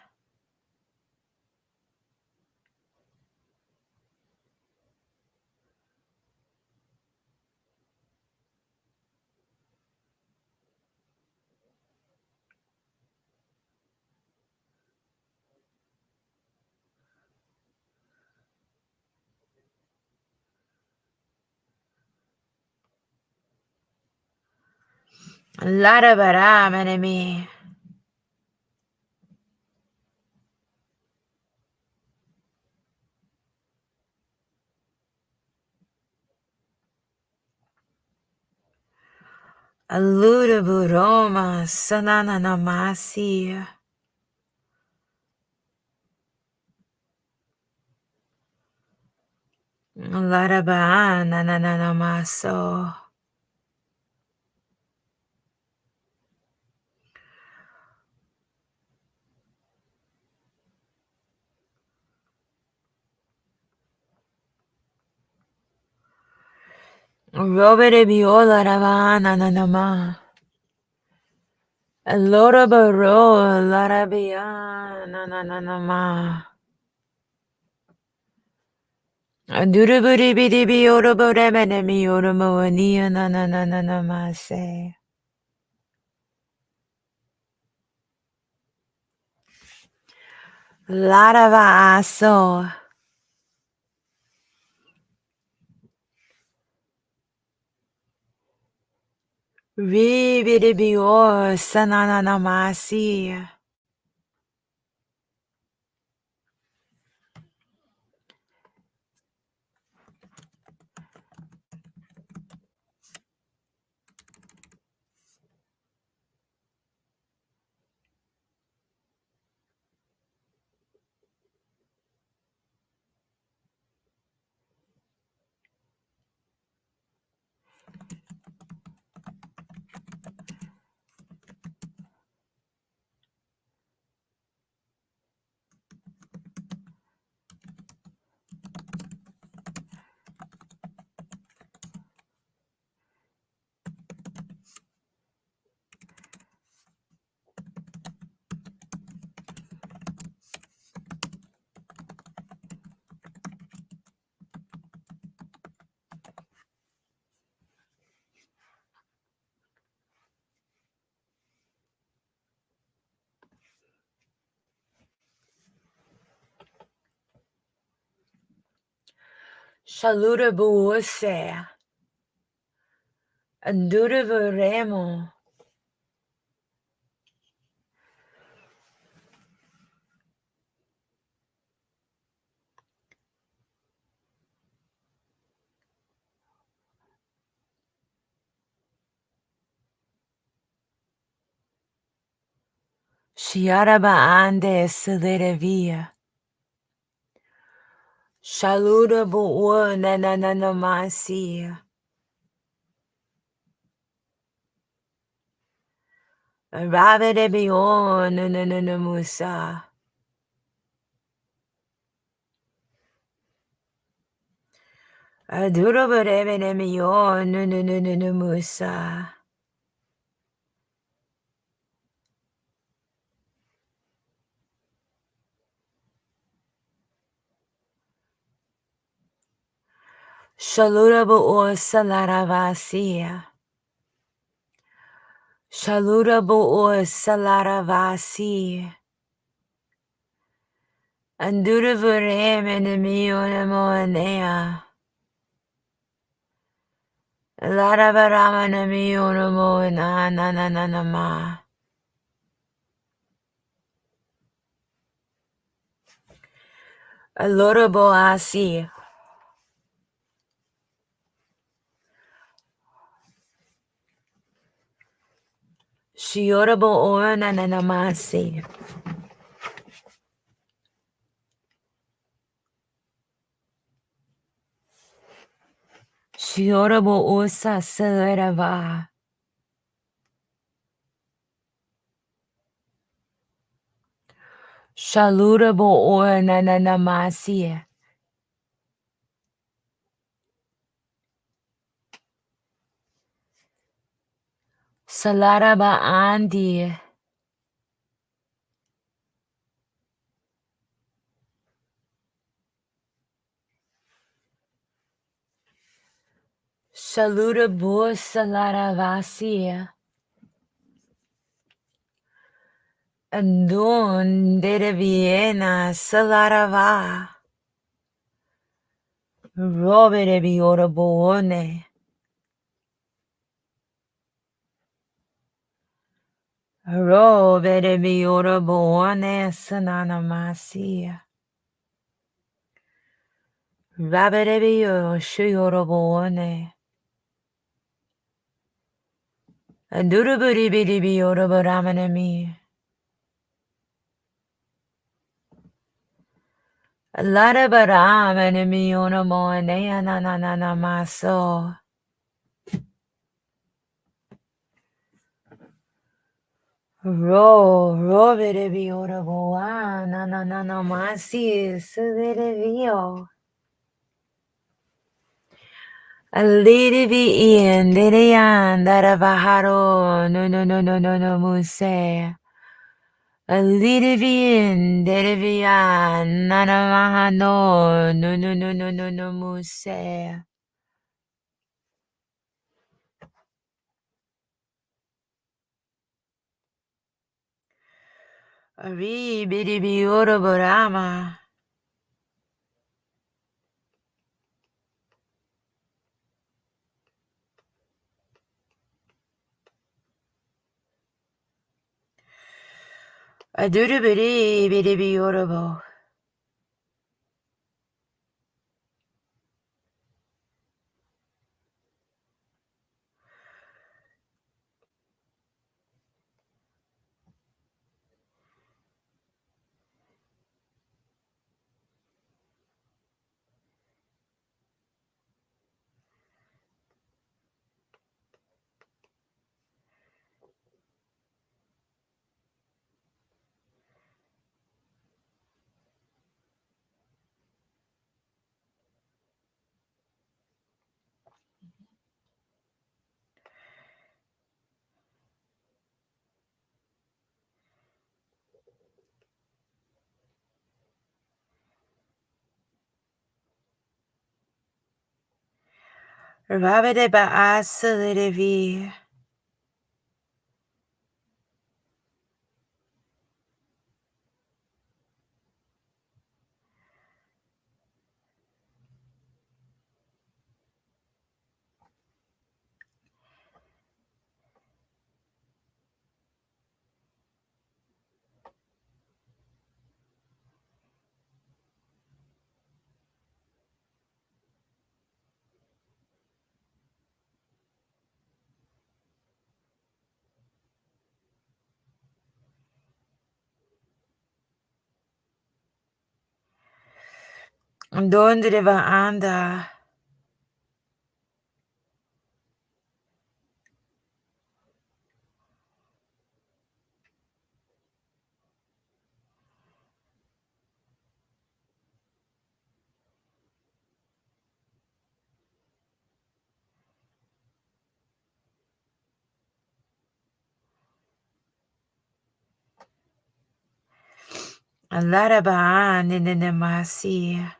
Larabaram-enemy. Aludaburoma sananamasi. Larabananamaso. Robere biola rabananama. Alorabaro larabia nananama. Aduraburibidibi oroboremenemi oromoania nananamase. Laravaso. Ribidibio sananamasi. Shalurabuose. Anduravaremo. Shiarabaande silerevia. Shalurabu nananamasi. Rabedebio nananamusa. Adurabarebenemio nananamusa. Shalurabu salaravasi. Shalurabu salaravasi. Andurabarebenemio namoanea. Larabaramanamio namoana nananama. Aloraboasi. Shiorabo nananamasi. Shiorabo osa salarava. Shalurabo nananamasi. Salaraba andi. Shalurabo salaravasi. Andon de Viena salarava. Robe de biorabone. Ro berebi orobone sananamasi. Raberebi shyorobone. Duruburi biribi oroboramanemi. Larabaramani onomone anananamaso. Ro berebi oroboa nananamasi suderebio. A lady be in, Lilian, that a baharo, no, muse. A lady be in, Derivia, nana mahano, no, muse. A re biddy be oroborama. A doodle biddy be orobo. Rabide ba asalidivi. Donde va anda. Laraba ninemasi.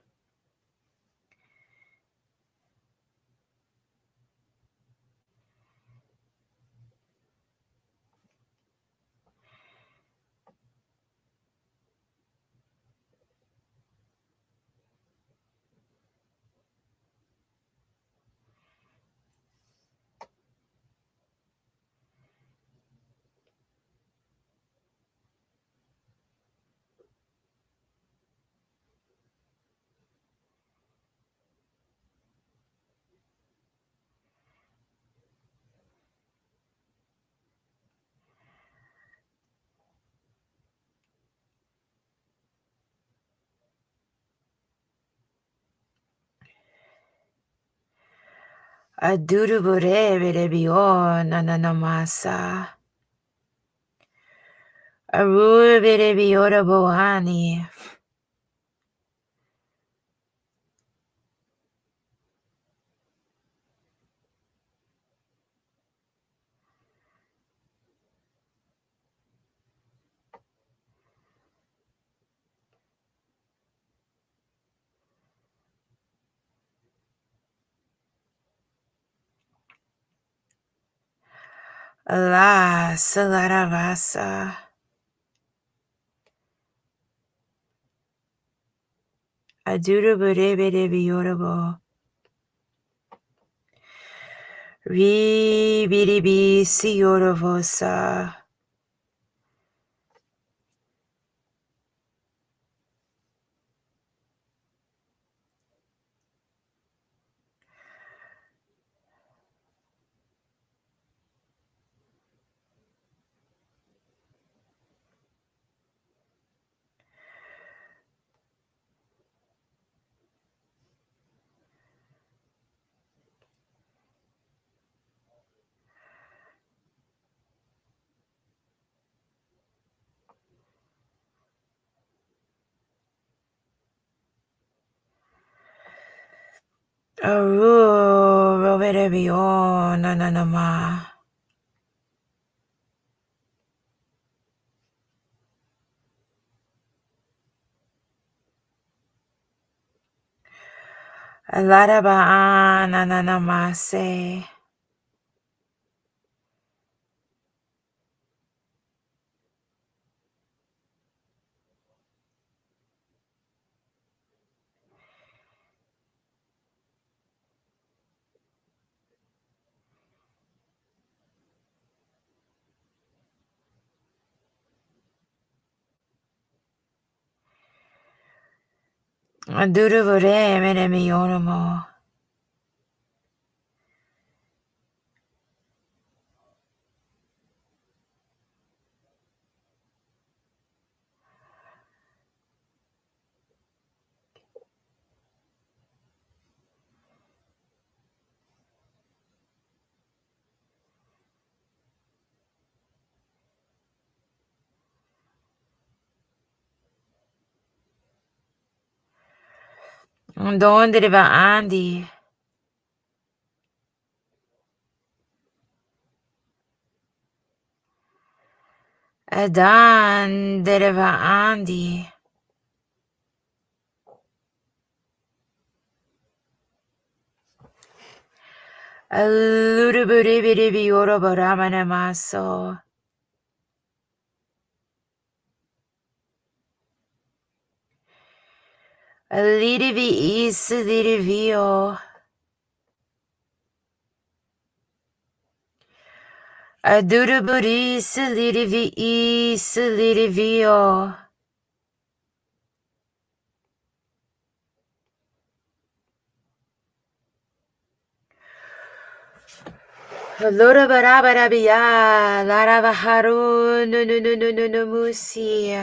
Adurubure berebio nananamasa. Aru berebio bohani. La salaravasa. Adurubure berebio. Ri biribi siorovosa. Aru roberebio nananama. Alaraba nananamase. Adurubure menemionomo. Donde va Andy? Adan dereva Andy. Aluruburibi orobaramana maso. Alidivi is lidivio. Aduruburi silidivi is lidivio. Lora barabarabia, laravaharu no musi.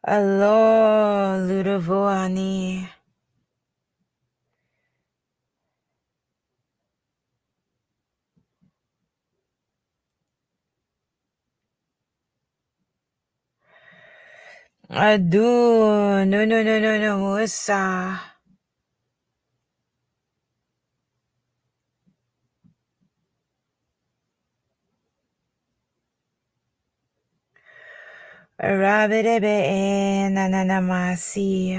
Allo ludavoani. Adu no musa. Rabidebe nananamasi.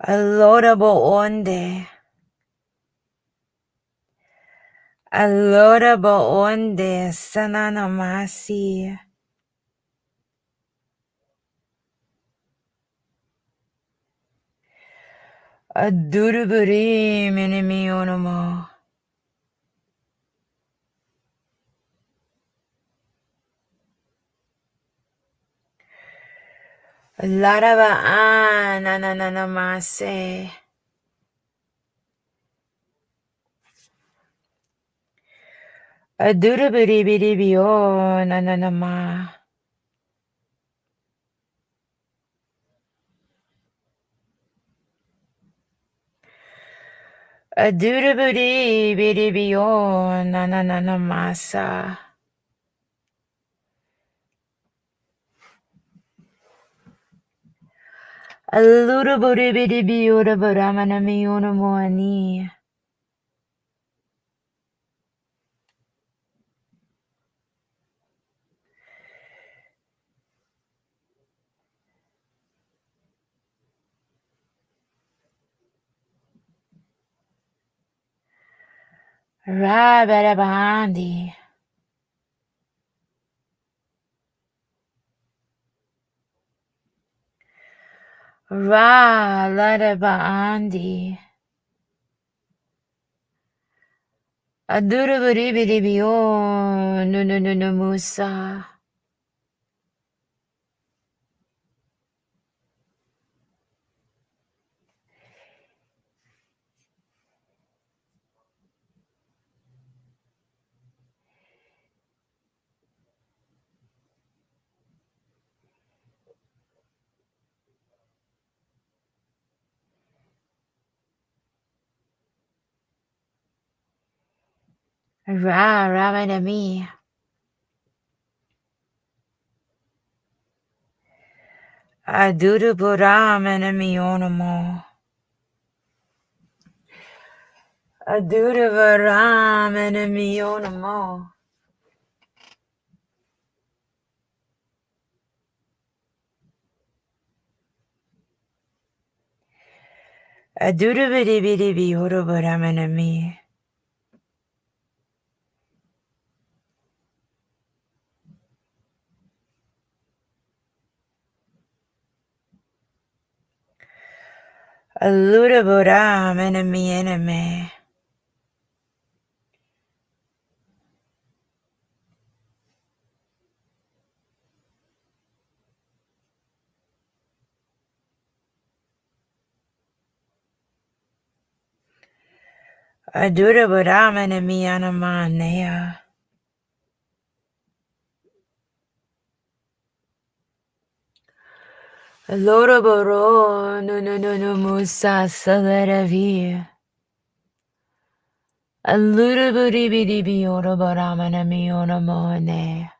Allorabo onde. Allorabo onde sananamasi. Aduruburi minimionomo. Larava nananamase. Aduruburi bidibio nananama. Aduruburi bidibio nananamasa. Alluruburi bidibio rabaramanamoani. Rabarabandi. Ra larabandi. Aduruburibirio, no no no no musa. Ra ramanami. Aduruburamanaminamo. Aduruburamanaminamo. Adurubiribiruburamanami. Aluruburamanaminame. Aduruburamanaminanamanea. Loroboro no no no no musa salaravi. Aluruburibidibioroboramanamionamone.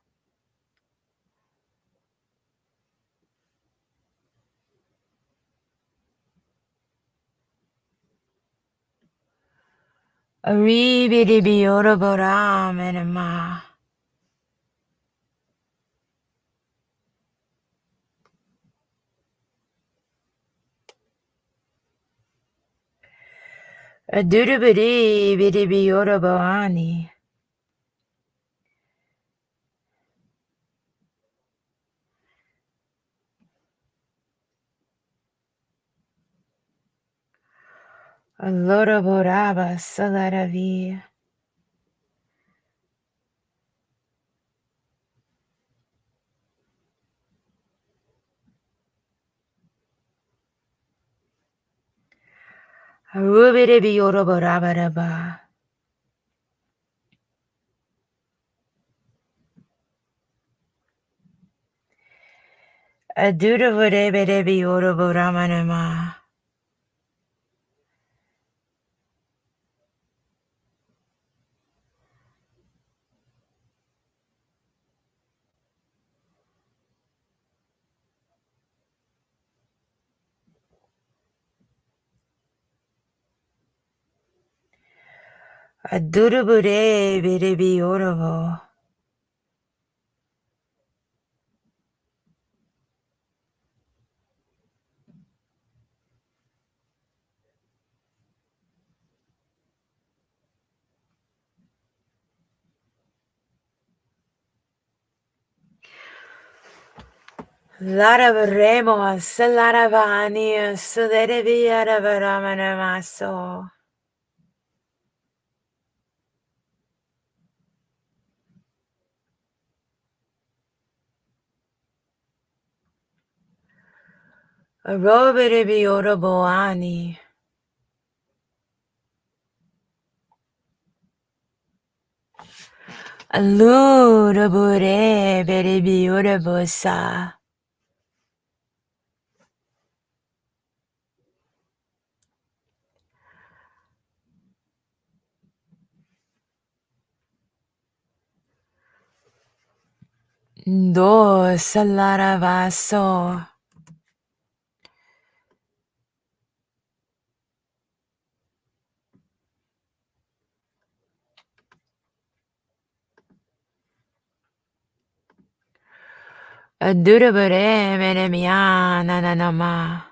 Aribidibioroboramanama. Aduruburibidibioroboani. Aloroboraba salaravi. Arubidibioroborabaraba. Aduruburebidibioroboramanama. Aduruburebidibiorobo. Larabaremo salaravani sudereviaravaramaso. Aroberebioroboani. Alurabureberebiorobosa. Do salaravaso. Adurabureberemiananama.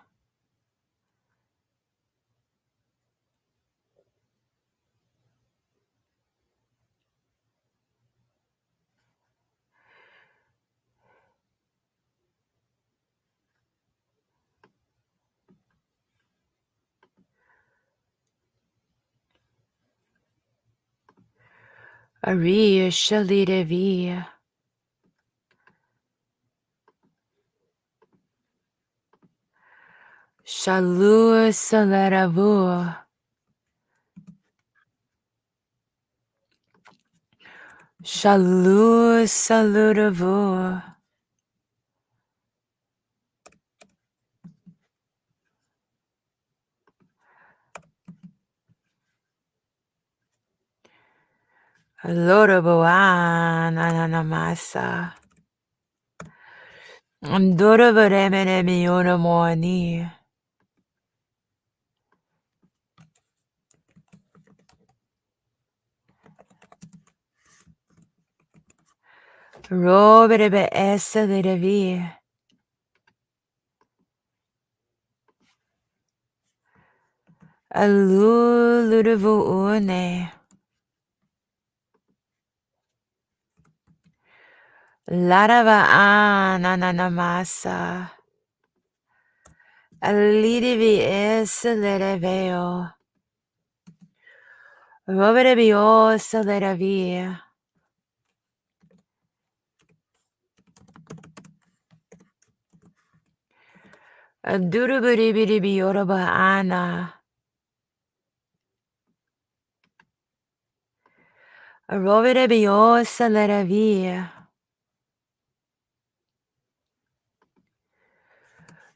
Ari shalidevi. Shalu saleravu. Shalu saluravu. Lorabuan ananamasa. Anduravaremene mionamoni. Roberebe essa lidevi. Aluluruvu une. Larava ananamasa. Alidivi essa lideveo. Roberebe lidevi. Aduruburibi yoraba ana. Roberebe lidevi.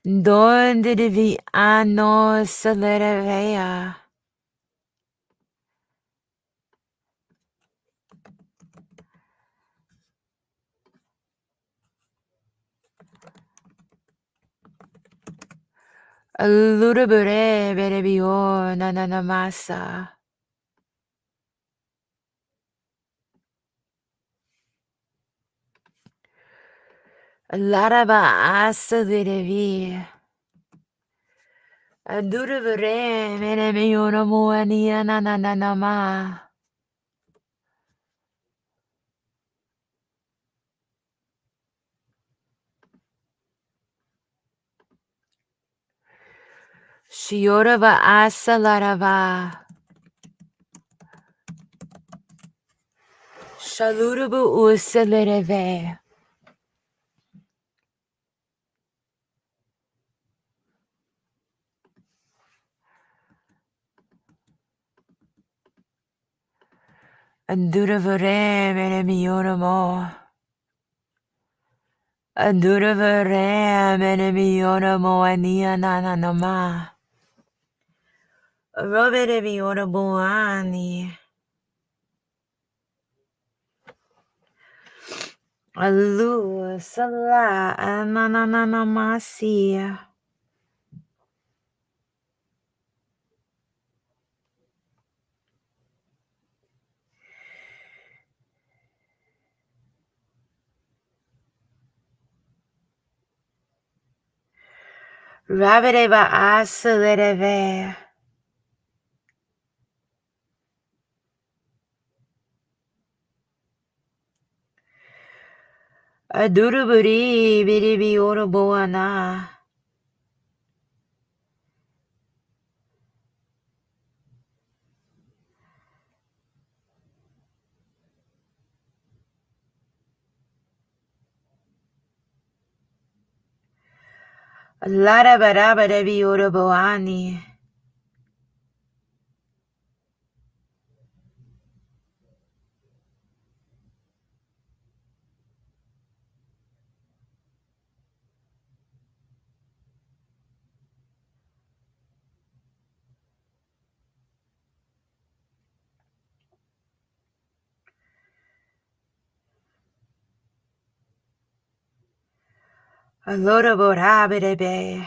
Donde devi ano salerevea. Alurabure berebio nananamasa. Laraba asalidevi. Adurabure menemio namuania nananama. Shiorava asalarava. Shalurabu usalereve. Aduravure menemio namo. Aduravure menemio namuania nananama. Roberebio namuani. Alu sala ananamasi. Rabedeva asalereve. Aduruburi biribi oroboana. Lara barabarebi oroboani. Aloroboraberebe.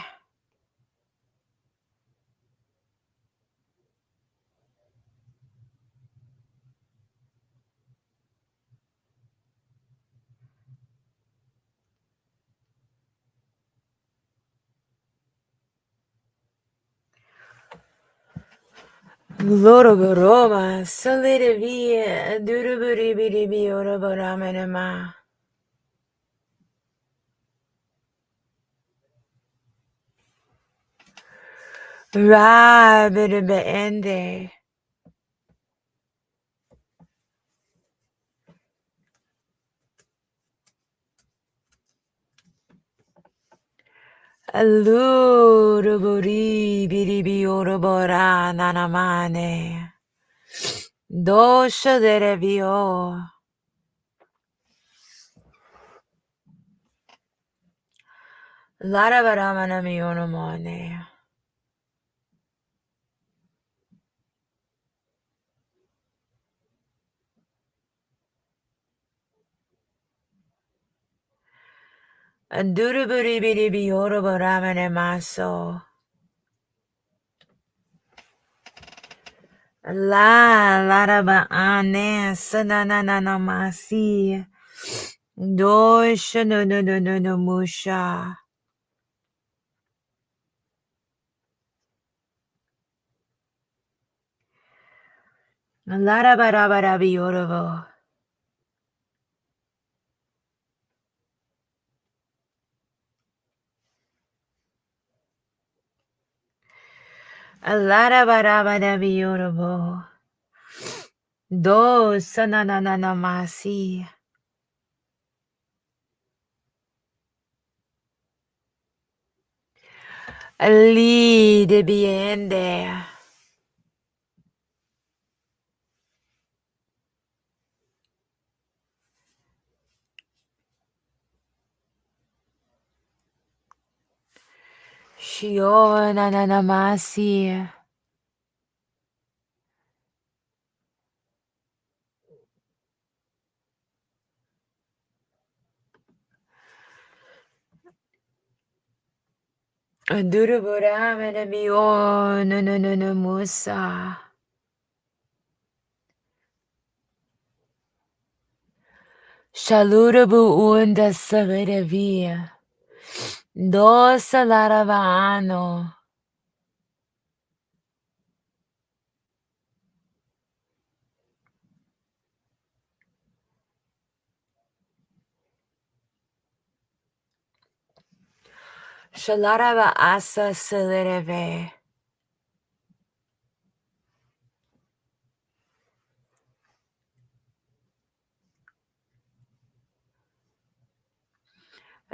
Loroboroma salidevi. Aduruburi biribi oroboramanama. Rabedebe ende. Alluruburi biribiorobora nanamane. Dosha derevio. Larabaramana mionomone. Anduruburi biribioroboramane maso. La laraba ane sanananamasi. Dosha no musha. Larabarabiorobo. Larabarabiorobo. Do sanananamasi. Ali de biende. Shio nananamasi. Duruburamio no musa. Shalurabu unda savidavia. Dosa laravano. Shalarava asa salirave.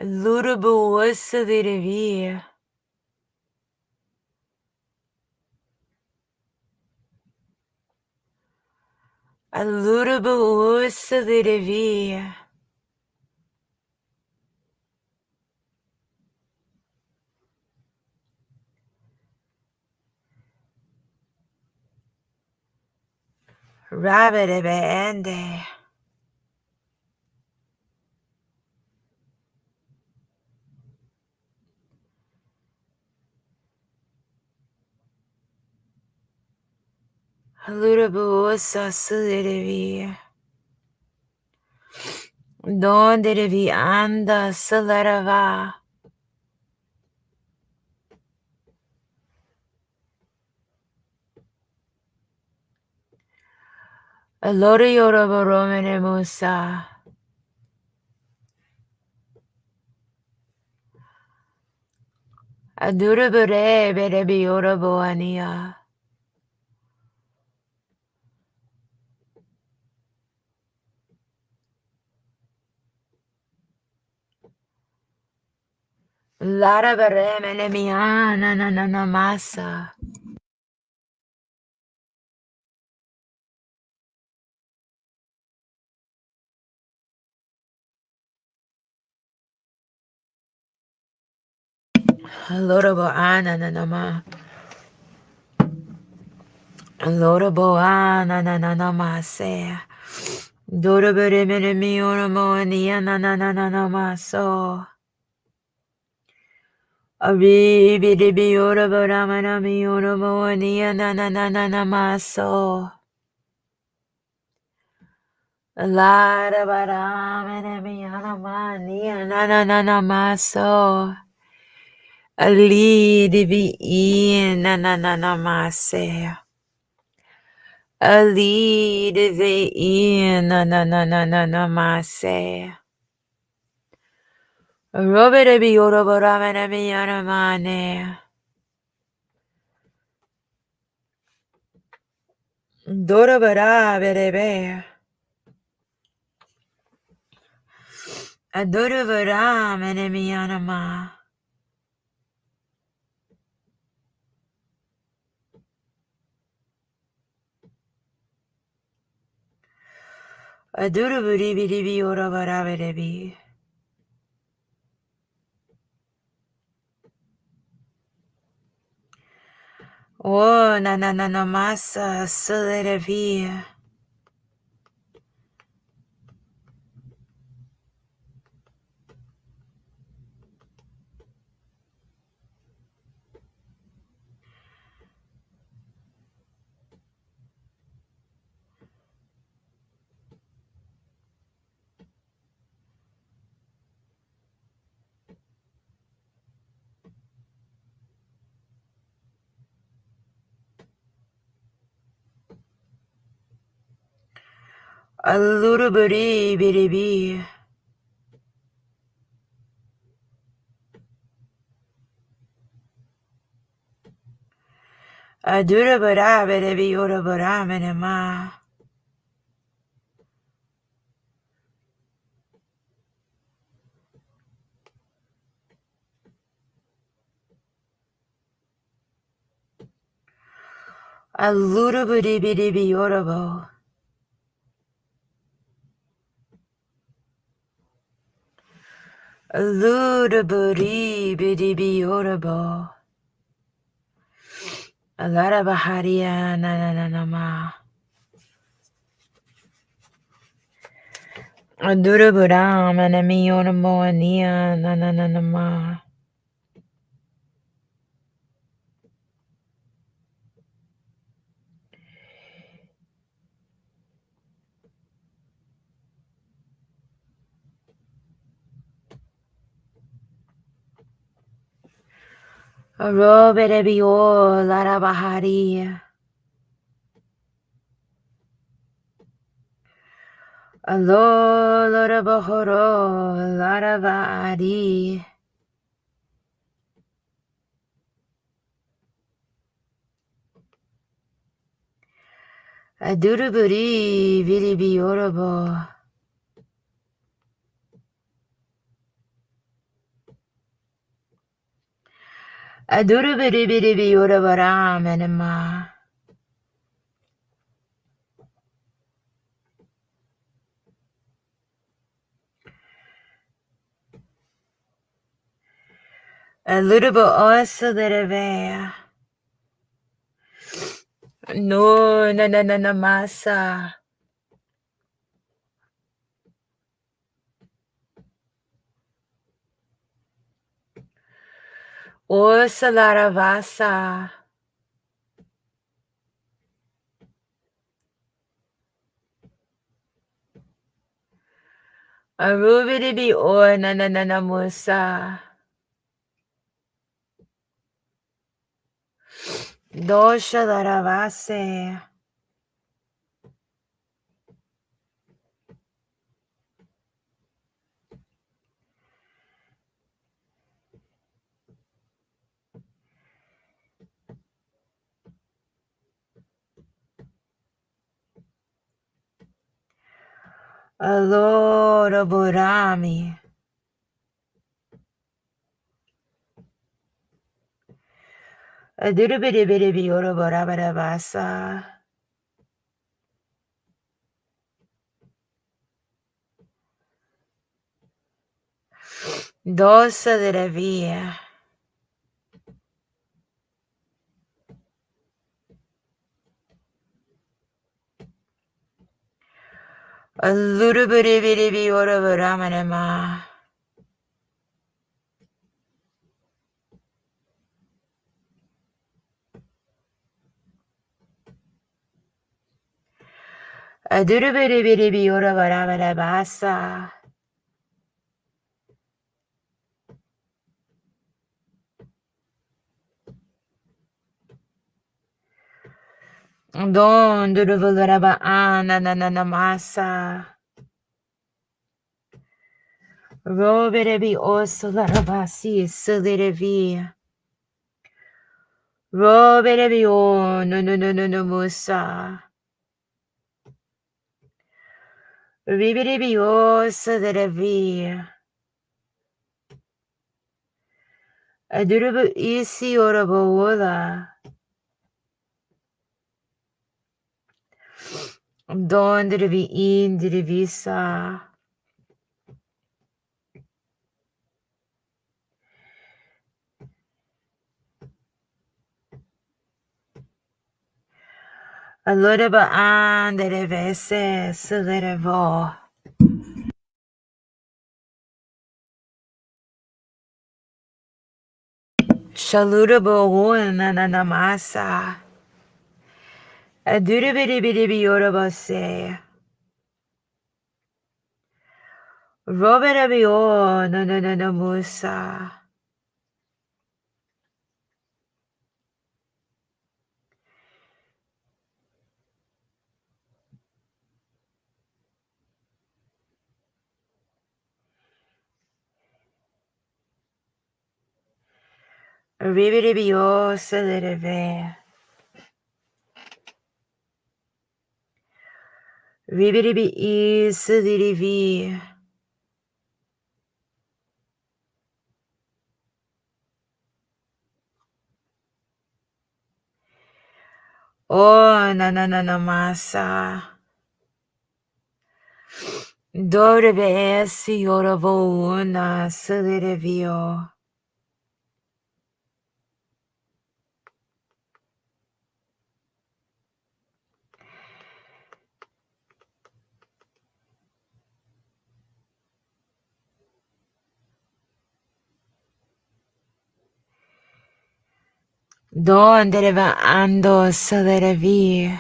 Lurabu usavidavia. Alurabu usavidavia. Rabidave ende. Lurabu usa saliravia. Donde devi anda salarava. Alori yoroboromene musa. Adurabure berebi yoroboania. Lara beremene miana na masa. Lorobo ana nanama. Lorobo ana nanamase. Dorabere mene mioromoania nananamaso. Abibi de bioroboramana mioromoania nananamaso. Lara baramene mianamania nananamaso. Ali divi nananamase. Ali divi nananamase. Robert be Yoroboramana Mianamane. Dorabara berebe. Adoravara menemianama. Aduruburibidibi orabarabidibi. Oh, na na na na masa salerevi. Aluruburibidibi. Adurubarabidibi orabaraminama. Aluruburibidibi orabo. Aluruburibidibi orabo. Alarabaharia na na na na ma. Aduruburam moania na na na na ma. Roberebio larabaharia. Allo lorabahoro larabari. Aduruburi viribiorobo. Aduruburi viribiorobaram enema. Alurubo osa lerevea. No na na na na masa. Osa laravasa. Arubiribi o na na na na musa. Dosha laravase. Allora borami. Adurubiribi ora borabarabasa. Dosa della via. Allurubiribi ora boramanama. Adurubiribi ora borabarabasa. Don durubularaba ananamasa. Robiribi oso larabasi silirevi. Robiribi o no no no no no musa. Ribiribi oso lirevi. Adurubu isi orabola. Donde vi in divisa. Allora ba andere vese selerevo. Shalurabo nanamasa. Aduribidi yorobase. Roberabio no musa. Ribidibio selereve. Ribidibi is selidivi. Oh nananamasa. Dorebe esi yoravo una selerevio. Donde va ando selerevi.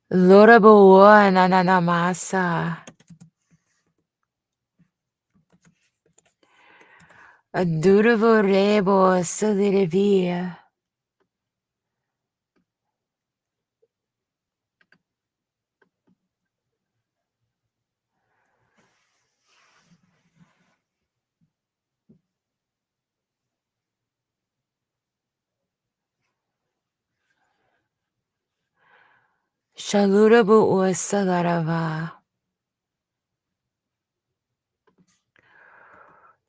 Lorabo nananamasa. Aduravo rebo selerevi. Shalurabo o salarava.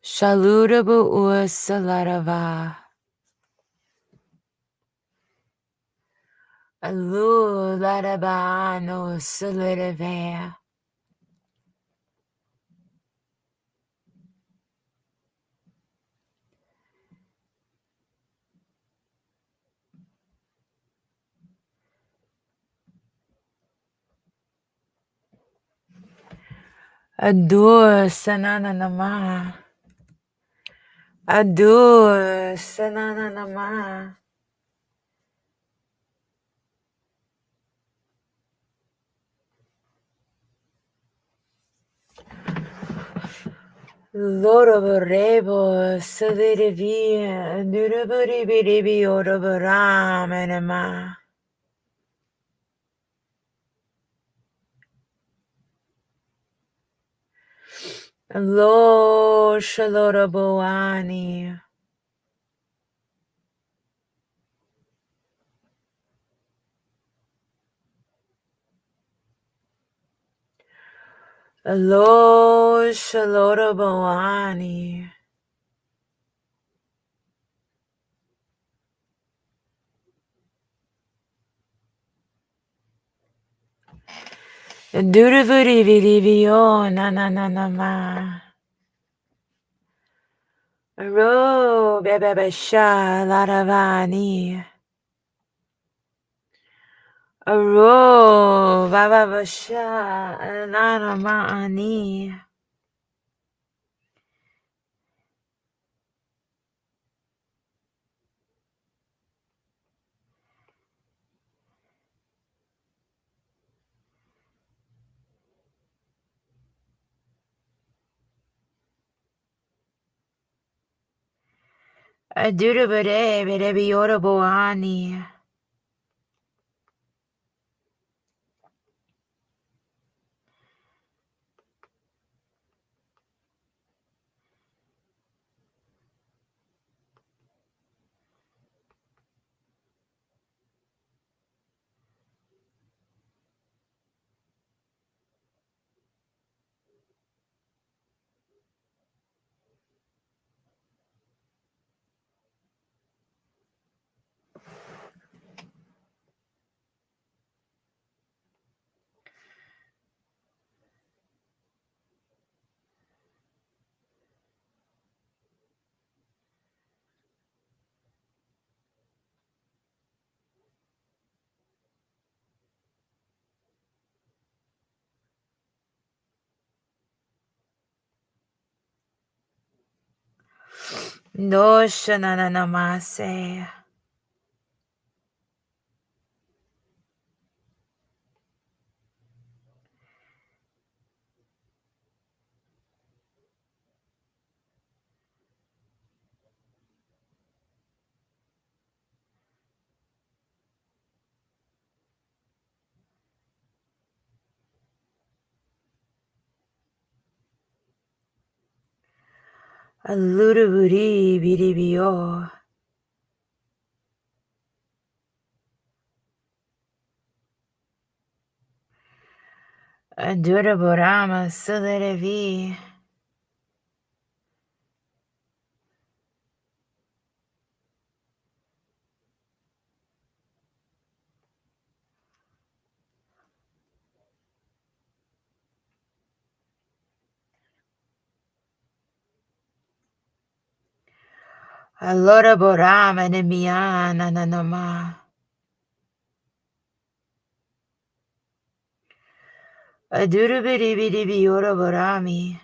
Shalurabo o salarava. Alu larabano salarave. Adur sananama. Adur sananama. Loroborebo salirevi. Duraburibibi oroboramanama. Lo shaloroboani. Lo shaloroboani. Duraburibibi nananama. Ro bebebesha laravani. Ro bababasha laramani. Durabure berebioroboani. Doshananamase. Aluruburi biribio. Aduraburama sulerevi. Aloraburama nemiana nanama. Adurubiri biribio burami.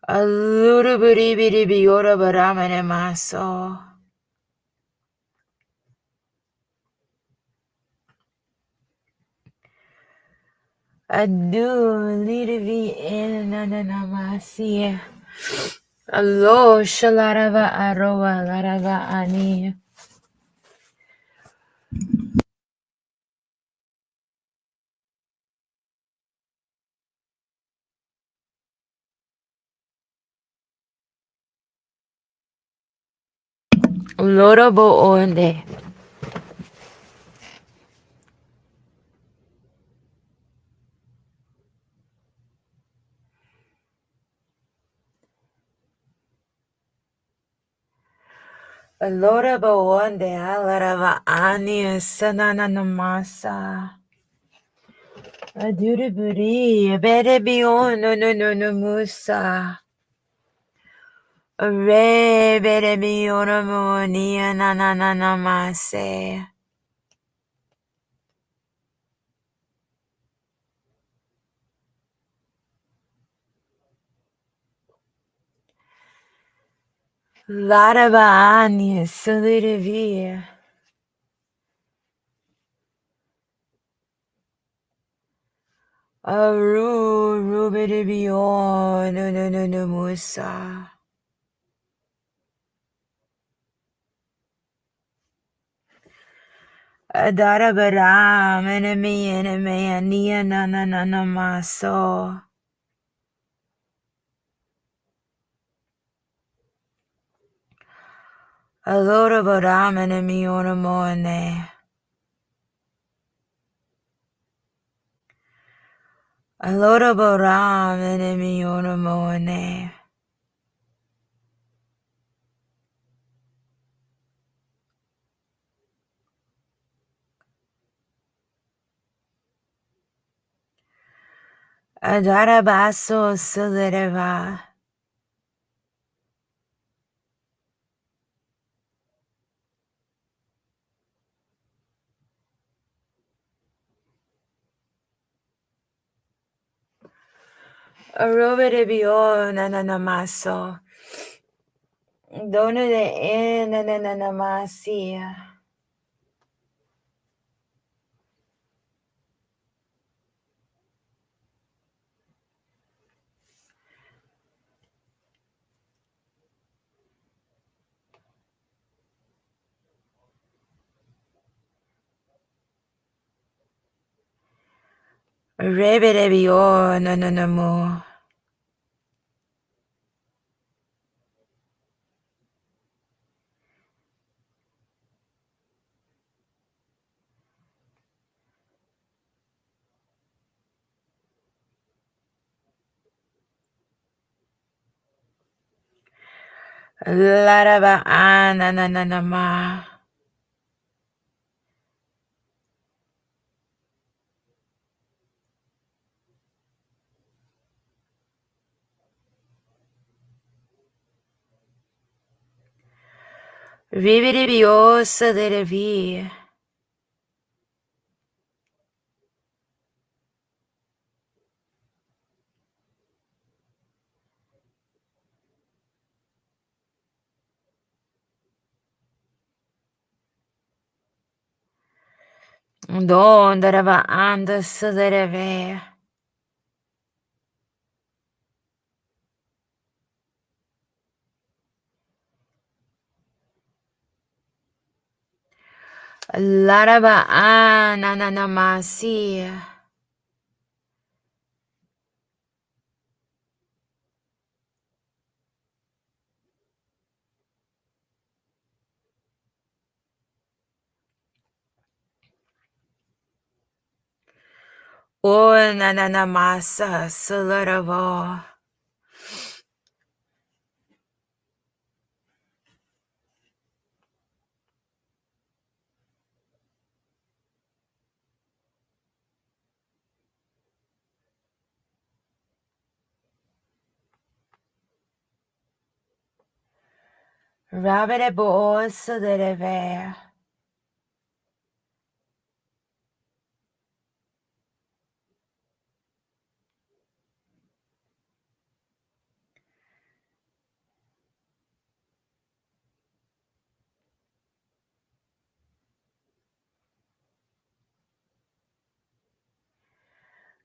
Alurubiri biribio burama nemaso. Adu lirivi enanamasi. Allo shalarava aroa larava ani. Lorobo onde. Lorobo onde alarava ani sananamasa. Aduruburi berebi ono no musa. Re berebi ono moni ananamase. Larava ani solirivi. Aru ruberebi ono no musa. Adarabaram enemy ania nananamaso. Alorabaram enemy onamone. Alorabaram enemy onamone. Adarabaso sulereva. Aroberebio nananamaso. Dona de enananamasia. Reberebio nananamo. Larava anananama. Ribidibiosa de vi. Donde va andas de ve. Laraba ananamasi. O nananamasa salaravo. Rabidebosa de ve.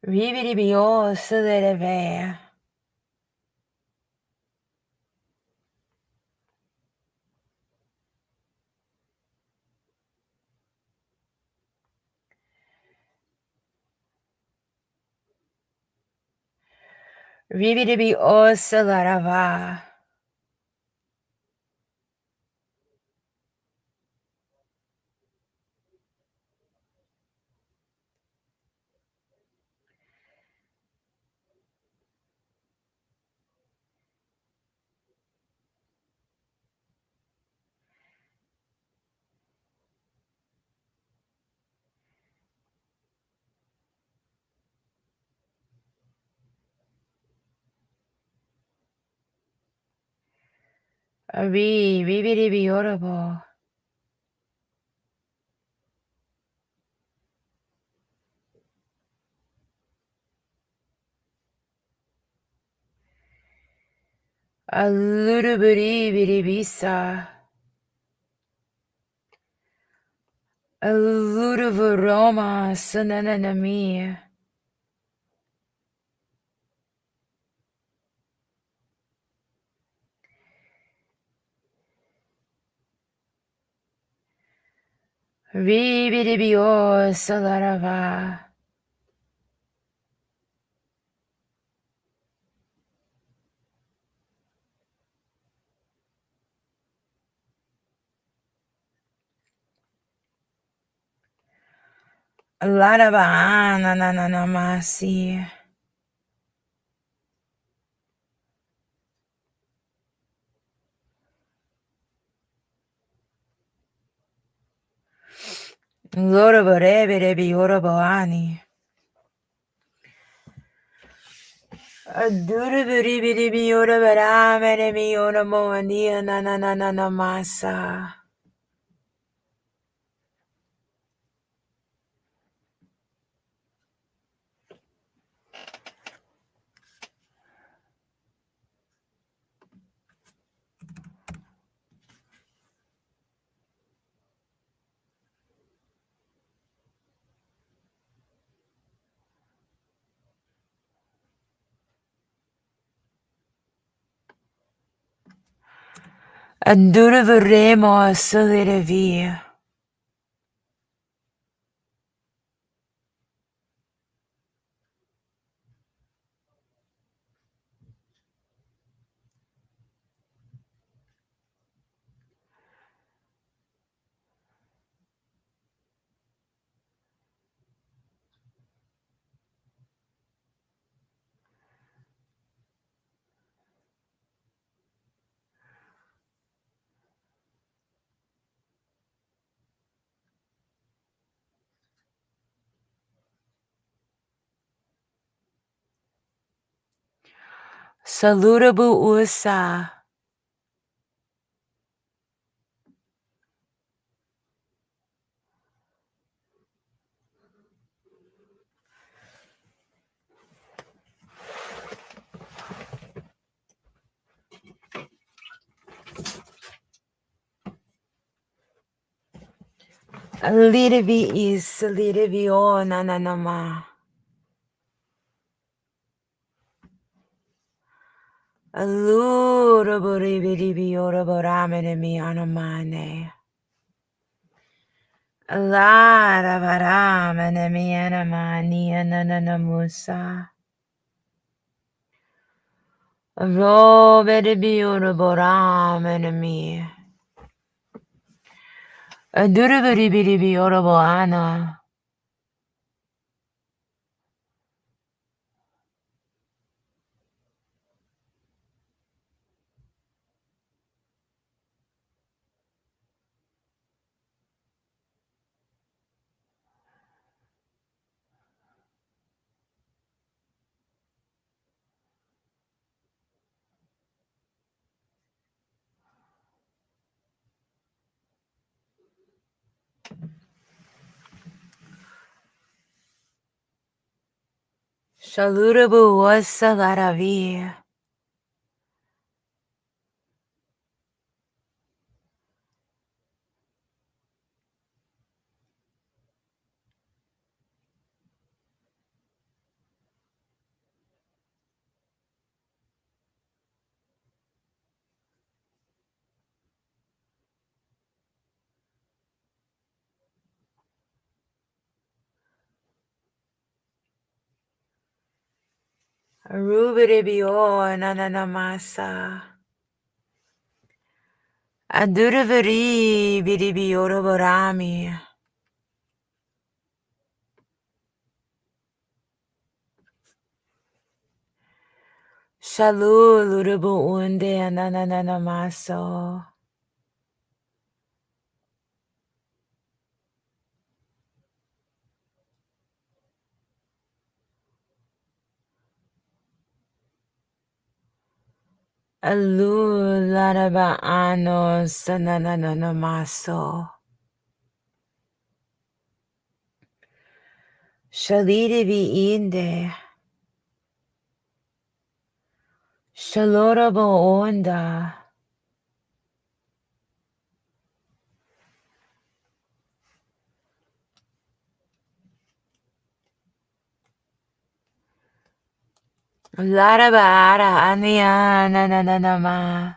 Ribidibiosa de ve. Ribidibiosa larava. Ribidibiorabo. A little bit a little Roma sananami. Ribidibio salarava. Larava nananamasi. Lorobo rebidibioroboani. A duribiribidibiorobaramedibioromoania nananamasa. A durivoremo solidavia. Salutabu usa. Alidivi is alidivi o nananama. Aluraburibidibi oraboraminimi anamane. Alarabaraminimi anamani ananamusa. Robidibi oraboraminimi. Aduraburibidibi oraboana. Shalurabu wasalaravi. Rubidibi o nananamasa. Aduravari bidibi oraborami. Shalulurubu unde anananamaso. Alularaba ano sanananamaso. Shalidivi inde. Shalorabo onda. Larabara ania nananama.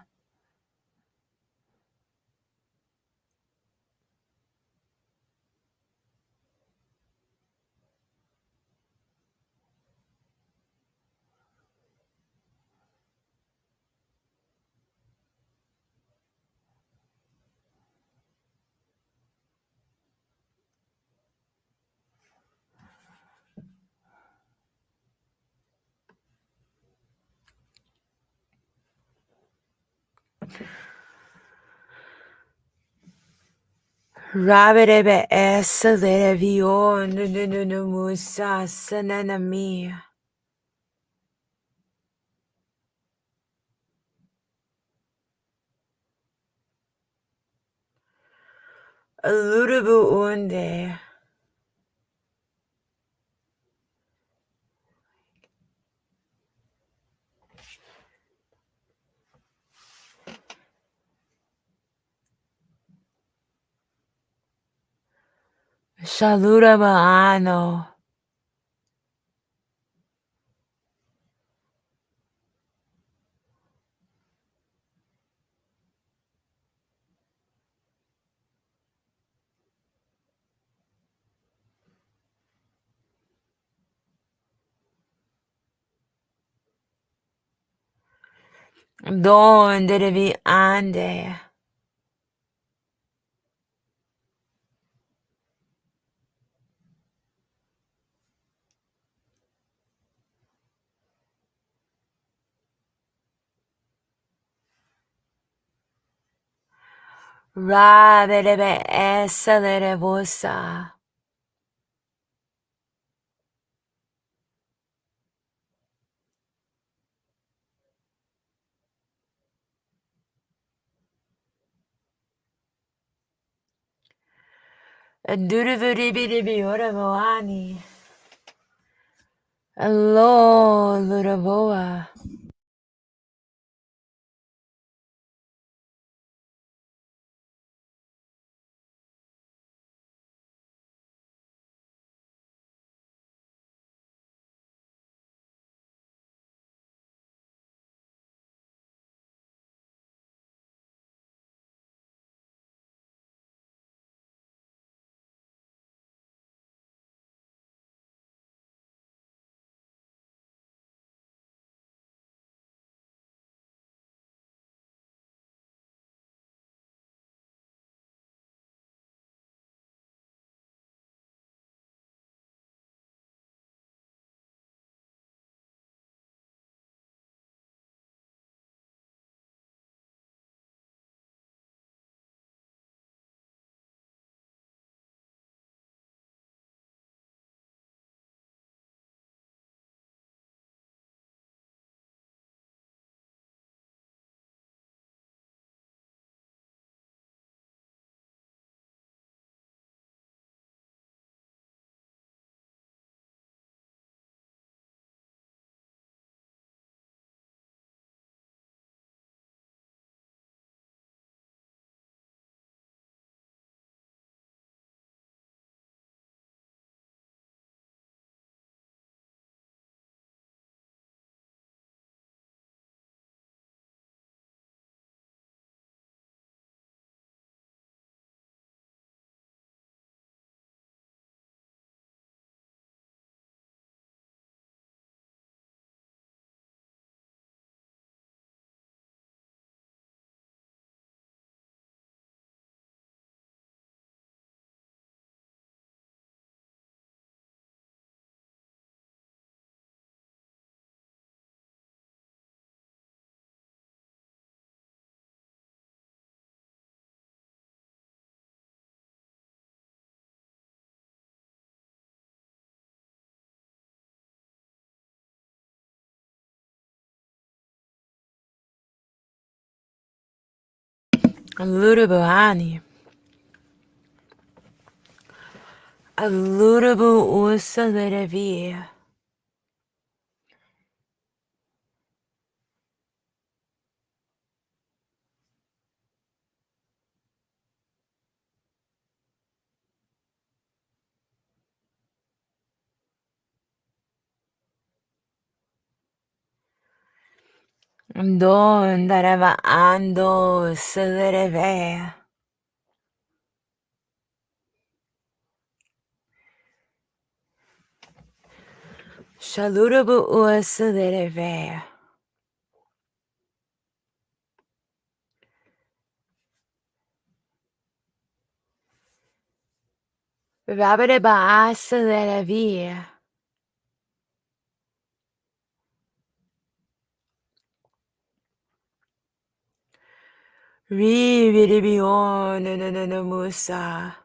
Rabidebe esalerevio nunumusa sananami. Alurubu unde. Shaluraba ano. Don devi ande. Rabidebe esalerevosa. Duruvuribidibi oramoani. Allo luravoa. Lurubuani. Lurubu usa lerevi. Don dareva ando selereve. Shalurubu usa lereve. Rabade ba selereve. Ribidibion no musa.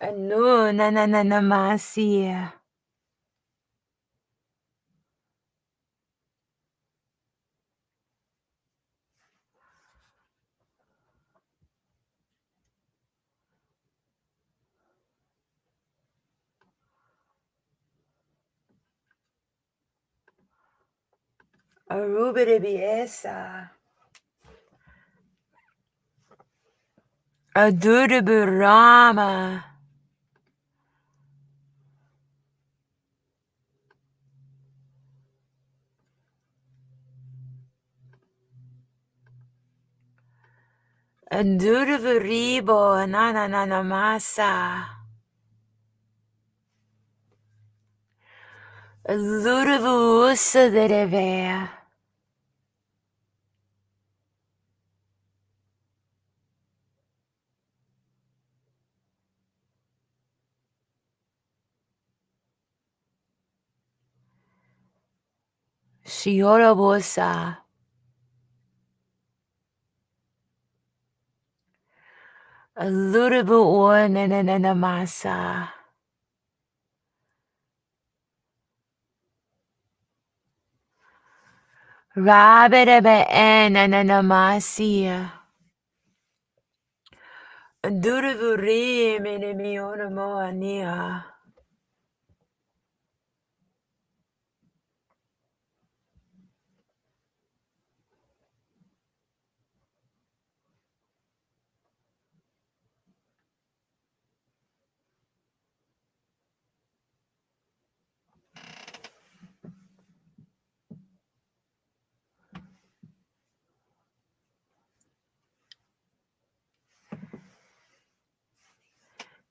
Anu na masi. Arubidibiesa. Aduruburama. Aduruburibo na masa. Alurubu usa lereve. Shiorobosa. Alurubu na masa. Rabidebe na masi. Duruvuri minimiona moania.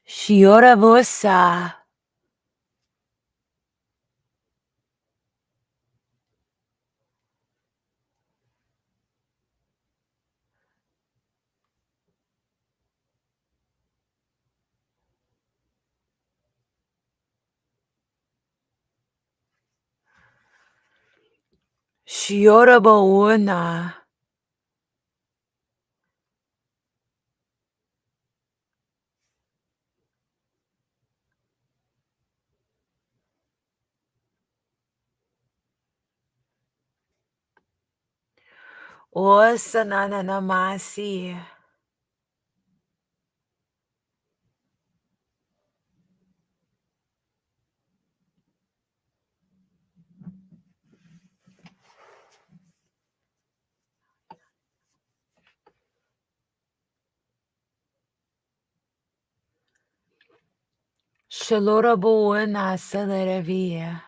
Shioravosa. Shiorabona. Osa na masi. Shalorabona selerevia.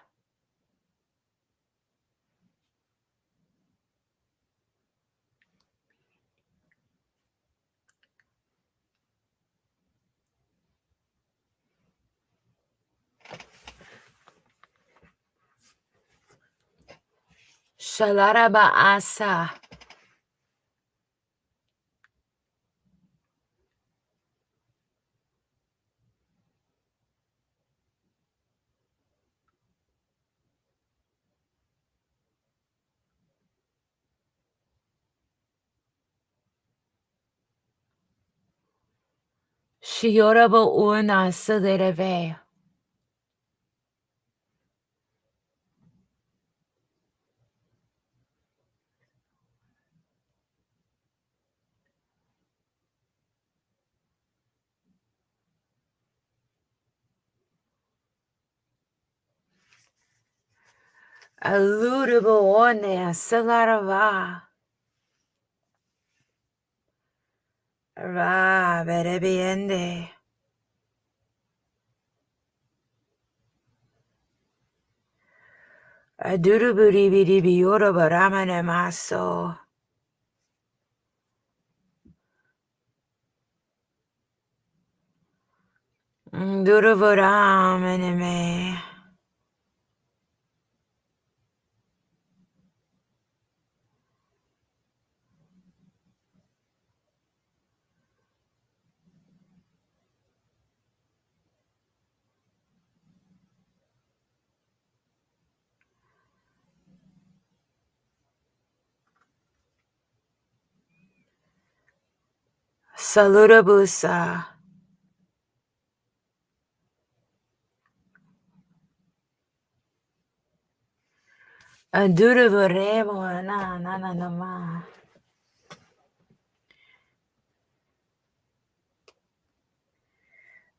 Shalaraba asa. Shiorabo una silereve. Aludabo one silarava. Ra berebiende. Aduruburibidibi yorabaramane maso. Duruvaramaneme. Salurabusa. Aduruvaremo na na na na ma.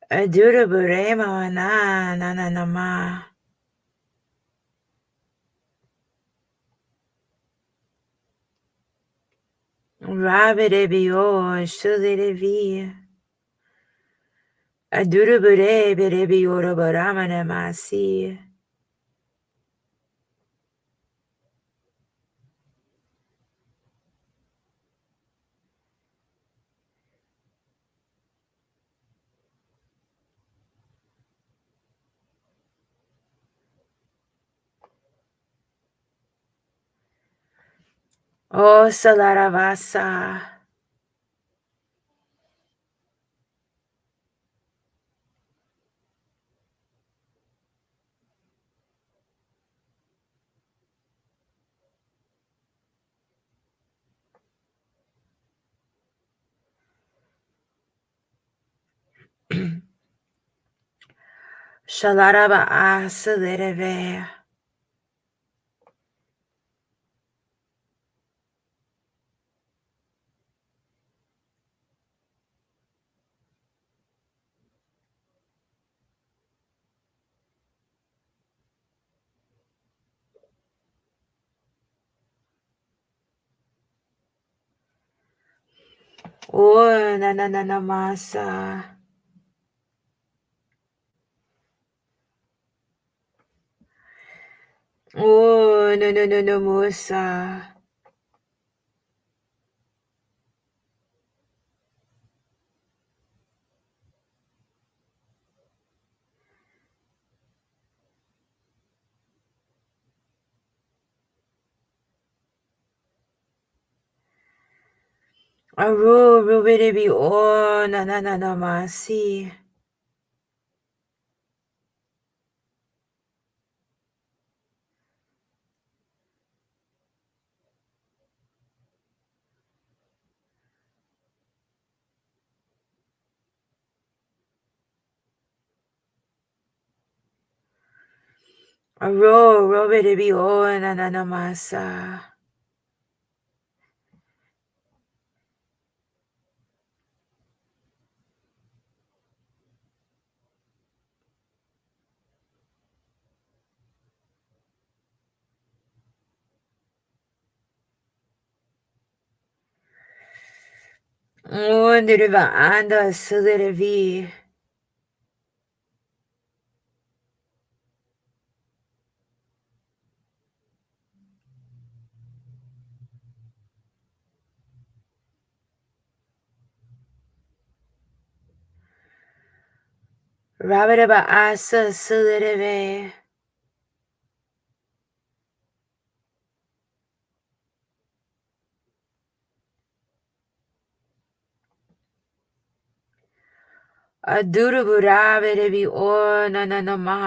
Aduruvaremo na na na na ma. Rabidebio shulidevi. Adurubure berebi yorabaramane masi. Oh salaravasa. Shalaraba asalideve. Oh na na na na masa. Oh no no no no musa. Aru rubidibi oh na na na na masi. Aru rubidibi oh na na na masa. Oh niriva anda silidevi. Rabidaba asa silideve. Adurubu rabidibi oh na na na ma.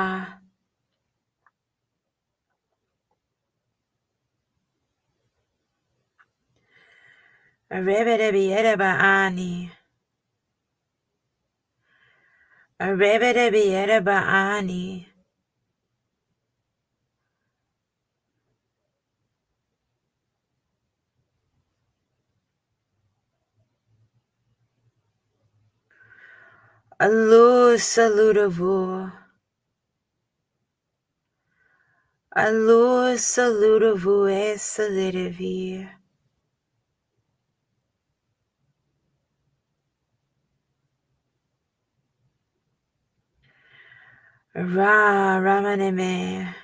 Rebidibi edaba ani. Rebede biere baani. Allu salutavu. Allu salutavu e salitavi. Ra ramaneme.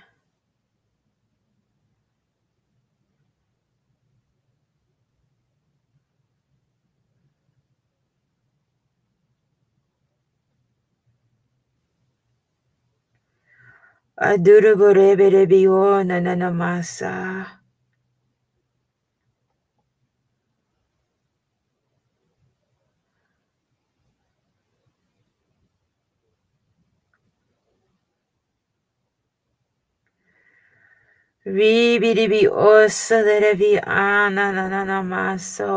Adurabu rebede bio nananamasa. Ribidi o salitavi ananamaso.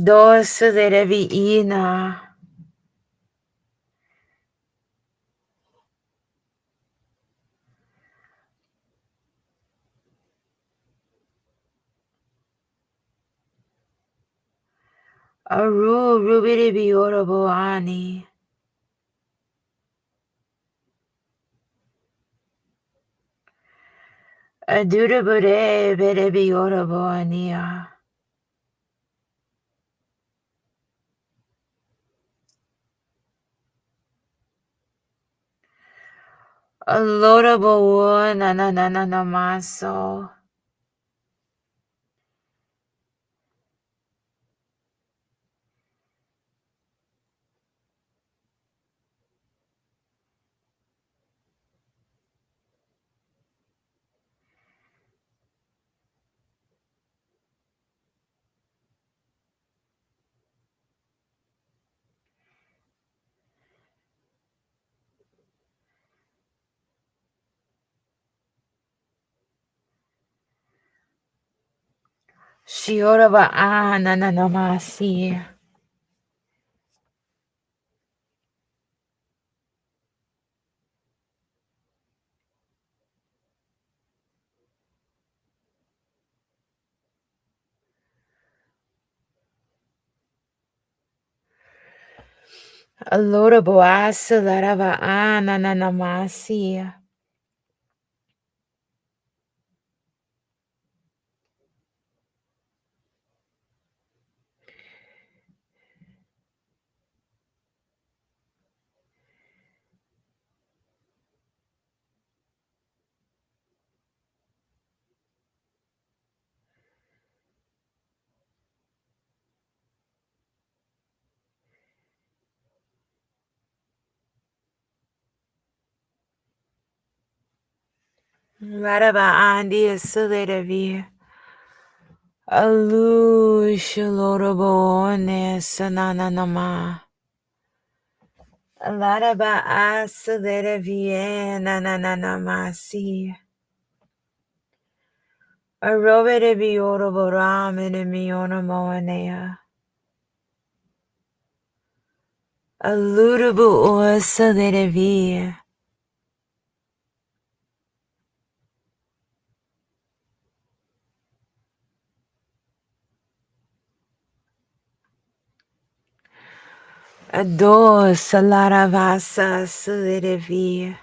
Dos salitavi ina. Aru rubidi biorabo ani. Adurabure bede biorabo ania. Alorabo nananamaso. Shioraba nananamasi. Alorabo asalaraba nananamasi. Radaba andi asalitavi. Alu shalorabo ne sananama. Alaraba asalitavi nananamasi. Arobede biorabo ramene miona moanea. Alurabu o salitavi. Ado salaravasa salitavi.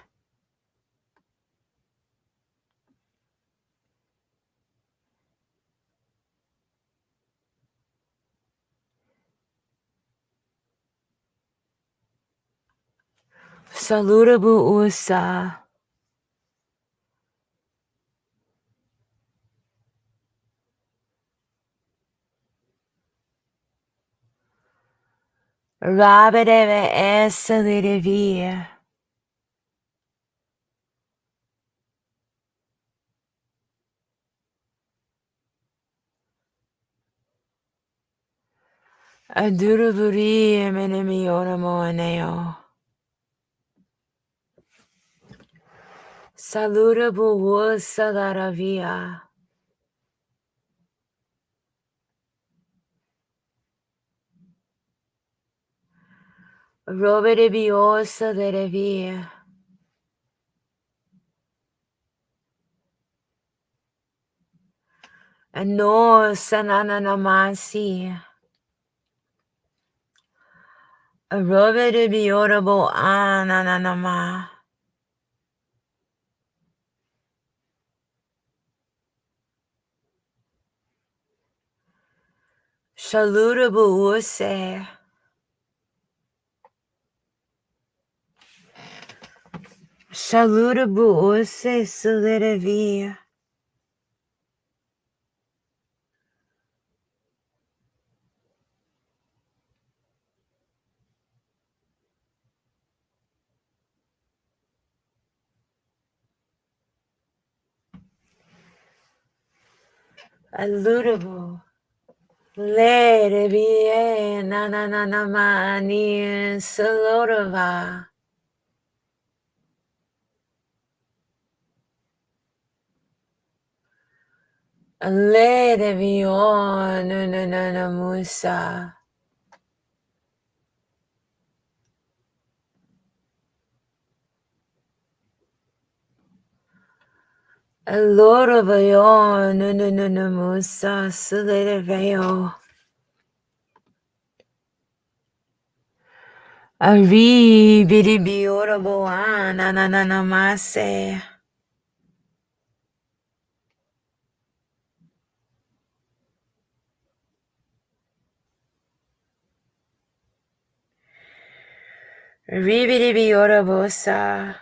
Salutabu usa. Rabadeve esalitavi. Aduraburi menemiona moaneo. Saludable salaravia. Roberibiosa derevia. And no sananamasi. A roberibioable ananama. Saludable use. Saludable use salerevia. Alludable. Let it be a na na na na mani salodava. Let it be on no no no no musa. A lord of a yon no no no no musa salidaveo. A re bidi be audible na na na na mase. Ribidi be audible sa.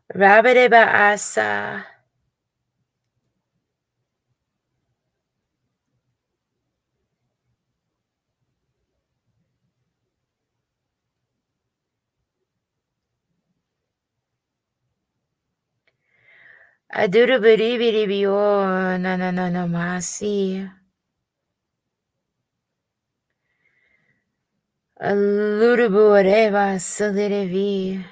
Rabideba asa. Aduru bidi bidi be o na na na na masi. Alurubureva salirevi.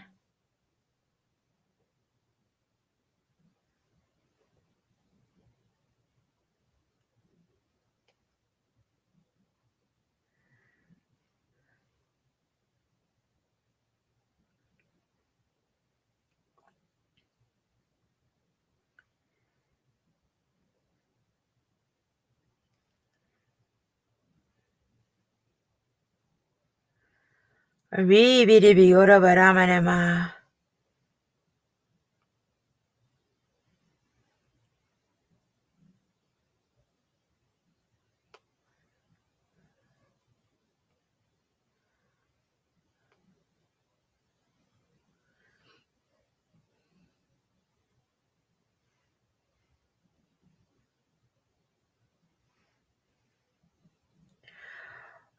Ribidi ora baramanema.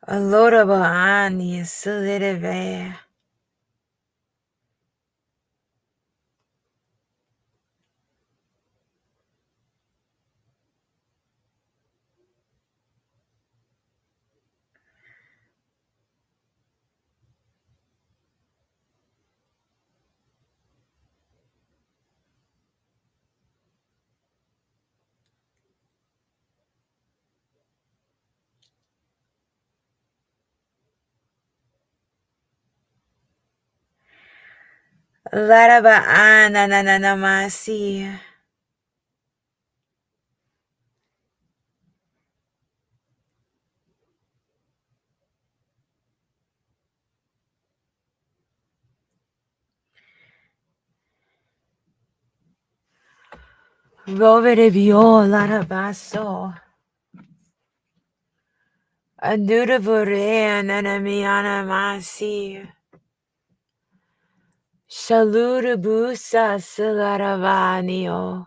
Aloraba ani salireve. Laraba anananamasi. Rovere bio larabaso. Adurabure ananamiana masi. Shalurabusa salaravanio.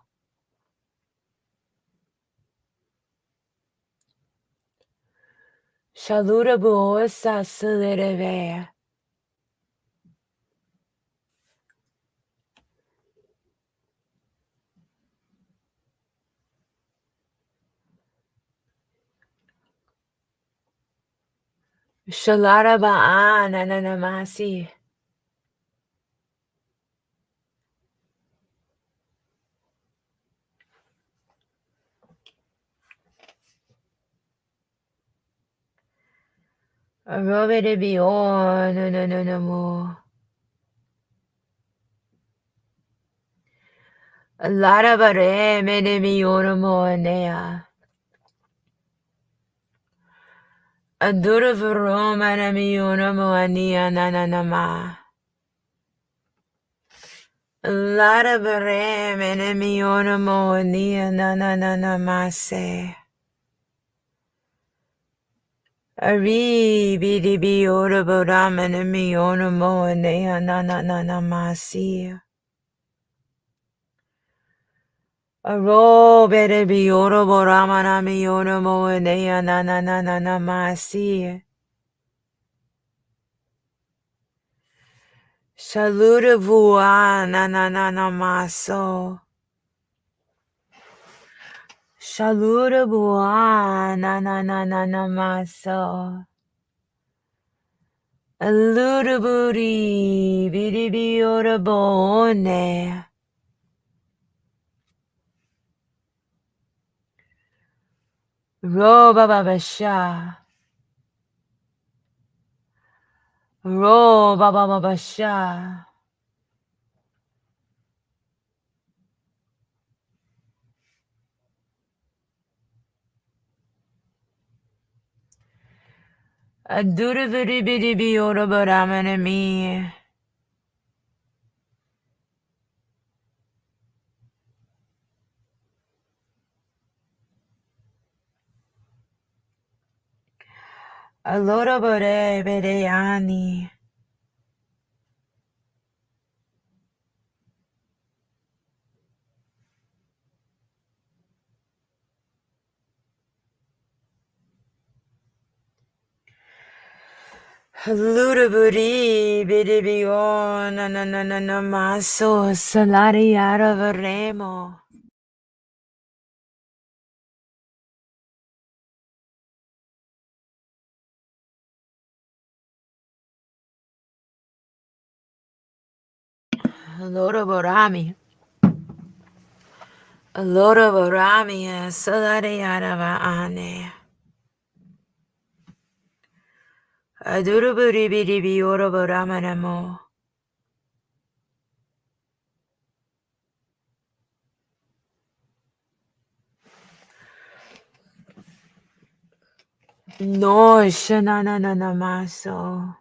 Shalurabuosa salireve. Shalarabaan ananamasi. Arobede bion no mo. Larabare mene miona mo anea. Adura varoma na miona mo ania nananama. Larabare mene miona mo ania nananamase. Ari bidi biora bodama na miona mo anea nananamasi. Aro bede biora bodama na miona mo anea nananamasi. Saluda vua nananamaso. Saluda bua nananamaso. Aluda booty bidi biora bone. Ro baba basha. Ro baba basha. Adura bidi bidi biora bodamana me. Alora bode bede ani. Aluda budi bidi bio nananamaso. Salari ara veremo. Allora vorami. Allora vorami salare arava ane. Aduru buri bidi bi ora voramanamo. No shanananamaso.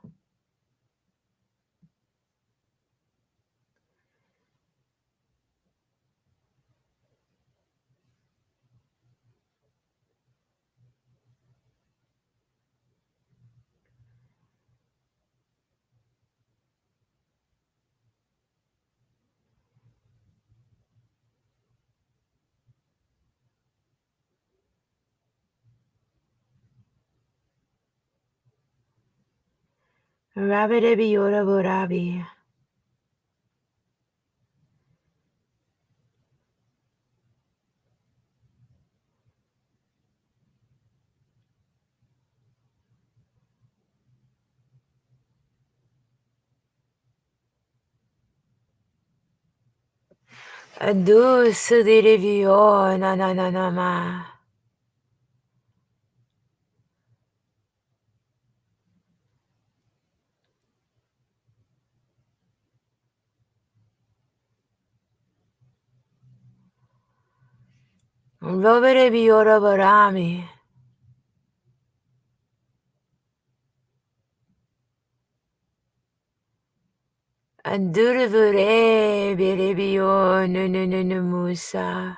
Rabide bi ora vorabi. Adu sudire vio nananama. Robide bi ora vorami. Aduru vore bide bio musa.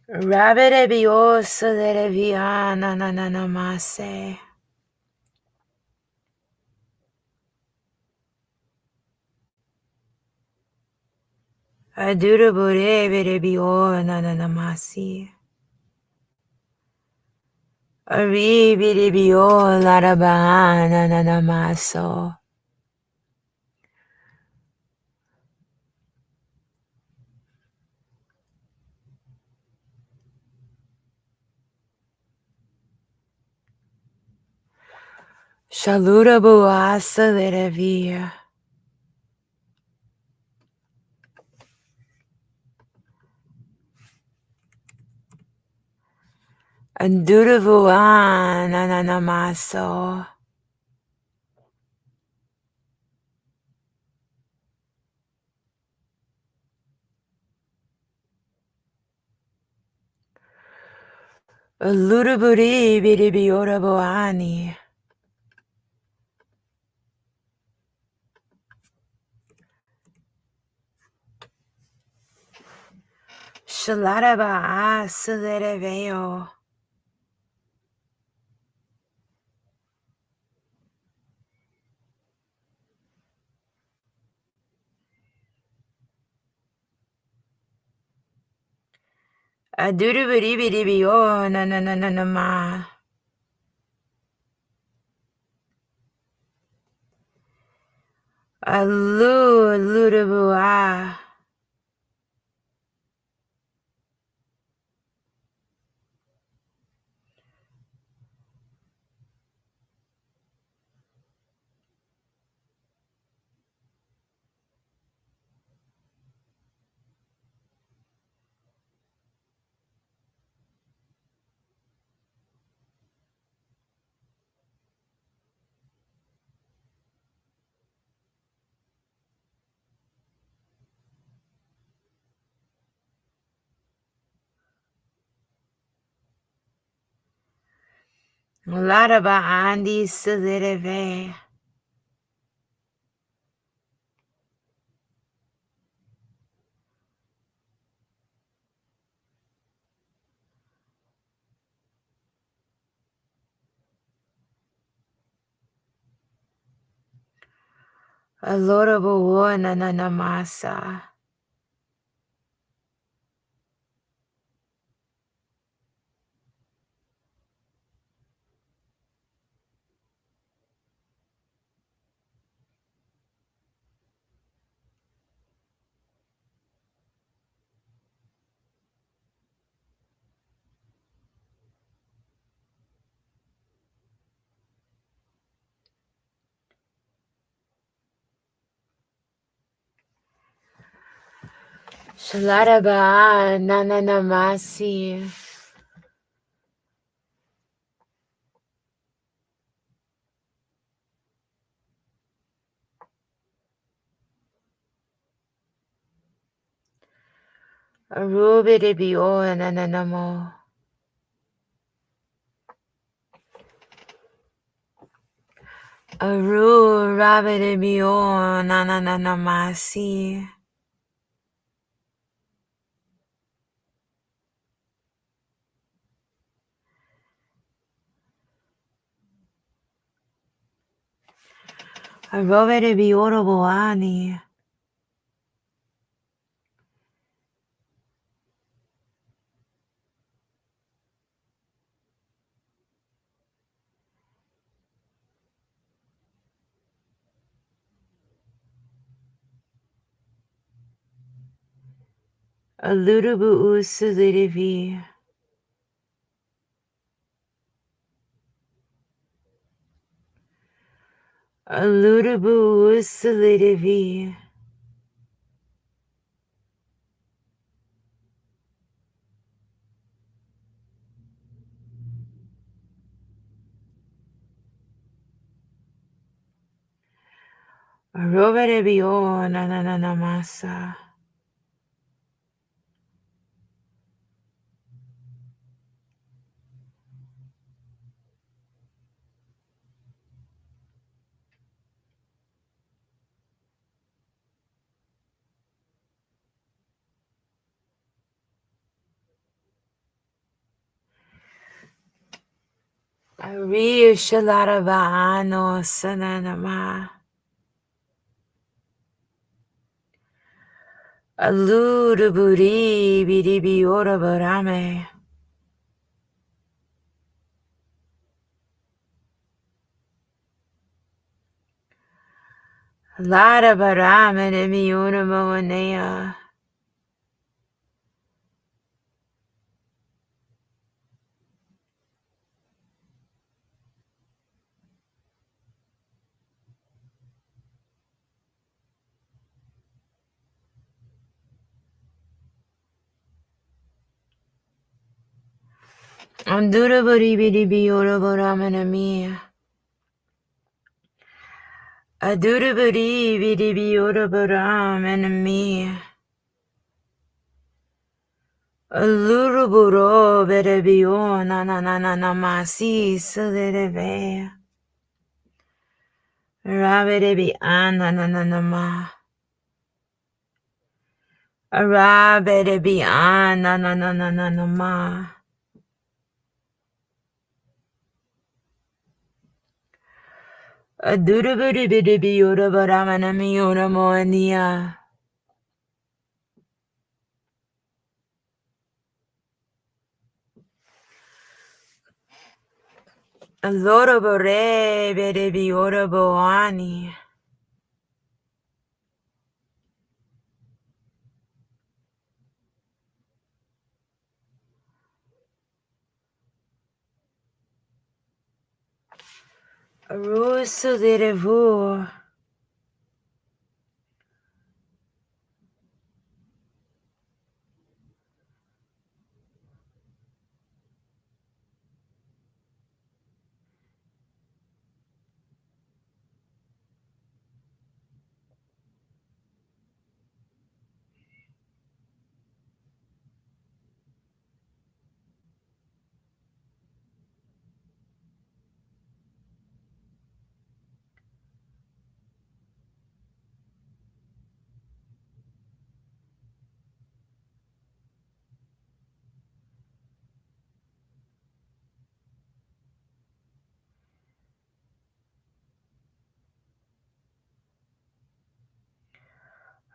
Rabide bi o sudire via nananamase. Adura bore bere bio nananamasi. Ari bere bio laraba nananamaso. Shaluda buasa lerevia. Anduda vuan ananamaso. Aluda buri bidi biora buani. Shalada baasa lereveo. Aduda bidi bidi bio nananama. Aluda bua. Lada baandi silereve. Alora buo nananamasa. Shalada ba nananamasi. Arubidi bio nananamo. Aru rabidi bio nananamasi. Arubidi bio buani. Aludabu usilidivi. Aludabu usilidivi. Arubidi bio nananamasa. Ari shalada baano sananama. Aludaburi bidibi orabarame. Lada barame de miuna moanea. Andurabari bidi yoraboramanami. Adurabari bidi yoraboramanami. Aluruburo berebio na na na na na masi suderebe. Raberebi ana na na na ma. Raberebi ana na na na na na ma. Adurabari bidi yoraboramanami yoramoania. Allorabore berebi oraboani. Russo derevu.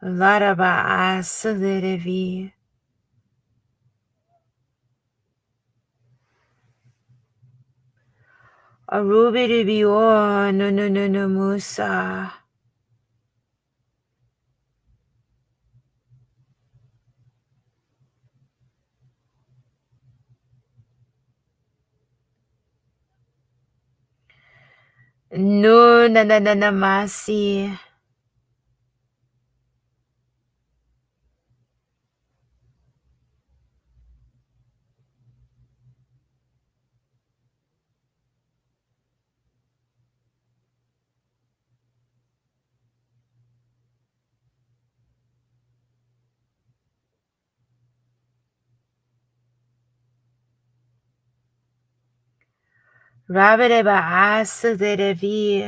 Laraba asalerevi. Arubiribio no no no no musa. No na na na na masi. Rabireba asalerevi.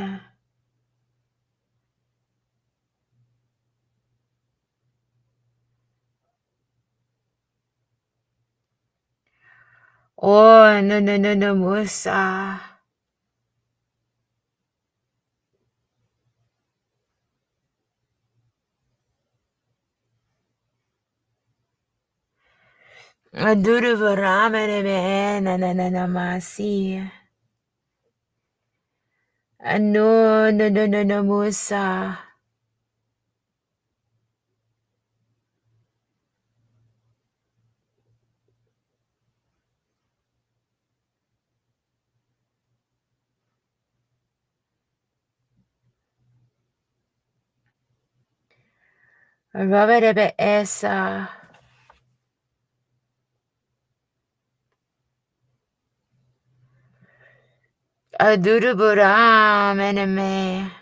Oh no no no no musa. Aduruvaramene na na na na masi. No no no no no musa. Rabireba esa. Aduruvaramene.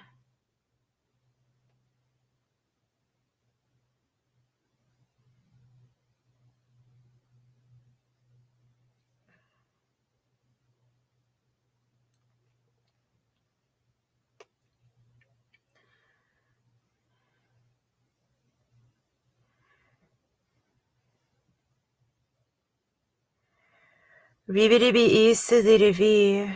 Ribiribi isirivi.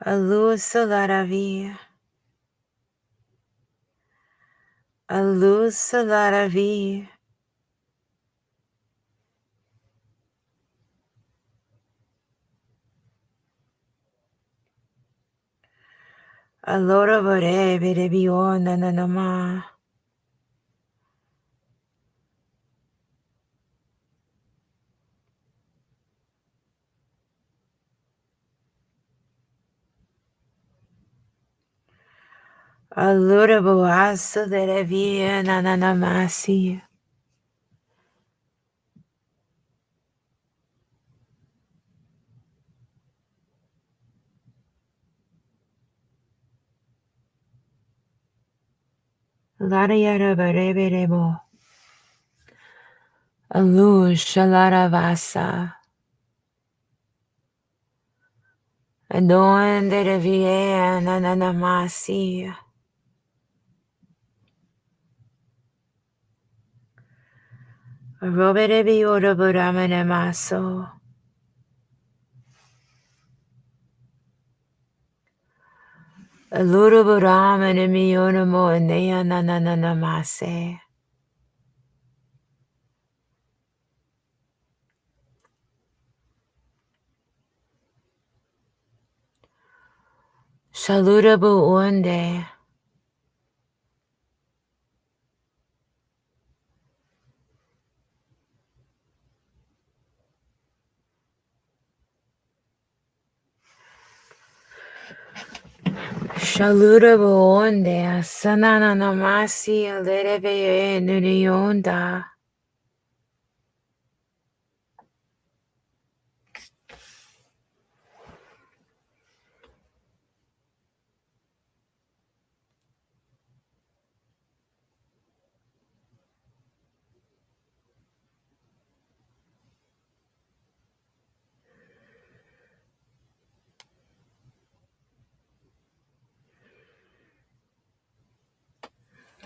Alusa laravi. Alusa laravi. Allora vorrebbe rebiona nanama. Allora boassa delle vie nananamasi. Lara yara bareberebo. Alu shalara vasa. Adon delle vie nananamasi. Roberebi ora buramane maso. Allora buramane miona mo nea nananamase. Saluda bu unde. Saluda bu unde. Sananamasi lerebe nurionda.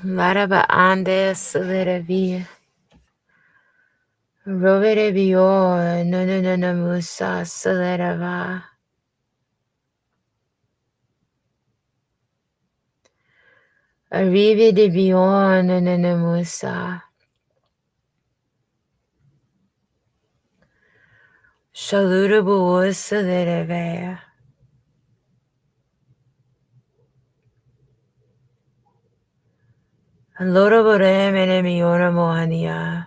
Laraba andes lerevi. Rovere bio nunanamusa selerava. Arrivi de bio nunanamusa. Saluda bu selerave. Allora vorrei mi ora mohania.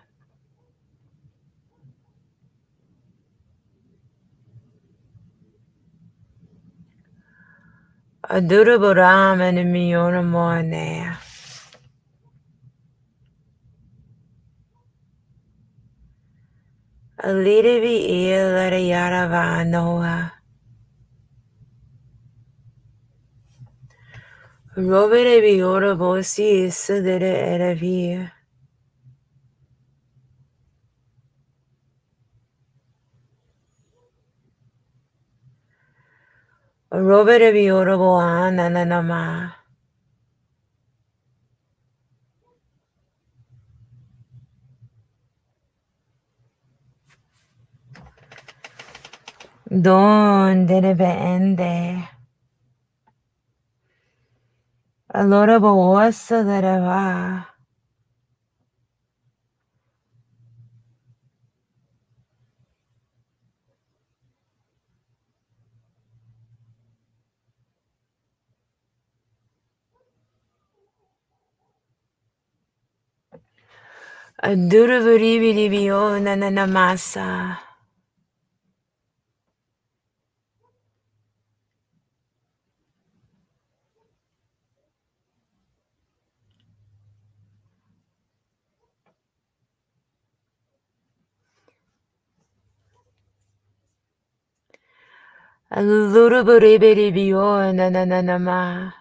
Adura buramane mi ora mohane. Alirivi ila yara va noa. Rovere bi ora bosi sedere era via. Rovere bi ora boana nanama. Don deve ende. Allora bossa dere va. Adura vurivi di bio nanamasa. Allora vurivi di bio nananama.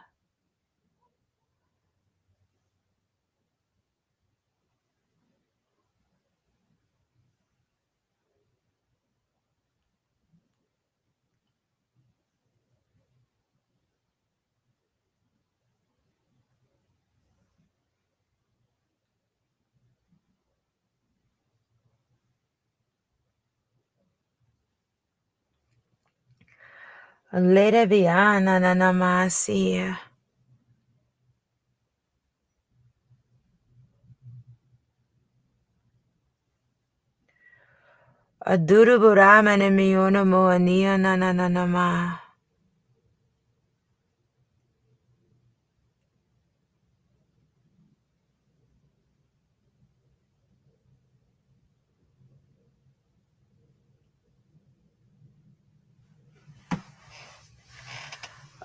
Lere via nanamasi. Adura buramane mi ona moania nananama.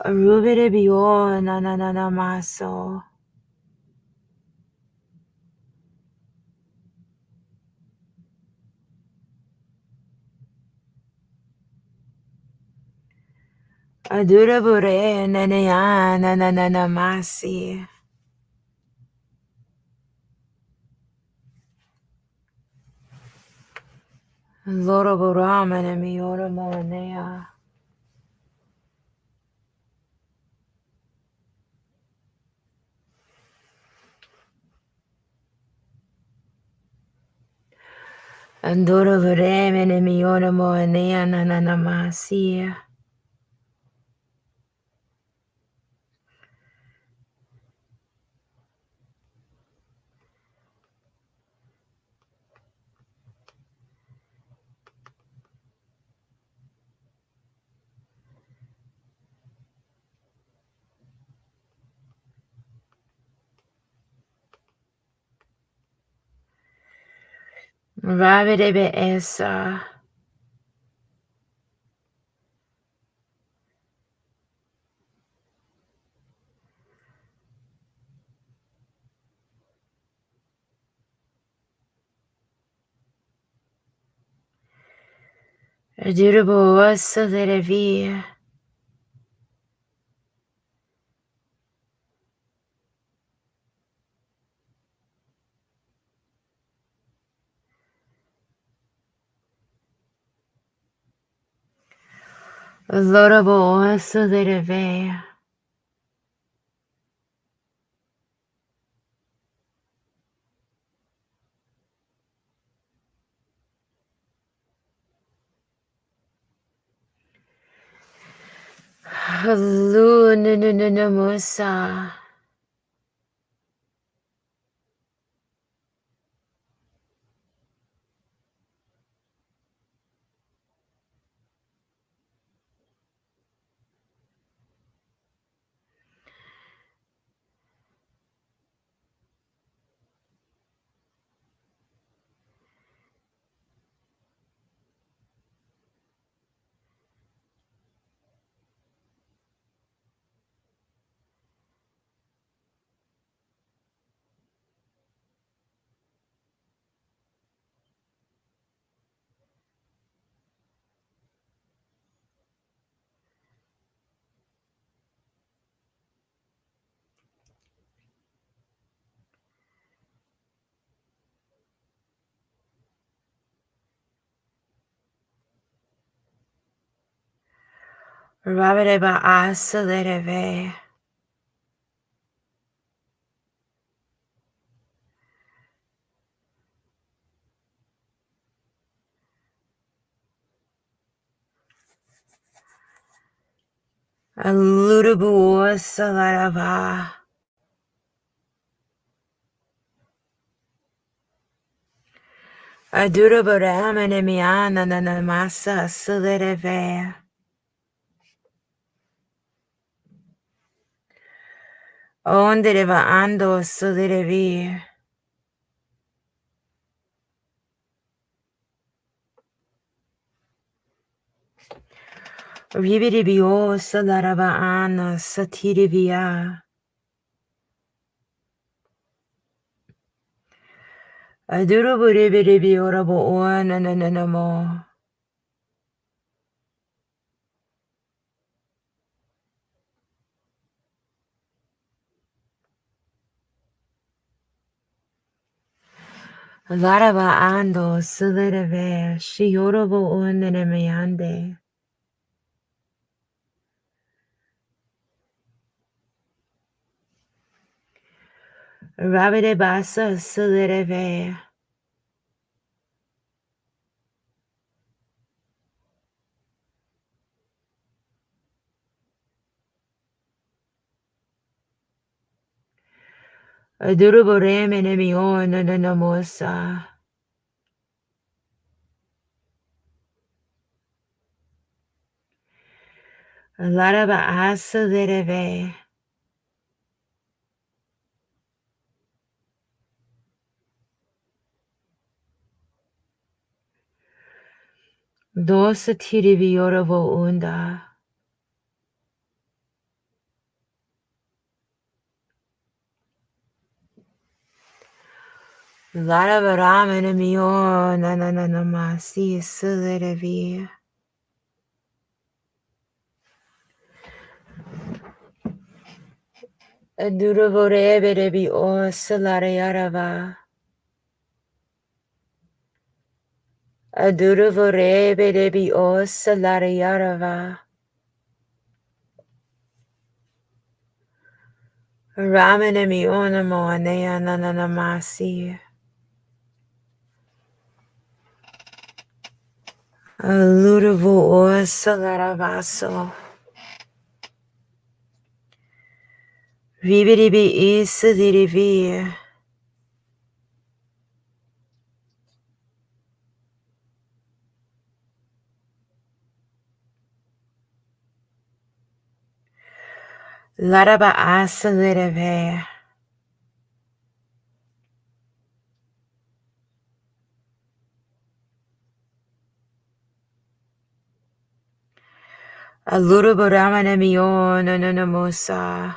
Arubere bio na na na na maso. Adura bure na na ya na na na na masi. Loro borama na miora moanea. Andora voreme ne miora moanea na na na masi. Ravere be esa. Adura bo asa dere via. Loro bo asa dere vea. Halu na na na na musa. Ravere ba asa dere vea. Alurubu asa larava. Adura borama ne miana na na masa asa dere vea. Onde va ando asa dere vea. Ribiri bio asa larava ana satiri via. Adura buribiri biora bo ona na na na mo. Larava ando asa dere vea. Shiora bo ona ne meande. Rabide basa asa dere vea. Adura boreme ne mi ona na na mosa. Larava asa dere vea. Dosa tiri viora vo unda. Larabaramana mio nananamasi silerevi. Aduravoreberebi o salarayarava. Aduravoreberebi o salarayarava. Ramanami onamo anea nananamasi. Aludavo o salaravaso. Vibiribi isidirivi. Laraba asilireve. Aludavoramanami o nananamosa.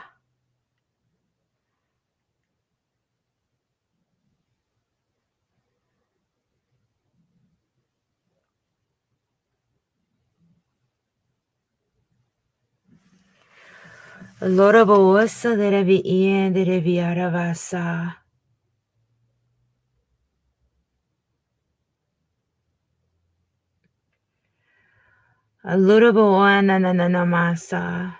Lorabo osa derevi ien derevi aravasa. Aludabo anananamasa.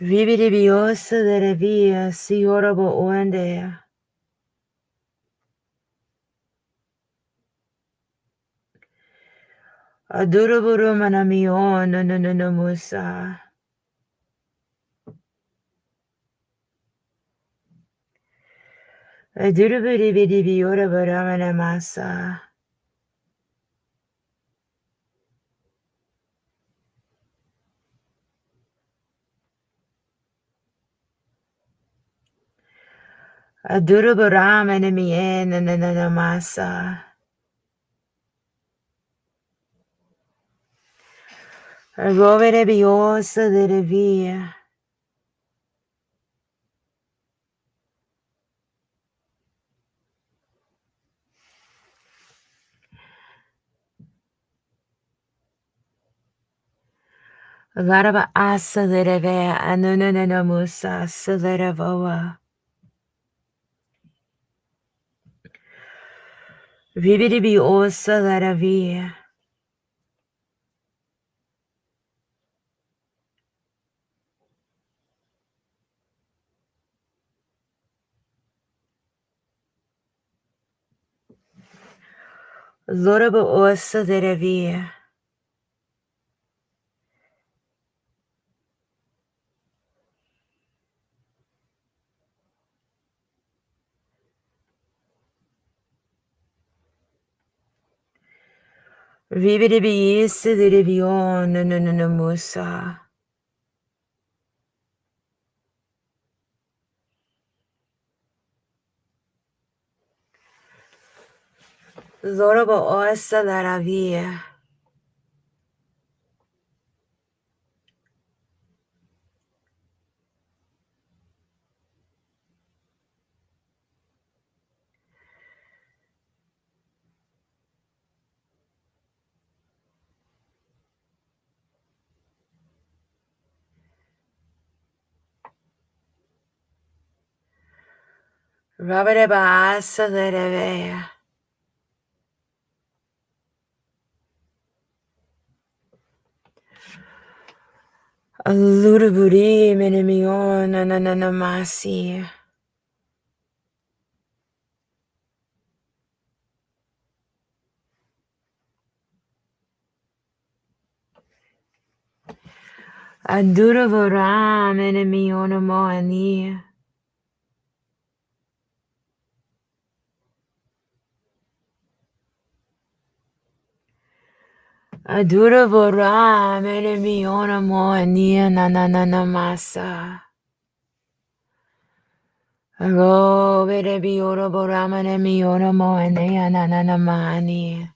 Vibiribi osa derevia si orabo oandea. Aduraburu manami o nananamusa. Adurabiribi orabaramasa. Adurabaramani en nananamasa. Aroverebi osa derevia. Laraba asa dereve anananamusa sileravoa. Vibiribi osa deravia. Loraba osa derevia. Vibiribi isi derevio nananamusa. Loraba osa deravia. Rabareba asa derevia. Aludaburi menemio nananamasi. Aduravara menemio namoani. Aduravara menemio namoani nananamasa. Ro berebi orabora menemio namoani nananamani.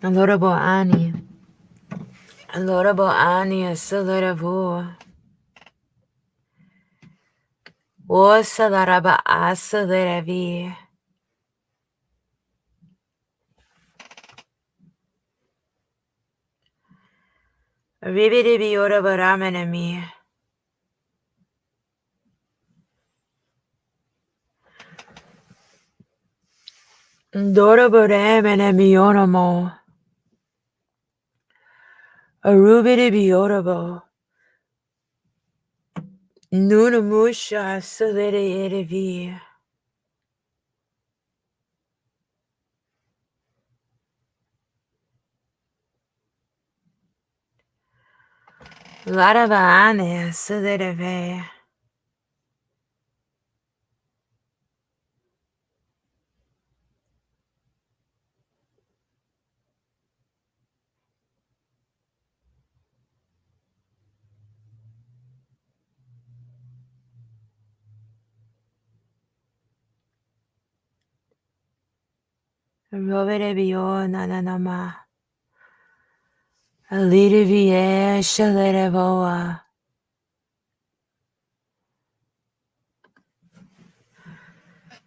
Alorabo ani. Alorabo ani asalarabu. O salaraba asalaravi. Ribidi orabaramanami. Doraboramanami onomo. Arubidi orabo. Nunamusha salararavi. Larabane salarave. Roverevio nananama. Alirivie shalerevoa.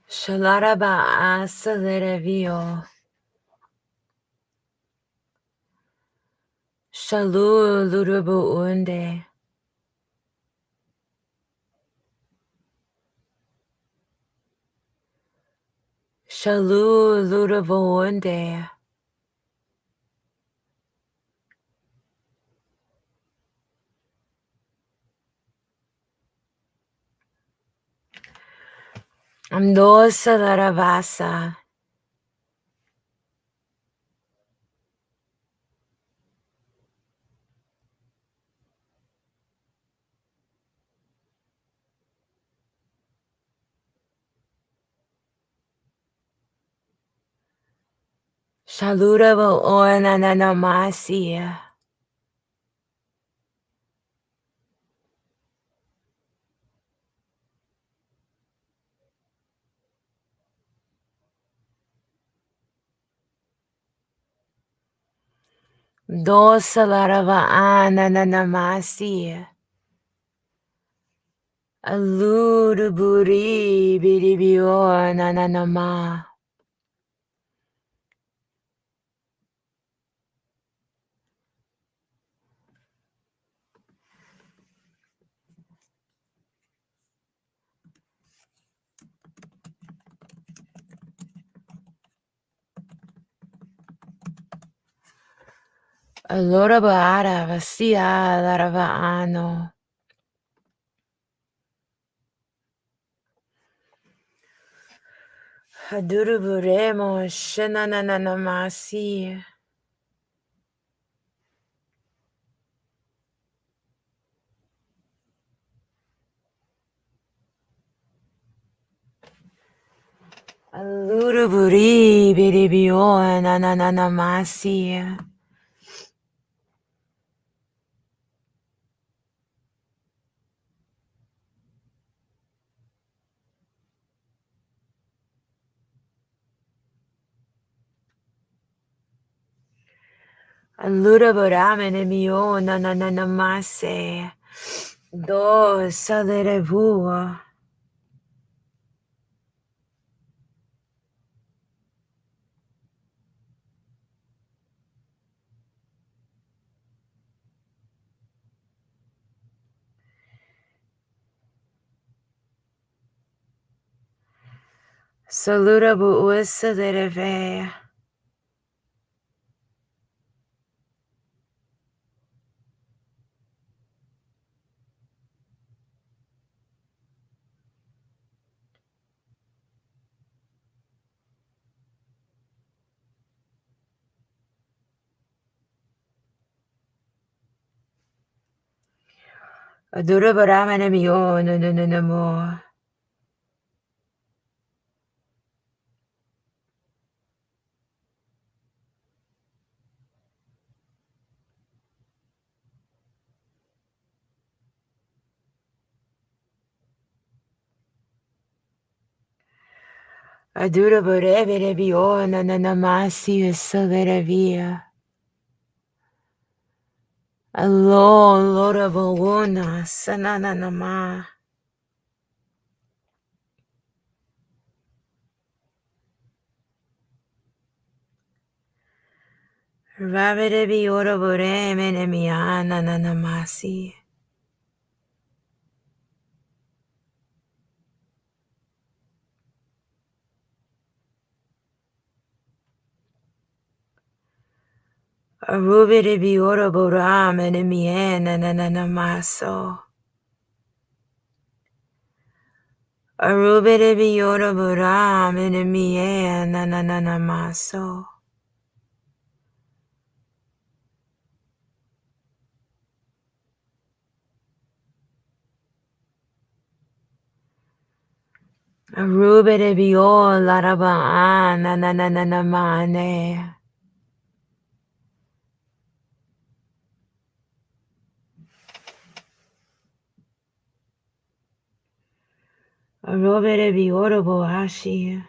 Shalaraba asalerevio. Shalu lurubu unde. Shalu lurubu unde. Ando salaravasa. Shalurabo onanamasi. Do salarava ananamasi. Aluruburi biribio nananama. Allora vasia larava ano. Aduruburemo shenananamasi. Alluruburi biribio nananamasi. Alluraburamene mio nananamase. Do salerevu. Salurabu usalereve. Aduraburamene mio nananamo. Aduraburebe bio nananamasi salerevia. Alo lorabona sananama. Rabidebi orabore menemiana nanamasi. Arubidebi orabora menemiana nanamaso. Arubidebi orabora menemiana nanamaso. Arubidebi o laraba nananamane. Arubidebi oraboashi.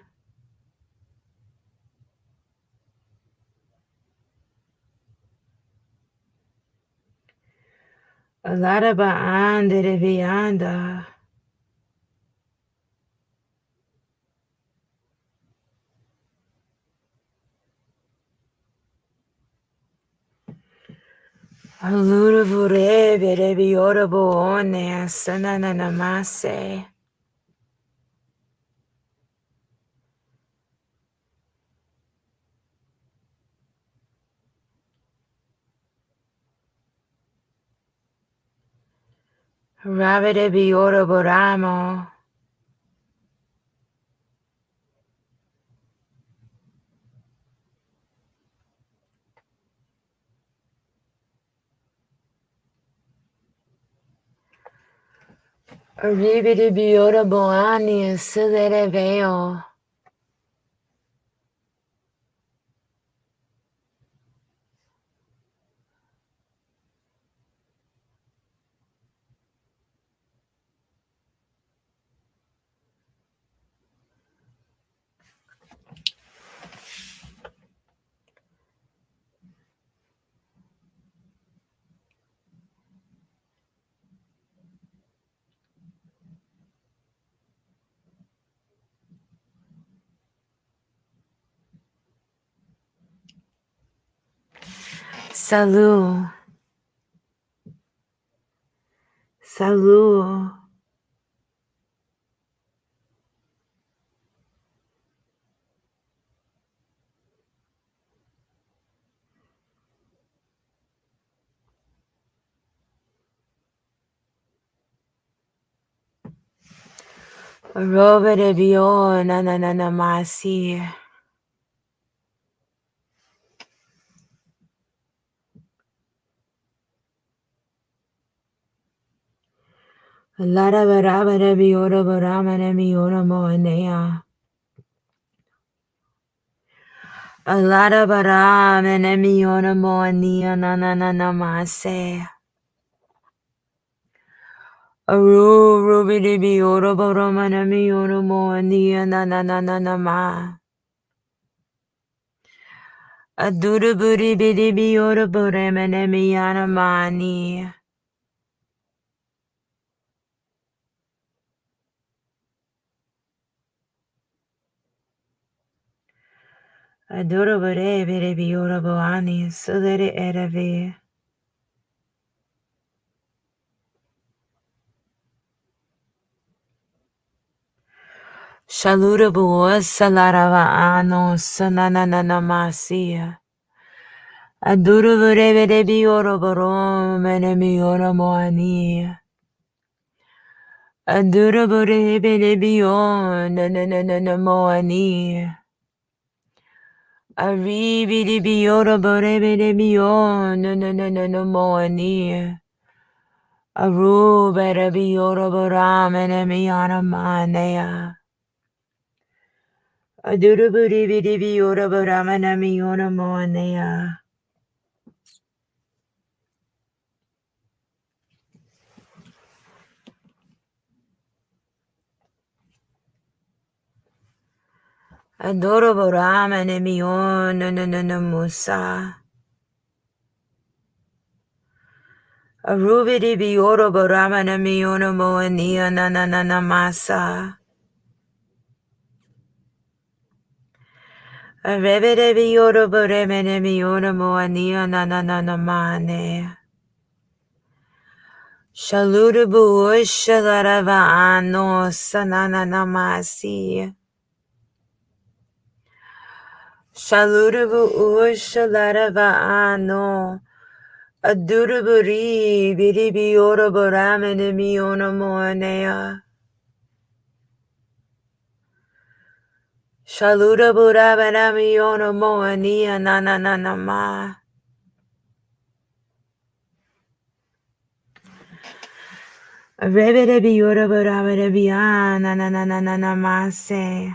Alaraba anderevianda. Aluruvure berebi oraboone sananamase. Rabidebi oraboramo. Arribidibi oraboani silereveo. Salut. Salut. Robidibi o nananamasi. Larabarabidibi oraboramanemi oramoanea. Alarabaramanemi oramoania nananamase. Aru rubidibi orabaramanemi oramoania nananama. Aduruburibidibi oraboramanemi anamani. Aduruburibidibi oraboani suleri erevi. Shalurabu salarava ano sanananamasi. Aduruburibidibi oraboramanemi oramoani. Aduruburibidibi nanananamoani. Arribidibi oraboramanemi nanananamoani. Arubarabi oraboramanemi anamanea. Aduruburibidibi oraboramanemi oramoanea. Adoroboramanemi nanananamusa. Arubidi bioro boramana miono moania nanana masa. Arrebede bioro boremene miono moania nanana mane. Shaludabu shalarava ano sanana namasi. Shaludabu shalarava ano. Aduraburi biribi ora boramene miona moanea. Shaluda burabana miona moania nananama. Rebede biora boramene biana nananamase.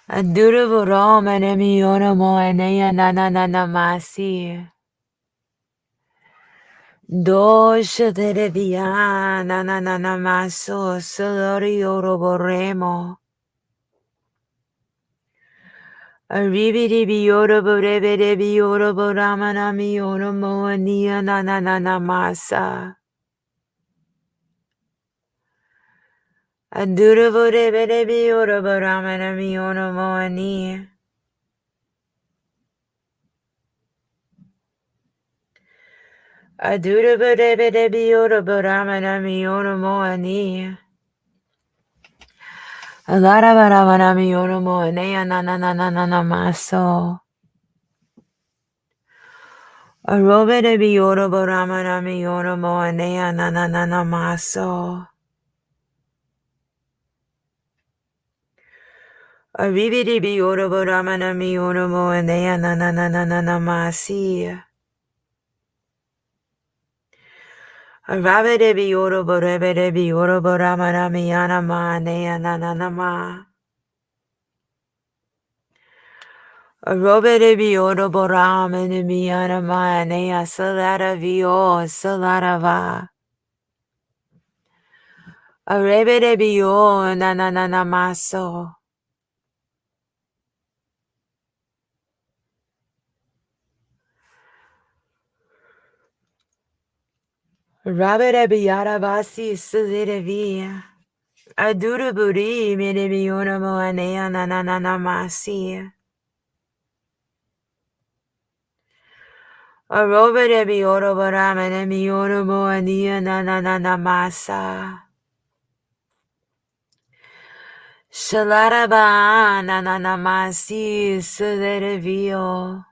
Aduraburamene miona moanea nananamasi. Dosha de viana nananamaso solori oro boremo. Arrividi bioro borevede bioro boramana mioro moania nananamasa. Adura borevede bioro boramana mioro moani. Adura borevede bioro boramana mioro moani. Alara baramana mioro moania nananamaso. Arobe de bioro boramana mioro moanea nananamaso. Arribi de bioro boramana mioro moanea nananamasi. Arabe de bioro borebe de bioro boramana miana manea nananama. Arobe de bioro boramana miana manea salada vio saladava. Arebe de bio nananamaso. Rabere biara basi silire via. Aduru buri mene miona moanea nanana masi. Arobere bioro baramene miona moanea nanana masa. Shalaraba nanana masi silire vio.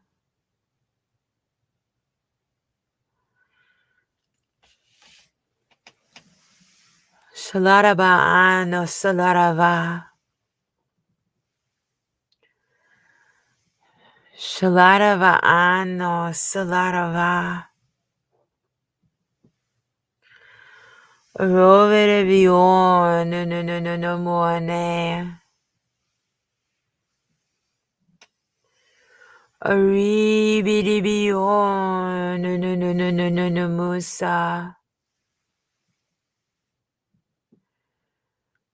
Shalaraba ano salarava. Shalarava ano salarava. Rovere vion no moane. Arribidi vion no musa.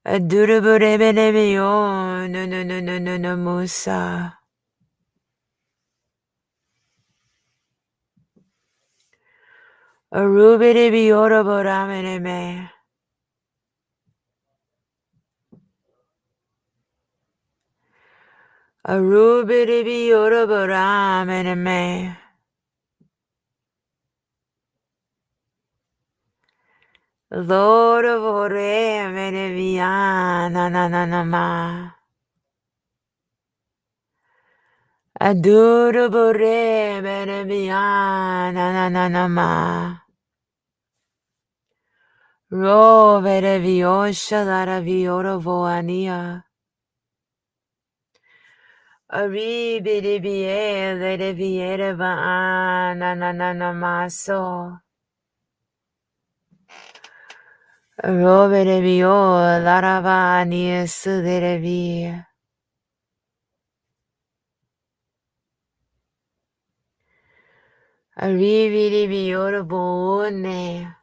Adurabure vion no musa. Arubidi viora boramene me. Arubidi viora boramene me. Lord of ore mene viana nananama. Adurabure mene viana nananama. Rovere viosha lara vioro voania. Arribidi viele de viere va maso. Rovere vio lara vania sudere via. Arribidi vioro buone.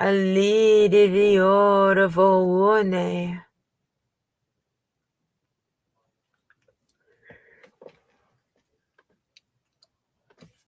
Alidi di oro voune.